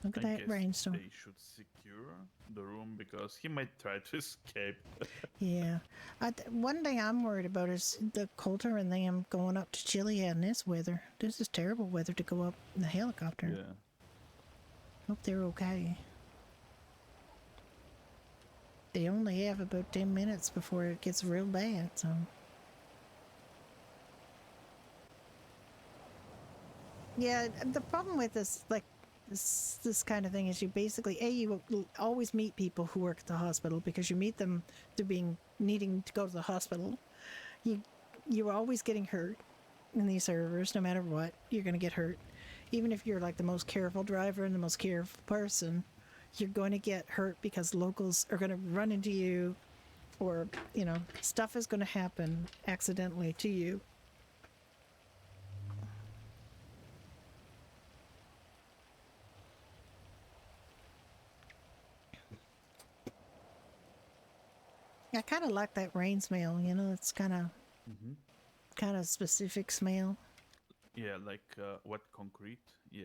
Look at that rainstorm. They should secure the room because he might try to escape. Yeah. One thing I'm worried about is the Coulter and them going up to Chile in this weather. This is terrible weather to go up in the helicopter. Yeah. Hope they're okay. They only have about 10 minutes before it gets real bad, so... Yeah, the problem with this, this kind of thing is you basically, you always meet people who work at the hospital because you meet them through needing to go to the hospital. You're always getting hurt in these servers, no matter what, you're going to get hurt. even if you're like the most careful driver and the most careful person, you're going to get hurt because locals are going to run into you, or, you know, stuff is going to happen accidentally to you. I kind of like that rain smell, you know, it's kind of specific smell. Yeah, like wet concrete. Yeah,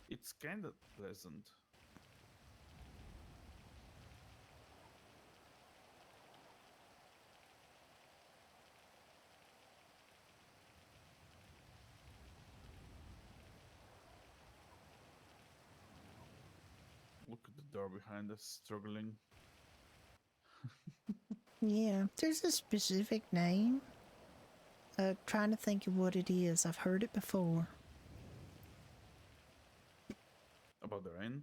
it's kind of pleasant. Look at the door behind us, struggling. Yeah, there's a specific name. Trying to think of what it is. I've heard it before. About the rain?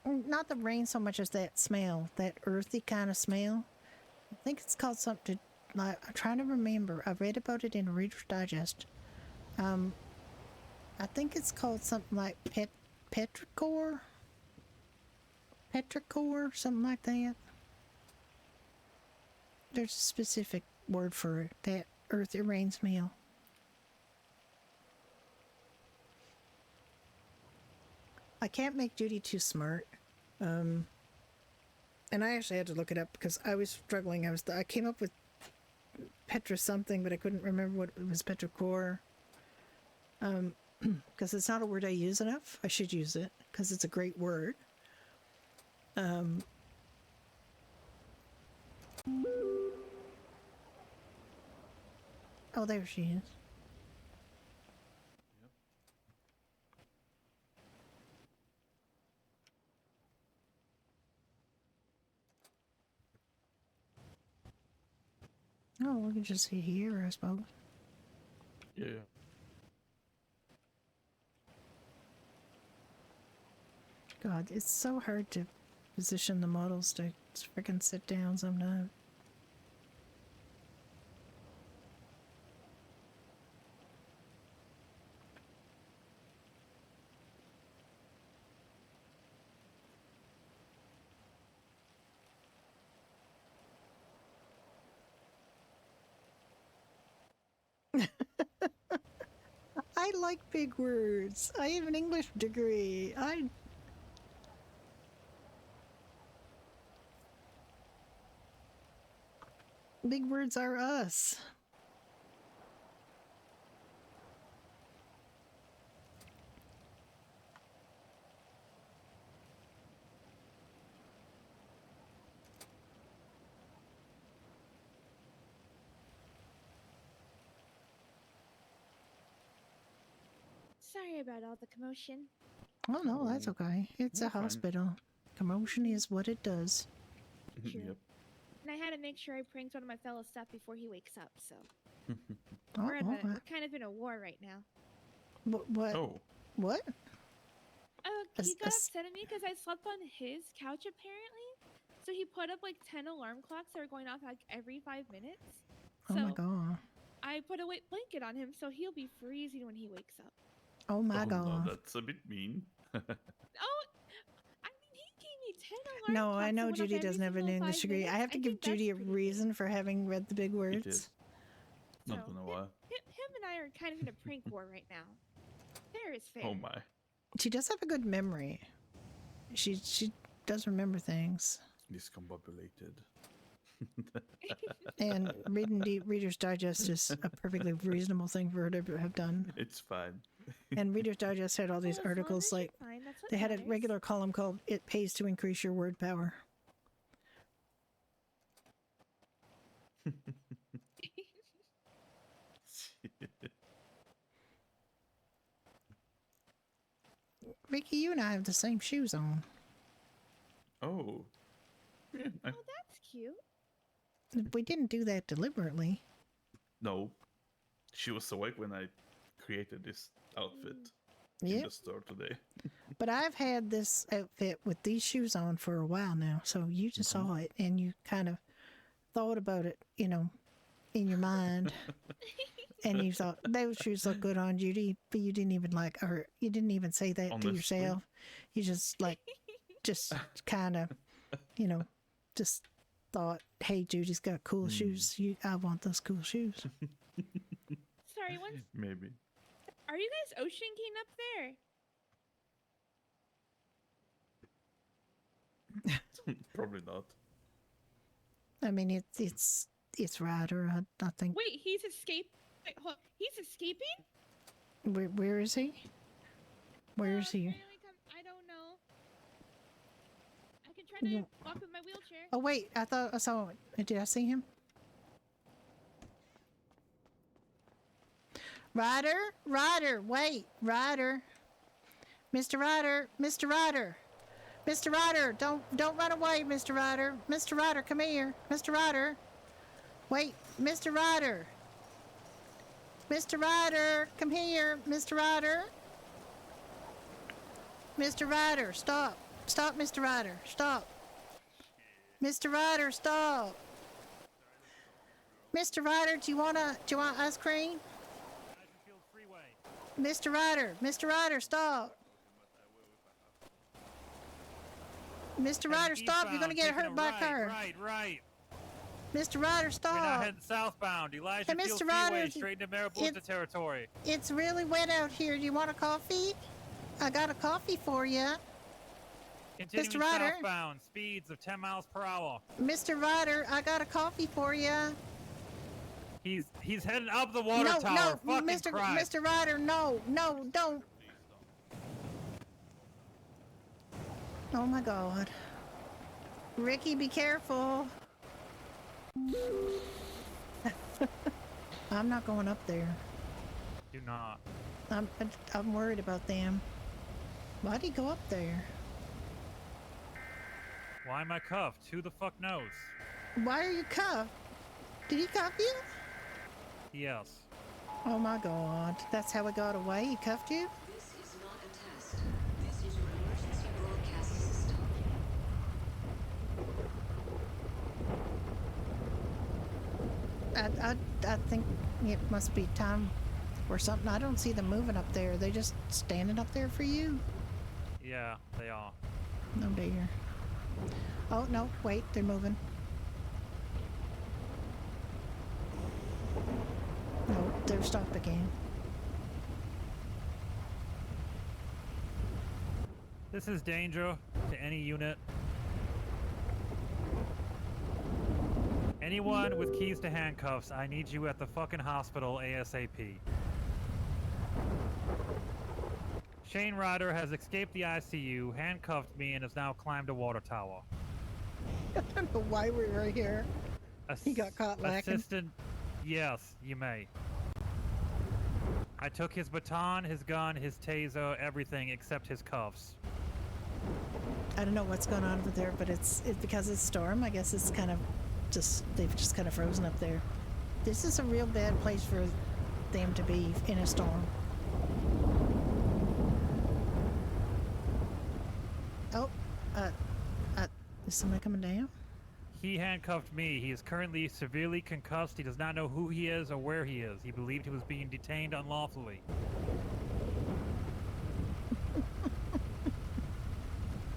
Not the rain so much as that smell, that earthy kind of smell. I think it's called something like, I'm trying to remember. I read about it in Reader's Digest. I think it's called something like petrichor, something like that. There's a specific word for it, that earthy rain smell. I can't make Judy too smart. And I actually had to look it up because I was struggling. I came up with Petra something, but I couldn't remember what it was. Petrichor. Because it's not a word I use enough. I should use it because it's a great word. Oh, there she is. Oh, we can just see here, I suppose. Yeah. God, it's so hard to position the models to freaking sit down sometimes. I like big words. I have an English degree. Big words are us. Sorry about all the commotion. Oh, no, that's okay. It's a hospital. Commotion is what it does. True. Yep. And I had to make sure I pranked one of my fellow staff before he wakes up, so. Oh, We're kind of in a war right now. What? Oh. What? He got upset at me because I slept on his couch, apparently. So he put up like 10 alarm clocks that are going off like every 5 minutes. Oh So my god. I put a wet blanket on him so he'll be freezing when he wakes up. Oh my Oh, god. no, that's a bit mean. Oh, I mean, he gave me 10 alarm No, clocks. I that know went off Judy every doesn't have an single English 5 degree. I minutes. have to give think that's Judy a pretty reason for having read the big words. It is. Not gonna lie. Him and I are kind of in a prank war right now. Fair is fair. Oh my. She does have a good memory. She does remember things. Discombobulated. And reading Reader's Digest is a perfectly reasonable thing for her to have done. It's fine. And Reader's Digest had all these Well, as long articles as like you're fine, that's what they had a matters. regular column called "It Pays to Increase Your Word Power." Ricky, you and I have the same shoes on. Oh. Yeah, Oh, that's cute. We didn't do that deliberately. No. She was awake when I created this outfit in Yep. the store today. But I've had this outfit with these shoes on for a while now, so you just saw it and you kind of thought about it, you know, in your mind. and you thought those shoes look good on Judy, but you didn't even or you didn't even say that to Honestly. yourself. You just just kind of, just thought, hey, Judy's got cool shoes. I want those cool shoes. Sorry, Maybe. are you guys Ocean King up there? Probably not. I mean, it's Ryder. I think. Wait, he's he's escaping? Where is he? Where is he? I don't know. I can try to walk with my wheelchair. Oh wait, I thought I saw him. Did I see him? Ryder, wait, Ryder. Mr. Ryder, Mr. Ryder. Mr. Ryder, don't run away, Mr. Ryder. Mr. Ryder, come here. Mr. Ryder. Wait, Mr. Ryder. Mr. Ryder, come here. Mr. Ryder. Mr. Ryder, stop. Stop, Mr. Ryder. Stop. Mr. Ryder, stop. Mr. Ryder, do you want ice cream? Mr. Ryder, stop. Mr. Ryder, stop. You're going to get hurt by a car. Right. Mr. Ryder, stop. We're now heading southbound. Elijah Hey, Field Mr. Ryder, Freeway, straight into Mariposa territory. It's really wet out here. Do you want a coffee? I got a coffee for you. Continuing Mr. Ryder. southbound, speeds of 10 miles per hour. Mr. Ryder, I got a coffee for you. He's heading up the water tower. No, Fucking Mr. Christ. Mr. Ryder, no, don't. Oh my God. Ricky, be careful. I'm not going up there. Do not. I'm worried about them. Why'd he go up there? Why am I cuffed? Who the fuck knows? Why are you cuffed? Did he cuff you? Yes. Oh my God. That's how it got away? He cuffed you? This is not a test. This is your emergency broadcast system. I think it must be time or something. I don't see them moving up there. They just standing up there for you? Yeah, they are. No dear. Oh, no. Wait. They're moving. No, they're stopped again. This is danger to any unit. Anyone with keys to handcuffs, I need you at the fucking hospital ASAP. Shane Ryder has escaped the ICU, handcuffed me, and has now climbed a water tower. I don't know why we're right here. He got caught lacking. Assistant, yes, you may. I took his baton, his gun, his taser, everything except his cuffs. I don't know what's going on over there, but it's because it's storm. I guess it's kind of they've just kind of frozen up there. This is a real bad place for them to be in a storm. Oh, is somebody coming down? He handcuffed me. He is currently severely concussed. He does not know who he is or where he is. He believed he was being detained unlawfully.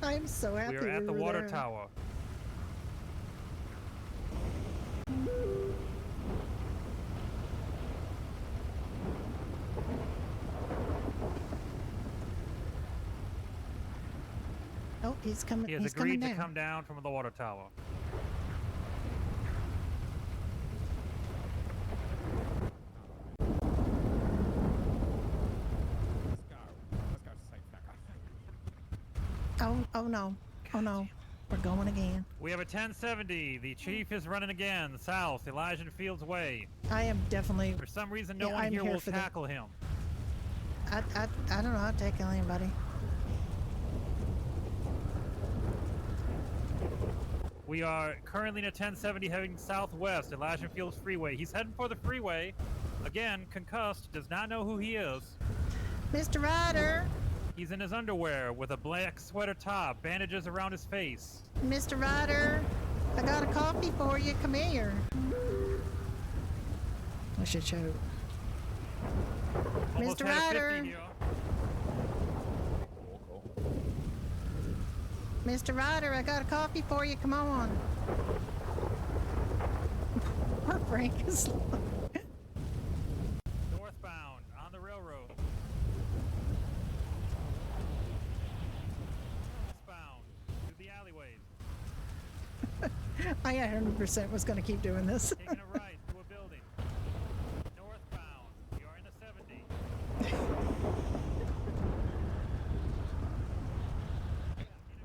I am so happy we are at the were water there. tower. Oh, he's coming. He has He's agreed coming to down. come down from the water tower. Oh no. Oh no. We're going again. We have a 1070. The chief is running again, south, Elijah Fields Way. I am definitely. For some reason, no Yeah, one I'm here here will for the- tackle him. I don't know how to tackle anybody. We are currently in a 1070 heading southwest, Elijah Fields Freeway. He's heading for the freeway. Again, concussed, does not know who he is. Mr. Ryder! He's in his underwear with a black sweater top, bandages around his face. Mr. Ryder! I got a coffee for you. Come here. I should show. Almost Mr. had a 50 Ryder. here. Mr. Ryder, I got a coffee for you. Come on. Poor Frank is Northbound on the railroad. Westbound through the alleyways. I 100% was going to keep doing this. Taking a right to a building. Northbound. You are in the 70.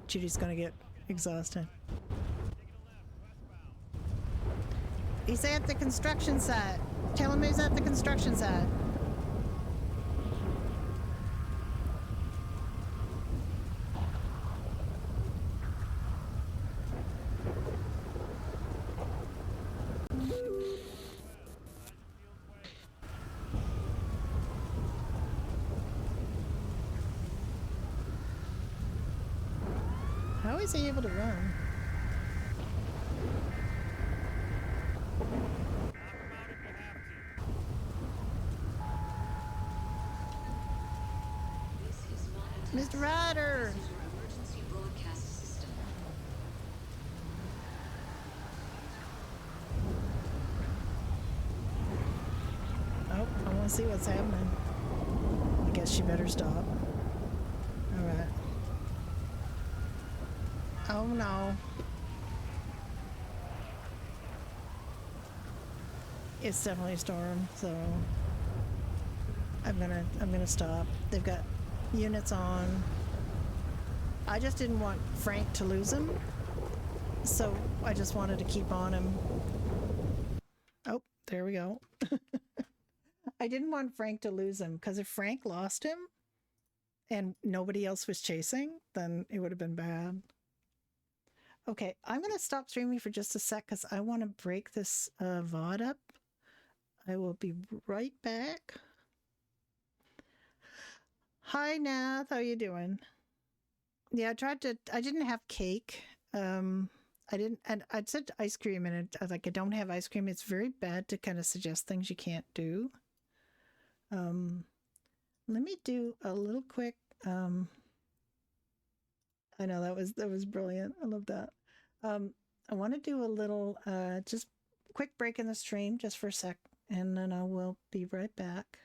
Judy's going to get exhausted. He's at the construction site. Tell him he's at the construction site. How is he able to run? Mr. Ryder! This is your emergency broadcast system. Oh, I want to see what's happening. I guess she better stop. Alright. Oh no. It's definitely a storm, so I'm gonna stop. They've got units on. I just didn't want Frank to lose him, so I just wanted to keep on him. Oh, there we go. I didn't want Frank to lose him, because if Frank lost him and nobody else was chasing, then it would have been bad. Okay, I'm going to stop streaming for just a sec because I want to break this VOD up. I will be right back. Hi, Nath. How you doing? Yeah, I didn't have cake. I'd said ice cream, and I don't have ice cream. It's very bad to kind of suggest things you can't do. Let me do a little quick, I know that was brilliant. I love that. I want to do a little, just quick break in the stream just for a sec, and then I will be right back.